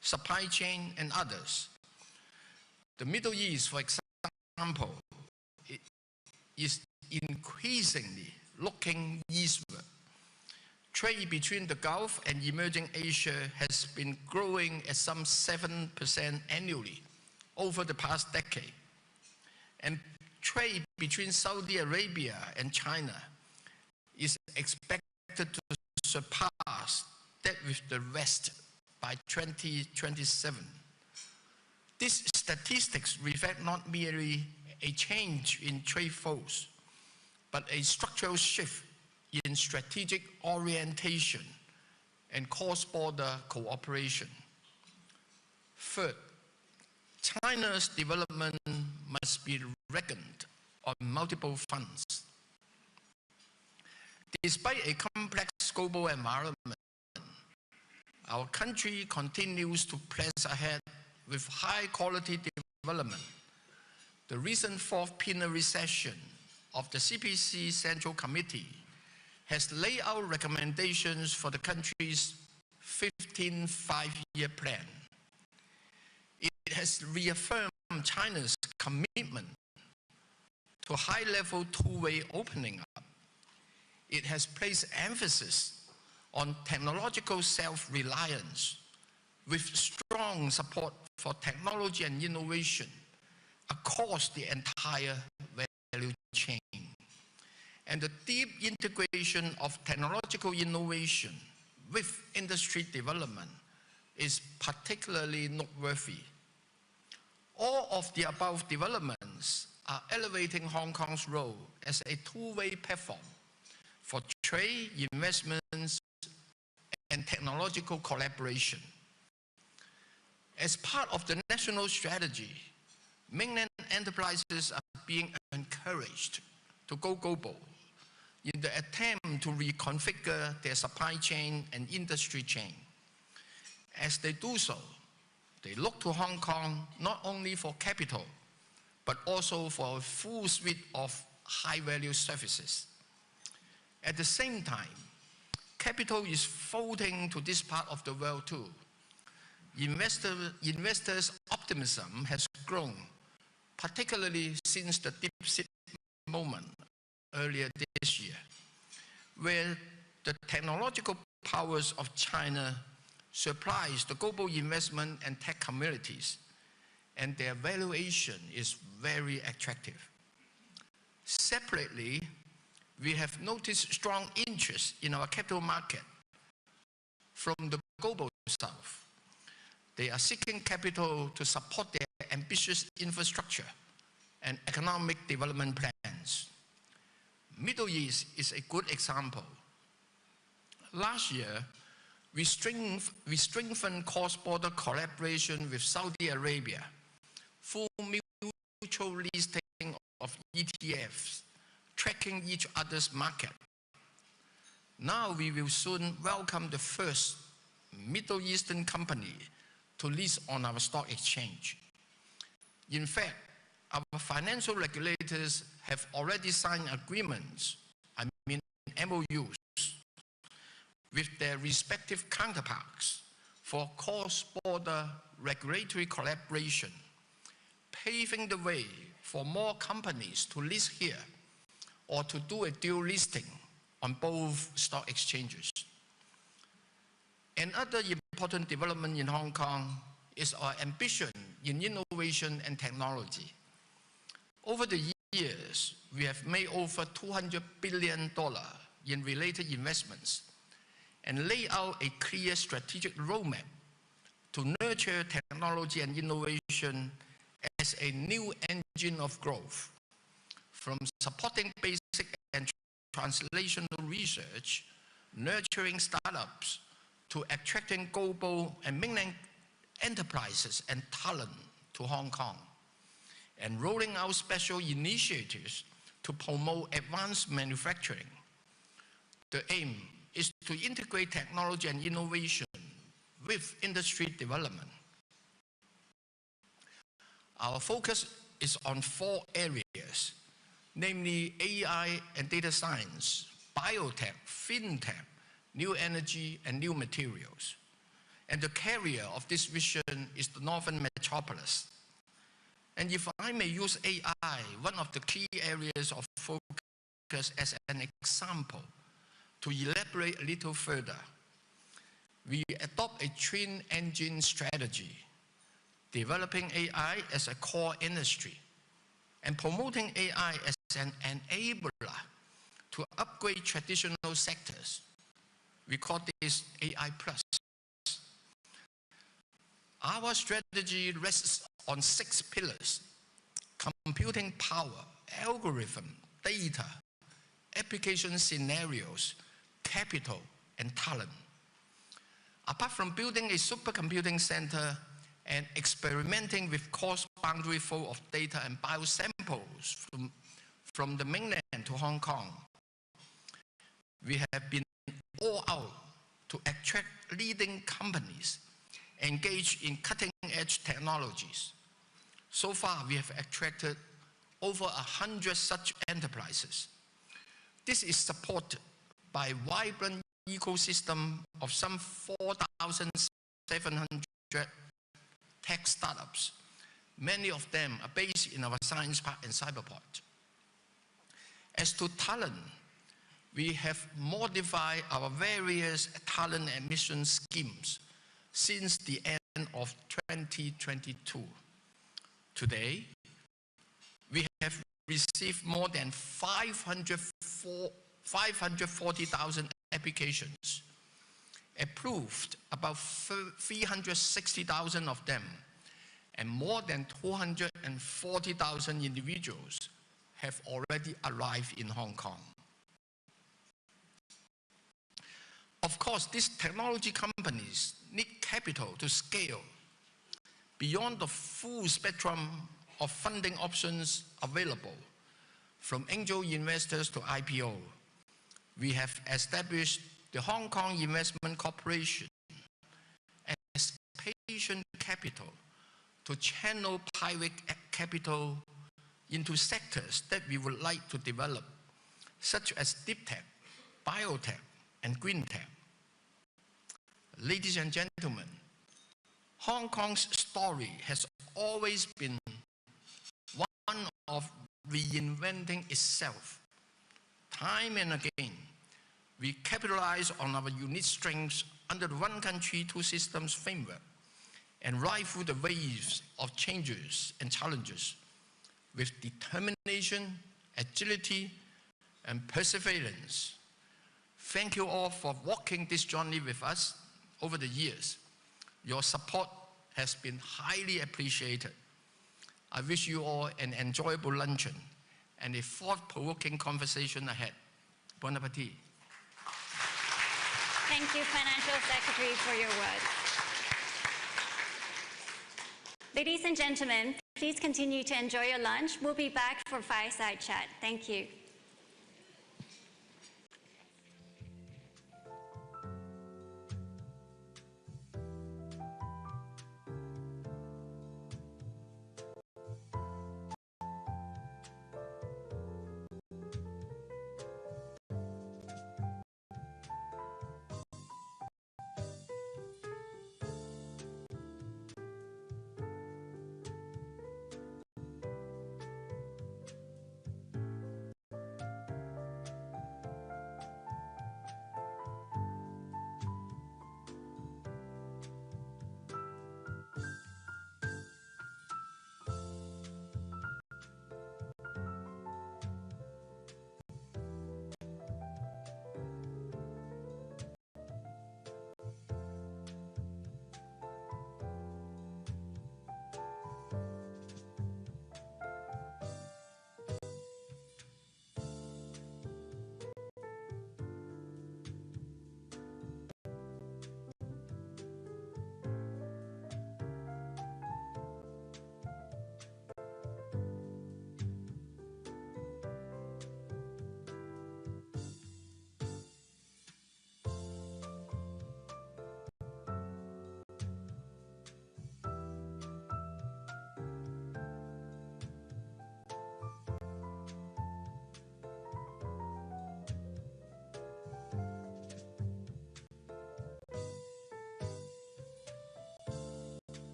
supply chain, and others. The Middle East, for example, is increasingly looking eastward. Trade between the Gulf and emerging Asia has been growing at some 7% annually over the past decade. And trade between Saudi Arabia and China is expected to surpass that with the West by 2027. These statistics reflect not merely a change in trade flows, but a structural shift in strategic orientation and cross-border cooperation. Third, China's development must be reckoned on multiple fronts. Despite a complex global environment, our country continues to press ahead with high-quality development. The recent fourth plenary session of the CPC Central Committee has laid out recommendations for the country's 15th five-year plan. It has reaffirmed China's commitment to high-level two-way opening up. It has placed emphasis on technological self-reliance with strong support for technology and innovation across the entire value chain. And the deep integration of technological innovation with industry development is particularly noteworthy. All of the above developments are elevating Hong Kong's role as a two-way platform for trade, investments, and technological collaboration. As part of the national strategy, mainland enterprises are being encouraged to go global in the attempt to reconfigure their supply chain and industry chain. As they do so, they look to Hong Kong not only for capital, but also for a full suite of high-value services. At the same time, capital is floating to this part of the world too. Investors' optimism has grown, particularly since the deep-sea moment earlier this year, where the technological powers of China surprise the global investment and tech communities, and their valuation is very attractive. Separately, we have noticed strong interest in our capital market from the global south. They are seeking capital to support their ambitious infrastructure and economic development plans. Middle East is a good example. Last year, we strengthened cross-border collaboration with Saudi Arabia, full mutual listing of ETFs, tracking each other's market. Now we will soon welcome the first Middle Eastern company to list on our stock exchange. In fact, our financial regulators have already signed agreements, MOUs, with their respective counterparts for cross-border regulatory collaboration, paving the way for more companies to list here or to do a dual listing on both stock exchanges. Another important development in Hong Kong is our ambition in innovation and technology. Over the years, we have made over $200 billion in related investments and lay out a clear strategic roadmap to nurture technology and innovation as a new engine of growth, from supporting basic and translational research, nurturing startups, to attracting global and mainland enterprises and talent to Hong Kong, and rolling out special initiatives to promote advanced manufacturing. The aim is to integrate technology and innovation with industry development. Our focus is on 4 areas, namely AI and data science, biotech, fintech, new energy, and new materials. And the carrier of this vision is the Northern Metropolis. And if I may use AI, one of the key areas of focus as an example, to elaborate a little further, we adopt a twin engine strategy, developing AI as a core industry and promoting AI as an enabler to upgrade traditional sectors. We call this AI Plus. Our strategy rests on 6 pillars: computing power, algorithm, data, application scenarios, capital, and talent. Apart from building a supercomputing center and experimenting with cross-boundary flow of data and biosamples from the mainland to Hong Kong, we have been all out to attract leading companies engaged in cutting-edge technologies. So far, we have attracted over 100 such enterprises. This is supported by a vibrant ecosystem of some 4,700 tech startups. Many of them are based in our Science Park and Cyberport. As to talent, we have modified our various talent admission schemes since the end of 2022. Today, we have received more than 540,000 applications, approved about 360,000 of them, and more than 240,000 individuals have already arrived in Hong Kong. Of course, these technology companies need capital to scale beyond the full spectrum of funding options available, from angel investors to IPO. We have established the Hong Kong Investment Corporation as patient capital to channel private capital into sectors that we would like to develop, such as deep tech, biotech, and green tech. Ladies and gentlemen, Hong Kong's story has always been one of reinventing itself. Time and again, we capitalize on our unique strengths under the one country, two systems framework and ride through the waves of changes and challenges with determination, agility, and perseverance. Thank you all for walking this journey with us over the years. Your support has been highly appreciated. I wish you all an enjoyable luncheon and a thought-provoking conversation ahead. Bon appetit. Thank you, Financial Secretary, for your words. Ladies and gentlemen, please continue to enjoy your lunch. We'll be back for fireside chat. Thank you.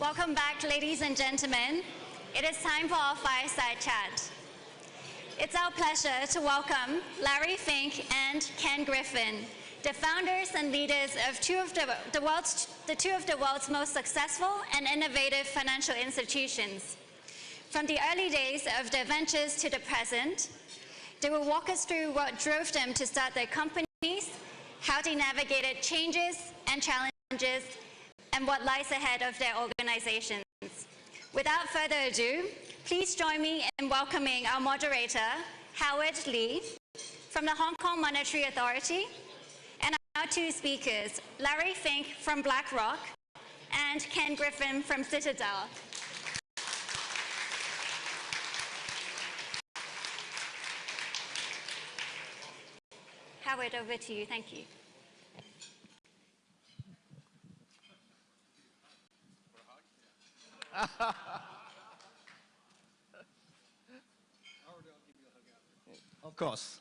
Welcome back, ladies and gentlemen. It is time for our fireside chat. It's our pleasure to welcome Larry Fink and Ken Griffin, the founders and leaders of two of the world's most successful and innovative financial institutions. From the early days of their ventures to the present, they will walk us through what drove them to start their companies, how they navigated changes and challenges, and what lies ahead of their organizations. Without further ado, please join me in welcoming our moderator, Howard Lee, from the Hong Kong Monetary Authority, and our two speakers, Larry Fink from BlackRock and Ken Griffin from Citadel. Howard, over to you. Thank you. Of course.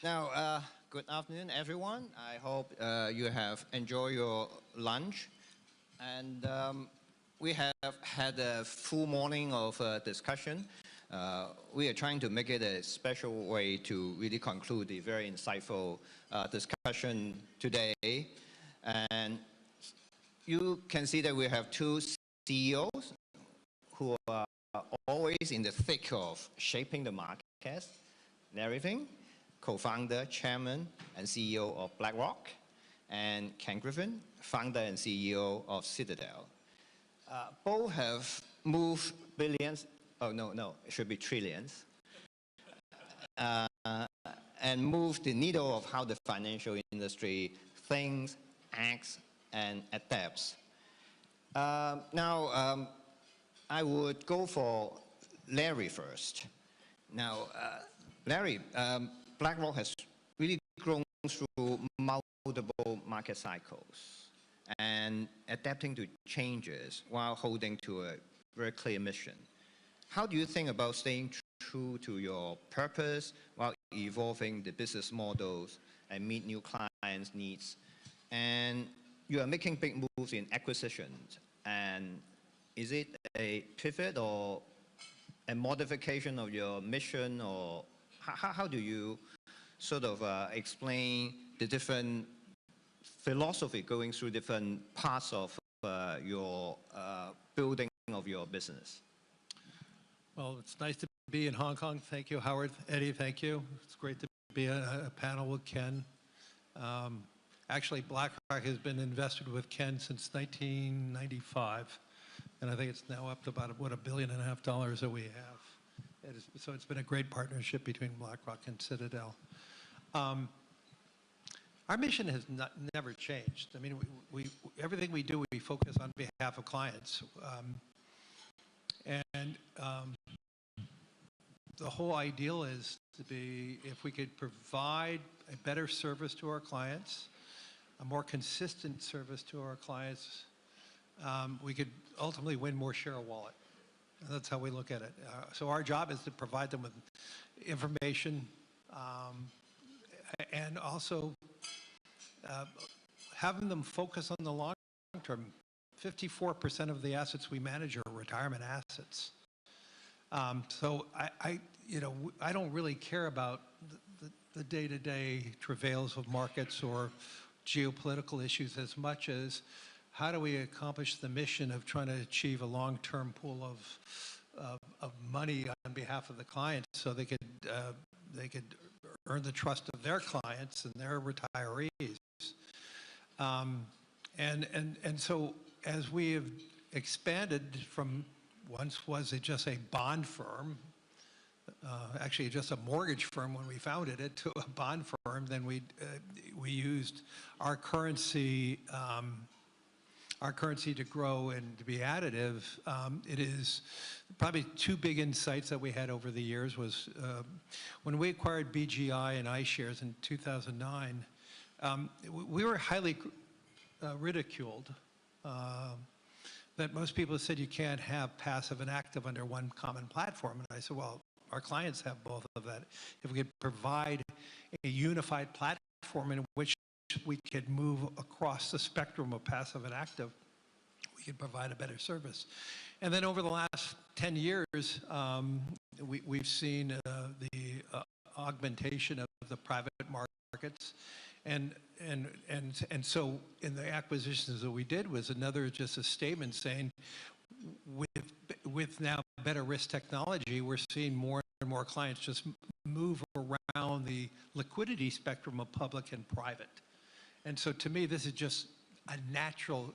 Now, good afternoon, everyone. I hope you have enjoyed your lunch. And we have had a full morning of discussion. We are trying to make it a special way to really conclude the very insightful discussion today. And you can see that we have two CEOs who are always in the thick of shaping the markets. Larry Fink, co-founder, chairman, and CEO of BlackRock, and Ken Griffin, founder and CEO of Citadel. Both have moved billions, it should be trillions, and moved the needle of how the financial industry thinks, acts, and adapts. Now, I would go for Larry first. Now, Larry, BlackRock has really grown through multiple market cycles and adapting to changes while holding to a very clear mission. How do you think about staying true to your purpose while evolving the business models and meet new clients' needs? And you are making big moves in acquisitions. And is it a pivot or a modification of your mission, or how do you sort of explain the different philosophy going through different parts of your building of your business? Well, it's nice to be in Hong Kong. Thank you, Howard. Eddie, thank you. It's great to be a panel with Ken. Actually, BlackRock has been invested with Ken since 1995. And I think it's now up to about, what, $1.5 billion that we have. So it's been a great partnership between BlackRock and Citadel. Our mission has never changed. I mean, everything we do, we focus on behalf of clients. The whole ideal is to be, if we could provide a better service to our clients, a more consistent service to our clients, we could ultimately win more share of wallet. That's how we look at it. So our job is to provide them with information and also having them focus on the long term. 54% of the assets we manage are retirement assets. So I don't really care about the day-to-day travails of markets or geopolitical issues as much as how do we accomplish the mission of trying to achieve a long-term pool of money on behalf of the clients so they could earn the trust of their clients and their retirees. And so as we have expanded from once was it just a bond firm, actually just a mortgage firm when we founded it, to a bond firm, then we used our currency to grow and to be additive. It is probably two big insights that we had over the years was when we acquired BGI and iShares in 2009, we were highly ridiculed. That most people said you can't have passive and active under one common platform. And I said, well, our clients have both of that. If we could provide a unified platform in which we could move across the spectrum of passive and active, can provide a better service. And then over the last 10 years, we've seen the augmentation of the private markets. And so in the acquisitions that we did was another just a statement saying with now better risk technology, we're seeing more and more clients just move around the liquidity spectrum of public and private. And so to me, this is just a natural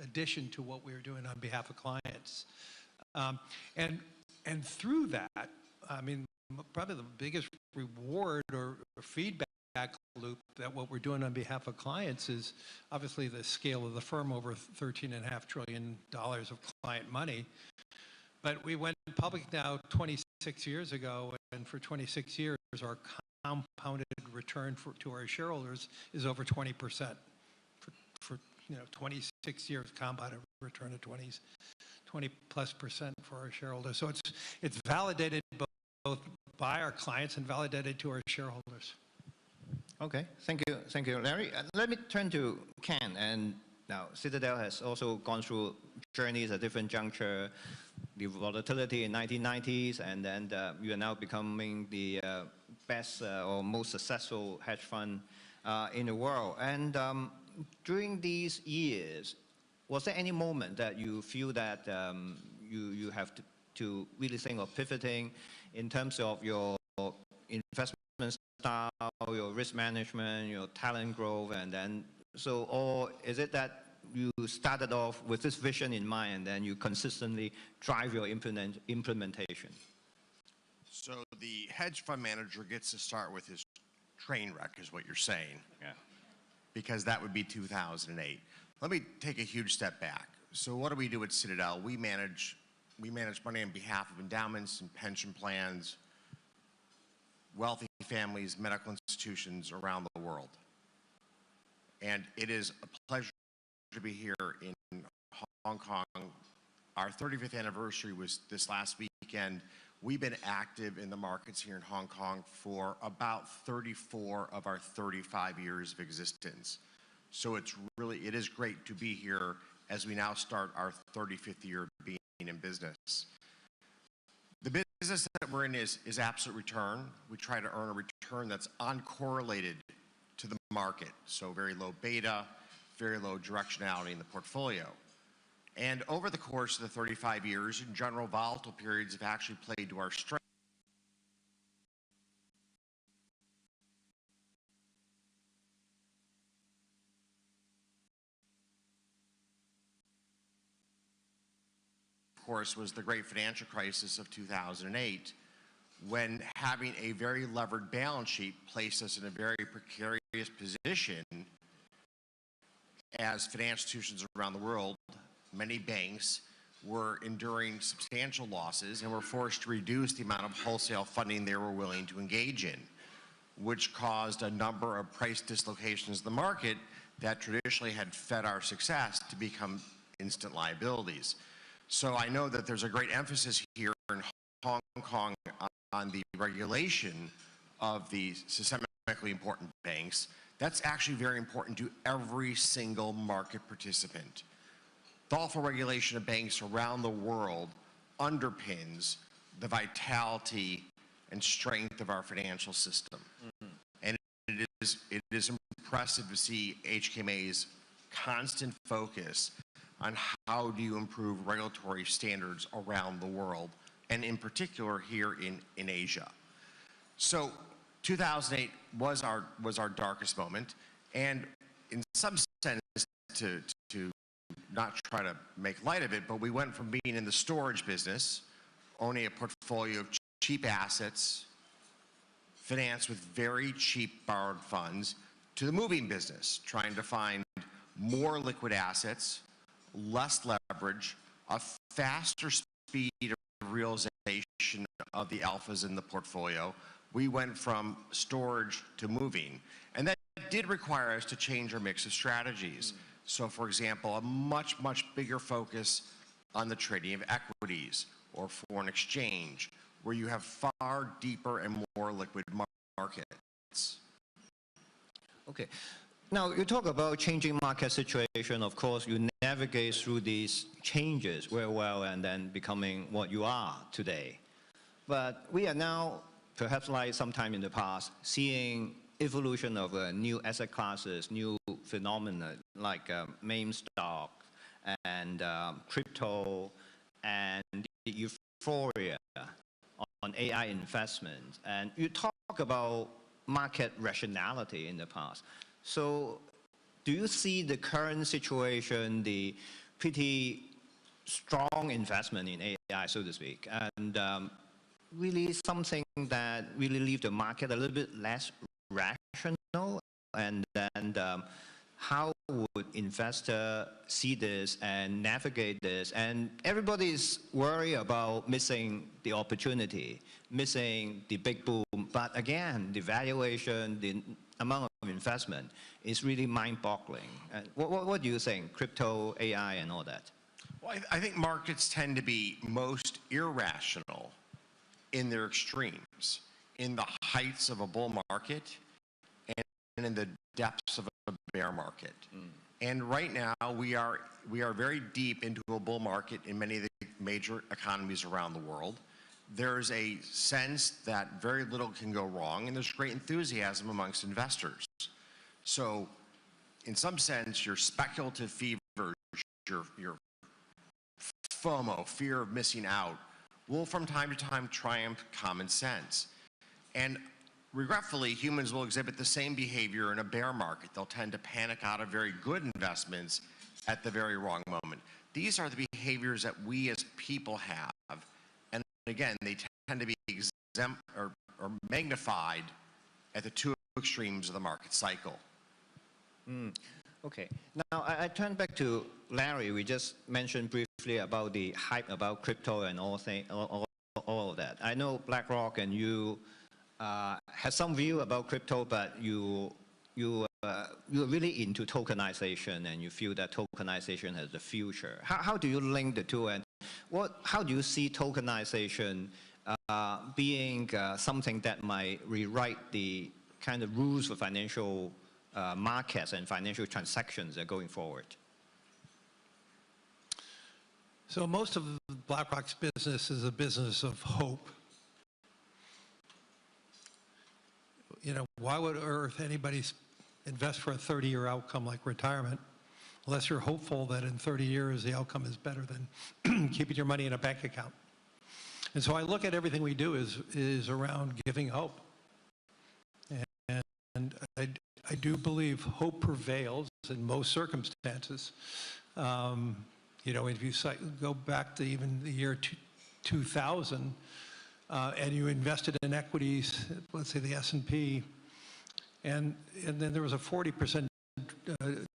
addition to what we're doing on behalf of clients. And through that, I mean, probably the biggest reward or feedback loop that what we're doing on behalf of clients is obviously the scale of the firm, over $13.5 trillion of client money. But we went public now 26 years ago, and for 26 years, our compounded return to our shareholders is over 20%. For 26 years compounded return of 20+% for our shareholders. So it's validated both by our clients and validated to our shareholders. Okay, thank you, Larry. Let me turn to Ken. And now Citadel has also gone through journeys at different juncture, the volatility in 1990s, and then you are now becoming the best or most successful hedge fund in the world. And during these years, was there any moment that you feel that you have to really think of pivoting in terms of your investment style, your risk management, your talent growth, and then or is it that you started off with this vision in mind and then you consistently drive your implementation? So the hedge fund manager gets to start with his train wreck, is what you're saying. Yeah. Because that would be 2008. Let me take a huge step back. So what do we do at Citadel? We manage money on behalf of endowments and pension plans, wealthy families, medical institutions around the world. And it is a pleasure to be here in Hong Kong. Our 35th anniversary was this last weekend. We've been active in the markets here in Hong Kong for about 34 of our 35 years of existence. So it is great to be here as we now start our 35th year being in business. The business that we're in is absolute return. We try to earn a return that's uncorrelated to the market. So very low beta, very low directionality in the portfolio. And over the course of the 35 years, in general, volatile periods have actually played to our strength. Of course, was the great financial crisis of 2008, when having a very levered balance sheet placed us in a very precarious position as financial institutions around the world. Many banks were enduring substantial losses and were forced to reduce the amount of wholesale funding they were willing to engage in, which caused a number of price dislocations in the market that traditionally had fed our success to become instant liabilities. So I know that there's a great emphasis here in Hong Kong on the regulation of the systemically important banks. That's actually very important to every single market participant. Thoughtful regulation of banks around the world underpins the vitality and strength of our financial system. And it is impressive to see HKMA's constant focus on how do you improve regulatory standards around the world, and in particular here in Asia. So 2008 was our darkest moment, and in some sense, to not try to make light of it, but we went from being in the storage business, owning a portfolio of cheap assets, financed with very cheap borrowed funds, to the moving business, trying to find more liquid assets, less leverage, a faster speed of realization of the alphas in the portfolio. We went from storage to moving. And that did require us to change our mix of strategies. So for example, a much, much bigger focus on the trading of equities or foreign exchange, where you have far deeper and more liquid markets. Okay. Now, you talk about changing market situation. Of course, you navigate through these changes very well and then becoming what you are today. But we are now, perhaps like sometime in the past, seeing evolution of new asset classes, new phenomena like meme stock and crypto and the euphoria on AI investment. And you talk about market rationality in the past. So do you see the current situation, the pretty strong investment in AI, so to speak, and really something that really leave the market a little bit less rational? And then how would investor see this and navigate this? And everybody's worried about missing the opportunity, missing the big boom. But again, the valuation, the amount of investment is really mind-boggling. What do you think? Crypto, AI, and all that? Well, I think markets tend to be most irrational in their extremes, in the heights of a bull market and in the depths of a bear market. And right now, we are very deep into a bull market in many of the major economies around the world. There's a sense that very little can go wrong, and there's great enthusiasm amongst investors. So, in some sense, your speculative fever, your FOMO, fear of missing out, will from time to time triumph common sense. And regretfully, humans will exhibit the same behavior in a bear market. They'll tend to panic out of very good investments at the very wrong moment. These are the behaviors that we as people have. And again, they tend to be exempt or magnified at the two extremes of the market cycle. Okay. Now, I turn back to Larry. We just mentioned briefly about the hype about crypto and all of that. I know BlackRock and you have some view about crypto, but you're really into tokenization, and you feel that tokenization has the future. How do you link the two, and how do you see tokenization being something that might rewrite the kind of rules for financial markets and financial transactions going forward? So most of BlackRock's business is a business of hope. You know, why would anybody invest for a 30-year outcome like retirement unless you're hopeful that in 30 years the outcome is better than keeping your money in a bank account? And so I look at everything we do is around giving hope. And I do believe hope prevails in most circumstances. You know, if you go back to even the year 2000, and you invested in equities, let's say the S&P, and then there was a 40%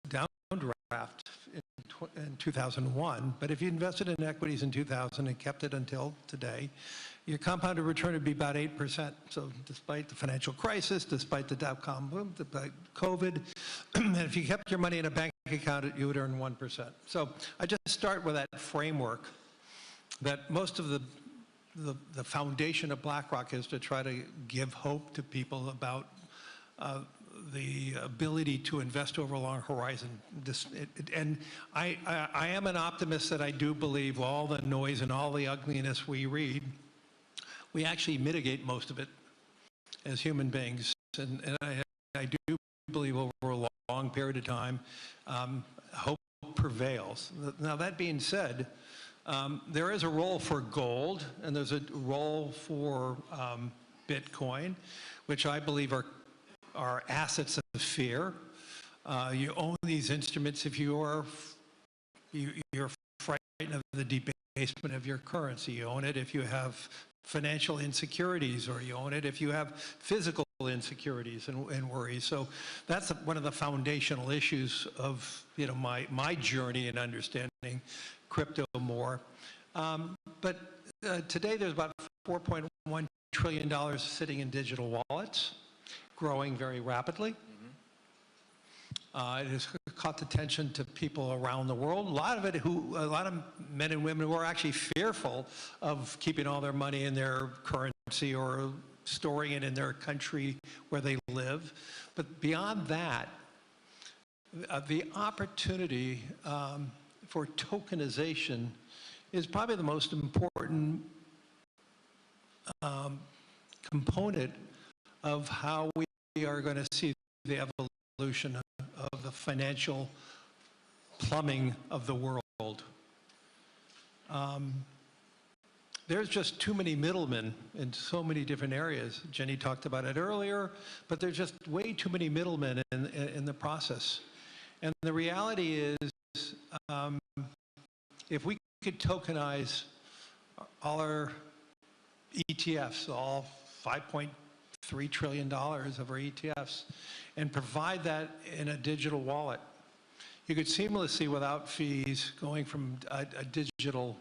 downdraft in 2001. But if you invested in equities in 2000 and kept it until today, your compounded return would be about 8%. So despite the financial crisis, despite the dot-com boom, despite COVID, and if you kept your money in a bank account, you would earn 1%. So I just start with that framework that most of the foundation of BlackRock is to try to give hope to people about the ability to invest over a long horizon. And I am an optimist that I do believe all the noise and all the ugliness we read, we actually mitigate most of it as human beings. And I do believe over a long period of time, hope prevails. Now, that being said, there is a role for gold, and there's a role for Bitcoin, which I believe are assets of fear. You own these instruments if you're frightened of the debasement of your currency. You own it if you have financial insecurities, or you own it if you have physical insecurities and worries. So that's one of the foundational issues of my journey in understanding crypto more. But today there's about $4.1 trillion sitting in digital wallets, growing very rapidly. It has caught attention to people around the world. A lot of men and women who are actually fearful of keeping all their money in their currency or storing it in their country where they live. But beyond that, the opportunity for tokenization is probably the most important component of how we are going to see the evolution of the financial plumbing of the world. There's just too many middlemen in so many different areas. Jenny talked about it earlier, but there's just way too many middlemen in the process. And the reality is, if we could tokenize all our ETFs, all $5.3 trillion of our ETFs, and provide that in a digital wallet, you could seamlessly, without fees, going from a digital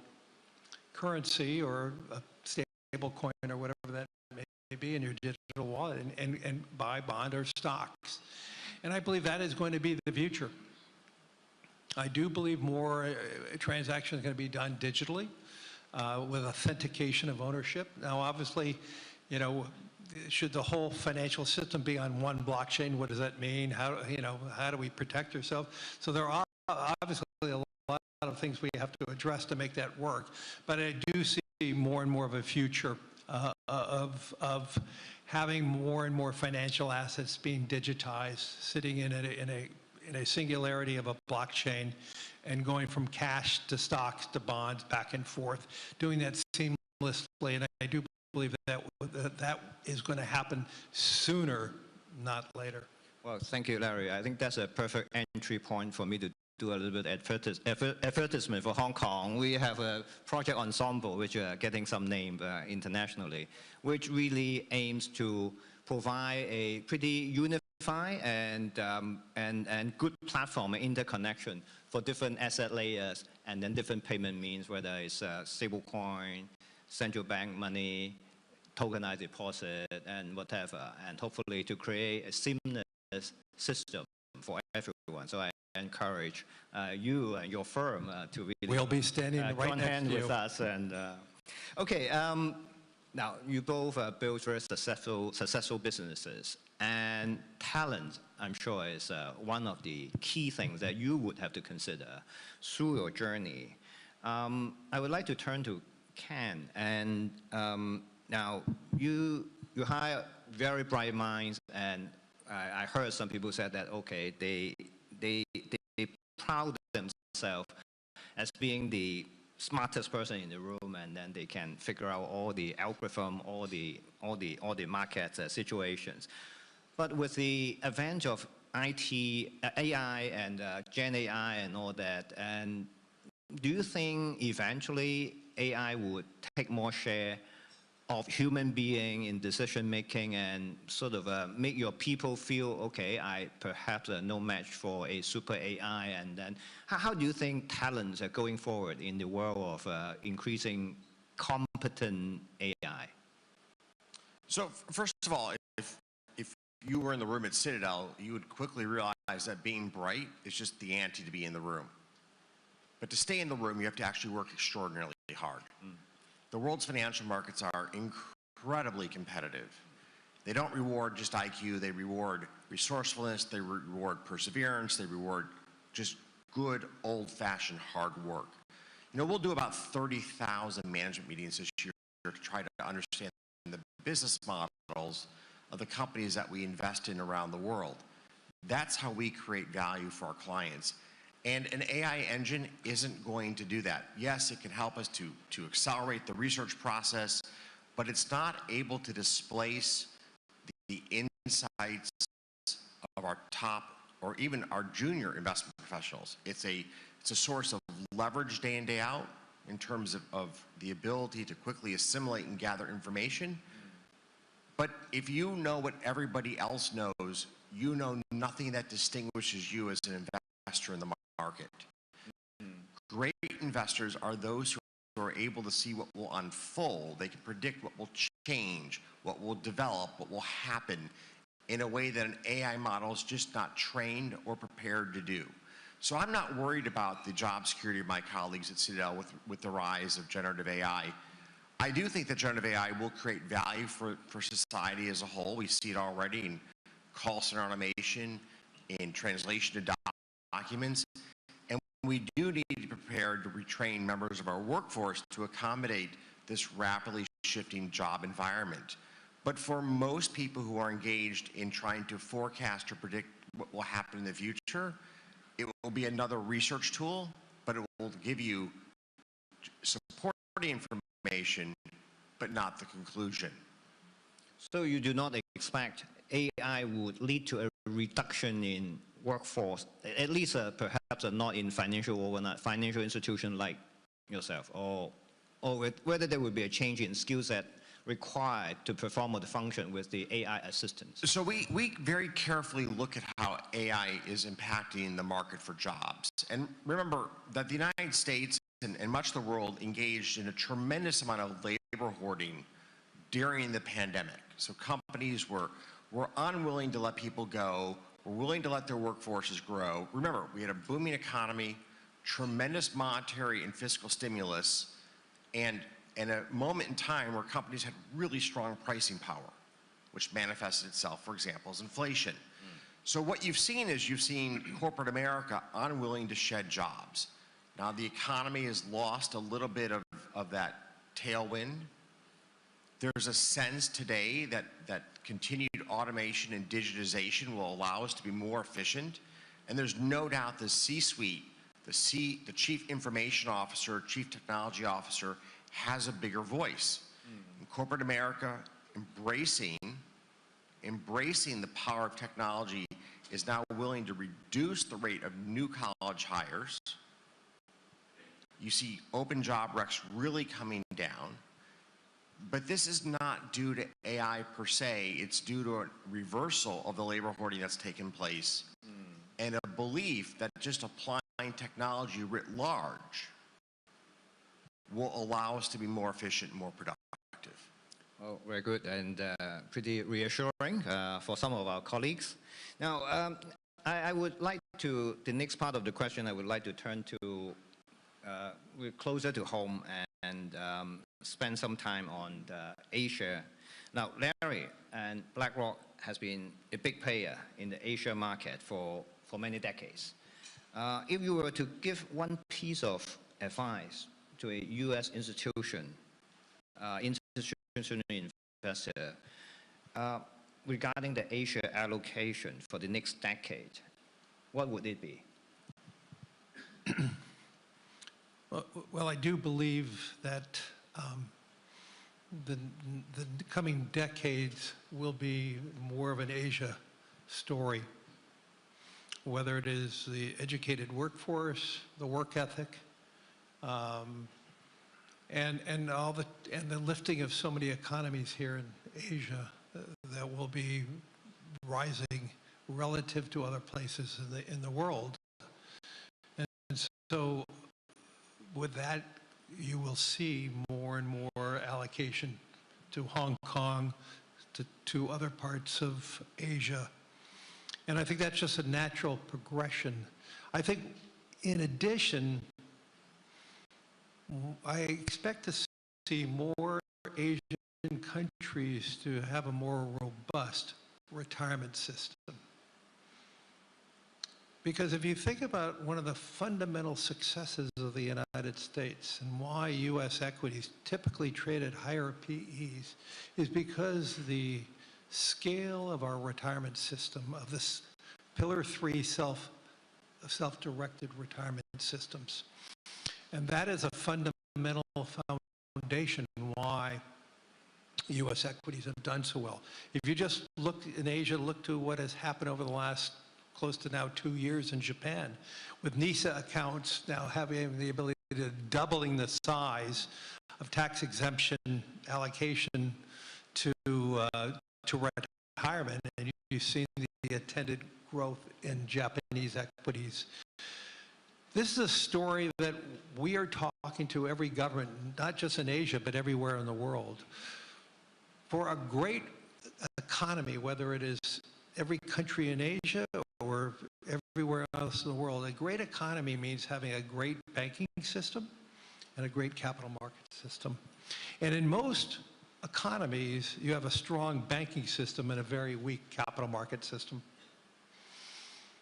currency or a stable coin or whatever that may be in your digital wallet and buy bond or stocks. And I believe that is going to be the future. I do believe more transactions are going to be done digitally with authentication of ownership. Now, obviously, you know, should the whole financial system be on one blockchain? What does that mean? How, you know, how do we protect ourselves? So there are obviously a lot of things we have to address to make that work. But I do see more and more of a future of having more and more financial assets being digitized, sitting in a singularity of a blockchain, and going from cash to stocks to bonds back and forth, doing that seamlessly. And I do believe that that is going to happen sooner, not later. Well, thank you, Larry. I think that's a perfect entry point for me to do a little bit advertisement for Hong Kong. We have a project ensemble which are getting some name internationally, which really aims to provide a pretty unified and good platform interconnection for different asset layers and then different payment means, whether it's stable coin, central bank money, tokenized deposit, and whatever, and hopefully to create a seamless system for everyone. So I encourage you and your firm to really we'll be standing right join next hand to you with us. And okay, now you both built very successful businesses, and talent, I'm sure, is one of the key things that you would have to consider through your journey. I would like to turn to Ken, and now you hire very bright minds, and I heard some people say that okay, they proud themselves as being the smartest person in the room, and then they can figure out all the algorithm, all the market situations. But with the advent of IT, AI, and Gen AI, and all that, and do you think eventually AI would take more share of human being in decision making and sort of make your people feel, okay, I perhaps no match for a super AI? And then how do you think talents are going forward in the world of increasing competent AI? So first of all, if you were in the room at Citadel, you would quickly realize that being bright is just the ante to be in the room. But to stay in the room, you have to actually work extraordinarily hard. The world's financial markets are incredibly competitive. They don't reward just IQ, they reward resourcefulness, they reward perseverance, they reward just good old-fashioned hard work. You know, we'll do about 30,000 management meetings this year to try to understand the business models of the companies that we invest in around the world. That's how we create value for our clients. And an AI engine isn't going to do that. Yes, it can help us to accelerate the research process, but it's not able to displace the insights of our top or even our junior investment professionals. It's a source of leverage day in, day out in terms of the ability to quickly assimilate and gather information. But if you know what everybody else knows, you know nothing that distinguishes you as an investor in the market. Great investors are those who are able to see what will unfold. They can predict what will change, what will develop, what will happen in a way that an AI model is just not trained or prepared to do. So I'm not worried about the job security of my colleagues at Citadel with the rise of generative AI. I do think that generative AI will create value for society as a whole. We see it already in call center automation, in translation of documents. And we do need to prepared to retrain members of our workforce to accommodate this rapidly shifting job environment. But for most people who are engaged in trying to forecast or predict what will happen in the future, it will be another research tool, but it will give you supporting information, but not the conclusion. So you do not expect AI would lead to a reduction in workforce, at least perhaps not in financial institution like yourself, or whether there would be a change in skill set required to perform the function with the AI assistance? So we very carefully look at how AI is impacting the market for jobs. And remember that the United States and much of the world engaged in a tremendous amount of labor hoarding during the pandemic. So companies were unwilling to let people go, were willing to let their workforces grow. Remember, we had a booming economy, tremendous monetary and fiscal stimulus, and a moment in time where companies had really strong pricing power, which manifested itself, for example, as inflation. So what you've seen is corporate America unwilling to shed jobs. Now the economy has lost a little bit of that tailwind. There's a sense today that continued automation and digitization will allow us to be more efficient. And there's no doubt the C-suite, the Chief Information Officer, Chief Technology Officer, has a bigger voice. And corporate America embracing the power of technology is now willing to reduce the rate of new college hires. You see open job recs really coming down. But this is not due to AI per se, it's due to a reversal of the labor hoarding that's taken place and a belief that just applying technology writ large will allow us to be more efficient and more productive. Oh, very good and pretty reassuring for some of our colleagues. Now, I would like to, the next part of the question, I would like to turn to, we're closer to home and spend some time on Asia. Now, Larry and BlackRock has been a big player in the Asia market for many decades. If you were to give one piece of advice to a U.S. institutional investor regarding the Asia allocation for the next decade, what would it be? Well, I do believe that the coming decades will be more of an Asia story, whether it is the educated workforce, the work ethic, and the lifting of so many economies here in Asia that will be rising relative to other places in the world. And so with that, you will see more and more allocation to Hong Kong, to other parts of Asia. And I think that's just a natural progression. I think in addition, I expect to see more Asian countries to have a more robust retirement system. Because if you think about one of the fundamental successes of the United States and why U.S. equities typically trade at higher PEs is because the scale of our retirement system, of this Pillar 3 self-directed retirement systems. And that is a fundamental foundation why U.S. equities have done so well. If you just look in Asia, look to what has happened over the last close to now 2 years in Japan, with NISA accounts now having the ability to doubling the size of tax exemption allocation to retirement, and you've seen the attendant growth in Japanese equities. This is a story that we are talking to every government, not just in Asia, but everywhere in the world. For a great economy, whether it is every country in Asia or everywhere else in the world, a great economy means having a great banking system and a great capital market system. And in most economies, you have a strong banking system and a very weak capital market system.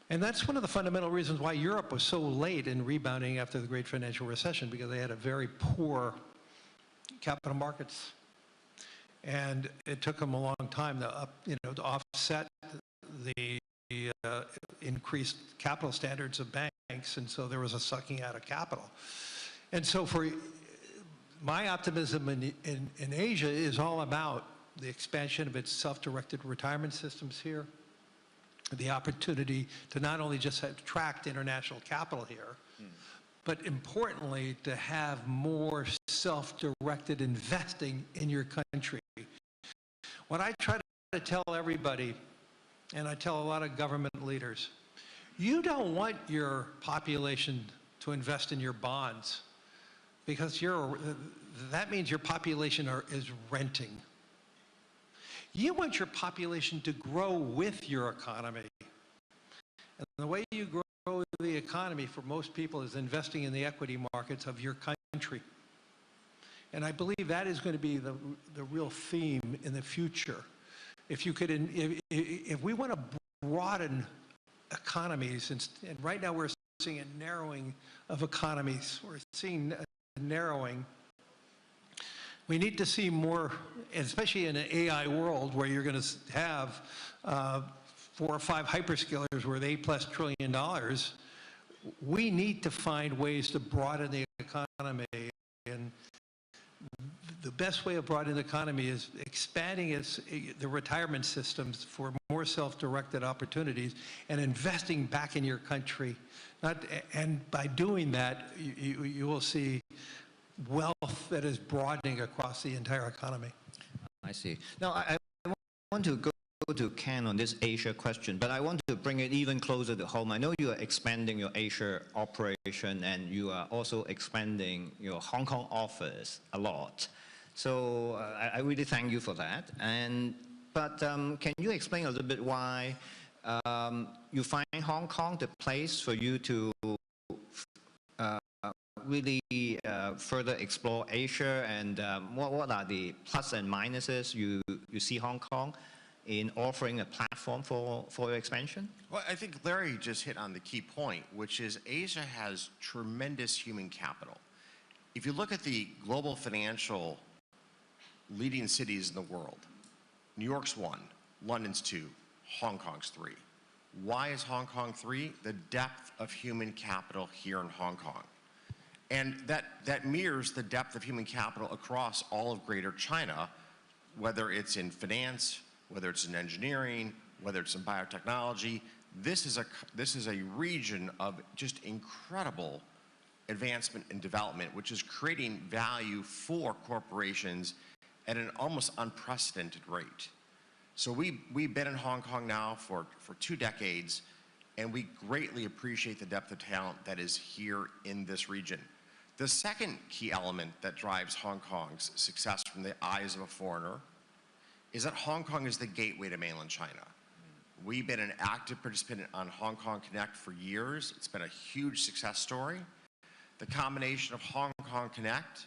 And that's one of the fundamental reasons why Europe was so late in rebounding after the great financial recession, because they had a very poor capital markets. And it took them a long time to, to offset the increased capital standards of banks, and so there was a sucking out of capital. And so for my optimism in Asia is all about the expansion of its self-directed retirement systems here, the opportunity to not only just attract international capital here, but importantly, to have more self-directed investing in your country. What I try to tell everybody, and I tell a lot of government leaders, you don't want your population to invest in your bonds, because that means your population is renting. You want your population to grow with your economy. And the way you grow the economy for most people is investing in the equity markets of your country. And I believe that is going to be the real theme in the future. If we want to broaden economies, and right now we're seeing a narrowing of economies, we're seeing a narrowing. We need to see more, especially in an AI world where you're going to have 4 or 5 hyperscalers worth $8+ trillion. We need to find ways to broaden the economy, and the best way of broadening the economy is expanding the retirement systems for more self-directed opportunities and investing back in your country. And by doing that, you will see wealth that is broadening across the entire economy. I see. Now, I want to go to Ken on this Asia question, but I want to bring it even closer to home. I know you are expanding your Asia operation, and you are also expanding your Hong Kong office a lot. So I really thank you for that. But can you explain a little bit why you find Hong Kong the place for you to really further explore Asia, and what are the plus and minuses you see Hong Kong in offering a platform for your expansion? Well, I think Larry just hit on the key point, which is Asia has tremendous human capital. If you look at the global financial leading cities in the world, New York's 1, London's 2, Hong Kong's 3. Why is Hong Kong 3? The depth of human capital here in Hong Kong. And that mirrors the depth of human capital across all of Greater China, whether it's in finance, whether it's in engineering, whether it's in biotechnology. This is a region of just incredible advancement and development, which is creating value for corporations at an almost unprecedented rate. So we've been in Hong Kong now for 2 decades, and we greatly appreciate the depth of talent that is here in this region. The second key element that drives Hong Kong's success from the eyes of a foreigner is that Hong Kong is the gateway to mainland China. We've been an active participant on Hong Kong Connect for years. It's been a huge success story. The combination of Hong Kong Connect,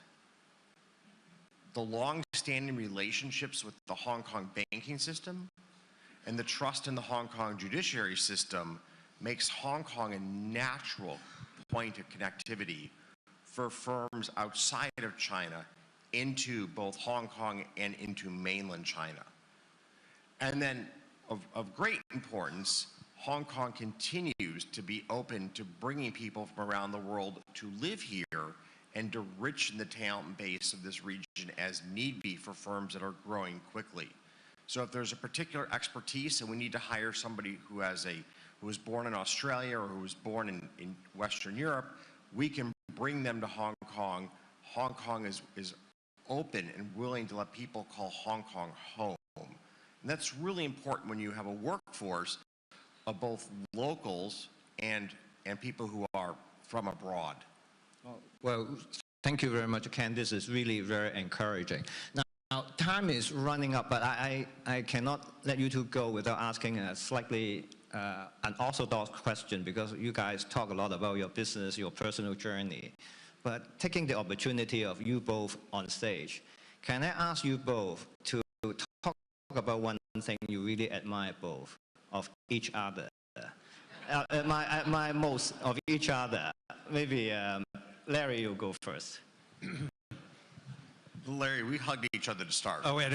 the long-standing relationships with the Hong Kong banking system, and the trust in the Hong Kong judiciary system makes Hong Kong a natural point of connectivity for firms outside of China into both Hong Kong and into mainland China. And then of great importance, Hong Kong continues to be open to bringing people from around the world to live here and to enrich the talent base of this region as need be for firms that are growing quickly. So if there's a particular expertise and we need to hire somebody who was born in Australia or who was born in Western Europe, we can bring them to Hong Kong. Hong Kong is open and willing to let people call Hong Kong home. And that's really important when you have a workforce of both locals and people who are from abroad. Well, thank you very much, Ken. This is really very encouraging. Now, time is running up, but I cannot let you two go without asking a slightly unorthodox question, because you guys talk a lot about your business, your personal journey. But taking the opportunity of you both on stage, can I ask you both to talk about one thing you really admire both of each other? admire most of each other. Maybe Larry, you go first. Larry, we hugged each other to start. Oh, wait.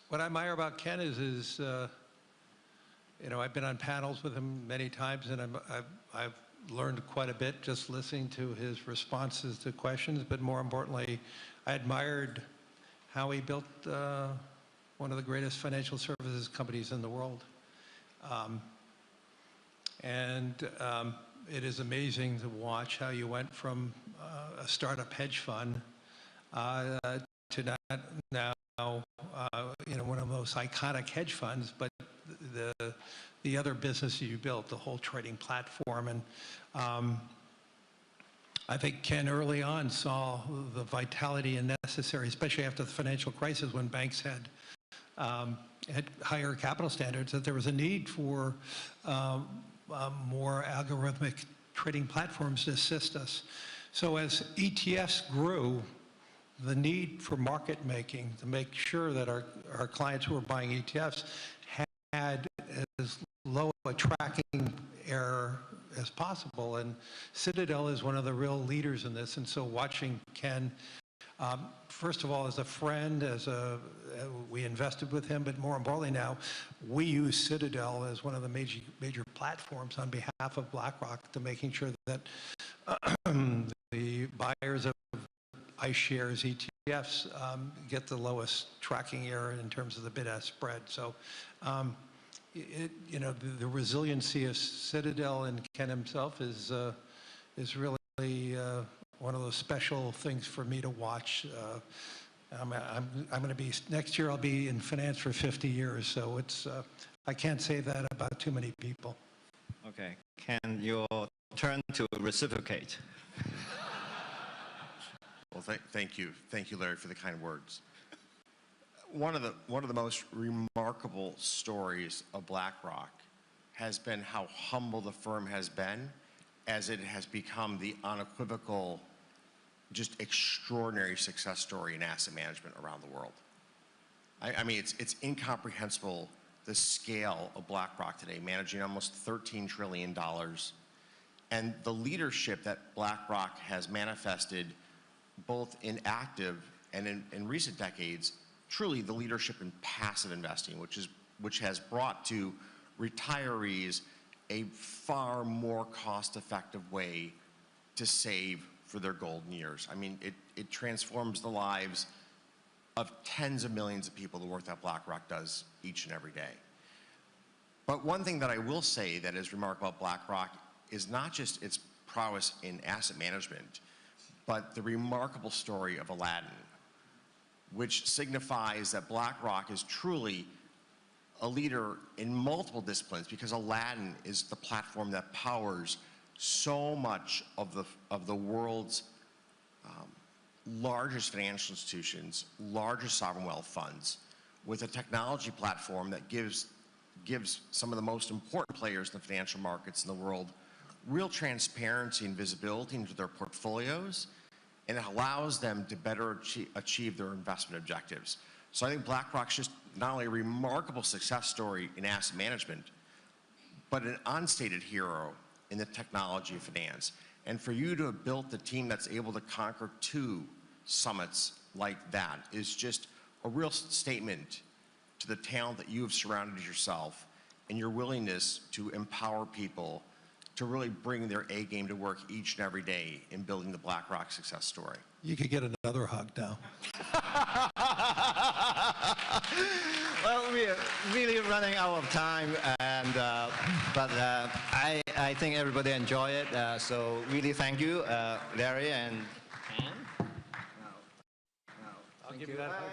What I admire about Ken is you know, I've been on panels with him many times, and I've learned quite a bit just listening to his responses to questions. But more importantly, I admired how he built one of the greatest financial services companies in the world. It is amazing to watch how you went from a startup hedge fund to now you know, one of the most iconic hedge funds, but the other business you built, the whole trading platform. And I think Ken early on saw the vitality and necessary, especially after the financial crisis when banks had higher capital standards, that there was a need for more algorithmic trading platforms to assist us. So as ETFs grew, the need for market making to make sure that our clients who were buying ETFs had as low a tracking error as possible. And Citadel is one of the real leaders in this. And so watching Ken, first of all, as a friend, we invested with him, but more importantly now, we use Citadel as one of the major platforms on behalf of BlackRock to making sure that the buyers of iShares ETFs get the lowest tracking error in terms of the bid-ask spread. So, you know, the resiliency of Citadel and Ken himself is really one of those special things for me to watch. I'm going to be, next year I'll be in finance for 50 years, so it's, I can't say that about too many people. Okay, Ken, your turn to reciprocate. Well, thank you, Larry, for the kind words. One of the most remarkable stories of BlackRock has been how humble the firm has been as it has become the unequivocal, just extraordinary success story in asset management around the world. I mean, it's incomprehensible, the scale of BlackRock today, managing almost $13 trillion, and the leadership that BlackRock has manifested both in active and in recent decades, truly the leadership in passive investing, which has brought to retirees a far more cost-effective way to save for their golden years. I mean, it transforms the lives of tens of millions of people, the work that BlackRock does each and every day. But one thing that I will say that is remarkable about BlackRock is not just its prowess in asset management, but the remarkable story of Aladdin, which signifies that BlackRock is truly a leader in multiple disciplines, because Aladdin is the platform that powers so much of the world's largest financial institutions, largest sovereign wealth funds, with a technology platform that gives some of the most important players in the financial markets in the world real transparency and visibility into their portfolios, and it allows them to better achieve their investment objectives. So I think BlackRock's just not only a remarkable success story in asset management, but an unstated hero in the technology of finance. And for you to have built the team that's able to conquer 2 summits like that is just a real statement to the talent that you have surrounded yourself and your willingness to empower people to really bring their A game to work each and every day in building the BlackRock success story. You could get another hug now. Well, we are really running out of time, and but I think everybody enjoyed it. So really thank you, Larry and Ken. I'll give you that hug.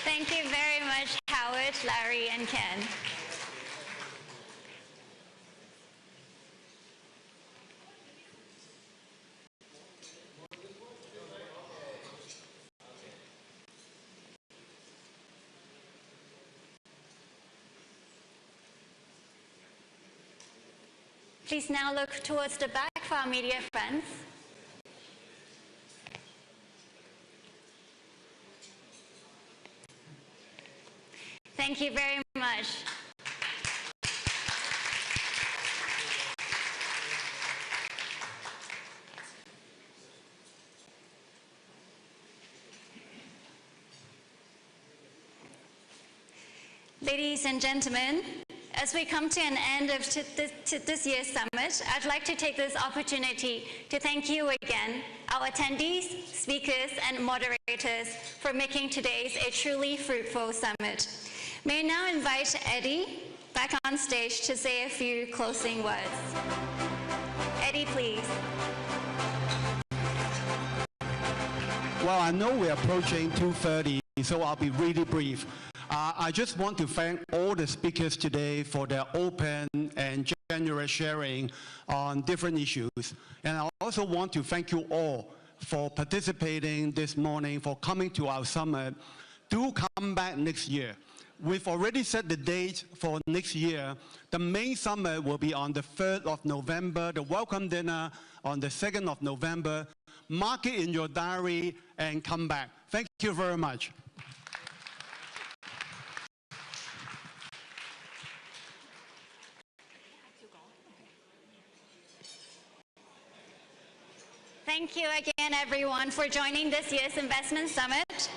Thank you very much, Howard, Larry, and Ken. Please now look towards the back for our media friends. Thank you very much. Ladies and gentlemen, as we come to an end of this year's summit, I'd like to take this opportunity to thank you again, our attendees, speakers, and moderators for making today's a truly fruitful summit. May I now invite Eddie back on stage to say a few closing words. Eddie, please. Well, I know we're approaching 2:30, so I'll be really brief. I just want to thank all the speakers today for their open and generous sharing on different issues. And I also want to thank you all for participating this morning, for coming to our summit. Do come back next year. We've already set the date for next year. The main summit will be on the 3rd of November, the welcome dinner on the 2nd of November. Mark it in your diary and come back. Thank you very much. Thank you again, everyone, for joining this year's Investment Summit.